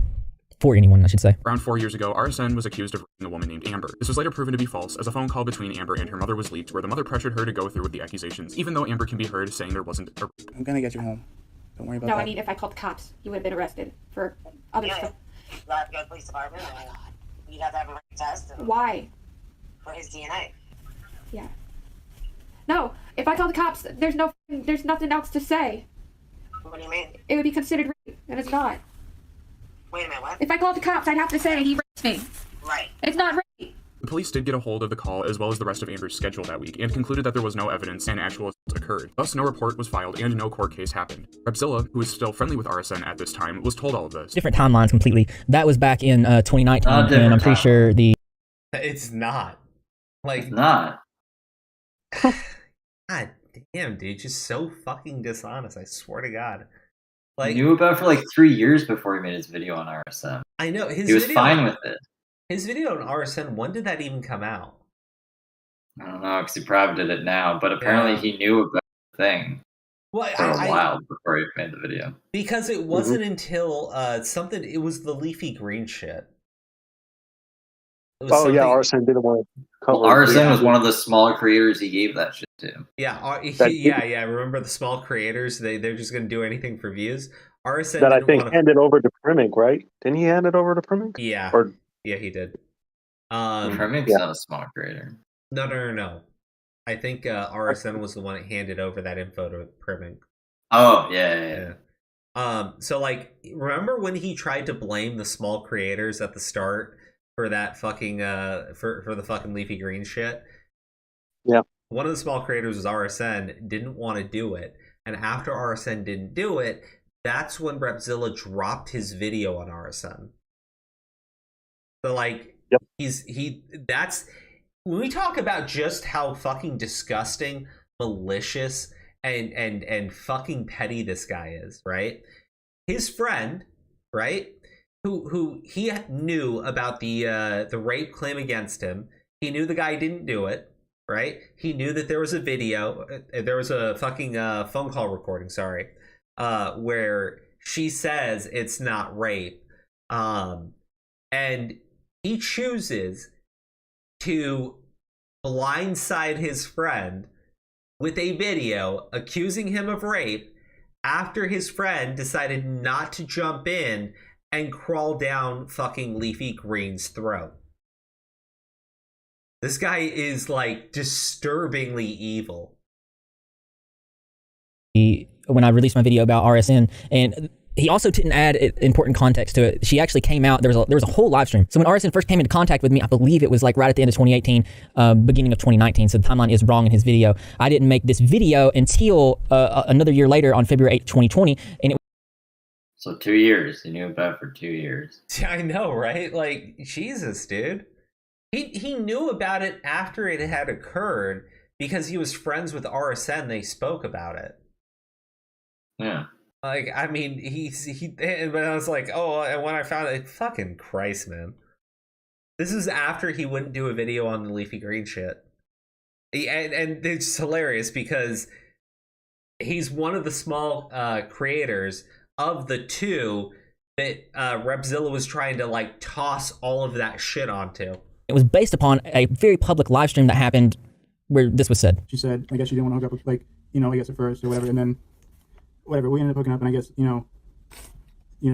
For anyone, I should say. Around 4 years ago, RSN was accused of raping a woman named Amber. This was later proven to be false, as a phone call between Amber and her mother was leaked, where the mother pressured her to go through with the accusations, even though Amber can be heard saying there wasn't a rape. I'm gonna get you home. Don't worry about that. No, I mean, if I called the cops, you would have been arrested for other stuff. You have to go to the police department, and you'd have to have a rape test. Why? For his DNA. Yeah. No, if I call the cops, there's nothing else to say. What do you mean? It would be considered rape, and it's not. Wait a minute, what? If I called the cops, I'd have to say he raped me. Right. It's not rape. The police did get a hold of the call as well as the rest of Amber's schedule that week and concluded that there was no evidence an actual assault occurred. Thus, no report was filed and no court case happened. Repzilla, who was still friendly with RSN at this time, was told all of this. Different timelines completely. That was back in 2019, and I'm pretty sure the... It's not. Like, it's not. God damn, dude, just so fucking dishonest, I swear to God. Like, he knew about it for like 3 years before he made his video on RSN. I know he was fine with it. His video on RSN, when did that even come out? I don't know, because he probably did it now, but apparently he knew about the thing for a while before he made the video. Because it wasn't until it was the leafy green shit. RSN didn't want to cover RSN was one of the smaller creators he gave that shit to. Yeah, remember the small creators? They're just going to do anything for views. RSN that I think handed over to Primink, right? Didn't he hand it over to Primink? Yeah. Yeah, he did. Primink's not a small creator. No. I think RSN was the one that handed over that info to Primink. Oh, yeah. So, like, remember when he tried to blame the small creators at the start for that fucking, for the fucking leafy green shit? Yeah. One of the small creators was RSN, didn't want to do it. And after RSN didn't do it, that's when Repzilla dropped his video on RSN. So, like, that's when we talk about just how fucking disgusting, malicious, and fucking petty this guy is, right? His friend, right, who he knew about the rape claim against him. He knew the guy didn't do it, right? He knew that there was a video, there was a fucking phone call recording, where she says it's not rape, and he chooses to blindside his friend with a video accusing him of rape after his friend decided not to jump in and crawl down fucking Leafy Green's throat. This guy is, like, disturbingly evil. When I released my video about RSN, and he also didn't add important context to it. She actually came out, there was a whole live stream. So when RSN first came into contact with me, I believe it was like right at the end of 2018, beginning of 2019. So the timeline is wrong in his video. I didn't make this video until another year later on February 8th, 2020. And So 2 years. He knew about it for 2 years. I know, right? Like, Jesus, dude. He knew about it after it had occurred because he was friends with RSN. They spoke about it. Yeah. Like, I mean, but I was like, oh, and when I found it, fucking Christ, man. This is after he wouldn't do a video on the Leafy Green shit. And it's hilarious because he's one of the small creators of the two that Repzilla was trying to, like, toss all of that shit onto. It was based upon a very public live stream that happened where this was said. She said, I guess she didn't want to hook up with, like, I guess at first or whatever, and then whatever, we ended up hooking up, and I guess,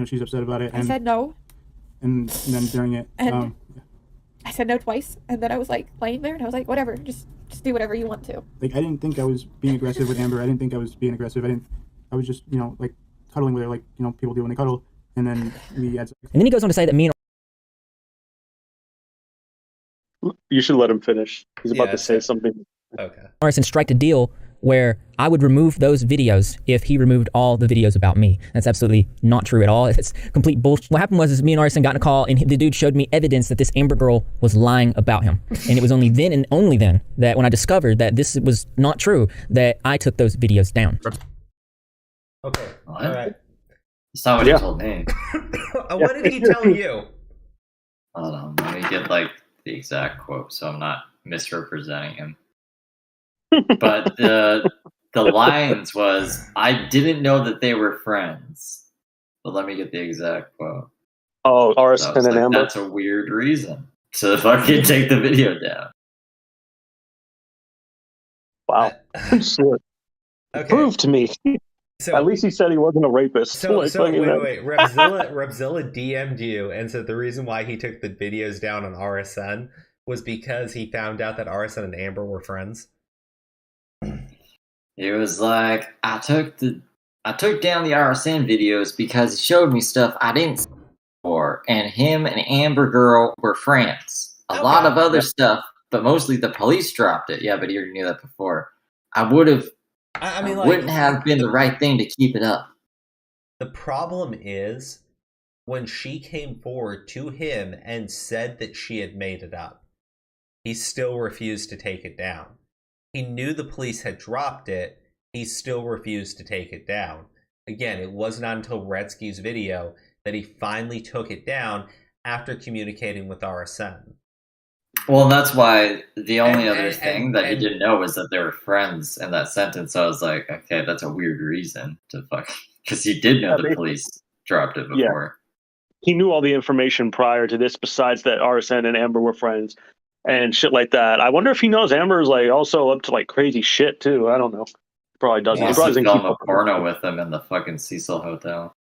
she's upset about it. I said no. And then during it, and I said no twice, and then I was, like, laying there, and I was like, whatever, just do whatever you want to. Like, I didn't think I was being aggressive with Amber. I didn't think I was being aggressive. I didn't I was just, you know, like cuddling with her, like, you know, people do when they cuddle, and then we had sex. And then he goes on to say that me and You should let him finish. He's about to say something. Okay. Arson striked a deal where I would remove those videos if he removed all the videos about me. That's absolutely not true at all. It's complete bullshit. What happened was is me and Arson got in a call, and the dude showed me evidence that this Amber girl was lying about him. And it was only then and only then that when I discovered that this was not true, that I took those videos down. Okay. What? All right. That's not what he told me. What did he tell you? Hold on, let me get like the exact quote so I'm not misrepresenting him. But the lines was, I didn't know that they were friends. But let me get the exact quote. Oh, RSN and like, Amber. That's a weird reason to fucking take the video down. Wow. Shit. Prove to me. So, at least he said he wasn't a rapist. So wait. That. Repzilla DM'd you and said the reason why he took the videos down on RSN was because he found out that RSN and Amber were friends. It was like, I took down the RSN videos because he showed me stuff I didn't see before, and him and Amber Girl were friends. A lot of other stuff, but mostly the police dropped it. Yeah, but you already knew that before. I wouldn't have been the right thing to keep it up. The problem is when she came forward to him and said that she had made it up, he still refused to take it down. He knew the police had dropped it. He still refused to take it down. Again, it was not until Redski's video that he finally took it down after communicating with RSN. Well, that's why the only other thing that he didn't know was that they were friends in that sentence. So I was like, okay, that's a weird reason to fuck. Because he did know the police dropped it before. He knew all the information prior to this, besides that RSN and Amber were friends and shit like that. I wonder if he knows Amber is like also up to like crazy shit too. I don't know. Probably doesn't. He He probably film doesn't keep a up. porno with them in the fucking Cecil Hotel.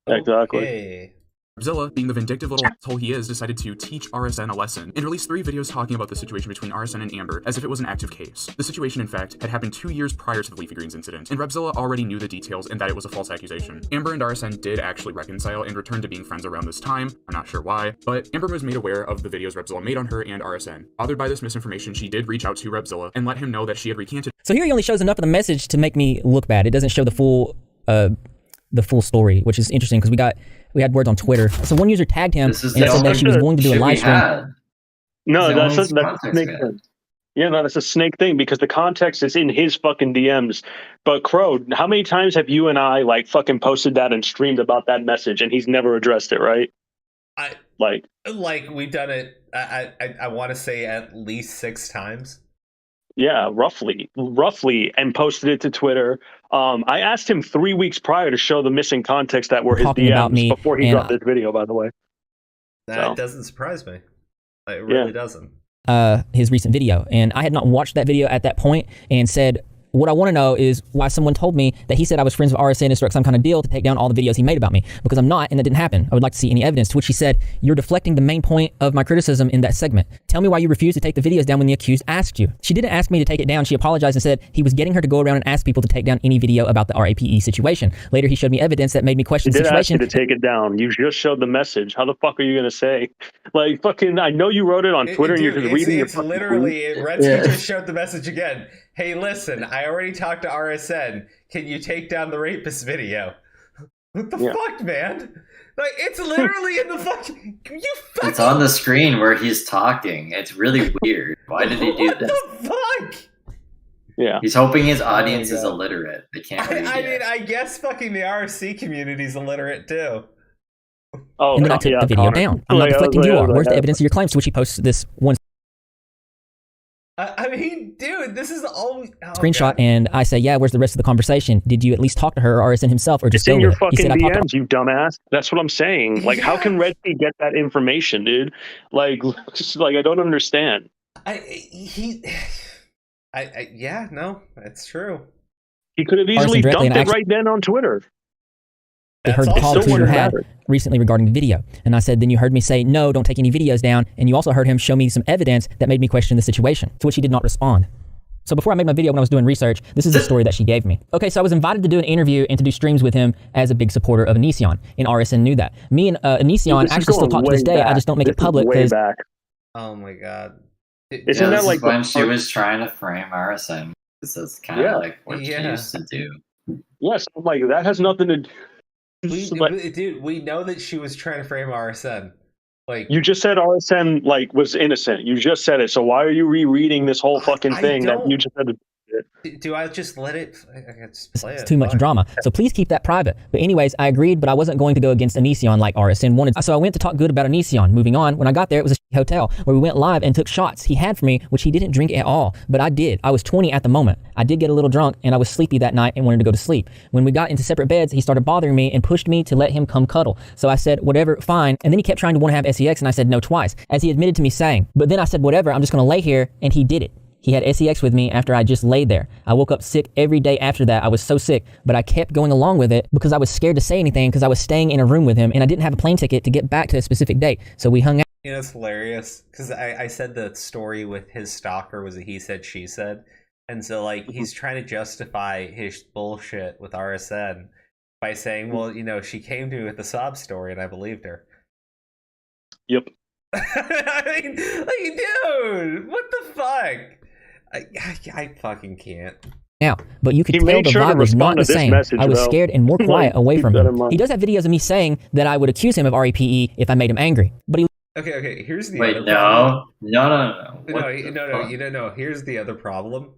Exactly. Repzilla, being the vindictive little asshole he is, decided to teach RSN a lesson and released 3 videos talking about the situation between RSN and Amber as if it was an active case. The situation, in fact, had happened 2 years prior to the Leafy Greens incident, and Repzilla already knew the details and that it was a false accusation. Amber and RSN did actually reconcile and return to being friends around this time. I'm not sure why, but Amber was made aware of the videos Repzilla made on her and RSN. Bothered by this misinformation, she did reach out to Repzilla and let him know that she had recanted. So here he only shows enough of the message to make me look bad. It doesn't show the full story, which is interesting because we had words on Twitter. So one user tagged him and said that she was going to do a live stream. No, that's a snake thing. Yeah, no, that's a snake thing because the context is in his fucking DMs. But Crow, how many times have you and I like fucking posted that and streamed about that message and he's never addressed it, right? Like we've done it. I want to say at least 6 times. Yeah, roughly, and posted it to Twitter. I asked him 3 weeks prior to show the missing context that were his Talking about DMs me before he and dropped this video, by the way. That doesn't surprise me. It really doesn't. His recent video, and I had not watched that video at that point and said, what I want to know is why someone told me that he said I was friends with RSN and struck some kind of deal to take down all the videos he made about me, because I'm not, and that didn't happen. I would like to see any evidence. To which he said, you're deflecting the main point of my criticism in that segment. Tell me why you refused to take the videos down when the accused asked you. She didn't ask me to take it down. She apologized and said he was getting her to go around and ask people to take down any video about the RAPE situation. Later, he showed me evidence that made me question the situation. He did ask you to take it down. You just showed the message. How the fuck are you going to say? Like, fucking, I know you wrote it on Twitter and you're just reading It's literally, Redski just showed the message again. Hey, listen, I already talked to RSN. Can you take down the rapist video? What the fuck, man? Like, it's literally in the fucking... It's on the screen where he's talking. It's really weird. Why did he do this? What the fuck? Yeah. He's hoping his audience is illiterate. They can't read I yet. mean, I guess fucking the RC community's illiterate, too. Oh, and then I took the video down. I'm not deflecting you are. Where's the evidence of your claims? To which he posts this one I mean, dude, this is all... screenshot, and I say, yeah, where's the rest of the conversation? Did you at least talk to her or RSN himself, or just It's in go your with it? He fucking said, I talked to DMs, you dumbass. That's what I'm saying. Like, how can Redski get that information, dude? Like, I don't understand. Yeah, no, that's true. He could have easily dumped it right then on Twitter. They heard the call also Twitter had matter. recently regarding the video. And I said, then you heard me say, no, don't take any videos down. And you also heard him show me some evidence that made me question the situation, to which he did not respond. So before I made my video when I was doing research, this is the story that she gave me. Okay, so I was invited to do an interview and to do streams with him as a big supporter of Onision, and RSN knew that. Me and Onision actually still talk to this day. I just don't make it public because. Oh my god. Isn't that like when she was trying to frame RSN? This is kind of like what she used to do. Yes, I'm like that has nothing to do. Dude, we know that she was trying to frame RSN. Like you just said RSN was innocent. You just said it. So why are you rereading this whole fucking thing that you just said to do I just let it? I can just play it. It's too much drama. So please keep that private. But anyways, I agreed, but I wasn't going to go against Onision like RSN wanted. So I went to talk good about Onision. Moving on, when I got there, it was a hotel where we went live and took shots. He had for me, which he didn't drink at all, but I did. I was 20 at the moment. I did get a little drunk and I was sleepy that night and wanted to go to sleep. When we got into separate beds, he started bothering me and pushed me to let him come cuddle. So I said, whatever, fine. And then he kept trying to want to have sex and I said no twice, as he admitted to me saying. But then I said, whatever, I'm just going to lay here, and he did it. He had sex with me after I just laid there. I woke up sick every day after that. I was so sick, but I kept going along with it because I was scared to say anything because I was staying in a room with him and I didn't have a plane ticket to get back to a specific date. So we hung out. You know, it's hilarious because I said the story with his stalker was a he said, she said. And so, like, he's trying to justify his bullshit with RSN by saying, well, you know, she came to me with a sob story and I believed her. Yep. I mean, like, dude, what the fuck? I fucking can't. Now, but you could tell the vibe was not the same. I was scared and more quiet away from him. He does have videos of me saying that I would accuse him of REPE if I made him angry. But he Okay, here's the Wait, other no. problem. No. Here's the other problem.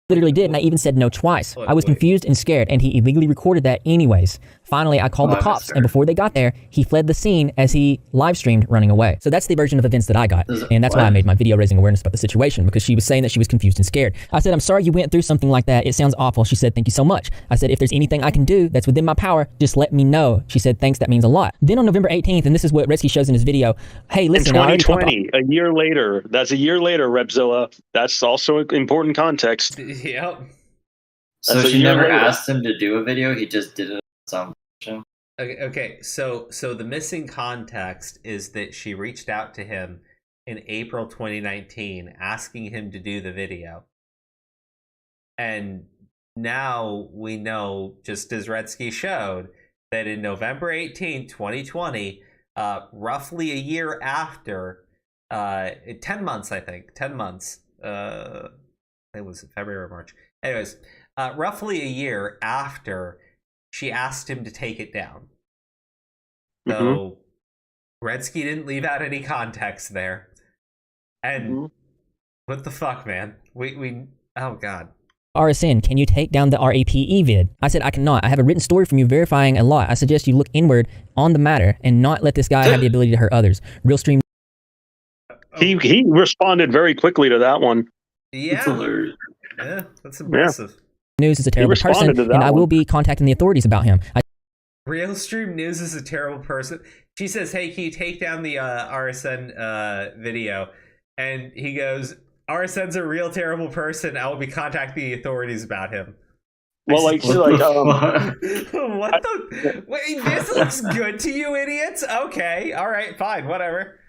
literally did, and I even said no twice. I was confused and scared, and he illegally recorded that anyways. Finally, I called the cops, and before they got there, he fled the scene as he live streamed running away. So that's the version of events that I got, and that's why I made my video raising awareness about the situation, because she was saying that she was confused and scared. I said, I'm sorry you went through something like that. It sounds awful. She said, thank you so much. I said, if there's anything I can do that's within my power, just let me know. She said, thanks, that means a lot. Then on November 18th, and this is what Redski shows in his video, hey, listen, in 2020, a year later, that's a year later, Repzilla. That's also important context. Yep. So she never asked him to do a video. He just did it on his own version. Okay. So the missing context is that she reached out to him in April 2019, asking him to do the video. And now we know, just as Redski showed, that in November 18, 2020, roughly a year after, 10 months, I think, 10 months, it was February or March. Anyways, roughly a year after she asked him to take it down. So Redski didn't leave out any context there. And what the fuck, man? We oh god. RSN, can you take down the RAPE vid? I said, I cannot. I have a written story from you verifying a lot. I suggest you look inward on the matter and not let this guy have the ability to hurt others. Real stream. He responded very quickly to that one. Yeah, that's impressive. News is a terrible person, and I will be contacting the authorities about him. Real Stream News is a terrible person. She says, hey, can you take down the RSN video? And he goes, RSN's a real terrible person. I will be contacting the authorities about him. Well, like what the? Wait, this looks good to you, idiots? Okay, all right, fine, whatever.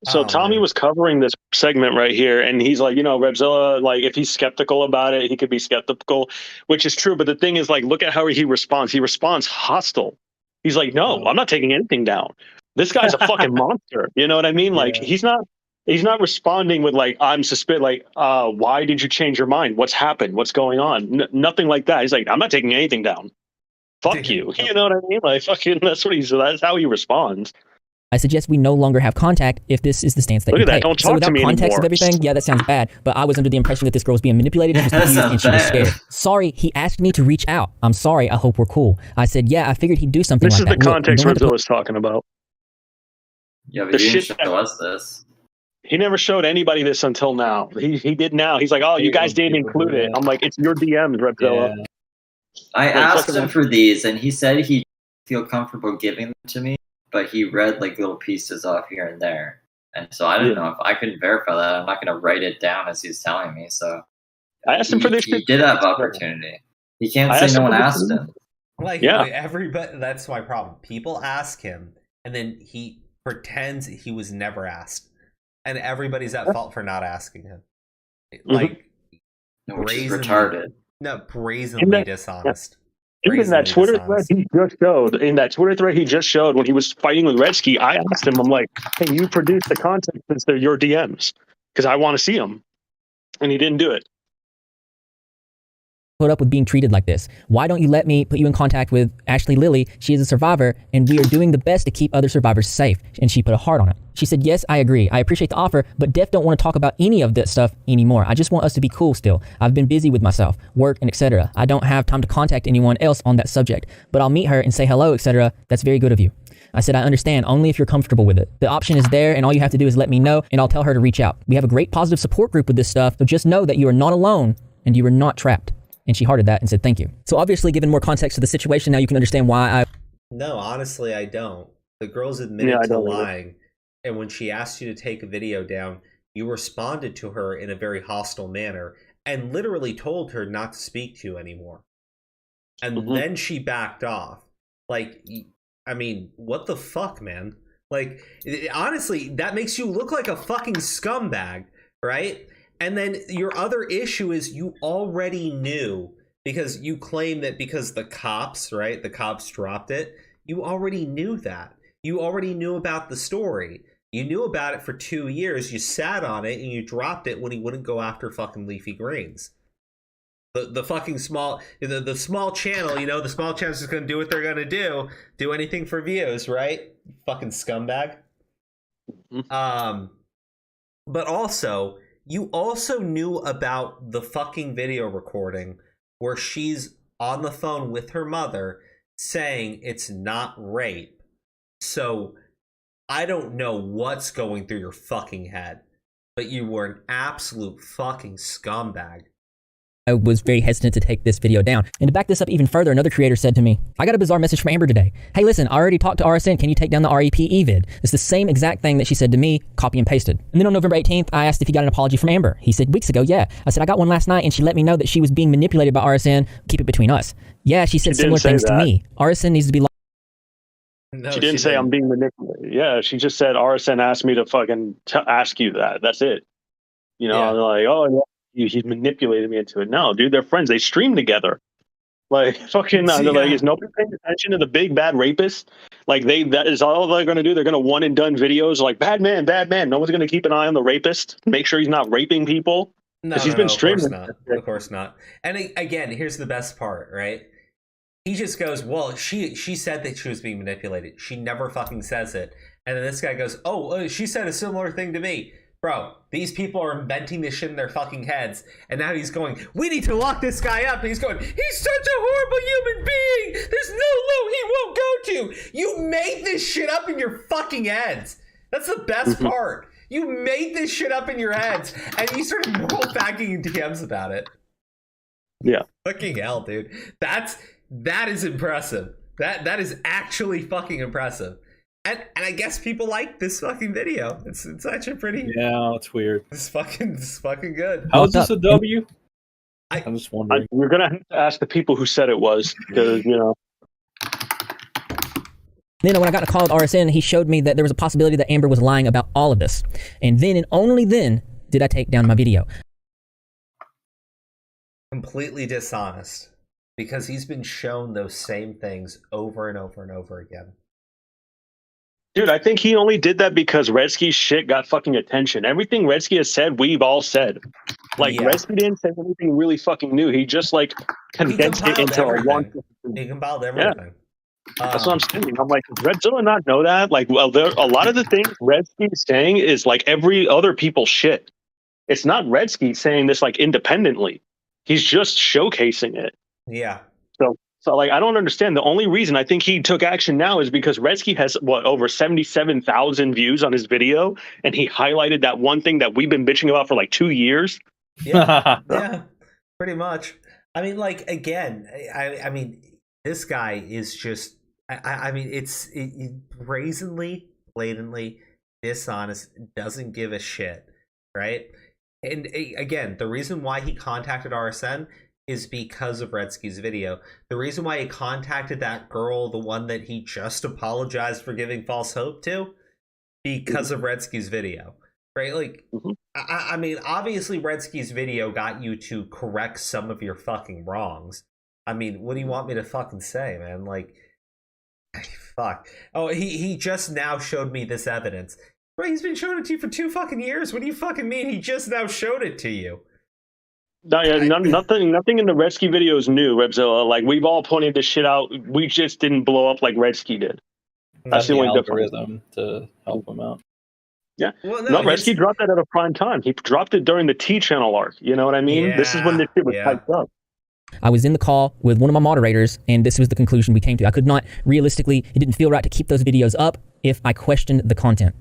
So Tommy was covering this segment right here, and he's like, Repzilla, like, if he's skeptical about it, he could be skeptical, which is true. But the thing is, like, look at how he responds. He responds hostile. He's like, no, I'm not taking anything down. This guy's a fucking monster. You know what I mean? Like, he's not responding with, like, I'm suspicious. Like, why did you change your mind? What's happened? What's going on? Nothing like that. He's like, I'm not taking anything down. Fuck you. You know what I mean? Like, fucking, that's how he responds. I suggest we no longer have contact if this is the stance that Look you at that. take. Don't So talk without to me context anymore. of everything, yeah, that sounds bad. But I was under the impression that this girl was being manipulated and was confused and she was scared. Sorry, he asked me to reach out. I'm sorry. I hope we're cool. I said, yeah, I figured he'd do something This like is that. the Look, context you don't have to Repzilla's talking about. Yeah, but The you didn't shit show us this. He never showed anybody this until now. He did now. He's like, oh, you guys didn't include it. I'm like, it's your DMs, Repzilla. I asked him for these, and he said he'd feel comfortable giving them to me, but he read like little pieces off here and there. And so I don't know if I couldn't verify that. I'm not going to write it down as he's telling me. So I asked him for this. He did have opportunity. He can't say no one asked him. Like everybody, that's my problem. People ask him, and then he pretends he was never asked, and everybody's at fault for not asking him. Like, which is retarded. No, brazenly dishonest. Even in that Twitter thread he just showed when he was fighting with Redski, I asked him, I'm like, "Hey, you produce the content since they're your DMs because I want to see them," and he didn't do it. Put up with being treated like this. Why don't you let me put you in contact with Ashley Lilly? She is a survivor, and we are doing the best to keep other survivors safe. And she put a heart on it. She said, yes, I agree. I appreciate the offer, but Def don't want to talk about any of that stuff anymore. I just want us to be cool still. I've been busy with myself, work, and etc. I don't have time to contact anyone else on that subject, but I'll meet her and say hello, etc. That's very good of you. I said, I understand, only if you're comfortable with it. The option is there, and all you have to do is let me know, and I'll tell her to reach out. We have a great positive support group with this stuff, so just know that you are not alone, and you are not trapped. And she hearted that and said, thank you. So obviously, given more context to the situation, now you can understand why I... No, honestly, I don't. The girl's admitted to lying. And when she asked you to take a video down, you responded to her in a very hostile manner and literally told her not to speak to you anymore. And then she backed off. Like, I mean, what the fuck, man? Like, honestly, that makes you look like a fucking scumbag, right? And then your other issue is you already knew, because you claim that because the cops, right? The cops dropped it. You already knew that. You already knew about the story. You knew about it for 2 years. You sat on it and you dropped it when he wouldn't go after fucking Leafy Greens. The fucking small, the small channel, you know, the small channel's just gonna do what they're gonna do anything for views, right? Fucking scumbag. But also, you also knew about the fucking video recording where she's on the phone with her mother saying it's not rape. So I don't know what's going through your fucking head, but you were an absolute fucking scumbag. I was very hesitant to take this video down. And to back this up even further, another creator said to me, I got a bizarre message from Amber today. Hey, listen, I already talked to RSN. Can you take down the REPE vid? It's the same exact thing that she said to me, copy and pasted. And then on November 18th, I asked if he got an apology from Amber. He said weeks ago, yeah. I said, I got one last night, and she let me know that she was being manipulated by RSN. Keep it between us. Yeah, she said similar things to me. RSN needs to be... No, she didn't say I'm being manipulated. Yeah, she just said RSN asked me to fucking ask you that. That's it. You know, I'm like, oh, he manipulated me into it. No, dude, they're friends. They stream together. Like, fucking, they're like, is nobody paying attention to the big bad rapist? Like, that is all they're going to do. They're going to one and done videos like, bad man. No one's going to keep an eye on the rapist. Make sure he's not raping people. No, he's been streaming. Of course not. And again, here's the best part, right? He just goes, well, she said that she was being manipulated. She never fucking says it. And then this guy goes, oh, she said a similar thing to me. Bro, these people are inventing this shit in their fucking heads. And now he's going, we need to lock this guy up. And he's going, he's such a horrible human being. There's no low he won't go to. You made this shit up in your fucking heads. That's the best part. You made this shit up in your heads. And you started bagging in DMs about it. Yeah. Fucking hell, dude. That is impressive. That is actually fucking impressive. And I guess people like this fucking video. It's actually pretty. Yeah, it's weird. It's fucking good. How is this a W? I'm just wondering. We're gonna have to ask the people who said it was, because you know. Then when I got a call with RSN, he showed me that there was a possibility that Amber was lying about all of this. And then and only then did I take down my video. Completely dishonest, because he's been shown those same things over and over and over again. Dude, I think he only did that because Redski's shit got fucking attention. Everything Redski has said, we've all said. Like, Redski didn't say anything really fucking new. He just, like, condensed it into a one. He compiled everything. That's what I'm saying. I'm like, does Redzilla not know that? Like, well, a lot of the things Redski is saying is, like, every other people's shit. It's not Redski saying this, like, independently. He's just showcasing it. Yeah. So, like, I don't understand. The only reason I think he took action now is because Redski has, over 77,000 views on his video, and he highlighted that one thing that we've been bitching about for, like, 2 years. Yeah, yeah, pretty much. I mean, like, again, I mean, this guy is just, I mean, it's brazenly, blatantly dishonest, doesn't give a shit, right? And, again, the reason why he contacted RSN is because of Redski's video. The reason why he contacted that girl, the one that he just apologized for giving false hope to, because of Redski's video. right? Like, I mean, obviously Redski's video got you to correct some of your fucking wrongs. I mean, what do you want me to fucking say, man? Like, fuck. Oh, he just now showed me this evidence. Bro, he's been showing it to you for 2 fucking years. What do you fucking mean he just now showed it to you? Nothing in the Redski video is new, Repzilla. Like, we've all pointed this shit out. We just didn't blow up like Redski did. That's the only algorithm to help him out. Yeah. Well, no, Redski dropped that at a prime time. He dropped it during the T-channel arc. You know what I mean? Yeah, this is when this shit was hyped up. I was in the call with one of my moderators, and this was the conclusion we came to. I could not, realistically, it didn't feel right to keep those videos up if I questioned the content.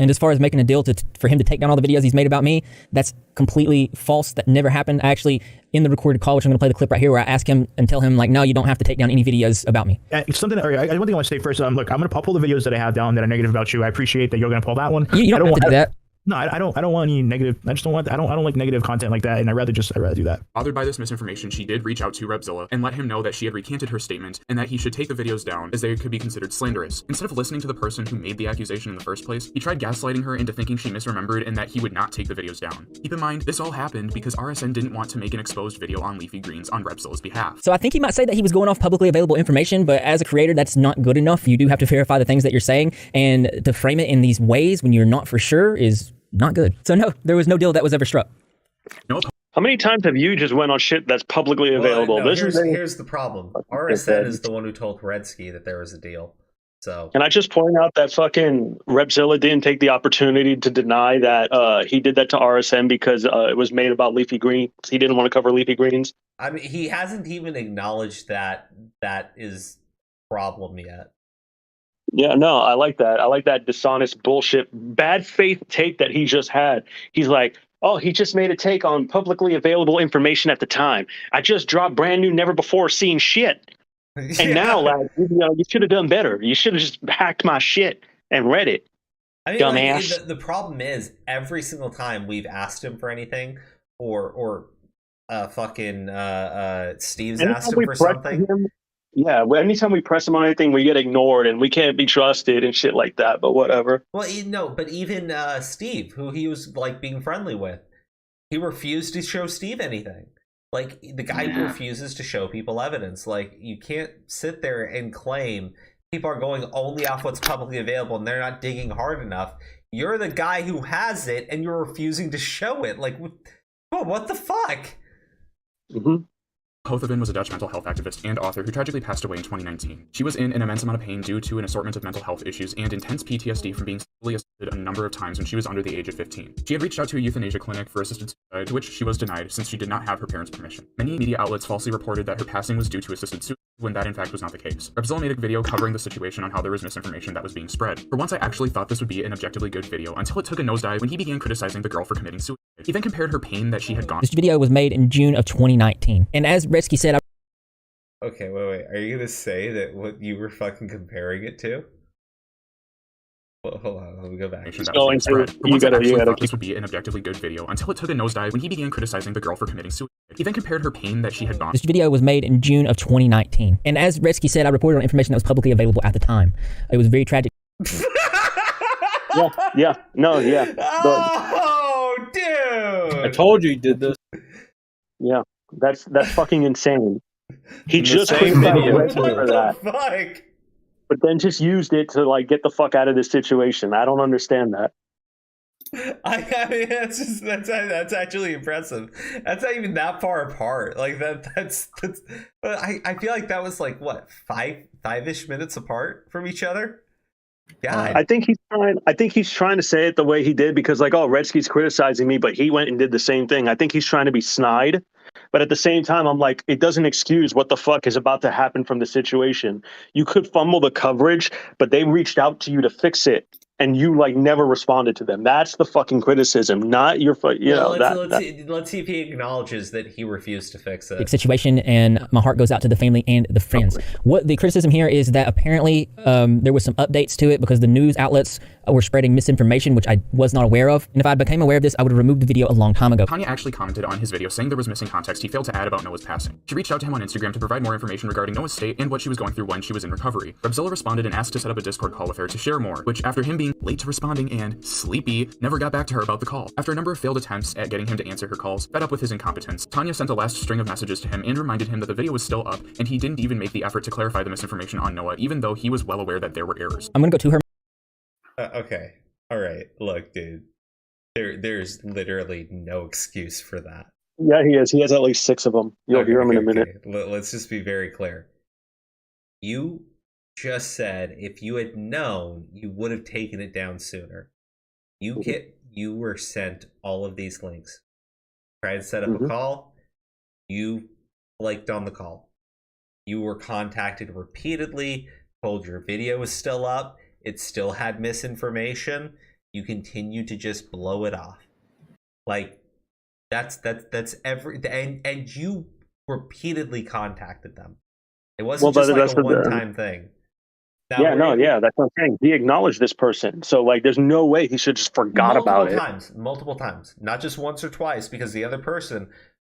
And as far as making a deal for him to take down all the videos he's made about me, that's completely false. That never happened. I actually, in the recorded call, which I'm going to play the clip right here, where I ask him and tell him, like, no, you don't have to take down any videos about me. One thing I want to say first, look, I'm going to pull the videos that I have down that are negative about you. I appreciate that you're going to pull that one. You don't have to do that. No, I don't want any negative. I just don't want. I don't like negative content like that, and I'd rather do that. Bothered by this misinformation, she did reach out to Repzilla and let him know that she had recanted her statement and that he should take the videos down as they could be considered slanderous. Instead of listening to the person who made the accusation in the first place, he tried gaslighting her into thinking she misremembered and that he would not take the videos down. Keep in mind, this all happened because RSN didn't want to make an exposed video on Leafy Greens on Repzilla's behalf. So I think he might say that he was going off publicly available information, but as a creator, that's not good enough. You do have to verify the things that you're saying, and to frame it in these ways when you're not for sure is not good. So no, there was no deal that was ever struck. Nope. How many times have you just went on shit that's publicly available? Well, no, here's the problem. RSN is the one who told Redski that there was a deal. So, and I just point out that fucking Repzilla didn't take the opportunity to deny that he did that to RSN because it was made about Leafy Greens. He didn't want to cover Leafy Greens. I mean, he hasn't even acknowledged that is a problem yet. Yeah, no, I like that. I like that dishonest bullshit, bad faith take that he just had. He's like, oh, he just made a take on publicly available information at the time. I just dropped brand new, never before seen shit. And now, like, you should have done better. You should have just hacked my shit and read it. I mean, dumbass. Like, the problem is every single time we've asked him for anything, or Steve's asked him for something. Yeah, anytime we press him on anything, we get ignored and we can't be trusted and shit like that, but whatever. Well, no, but even Steve, who he was like being friendly with, he refused to show Steve anything. Like, the guy refuses to show people evidence. Like, you can't sit there and claim people are going only off what's publicly available and they're not digging hard enough. You're the guy who has it and you're refusing to show it. Like, what the fuck? Mm-hmm. Hothavin was a Dutch mental health activist and author who tragically passed away in 2019. She was in an immense amount of pain due to an assortment of mental health issues and intense PTSD from being sexually assaulted a number of times when she was under the age of 15. She had reached out to a euthanasia clinic for assisted suicide, to which she was denied since she did not have her parents' permission. Many media outlets falsely reported that her passing was due to assisted suicide, when that in fact was not the case. Repzilla made a video covering the situation on how there was misinformation that was being spread. For once, I actually thought this would be an objectively good video until it took a nosedive when he began criticizing the girl for committing suicide. He then compared her pain that she had gone. This video was made in June of 2019. And as Redski said, Okay, wait. Are you gonna say that what you were fucking comparing it to? Well, hold on, let me go back. This would be an objectively good video until it took a nosedive when he began criticizing the girl for committing suicide. He then compared her pain that she had gone. This video was made in June of 2019. And as Redski said, I reported on information that was publicly available at the time. It was very tragic. Yeah. Oh, dude! I told you he did this. Yeah, that's fucking insane. He just couldn't for that. Fuck? But then just used it to like get the fuck out of this situation. I don't understand that. I mean, that's actually impressive. That's not even that far apart. Like that's. I feel like that was like what, five-ish minutes apart from each other. God. I think he's trying to say it the way he did because like, oh, Redski's criticizing me, but he went and did the same thing. I think he's trying to be snide. But at the same time, I'm like, it doesn't excuse what the fuck is about to happen from the situation. You could fumble the coverage, but they reached out to you to fix it. And you like never responded to them. That's the fucking criticism, not your. Let's see if he acknowledges that he refused to fix it. Situation, and my heart goes out to the family and the friends. What the criticism here is that apparently there was some updates to it because the news outlets were spreading misinformation, which I was not aware of. And if I became aware of this, I would have removed the video a long time ago. Tanya actually commented on his video saying there was missing context he failed to add about Noah's passing. She reached out to him on Instagram to provide more information regarding Noah's state and what she was going through when she was in recovery. Repzilla responded and asked to set up a Discord call with her to share more, which after him being being late to responding and sleepy, never got back to her about the call. After a number of failed attempts at getting him to answer her calls, fed up with his incompetence, Tanya sent a last string of messages to him and reminded him that the video was still up, and he didn't even make the effort to clarify the misinformation on Noah, even though he was well aware that there were errors. I'm gonna go to her. Okay. All right. Look, dude. There's literally no excuse for that. Yeah, he is. He has at least 6 of them. You'll hear him in a minute. Let's just be very clear. You just said if you had known, you would have taken it down sooner. You were sent all of these links. Tried to set up a call. You flaked on the call. You were contacted repeatedly, told your video was still up. It still had misinformation. You continue to just blow it off. Like, that's every, and you repeatedly contacted them. It wasn't just like a one-time thing. Now, that's what I'm saying. He acknowledged this person, so like, there's no way he should just forgot about it. Multiple times, not just once or twice, because the other person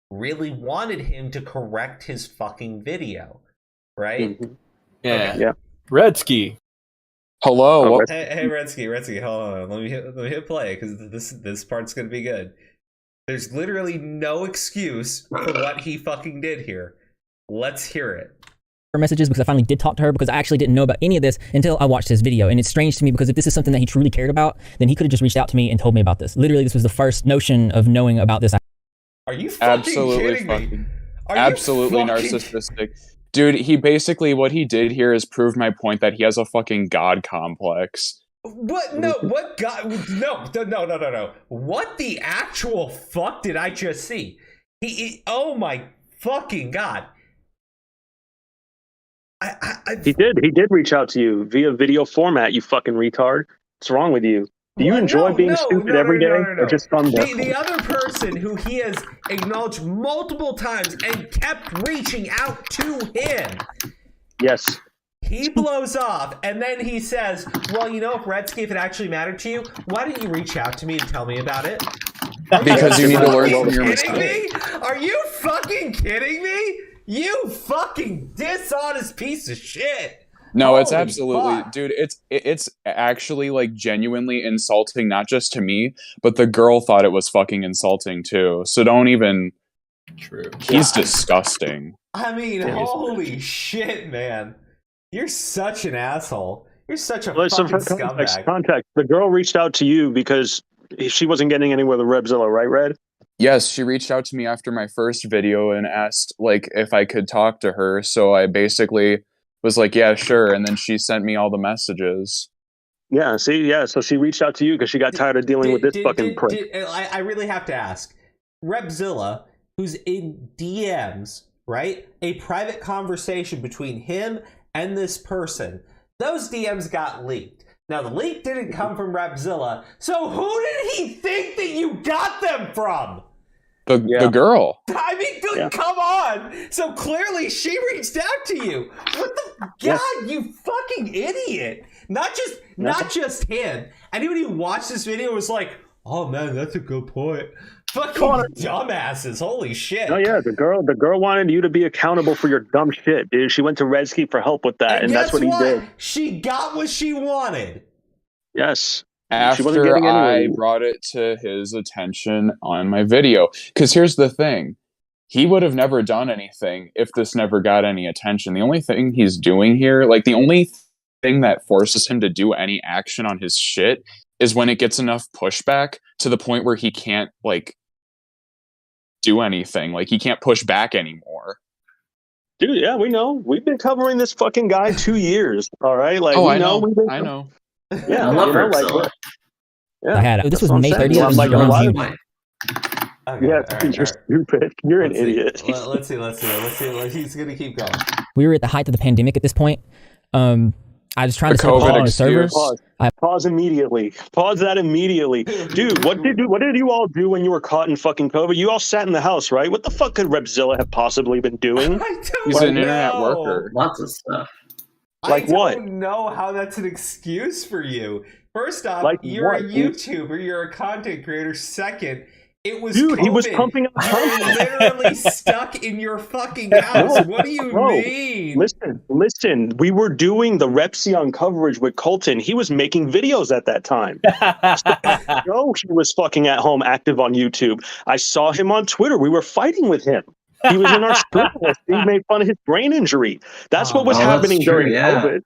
really wanted him to correct his fucking video, right? Mm-hmm. Yeah. Redski. Hello. Hey, Redski, hold on. Let me hit play because this part's gonna be good. There's literally no excuse for what he fucking did here. Let's hear it. Her messages because I finally did talk to her because I actually didn't know about any of this until I watched his video. And it's strange to me because if this is something that he truly cared about, then he could have just reached out to me and told me about this. Literally, this was the first notion of knowing about this. Are you fucking kidding me? Absolutely narcissistic. Dude, he basically, what he did here is prove my point that he has a fucking god complex. What? No, what god? No. What the actual fuck did I just see? Oh my fucking god. He did reach out to you via video format, you fucking retard. What's wrong with you? Do you enjoy being stupid every day? Or just someday? The other person who he has acknowledged multiple times and kept reaching out to him. Yes. He blows off, and then he says, well, you know, if Redski, if it actually mattered to you, why didn't you reach out to me and tell me about it? Because you need to learn from your mistakes. Are you fucking kidding me? You fucking dishonest piece of shit. No, it's absolutely, dude, it's actually like genuinely insulting, not just to me, but the girl thought it was fucking insulting too. So don't even. True. He's disgusting. I mean, holy shit, man. You're such an asshole. You're such a fucking scumbag. Context. The girl reached out to you because she wasn't getting anywhere with Repzilla, right, Red? Yes, she reached out to me after my first video and asked like if I could talk to her. So I basically was like, yeah, sure. And then she sent me all the messages. Yeah, see, yeah. So she reached out to you because she got tired of dealing with this fucking prick. I really have to ask. Repzilla, who's in DMs, right? A private conversation between him and this person. Those DMs got leaked. Now, the leak didn't come from Repzilla. So who did he think that you got them from? The girl. I mean, come on. So clearly she reached out to you. What the God, you fucking idiot. Not just him. Anybody who watched this video was like, oh man, that's a good point. Fucking dumbasses. Holy shit. Oh yeah, the girl wanted you to be accountable for your dumb shit, dude. She went to Redski for help with that, and that's what he did. She got what she wanted. Yes. After I brought it to his attention on my video. Because here's the thing. He would have never done anything if this never got any attention. The only thing he's doing here, like the only thing that forces him to do any action on his shit is when it gets enough pushback to the point where he can't like do anything. Like he can't push back anymore. Dude, yeah, we know. We've been covering this fucking guy 2 years. All right. Like I know. I know. Yeah, I love her. I had this was May 30th. Like, Okay, you're stupid. You're an idiot. Let's see. He's gonna keep going. We were at the height of the pandemic at this point. I was trying to set up all the servers. Pause immediately. Pause that immediately. Dude, what did you all do when you were caught in fucking COVID? You all sat in the house, right? What the fuck could Repzilla have possibly been doing? He's an internet worker. Lots of stuff. Like what? I don't know how that's an excuse for you. First off, like you're what? a YouTuber, you're a content creator. Second, It was Dude, COVID. he was pumping up You're literally stuck in your fucking house. What do you mean? Listen. We were doing the Repzilla coverage with Colton. He was making videos at that time. No, he was fucking at home, active on YouTube. I saw him on Twitter. We were fighting with him. He was in our stream list. He made fun of his brain injury. That's what was happening during COVID.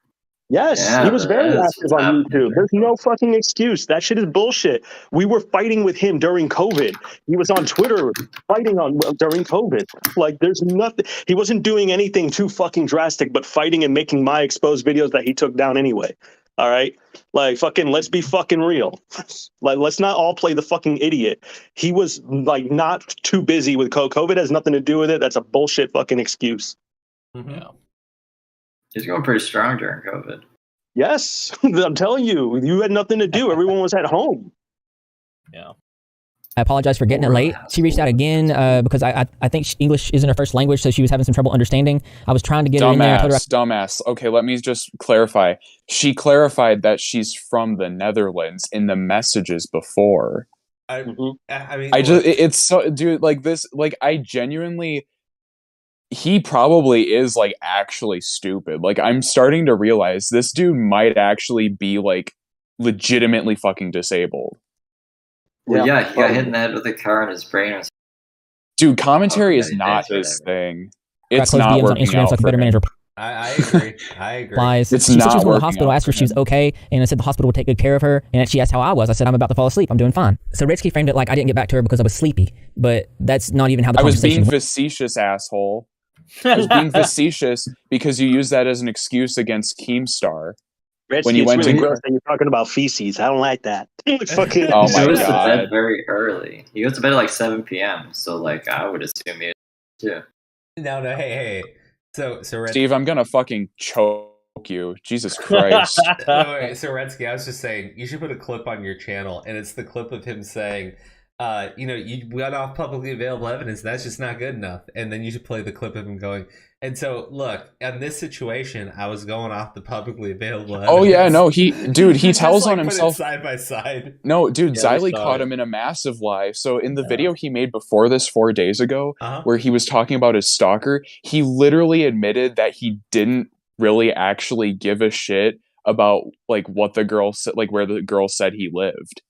Yes, he was very active on YouTube. There's no fucking excuse. That shit is bullshit. We were fighting with him during COVID. He was on Twitter fighting during COVID. Like, there's nothing. He wasn't doing anything too fucking drastic, but fighting and making my exposed videos that he took down anyway. All right, like fucking. Let's be fucking real. Like, let's not all play the fucking idiot. He was like not too busy with COVID. Has nothing to do with it. That's a bullshit fucking excuse. Yeah. He's going pretty strong during COVID. Yes, I'm telling you, you had nothing to do. Everyone was at home. Yeah. I apologize for getting it late. She reached out again because I think English isn't her first language, so she was having some trouble understanding. I was trying to get it in there. I told her Dumbass. Okay, let me just clarify. She clarified that she's from the Netherlands in the messages before. I mean, it's so, dude, like this, like I genuinely. He probably is like actually stupid. Like I'm starting to realize this dude might actually be like legitimately fucking disabled. Well, yeah, he got hit in the head with a car and his brain was. Dude, commentary is not his thing. It's not working out for him. I agree. I agree. Lies. She said she was going to the hospital. I asked her if she was okay, and I said the hospital would take good care of her. And she asked how I was. I said I'm about to fall asleep. I'm doing fine. So Redski framed it like I didn't get back to her because I was sleepy, but that's not even how the conversation I was being facetious, asshole. I was being facetious because you use that as an excuse against Keemstar. Redski, when you went really to gross that you're talking about feces. I don't like that. Fucking. Oh He my goes to god! bed very early. He goes to bed at like 7 p.m. So like I would assume he too. No, hey. So Steve, I'm gonna fucking choke you. Jesus Christ! Wait, so Redski, I was just saying you should put a clip on your channel, and it's the clip of him saying, you went off publicly available evidence. That's just not good enough. And then you should play the clip of him going. And so, look, in this situation, I was going off the publicly available evidence. Oh yeah, no, he tells on put himself it side by side. No, dude, Xylee caught him in a massive lie. So in the video he made before this 4 days ago, where he was talking about his stalker, he literally admitted that he didn't really actually give a shit about like what the girl said, like where the girl said he lived.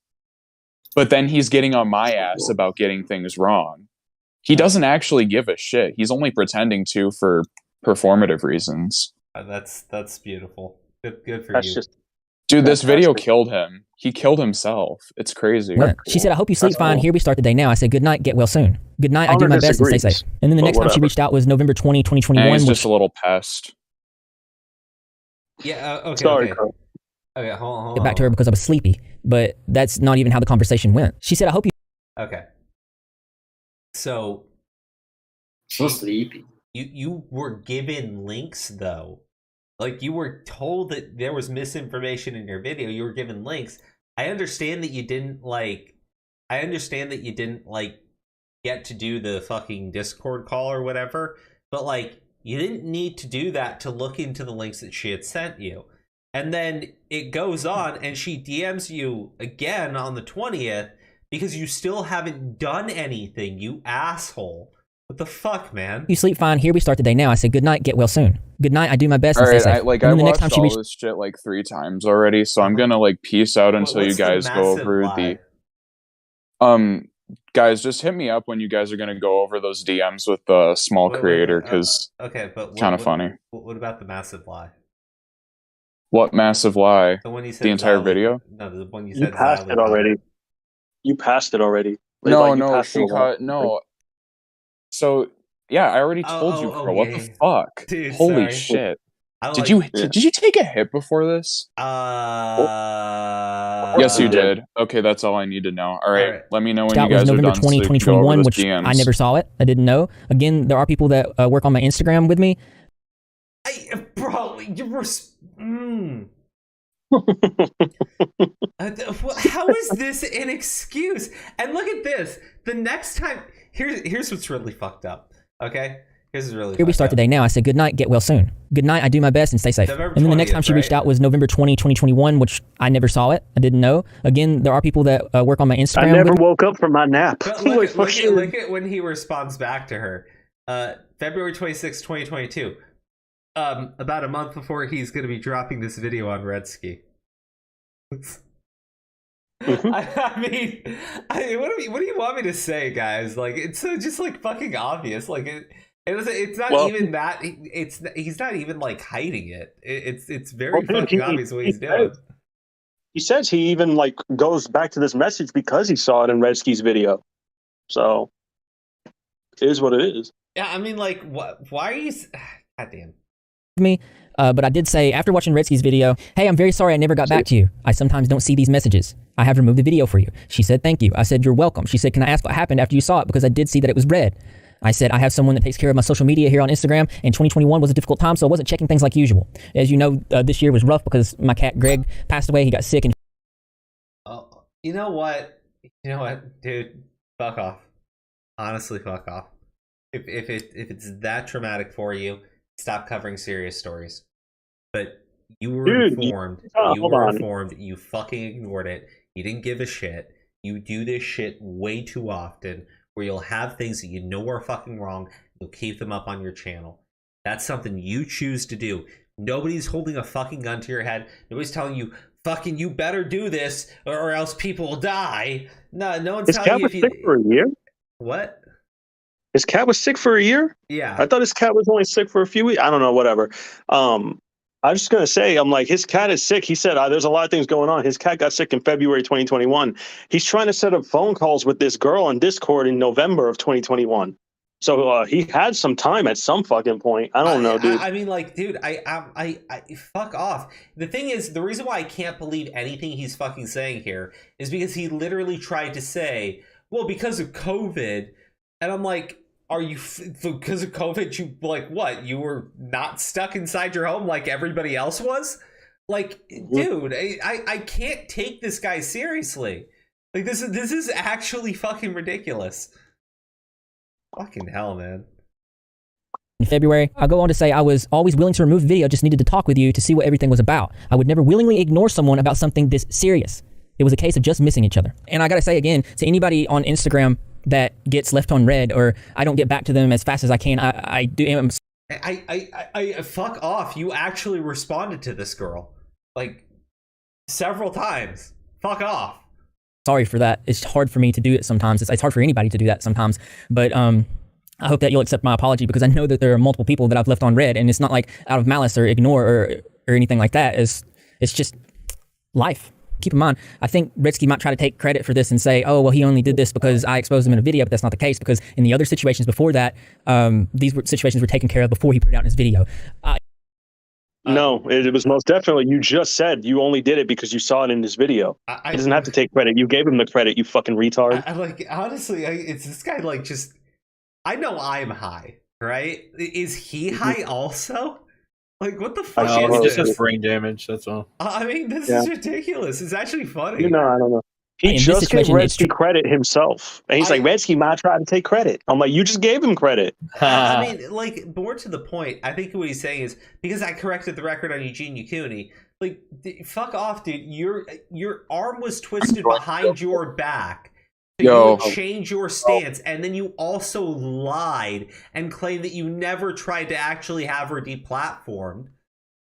But then he's getting on my ass about getting things wrong. He doesn't actually give a shit. He's only pretending to for performative reasons. That's beautiful. Good for you. Dude, this video killed him. He killed himself. It's crazy. She said, I hope you sleep fine. Here we start the day now. I said, good night, get well soon. Good night, I do my best and stay safe. And then the next time she reached out was November 20, 2021. He's just a little pest. Yeah, okay. Sorry, okay. Okay, hold on. Get back to her because I was sleepy, but that's not even how the conversation went. She said, I hope you... Okay. So sleepy. You were given links though. Like you were told that there was misinformation in your video. You were given links. I understand that you didn't get to do the fucking Discord call or whatever, but like you didn't need to do that to look into the links that she had sent you. And then it goes on and she DMs you again on the 20th because you still haven't done anything, you asshole. What the fuck, man? You sleep fine. Here we start the day now. I said, good night, get well soon. Good night, I do my best and Alright, stay safe. I and then watched all this shit like 3 times already, so I'm gonna like peace out until you guys go over the... Guys, just hit me up when you guys are gonna go over those DMs with the small creator, because okay, but kind of funny. What about the massive lie? What massive lie? The one you said the entire Xylee. video? No, the one you You said passed Xylee it already. You passed it already. No. So yeah, I already told you, bro. What the fuck? Dude, Holy sorry. shit! Did you take a hit before this? Yes, you did. Okay, that's all I need to know. All right. Let me know when That you was guys are November done. 20, so we can go over 2021, those which DMs. I never saw it. I didn't know. Again, there are people that work on my Instagram with me. Bro, you were... How is this an excuse? And look at this. The next time... Here's what's really fucked up. Okay? This is really Here we start today. Now I said good night, get well soon. Good night, I do my best and stay safe. November And then the next 20th, time she reached right? out was November 20, 2021, which I never saw it. I didn't know. Again, there are people that work on my Instagram. I never with me. woke up from my nap. But Like, look at when he responds back to her. February 26, 2022. About a month before he's going to be dropping this video on Redski. I mean, what do you want me to say, guys? Like, it's just like fucking obvious. Like, it's not even that. He's not even like hiding it. It's very fucking obvious what he's doing. He says he even like goes back to this message because he saw it in Redski's video. So, it is what it is. Yeah, I mean, like, what? Why are you? God damn. Me. But I did say, after watching Redski's video, hey, I'm very sorry I never got back to you. I sometimes don't see these messages. I have removed the video for you. She said, thank you. I said, you're welcome. She said, can I ask what happened after you saw it? Because I did see that it was red. I said, I have someone that takes care of my social media here on Instagram, and 2021 was a difficult time, so I wasn't checking things like usual. As you know, this year was rough because my cat Greg passed away. He got sick. And Oh, you know what? You know what, dude? Fuck off. Honestly, fuck off. If it's that traumatic for you, stop covering serious stories. But you were informed. You were informed. You fucking ignored it. You didn't give a shit. You do this shit way too often, where you'll have things that you know are fucking wrong. You'll keep them up on your channel. That's something you choose to do. Nobody's holding a fucking gun to your head. Nobody's telling you, fucking, you better do this or else people will die. No one's His telling cat you was if you... sick for a year? What? His cat was sick for a year? Yeah. I thought his cat was only sick for a few weeks. I don't know, whatever. I was just going to say, I'm like, his cat is sick. He said, there's a lot of things going on. His cat got sick in February 2021. He's trying to set up phone calls with this girl on Discord in November of 2021. So he had some time at some fucking point. I don't know, dude. I mean, like, dude, I fuck off. The thing is, the reason why I can't believe anything he's fucking saying here is because he literally tried to say, well, because of COVID. And I'm like, are you, because of COVID, you, like, what? You were not stuck inside your home like everybody else was? Like, dude, I can't take this guy seriously. Like, this is actually fucking ridiculous. Fucking hell, man. in February, I'll go on to say I was always willing to remove the video, just needed to talk with you to see what everything was about. I would never willingly ignore someone about something this serious. It was a case of just missing each other. And I gotta say again, to anybody on Instagram that gets left on red or I don't get back to them as fast as I can, I fuck off. You actually responded to this girl like several times. Fuck off. Sorry for that. It's hard for me to do it sometimes. It's hard for anybody to do that sometimes. But I hope that you'll accept my apology, because I know that there are multiple people that I've left on red, and it's not like out of malice or ignore or anything like that. It's just life. Keep in mind, I think Redski might try to take credit for this and say, oh, well, he only did this because I exposed him in a video, but that's not the case, because in the other situations before that, these situations were taken care of before he put it out in his video. No, it was most definitely, you just said you only did it because you saw it in this video. He doesn't have to take credit. You gave him the credit, you fucking retard. I like, honestly, it's this guy, like, just, I know I'm high, right? Is he high also? Like, what the fuck is He just this? has brain damage, that's all. I mean, this is ridiculous. It's actually funny. I don't know. He just gave Redski credit himself. And he's like, Redski might try to take credit. I'm like, you just gave him credit. I mean, like, more to the point, I think what he's saying is, because I corrected the record on Eugene Yukuni, like, fuck off, dude. Your arm was twisted behind your back. So you would change your stance, and then you also lied and claimed that you never tried to actually have her deplatformed.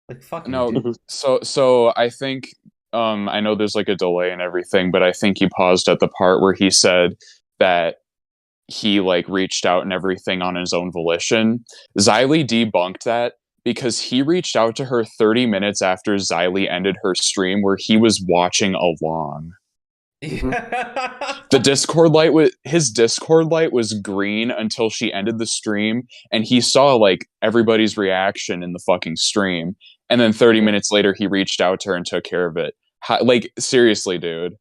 Like, fuck no. dude. So I think I know there's like a delay and everything, but I think he paused at the part where he said that he like reached out and everything on his own volition. Xylee debunked that, because he reached out to her 30 minutes after Xylee ended her stream, where he was watching along. The Discord light his Discord light was green until she ended the stream, and he saw like everybody's reaction in the fucking stream, and then 30 minutes later he reached out to her and took care of it. Like, seriously, dude.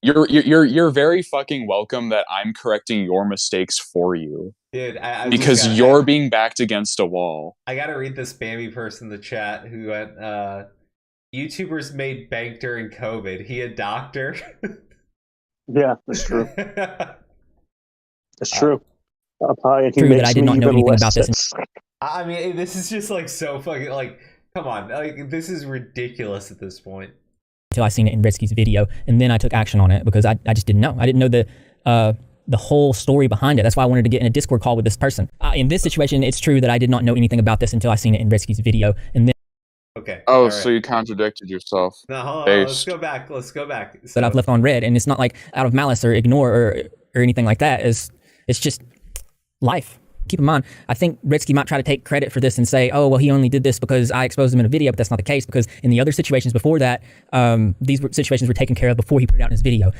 You're very fucking welcome that I'm correcting your mistakes for you, dude. Because you're being backed against a wall. I gotta read this spammy person in the chat who went, YouTubers made bank during COVID. He a doctor? Yeah, that's true. That's true. up high, and he True that makes I did me not know even anything less about this. sense. I mean, this is just like so fucking like, come on, like this is ridiculous at this point. Until I seen it in Redski's video, and then I took action on it because I just didn't know. I didn't know the whole story behind it. That's why I wanted to get in a Discord call with this person. In this situation, it's true that I did not know anything about this until I seen it in Redski's video, and then. Okay. Oh, all so right. you contradicted yourself. No, hold on, Based. let's go back. Let's go back. That I've left on red, and it's not like out of malice or ignore or anything like that. It's just life. Keep in mind, I think Redski might try to take credit for this and say, oh, well, he only did this because I exposed him in a video, but that's not the case, because in the other situations before that, these situations were taken care of before he put it out in his video.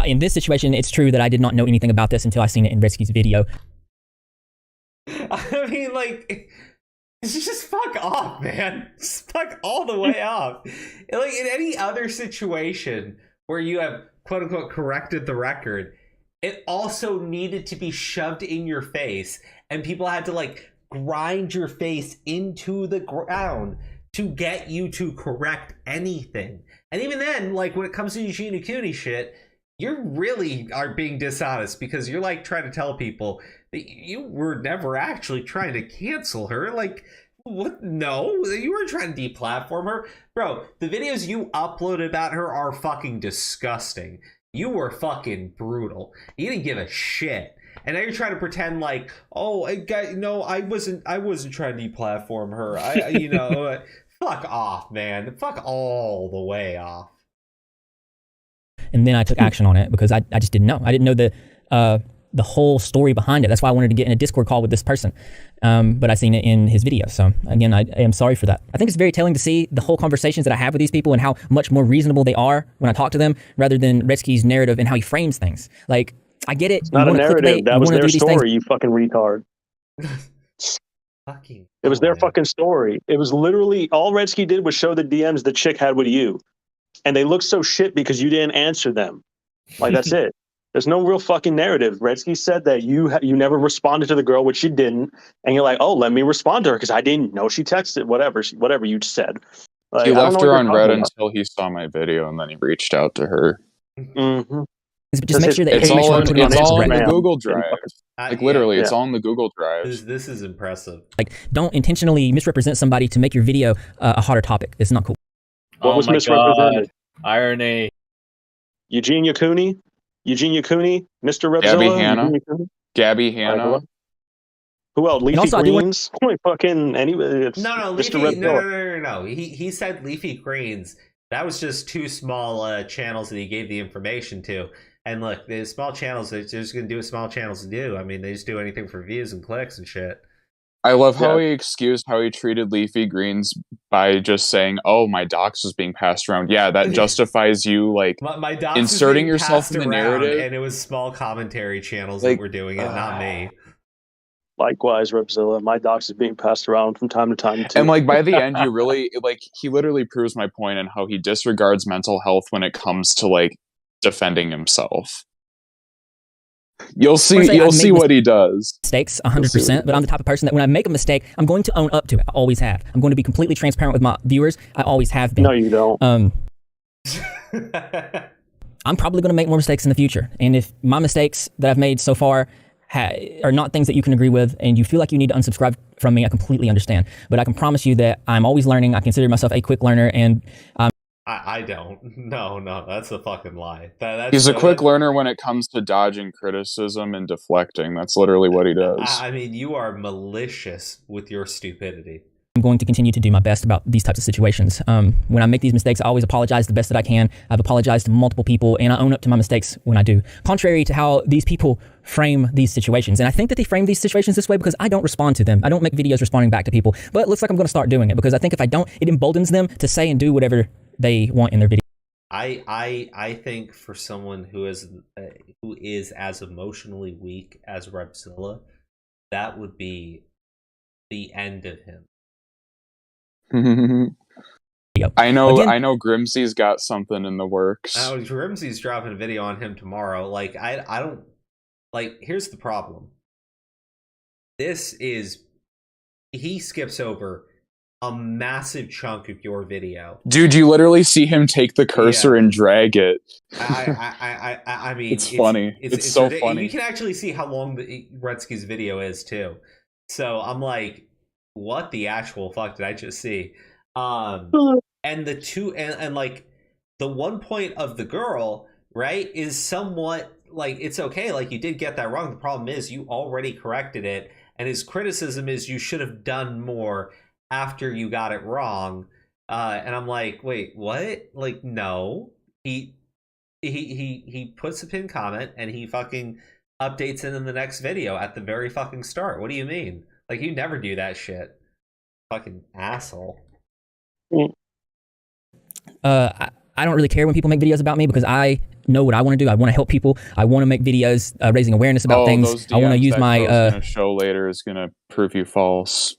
In this situation, it's true that I did not know anything about this until I seen it in Redski's video. I mean, like, just fuck off, man. Just fuck all the way off. Like, in any other situation where you have, quote unquote, corrected the record, it also needed to be shoved in your face, and people had to, like, grind your face into the ground to get you to correct anything. And even then, like, when it comes to Eugene Cooney shit, you really are being dishonest, because you're, like, trying to tell people that you were never actually trying to cancel her. Like, what? No, you weren't trying to deplatform her. Bro, the videos you uploaded about her are fucking disgusting. You were fucking brutal. You didn't give a shit. And now you're trying to pretend like, oh, no, I wasn't trying to deplatform her. Fuck off, man. Fuck all the way off. And then I took action on it because I just didn't know. I didn't know the whole story behind it. That's why I wanted to get in a Discord call with this person. But I seen it in his video. So again, I am sorry for that. I think it's very telling to see the whole conversations that I have with these people and how much more reasonable they are when I talk to them, rather than Redski's narrative and how he frames things. Like, I get it. It's not a narrative. That was their story, you fucking retard. It was their fucking story. It was literally, all Redski did was show the DMs the chick had with you. And they looked so shit because you didn't answer them. Like, that's it. There's no real fucking narrative. Redski said that you never responded to the girl, which you didn't, and you're like, oh, let me respond to her because I didn't know she texted. Whatever you said. Like, He left her on red until he saw my video, and then he reached out to her. Mm-hmm. Just make sure that it's all in the Instagram. Google Drive. Like, literally, it's all in the Google Drive. This is impressive. Like, don't intentionally misrepresent somebody to make your video a hotter topic. It's not cool. What was misrepresented? Irony. Eugene Cooney, Mr. Repzilla, Gabby Hanna. Who else? Leafy also, Greens. Fucking anyway. No, Mr. Leafy. Repzilla. No. He said Leafy Greens. That was just two small channels that he gave the information to. And look, the small channels, they're just going to do what small channels do. I mean, they just do anything for views and clicks and shit. I love how he excused how he treated Leafy Greens by just saying, oh, my docs was being passed around. Yeah, that justifies you, like, my docs inserting yourself in the narrative. And it was small commentary channels that were doing it, not me. Likewise, Repzilla, my docs is being passed around from time to time too. And like by the end, you really he literally proves my point in how he disregards mental health when it comes to like defending himself. You'll see what he does. Mistakes 100%, but I'm the type of person that when I make a mistake, I'm going to own up to it. I always have. I'm going to be completely transparent with my viewers. I always have been. No, you don't. I'm probably going to make more mistakes in the future, and if my mistakes that I've made so far are not things that you can agree with, and you feel like you need to unsubscribe from me, I completely understand. But I can promise you that I'm always learning. I consider myself a quick learner, and I don't. No, that's a fucking lie. He's a quick learner when it comes to dodging criticism and deflecting. That's literally what he does. I mean, you are malicious with your stupidity. I'm going to continue to do my best about these types of situations. When I make these mistakes, I always apologize the best that I can. I've apologized to multiple people, and I own up to my mistakes when I do. Contrary to how these people frame these situations. And I think that they frame these situations this way because I don't respond to them. I don't make videos responding back to people. But it looks like I'm going to start doing it because I think if I don't, it emboldens them to say and do whatever they want in their video. I think for someone who is as emotionally weak as Repzilla, that would be the end of him. I know Grimsey's got something in the works. Grimsey's dropping a video on him tomorrow. Like I don't like. Here's the problem. He skips over a massive chunk of your video. Dude, you literally see him take the cursor and drag it. I mean, it's funny. It's so funny. You can actually see how long the Redski's video is too. So I'm like, what the actual fuck did I just see? And the two and like the one point of the girl, right, is somewhat like, it's okay, like you did get that wrong. The problem is you already corrected it, and his criticism is you should have done more after you got it wrong. And I'm like, wait, what? Like, no. He puts a pinned comment and he fucking updates it in the next video at the very fucking start. What do you mean? Like, you never do that shit. Fucking asshole. I don't really care when people make videos about me because I know what I want to do. I want to help people. I want to make videos raising awareness about things. I want to use my show later is gonna prove you false.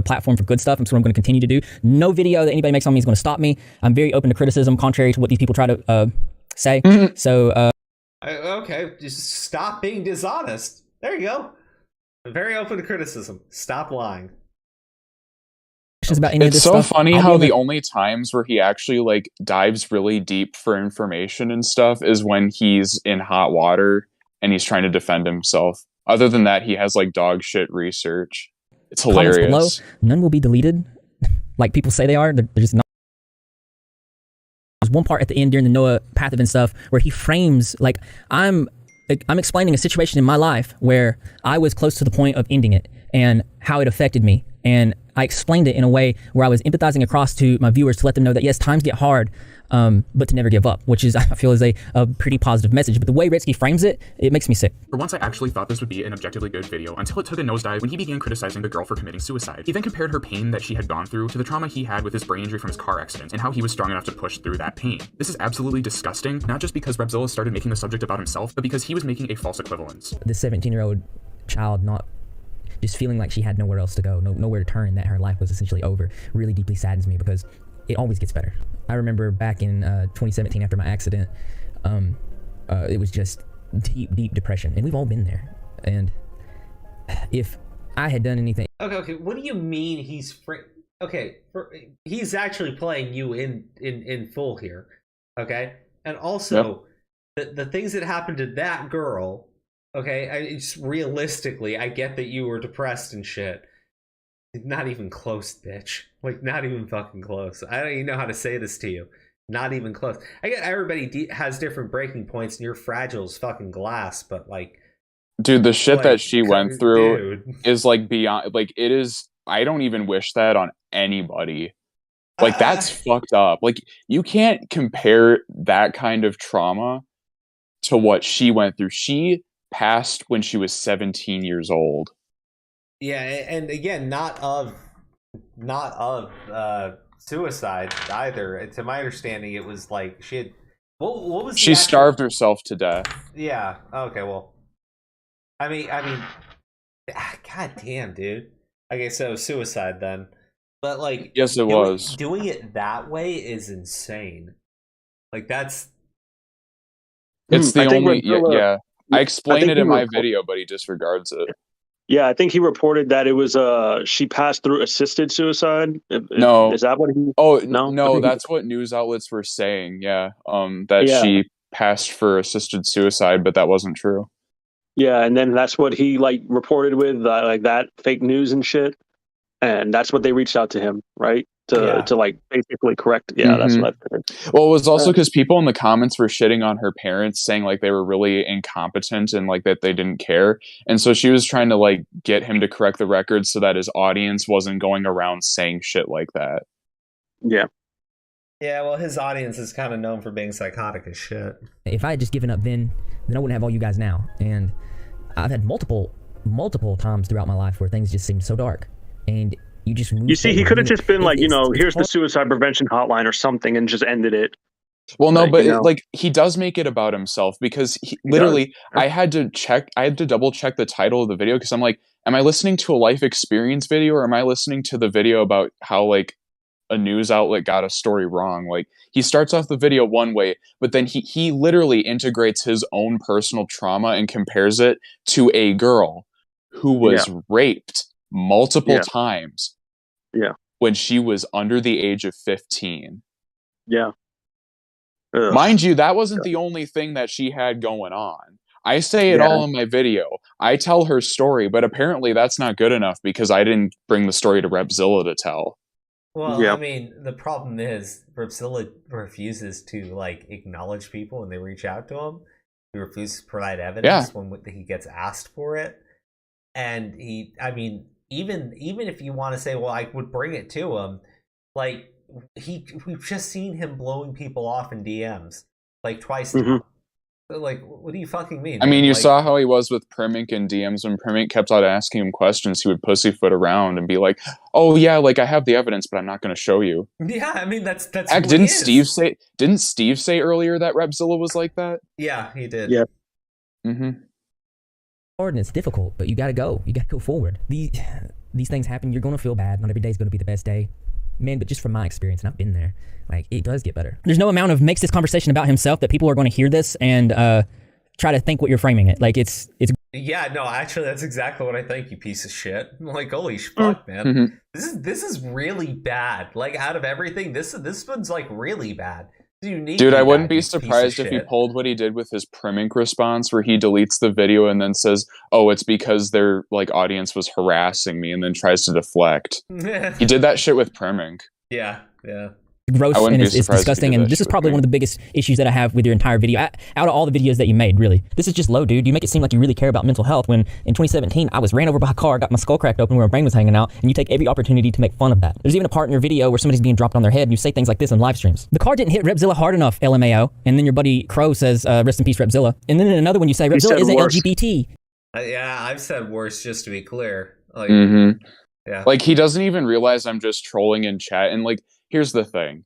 Platform for good stuff. That's what I'm going to continue to do. No video that anybody makes on me is going to stop me. I'm very open to criticism, contrary to what these people try to say. So, okay, just stop being dishonest. There you go. Very open to criticism. Stop lying. About any of this so stuff, funny how the only times where he actually like dives really deep for information and stuff is when he's in hot water and he's trying to defend himself. Other than that, he has like dog shit research. It's hilarious. Below, none will be deleted, like people say they are. They're just not. There's one part at the end during the Noah Path event stuff where he frames like I'm explaining a situation in my life where I was close to the point of ending it and how it affected me. And I explained it in a way where I was empathizing across to my viewers to let them know that yes, times get hard, but to never give up, which is, I feel, is a pretty positive message. But the way Redski frames it, it makes me sick. For once, I actually thought this would be an objectively good video until it took a nosedive when he began criticizing the girl for committing suicide. He then compared her pain that she had gone through to the trauma he had with his brain injury from his car accident and how he was strong enough to push through that pain. This is absolutely disgusting, not just because Repzilla started making the subject about himself, but because he was making a false equivalence. The 17-year-old child not just feeling like she had nowhere else to go, nowhere to turn, and that her life was essentially over, really deeply saddens me because it always gets better. I remember back in 2017 after my accident, it was just deep depression, and we've all been there. And if I had done anything... Okay, what do you mean he's... he's actually playing you in full here, okay? And also, the things that happened to that girl... Okay, it's realistically, I get that you were depressed and shit. Not even close, bitch. Like, not even fucking close. I don't even know how to say this to you. Not even close. I get everybody has different breaking points, and you're fragile as fucking glass, but like... Dude, the shit that she went through is like beyond... Like, it is... I don't even wish that on anybody. Like, that's fucked up. Like, you can't compare that kind of trauma to what she went through. She passed when she was 17 years old. Yeah, and again, not of suicide either. To my understanding, it was like she had what was she starved herself to death. Yeah. Okay. Well, I mean, god damn, dude. Okay, so suicide then, but like, yes, it was. Doing it that way is insane. Like that's. It's the only. Yeah. I explained it in my video, but he disregards it. Yeah, I think he reported that it was she passed through assisted suicide. No, is that what he? Oh no, that's what news outlets were saying. Yeah, she passed for assisted suicide, but that wasn't true. Yeah, and then that's what he like reported with like that fake news and shit, and that's what they reached out to him, right? To like basically correct. Yeah, that's what I figured. Well, it was also because people in the comments were shitting on her parents, saying like they were really incompetent and like that they didn't care. And so she was trying to like get him to correct the record so that his audience wasn't going around saying shit like that. Yeah. Yeah, well, his audience is kind of known for being psychotic as shit. If I had just given up then I wouldn't have all you guys now. And I've had multiple times throughout my life where things just seemed so dark. And you see, he could have just been like, here's the suicide prevention hotline or something and just ended it. Well, no, but like he does make it about himself because literally I had to double check the title of the video because I'm like, am I listening to a life experience video or am I listening to the video about how like a news outlet got a story wrong? Like he starts off the video one way, but then he literally integrates his own personal trauma and compares it to a girl who was raped multiple times. Yeah. when she was under the age of 15. Yeah. Ugh. Mind you, that wasn't the only thing that she had going on. I say it all in my video. I tell her story, but apparently that's not good enough because I didn't bring the story to Repzilla to tell. Well, I mean, the problem is Repzilla refuses to like acknowledge people when they reach out to him. He refuses to provide evidence when he gets asked for it. And even if you want to say, well, I would bring it to him, like we've just seen him blowing people off in DMs like twice now. Like, what do you fucking mean? I mean, you like, saw how he was with Primink in DMs. When Primink kept on asking him questions, he would pussyfoot around and be like, "Oh yeah, like I have the evidence, but I'm not going to show you." Yeah, I mean that's. Heck, didn't Steve say earlier that Repzilla was like that? Yeah, he did. Yeah. Hard and it's difficult, but you gotta go. You gotta go forward. These things happen. You're gonna feel bad. Not every day is gonna be the best day. Man, but just from my experience, and I've been there, like, it does get better. There's no amount of makes this conversation about himself that people are going to hear this and try to think what you're framing it. Like, it's. Yeah, no, actually, that's exactly what I think, you piece of shit. I'm like, holy fuck, man. This is really bad. Like, out of everything, this one's, like, really bad. Dude, I wouldn't be surprised if he pulled what he did with his Primink response, where he deletes the video and then says, "Oh, it's because their like audience was harassing me," and then tries to deflect. He did that shit with Primink. Yeah. Gross and it's disgusting, and this is probably one of the biggest issues that I have with your entire video. Out of all the videos that you made, really, this is just low, dude. You make it seem like you really care about mental health when in 2017 I was ran over by a car, got my skull cracked open where my brain was hanging out, and you take every opportunity to make fun of that. There's even a part in your video where somebody's being dropped on their head and you say things like this in live streams. The car didn't hit Repzilla hard enough, LMAO, and then your buddy Crow says, rest in peace Repzilla, and then in another one you say Repzilla isn't LGBT. Yeah, I've said worse, just to be clear. Like, yeah. Like, he doesn't even realize I'm just trolling in chat, and like, here's the thing.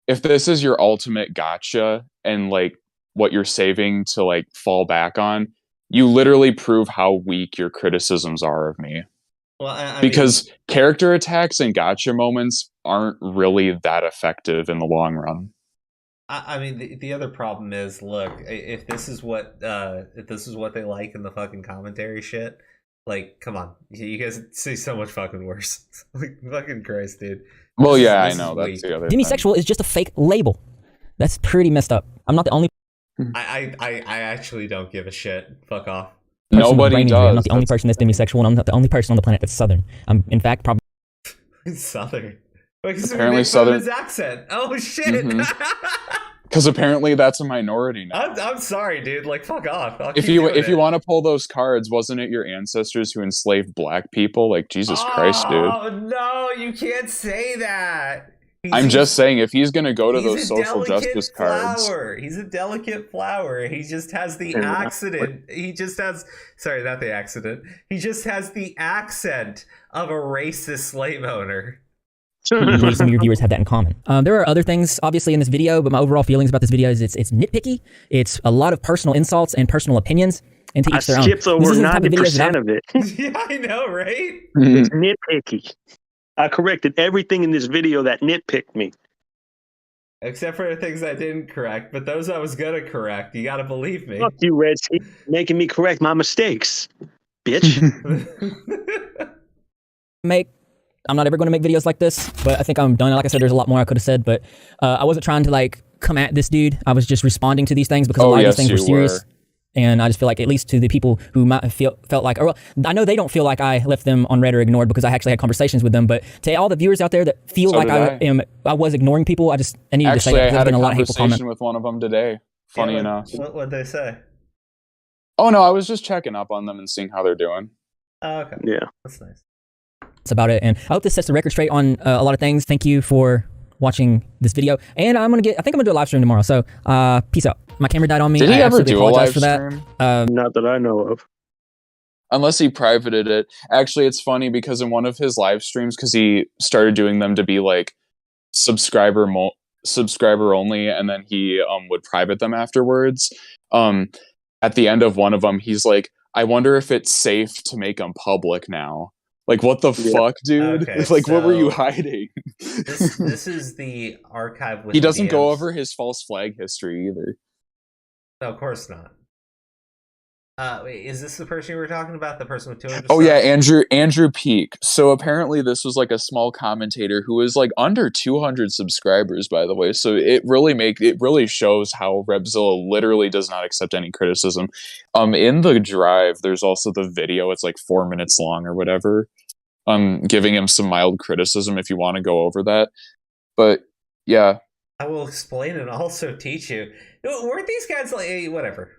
If this is your ultimate gotcha and like what you're saving to like fall back on, you literally prove how weak your criticisms are of me. Well, because character attacks and gotcha moments aren't really that effective in the long run. I mean, the other problem is, look, if this is what they like in the fucking commentary shit, like, come on, you guys say so much fucking worse. Like, fucking Christ, dude. Well, yeah, I know. That's the other thing. Demisexual is just a fake label. That's pretty messed up. I'm not the only. I actually don't give a shit. Fuck off. Nobody does. I'm not the only person that's demisexual, and I'm not the only person on the planet that's Southern. I'm, in fact, probably. Southern. Like, apparently Southern. His accent. Oh shit. Because apparently that's a minority now. I'm sorry, dude. Like, fuck off. If you want to pull those cards, wasn't it your ancestors who enslaved black people? Like, Jesus Christ, dude. Oh no, you can't say that. I'm just saying, if he's gonna go to those social justice cards, he's a delicate flower. He just has the accident. He just has not the accident. He just has the accent of a racist slave owner. some of your viewers have that in common. There are other things, obviously, in this video, but my overall feelings about this video is it's nitpicky. It's a lot of personal insults and personal opinions, and to each their own. I skipped over 90% of it. Yeah, I know, right? It's nitpicky. I corrected everything in this video that nitpicked me. Except for the things I didn't correct, but those I was gonna correct. You gotta believe me. Fuck you, Redski, making me correct my mistakes, bitch. I'm not ever going to make videos like this, but I think I'm done. Like I said, there's a lot more I could have said, but I wasn't trying to like come at this dude. I was just responding to these things because a lot of these things were serious. And I just feel like, at least to the people who might have felt like, or well, I know they don't feel like I left them on red or ignored because I actually had conversations with them. But to all the viewers out there that feel like I was ignoring people, I needed to say that. I had a conversation with one of them today. Funny enough. What'd they say? Oh no, I was just checking up on them and seeing how they're doing. Oh, okay. Yeah, that's nice. That's about it. And I hope this sets the record straight on a lot of things. Thank you for watching this video. And I think I'm gonna do a live stream tomorrow. So peace out. My camera died on me. Did he ever do a live for that. stream? Not that I know of. Unless he privated it. Actually, it's funny because in one of his live streams, because he started doing them to be like subscriber only, and then he would private them afterwards. At the end of one of them, he's like, "I wonder if it's safe to make them public now." Like, what the fuck, dude? Okay, like, what were you hiding? This is the archive with he doesn't DMs. go over his false flag history either. No, of course not. Wait, is this the person you were talking about? The person with 200? Oh yeah, Andrew Peak. So apparently this was like a small commentator who was like under 200 subscribers, by the way. So it really shows how Repzilla literally does not accept any criticism. In the drive, there's also the video. It's like 4 minutes long or whatever. Giving him some mild criticism if you want to go over that. But yeah, I will explain and also teach you. Weren't these guys like, hey, whatever?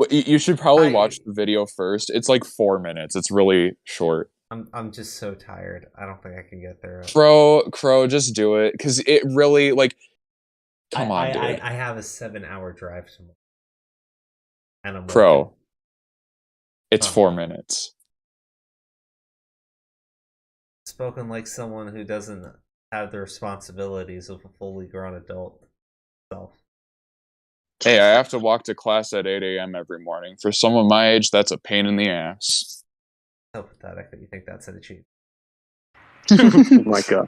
You should probably watch the video first. It's like 4 minutes. It's really short. I'm just so tired. I don't think I can get there. Crow, just do it because it really like. Come on, dude. I have a 7-hour drive tomorrow, and I'm Crow. working. It's 4 minutes. Spoken like someone who doesn't have the responsibilities of a fully grown adult self. Hey, I have to walk to class at 8 a.m. every morning. For someone my age, that's a pain in the ass. So pathetic that you think that's an achievement. Oh my god.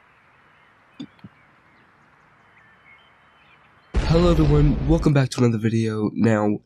Hello everyone, welcome back to another video. Now,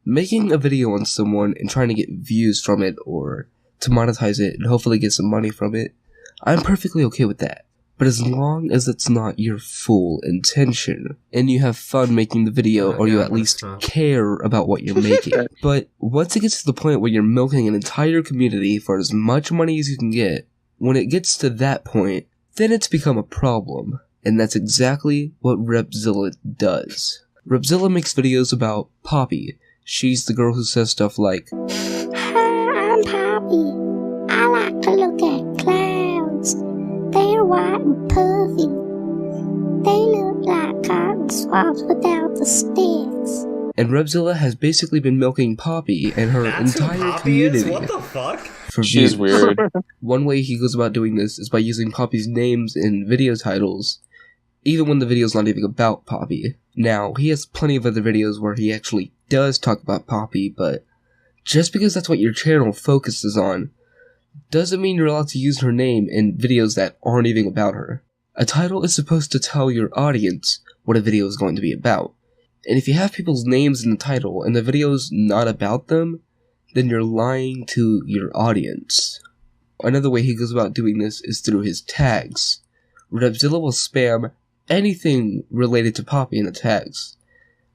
making a video on someone and trying to get views from it or to monetize it and hopefully get some money from it, I'm perfectly okay with that. But as long as it's not your full intention, and you have fun making the video, or you at least care about what you're making. But once it gets to the point where you're milking an entire community for as much money as you can get, when it gets to that point, then it's become a problem. And that's exactly what Repzilla does. Repzilla makes videos about Poppy. She's the girl who says stuff like, "Hi, I'm Poppy. I like to look at clouds. They're white and puffy. They look like cotton swabs without the sticks." And Repzilla has basically been milking Poppy and her entire community. What the fuck? For She's views. weird. One way he goes about doing this is by using Poppy's names in video titles, even when the video's not even about Poppy. Now, he has plenty of other videos where he actually does talk about Poppy, but just because that's what your channel focuses on, doesn't mean you're allowed to use her name in videos that aren't even about her. A title is supposed to tell your audience what a video is going to be about. And if you have people's names in the title and the video's not about them, then you're lying to your audience. Another way he goes about doing this is through his tags. Repzilla will spam anything related to Poppy in the tags,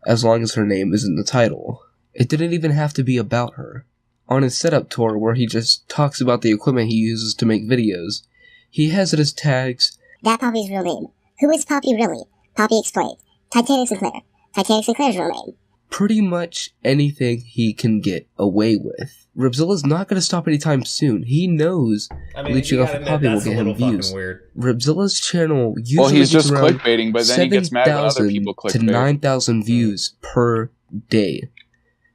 as long as her name is in the title. It didn't even have to be about her. On his setup tour, where he just talks about the equipment he uses to make videos, he has it as tags. That Poppy's real name. Who is Poppy really? Poppy explained. Titanic Sinclair. Titanic Sinclair's real name. Pretty much anything he can get away with. Repzilla's not going to stop anytime soon. He knows leeching off of Poppy will get him views. Repzilla's channel usually he's gets just around clickbaiting, but then he gets mad when other people 7,000 to clickbait. 9,000 views per day.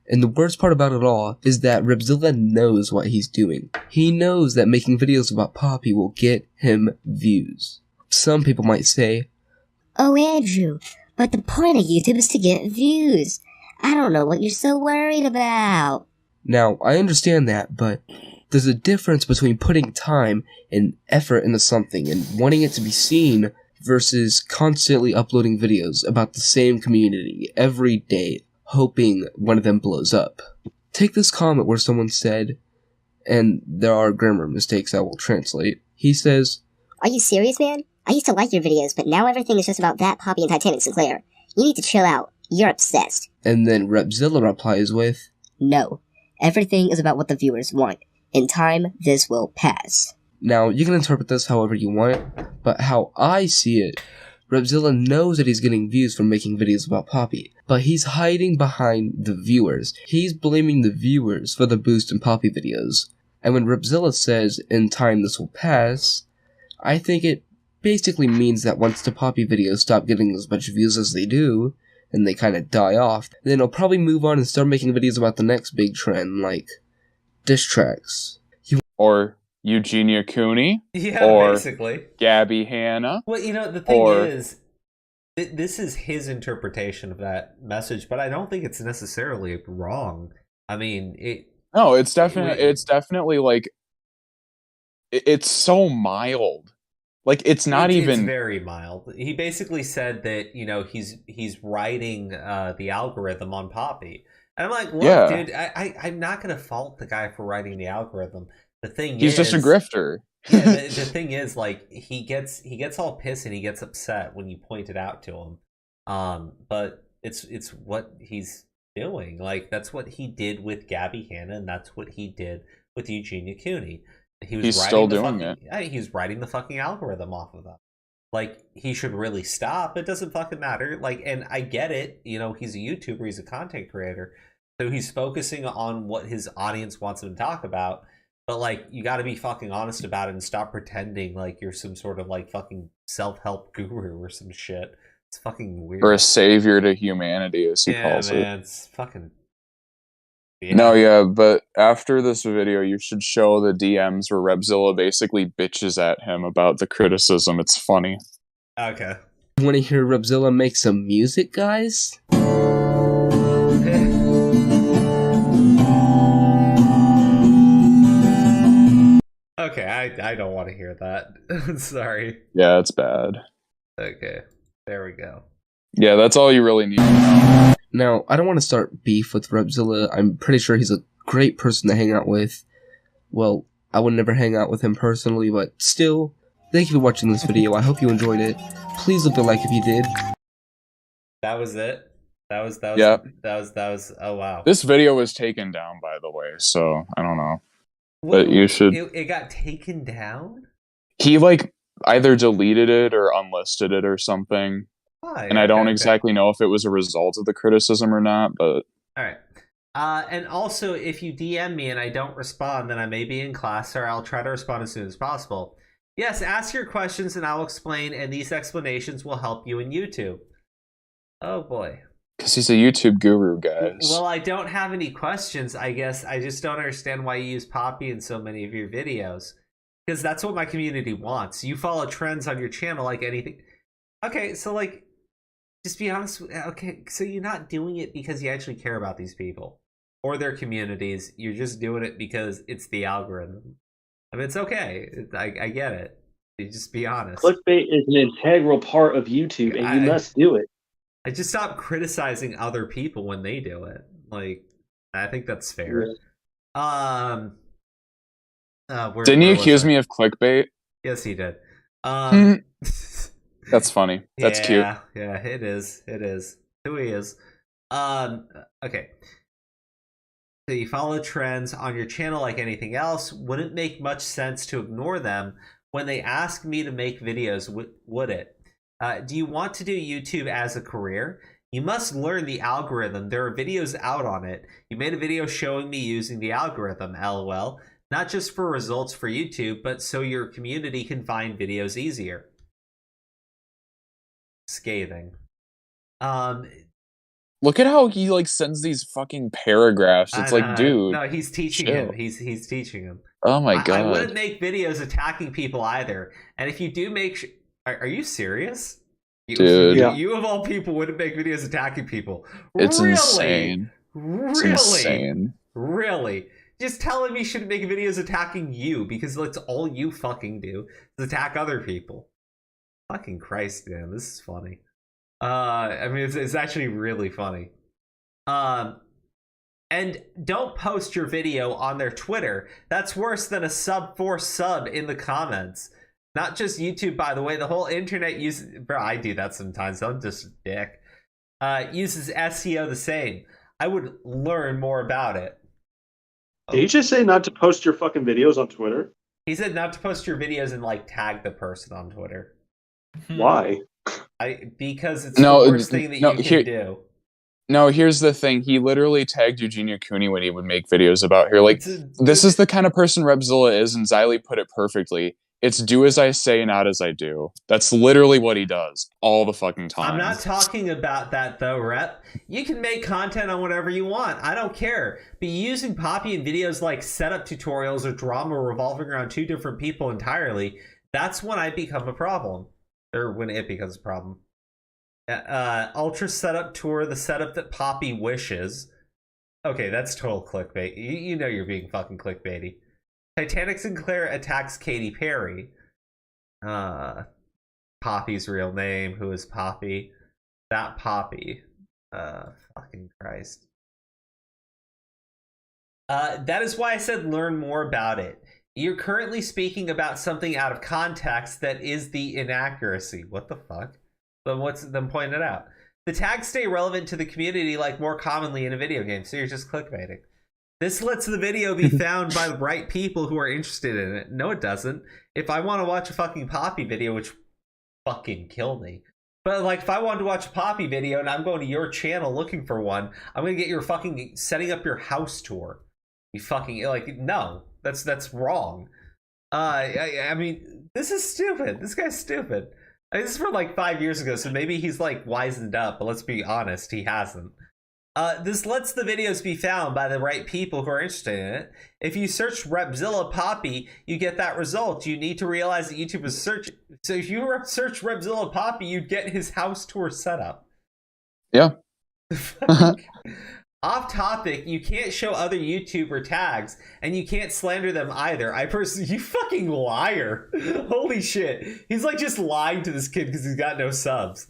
And the worst part about it all is that Repzilla knows what he's doing. He knows that making videos about Poppy will get him views. Some people might say, "Oh, Andrew, but the point of YouTube is to get views. I don't know what you're so worried about." Now, I understand that, but there's a difference between putting time and effort into something and wanting it to be seen versus constantly uploading videos about the same community every day, hoping one of them blows up. Take this comment where someone said, and there are grammar mistakes I will translate. He says, "Are you serious, man? I used to like your videos, but now everything is just about that Poppy and Titanic Sinclair. You need to chill out. You're obsessed." And then Repzilla replies with, "No. Everything is about what the viewers want. In time, this will pass." Now, you can interpret this however you want, but how I see it, Repzilla knows that he's getting views from making videos about Poppy, but he's hiding behind the viewers. He's blaming the viewers for the boost in Poppy videos. And when Repzilla says, "in time this will pass," I think it basically means that once the Poppy videos stop getting as much views as they do, and they kind of die off, then he'll probably move on and start making videos about the next big trend, like diss tracks. Or Eugenia Cooney. Yeah, or basically. Gabby Hanna. Well, you know, the thing is, this is his interpretation of that message, but I don't think it's necessarily wrong. I mean, No, it's definitely like, it's so mild. Like, it's not even... It's very mild. He basically said that, you know, he's writing the algorithm on Poppy. And I'm like, look, Yeah. dude, I'm not gonna fault the guy for writing the algorithm. The thing He's is, just a grifter. Yeah, the thing is, like, he gets all pissed and he gets upset when you point it out to him. But it's what he's doing. Like, that's what he did with Gabby Hanna, and that's what he did with Eugenia Cooney. He's still doing it. Yeah, he's writing the fucking algorithm off of that. Like, he should really stop. It doesn't fucking matter. Like, and I get it. You know, he's a YouTuber. He's a content creator. So he's focusing on what his audience wants him to talk about. But, like, you got to be fucking honest about it and stop pretending like you're some sort of, like, fucking self-help guru or some shit. It's fucking weird. Or a savior to humanity, as he calls it. Yeah, it's fucking... Yeah. No, yeah, but after this video, you should show the DMs where Repzilla basically bitches at him about the criticism. It's funny. Okay. Want to hear Repzilla make some music, guys? Okay, I don't want to hear that. Sorry. Yeah, it's bad. Okay, there we go. Yeah, that's all you really need. Now, I don't want to start beef with Repzilla. I'm pretty sure he's a great person to hang out with. Well, I would never hang out with him personally, but still, thank you for watching this video. I hope you enjoyed it. Please leave a like if you did. That was it? That was oh wow. This video was taken down, by the way, so I don't know. But you should... It got taken down? He, like, either deleted it or unlisted it or something. Why? And I don't exactly know if it was a result of the criticism or not, but... Alright. And also, if you DM me and I don't respond, then I may be in class, or I'll try to respond as soon as possible. Yes, ask your questions and I'll explain, and these explanations will help you in YouTube. Oh boy. Because he's a YouTube guru, guys. Well, I don't have any questions, I guess. I just don't understand why you use Poppy in so many of your videos. Because that's what my community wants. You follow trends on your channel like anything. Okay, so, like, just be honest. Okay, so you're not doing it because you actually care about these people or their communities. You're just doing it because it's the algorithm. I mean, it's okay. I get it. You just be honest. Clickbait is an integral part of YouTube, and you must do it. I just stop criticizing other people when they do it. Like, I think that's fair. Yeah. Didn't he accuse me of clickbait? Yes, he did. That's funny. That's cute. Yeah, it is. It is. Who he is. Okay. So you follow trends on your channel like anything else. Wouldn't make much sense to ignore them when they ask me to make videos, would it? Do you want to do YouTube as a career? You must learn the algorithm. There are videos out on it. You made a video showing me using the algorithm, lol. Not just for results for YouTube, but so your community can find videos easier. Scathing. Look at how he, like, sends these fucking paragraphs. It's like, dude. No, he's teaching him. He's teaching him. Oh my god. I wouldn't make videos attacking people either. And if you do make... Are you serious? Dude. You of all people wouldn't make videos attacking people. It's really? insane. Really? It's insane. Really? Just tell him he shouldn't make videos attacking you, because that's all you fucking do, is attack other people. Fucking Christ, man. This is funny. I mean, it's actually really funny. And don't post your video on their Twitter. That's worse than a sub for sub in the comments. Not just YouTube, by the way. The whole internet uses... Bro, I do that sometimes. I'm just a dick. Uses SEO the same. I would learn more about it. Did he just say not to post your fucking videos on Twitter? He said not to post your videos and, like, tag the person on Twitter. Why? Because it's the worst thing that you can do. No, here's the thing. He literally tagged Eugenia Cooney when he would make videos about her. Like, this is the kind of person Repzilla is, and Xylee put it perfectly. It's do as I say, not as I do. That's literally what he does all the fucking time. I'm not talking about that, though, Rep. You can make content on whatever you want. I don't care. But using Poppy in videos like setup tutorials or drama revolving around two different people entirely, that's when I become a problem. Or when it becomes a problem. Ultra setup tour, the setup that Poppy wishes. Okay, that's total clickbait. You know you're being fucking clickbaity. Titanic Sinclair attacks Katy Perry. Poppy's real name. Who is Poppy? That Poppy. Fucking Christ. That is why I said learn more about it. You're currently speaking about something out of context that is the inaccuracy. What the fuck? Then what's them pointing it out? The tags stay relevant to the community like more commonly in a video game, so you're just clickbaiting. This lets the video be found by the right people who are interested in it. No, it doesn't. If I want to watch a fucking Poppy video, which fucking kill me. But like, if I wanted to watch a Poppy video and I'm going to your channel looking for one, I'm gonna get your fucking setting up your house tour. You fucking like no, that's wrong. I mean, this is stupid. This guy's stupid. I mean, this is from like 5 years ago, so maybe he's like wizened up. But let's be honest, he hasn't. This lets the videos be found by the right people who are interested in it. If you search Repzilla Poppy, you get that result. You need to realize that YouTube is searching. So if you search Repzilla Poppy, you'd get his house tour setup. Yeah. Off topic, you can't show other YouTuber tags, and you can't slander them either. You fucking liar. Holy shit. He's like just lying to this kid because he's got no subs.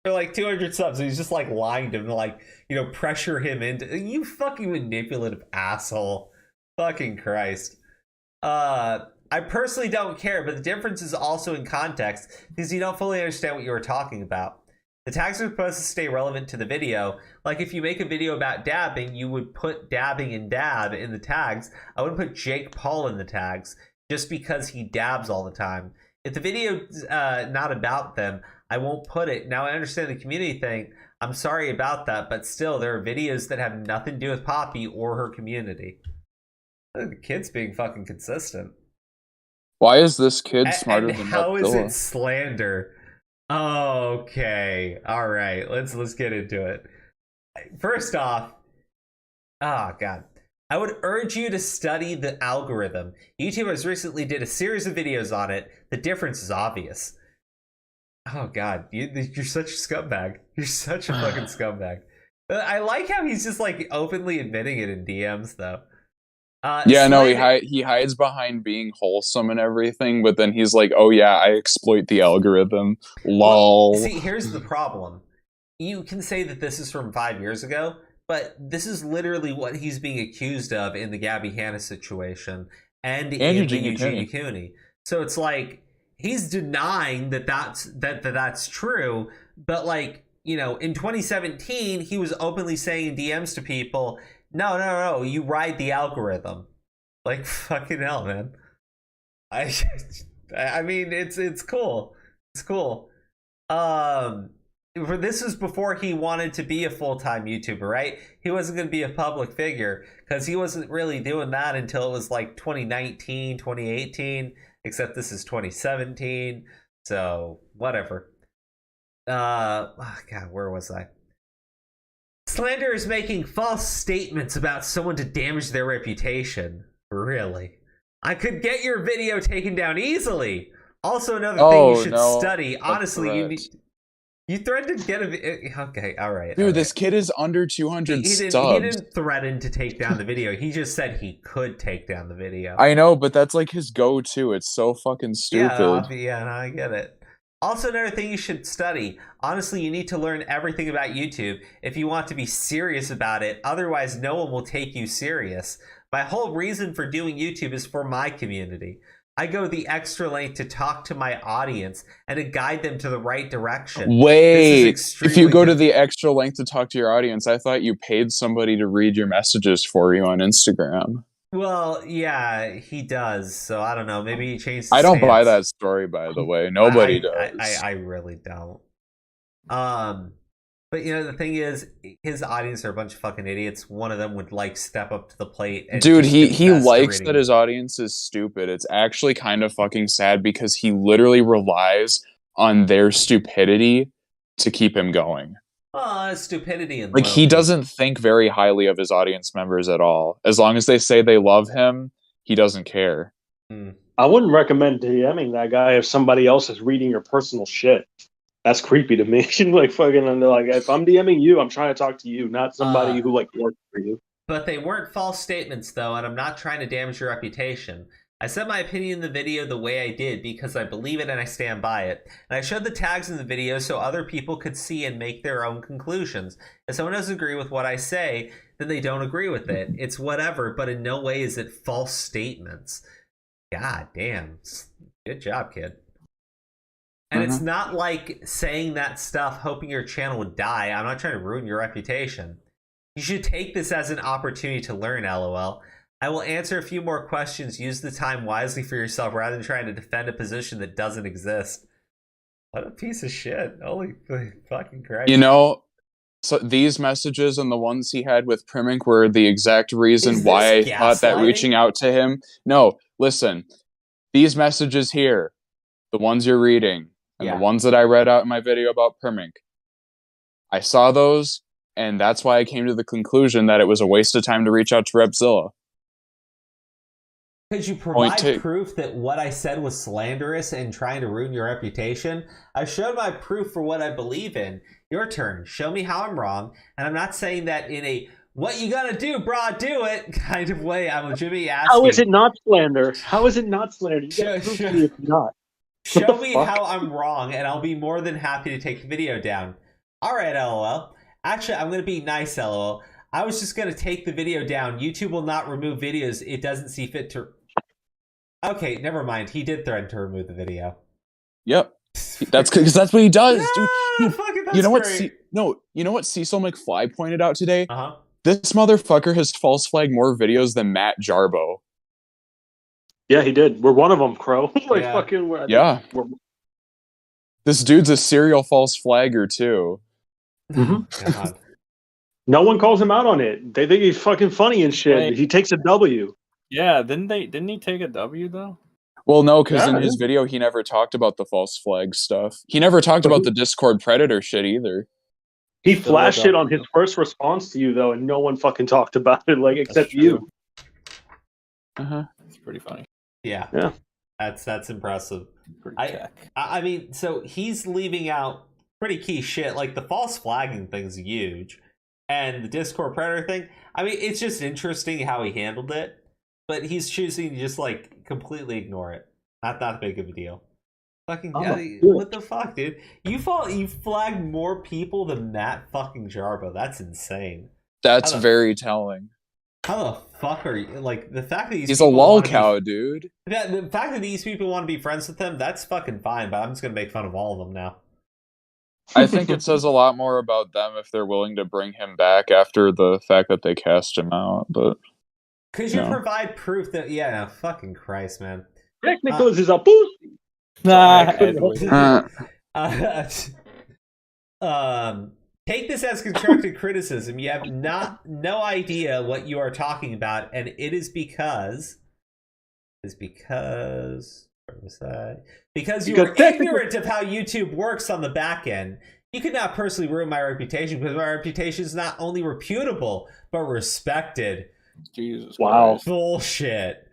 For like 200 subs, and he's just like lying to him to like, you know, pressure him into. You fucking manipulative asshole. Fucking Christ. I personally don't care, but the difference is also in context because you don't fully understand what you were talking about. The tags are supposed to stay relevant to the video. Like if you make a video about dabbing, you would put dabbing and dab in the tags. I wouldn't put Jake Paul in the tags just because he dabs all the time. If the video's not about them, I won't put it. Now I understand the community thing. I'm sorry about that, but still there are videos that have nothing to do with Poppy or her community. The kid's being fucking consistent. Why is this kid smarter than how is Repzilla? it slander? Okay, all right. Let's get into it. First off, oh god, I would urge you to study the algorithm. YouTube has recently did a series of videos on it. The difference is obvious. Oh god, you're such a scumbag. You're such a fucking scumbag. I like how he's just like openly admitting it in DMs though. Yeah, no, he hides behind being wholesome and everything, but then he's like, "Oh yeah, I exploit the algorithm." Lol. Well, see, here's the problem. You can say that this is from 5 years ago, but this is literally what he's being accused of in the Gabby Hanna situation and in the Eugene Cooney. So it's like he's denying that's true, but like, you know, in 2017 he was openly saying in DMs to people, no, you ride the algorithm. Like fucking hell, man. I mean, it's cool. It's cool. This was before he wanted to be a full-time YouTuber, right? He wasn't going to be a public figure because he wasn't really doing that until it was like 2019, 2018, except this is 2017. So whatever. Oh god, where was I? Slander is making false statements about someone to damage their reputation. Really? I could get your video taken down easily. Also, another thing you should study. Honestly, you threatened to get a okay, all right. Dude, this kid is under 200 subs. He didn't threaten to take down the video. He just said he could take down the video. I know, but that's like his go-to. It's so fucking stupid. Yeah, no, I get it. Also, another thing you should study. Honestly, you need to learn everything about YouTube if you want to be serious about it. Otherwise, no one will take you serious. My whole reason for doing YouTube is for my community. I go the extra length to talk to my audience and to guide them to the right direction. Wait, if you go to the extra length to talk to your audience, I thought you paid somebody to read your messages for you on Instagram. Well, yeah, he does. So I don't know. Maybe he changed his I don't stance. buy that story, by the way. Nobody does. I really don't. But you know, the thing is, his audience are a bunch of fucking idiots. One of them would like step up to the plate. And dude, he likes that his audience is stupid. It's actually kind of fucking sad because he literally relies on their stupidity to keep him going. Stupidity and like he doesn't think very highly of his audience members at all. As long as they say they love him, he doesn't care. I wouldn't recommend DMing that guy if somebody else is reading your personal shit. That's creepy to me. Like fucking, like if I'm DMing you, I'm trying to talk to you, not somebody who like works for you. But they weren't false statements though, and I'm not trying to damage your reputation. I said my opinion in the video the way I did because I believe it and I stand by it. And I showed the tags in the video so other people could see and make their own conclusions. If someone doesn't agree with what I say, then they don't agree with it. It's whatever, but in no way is it false statements. God damn. Good job, kid. And it's not like saying that stuff hoping your channel would die. I'm not trying to ruin your reputation. You should take this as an opportunity to learn, LOL. I will answer a few more questions. Use the time wisely for yourself rather than trying to defend a position that doesn't exist. What a piece of shit. Holy fucking Christ. You know, so these messages and the ones he had with Primink were the exact reason why I thought that reaching out to him... No, listen. These messages here, the ones you're reading, and the ones that I read out in my video about Primink, I saw those, and that's why I came to the conclusion that it was a waste of time to reach out to Repzilla. Could you provide proof that what I said was slanderous and trying to ruin your reputation? I showed my proof for what I believe in. Your turn. Show me how I'm wrong. And I'm not saying that in a "what you gonna do, brah, do it" kind of way. I'm legitimately asking. How is it not slander? How is it not slander? You gotta prove to me it's not. Show me how I'm wrong, and I'll be more than happy to take the video down. Alright, LOL. Actually, I'm gonna be nice, LOL. I was just gonna take the video down. YouTube will not remove videos it doesn't see fit to... Okay, never mind. He did threaten to remove the video. Yep. That's because that's what he does, dude. You know what? great. You know what Cecil McFly pointed out today? This motherfucker has false flagged more videos than Matt Jarbo. Yeah, he did. We're one of them, Crow. We're, This dude's a serial false flagger too. God. No one calls him out on it. They think he's fucking funny and shit. Right. He takes a W. Yeah, didn't he take a W though? Well, no, because in his video he never talked about the false flag stuff. He never talked about the Discord predator shit either. He flashed it on his first response to you though, and no one fucking talked about it, like except you. It's pretty funny. Yeah. That's impressive. I mean, so he's leaving out pretty key shit. Like the false flagging thing's huge. And the Discord predator thing, I mean, it's just interesting how he handled it. But he's choosing to just like completely ignore it. Not that big of a deal. Fucking what the fuck, dude? You flagged more people than Matt fucking Jarbo. That's insane. That's very telling. How the fuck are you like the fact that he's a lol cow, dude? The fact that these people want to be friends with him, that's fucking fine. But I'm just gonna make fun of all of them now. I think it says a lot more about them if they're willing to bring him back after the fact that they cast him out. But could you provide proof that? Yeah, no, fucking Christ, man. Technicals is a pussy. Take this as constructive criticism. You have no idea what you are talking about, and it is because you are ignorant of how YouTube works on the back end. You could not personally ruin my reputation because my reputation is not only reputable but respected. Jesus. Wow. Christ. Bullshit.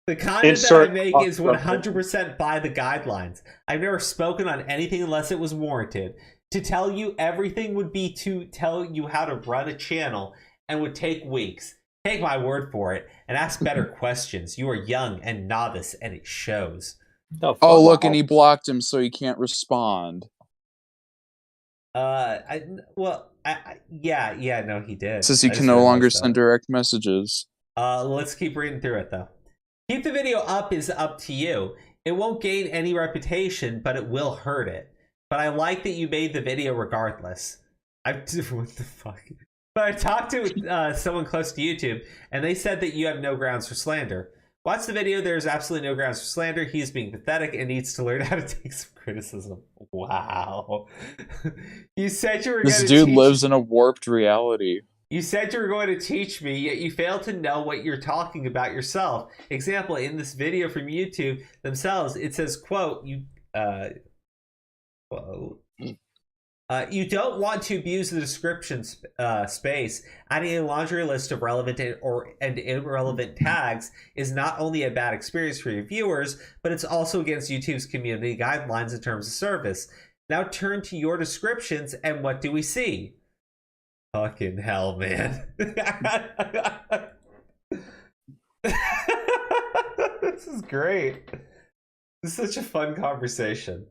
The content that I make is 100% by the guidelines. I've never spoken on anything unless it was warranted. To tell you everything would be to tell you how to run a channel and would take weeks. Take my word for it and ask better questions. You are young and novice and it shows. Oh, look, and he blocked him so he can't respond. Yeah, no, he did. Says he can no longer send direct messages. Let's keep reading through it though. Keep the video up is up to you. It won't gain any reputation, but it will hurt it. But I like that you made the video regardless. What the fuck? But I talked to someone close to YouTube, and they said that you have no grounds for slander. Watch the video. There's absolutely no grounds for slander. He is being pathetic and needs to learn how to take some criticism. Wow. You said you were going to This dude lives in a warped reality. You said you were going to teach me, yet you failed to know what you're talking about yourself. Example, in this video from YouTube themselves, it says, quote, you don't want to abuse the description space. Adding a laundry list of relevant and irrelevant tags is not only a bad experience for your viewers, but it's also against YouTube's community guidelines in terms of service. Now turn to your descriptions, and what do we see? Fucking hell, man. This is great. This is such a fun conversation.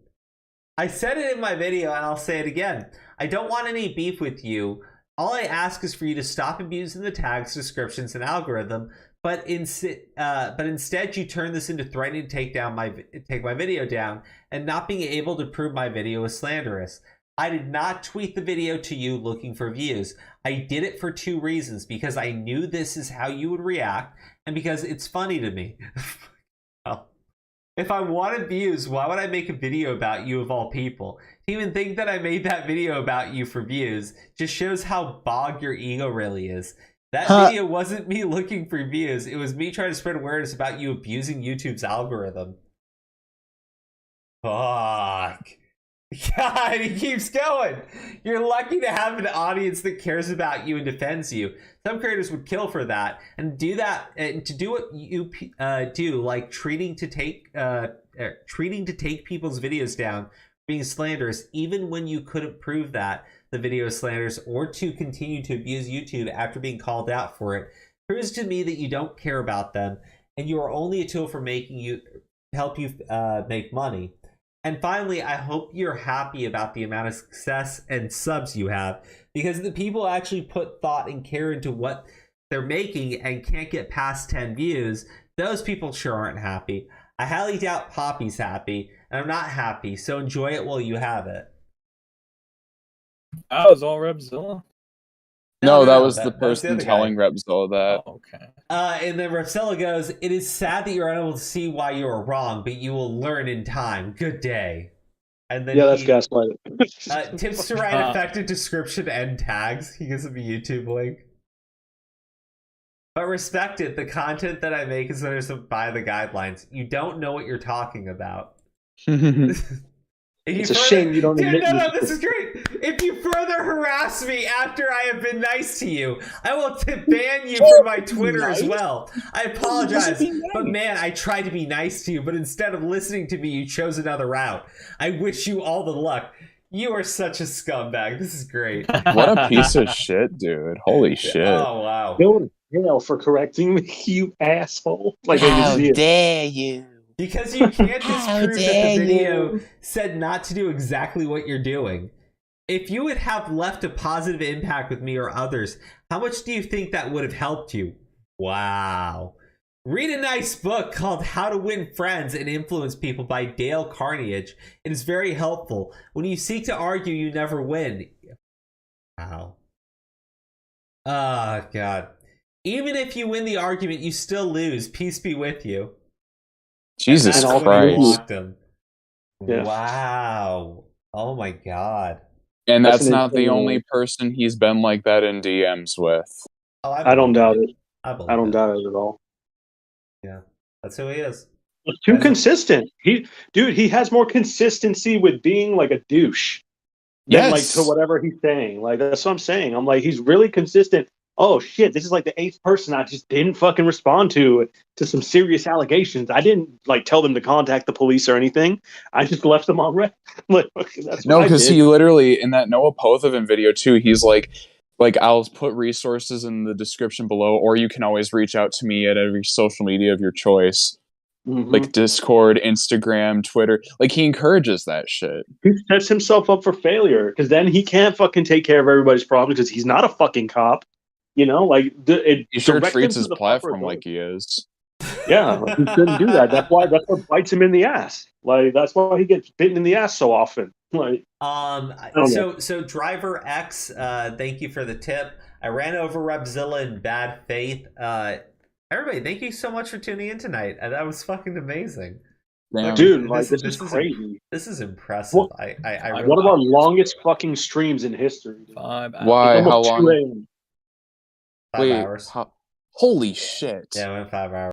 I said it in my video and I'll say it again. I don't want any beef with you. All I ask is for you to stop abusing the tags, descriptions, and algorithm. But instead, you turn this into threatening to take my video down and not being able to prove my video is slanderous. I did not tweet the video to you looking for views. I did it for 2 reasons: because I knew this is how you would react, and because it's funny to me. Well, if I wanted views, why would I make a video about you of all people? To even think that I made that video about you for views just shows how bog your ego really is. That video wasn't me looking for views. It was me trying to spread awareness about you abusing YouTube's algorithm. Fuck. God, he keeps going. You're lucky to have an audience that cares about you and defends you. Some creators would kill for that. And do that, and to do what you do, like treating to take people's videos down, being slanderous, even when you couldn't prove that the video is slanderous, or to continue to abuse YouTube after being called out for it, proves to me that you don't care about them, and you are only a tool for help you make money. And finally, I hope you're happy about the amount of success and subs you have, because the people actually put thought and care into what they're making and can't get past 10 views. Those people sure aren't happy. I highly doubt Poppy's happy, and I'm not happy, so enjoy it while you have it. That was all Repzilla? No, that was the person telling Repzilla that. Oh, okay. And then Repzilla goes, "It is sad that you're unable to see why you are wrong, but you will learn in time. Good day." And then that's gaslighting. Tips to write effective description and tags. He gives him a YouTube link. But respect it. The content that I make is by the guidelines. You don't know what you're talking about. It's a shame you don't admit No, this is great. If you further harass me after I have been nice to you, I will ban you from my Twitter as well. I apologize, but man, I tried to be nice to you, but instead of listening to me, you chose another route. I wish you all the luck. You are such a scumbag. This is great. What a piece of shit, dude. Holy shit. Oh, wow. Go to jail for correcting me, you asshole. Like, how dare you? Because you can't disprove that the video said not to do exactly what you're doing. If you would have left a positive impact with me or others, how much do you think that would have helped you? Wow. Read a nice book called How to Win Friends and Influence People by Dale Carnegie. It is very helpful. When you seek to argue, you never win. Wow. Oh, God. Even if you win the argument, you still lose. Peace be with you. Jesus Christ. Yeah. Wow. Oh my God. And that's not the only person he's been like that in DMs with. Oh, I don't doubt it. I don't doubt it at all. Yeah. That's who he is. Too consistent. He has more consistency with being like a douche than like to whatever he's saying. Like, that's what I'm saying. I'm like, he's really consistent. Oh shit, this is like the 8th person I just didn't fucking respond to some serious allegations. I didn't like tell them to contact the police or anything. I just left them on red. Like, that's no, because he literally, in that Noah Pothoven video too, he's like I'll put resources in the description below, or you can always reach out to me at every social media of your choice. Like Discord, Instagram, Twitter. Like, he encourages that shit. He sets himself up for failure, because then he can't fucking take care of everybody's problems because he's not a fucking cop. You know, like he sure treats his platform like he is. Yeah, like, he shouldn't do that. That's what bites him in the ass. Like, that's why he gets bitten in the ass so often. Like, so Driver X, thank you for the tip. I ran over Repzilla in bad faith. Everybody, thank you so much for tuning in tonight. That was fucking amazing. Damn. Dude, this is crazy. This is impressive. I really one of our longest fucking streams in history. Why? How long? 5 hours. Holy shit. Yeah, we went 5 hours.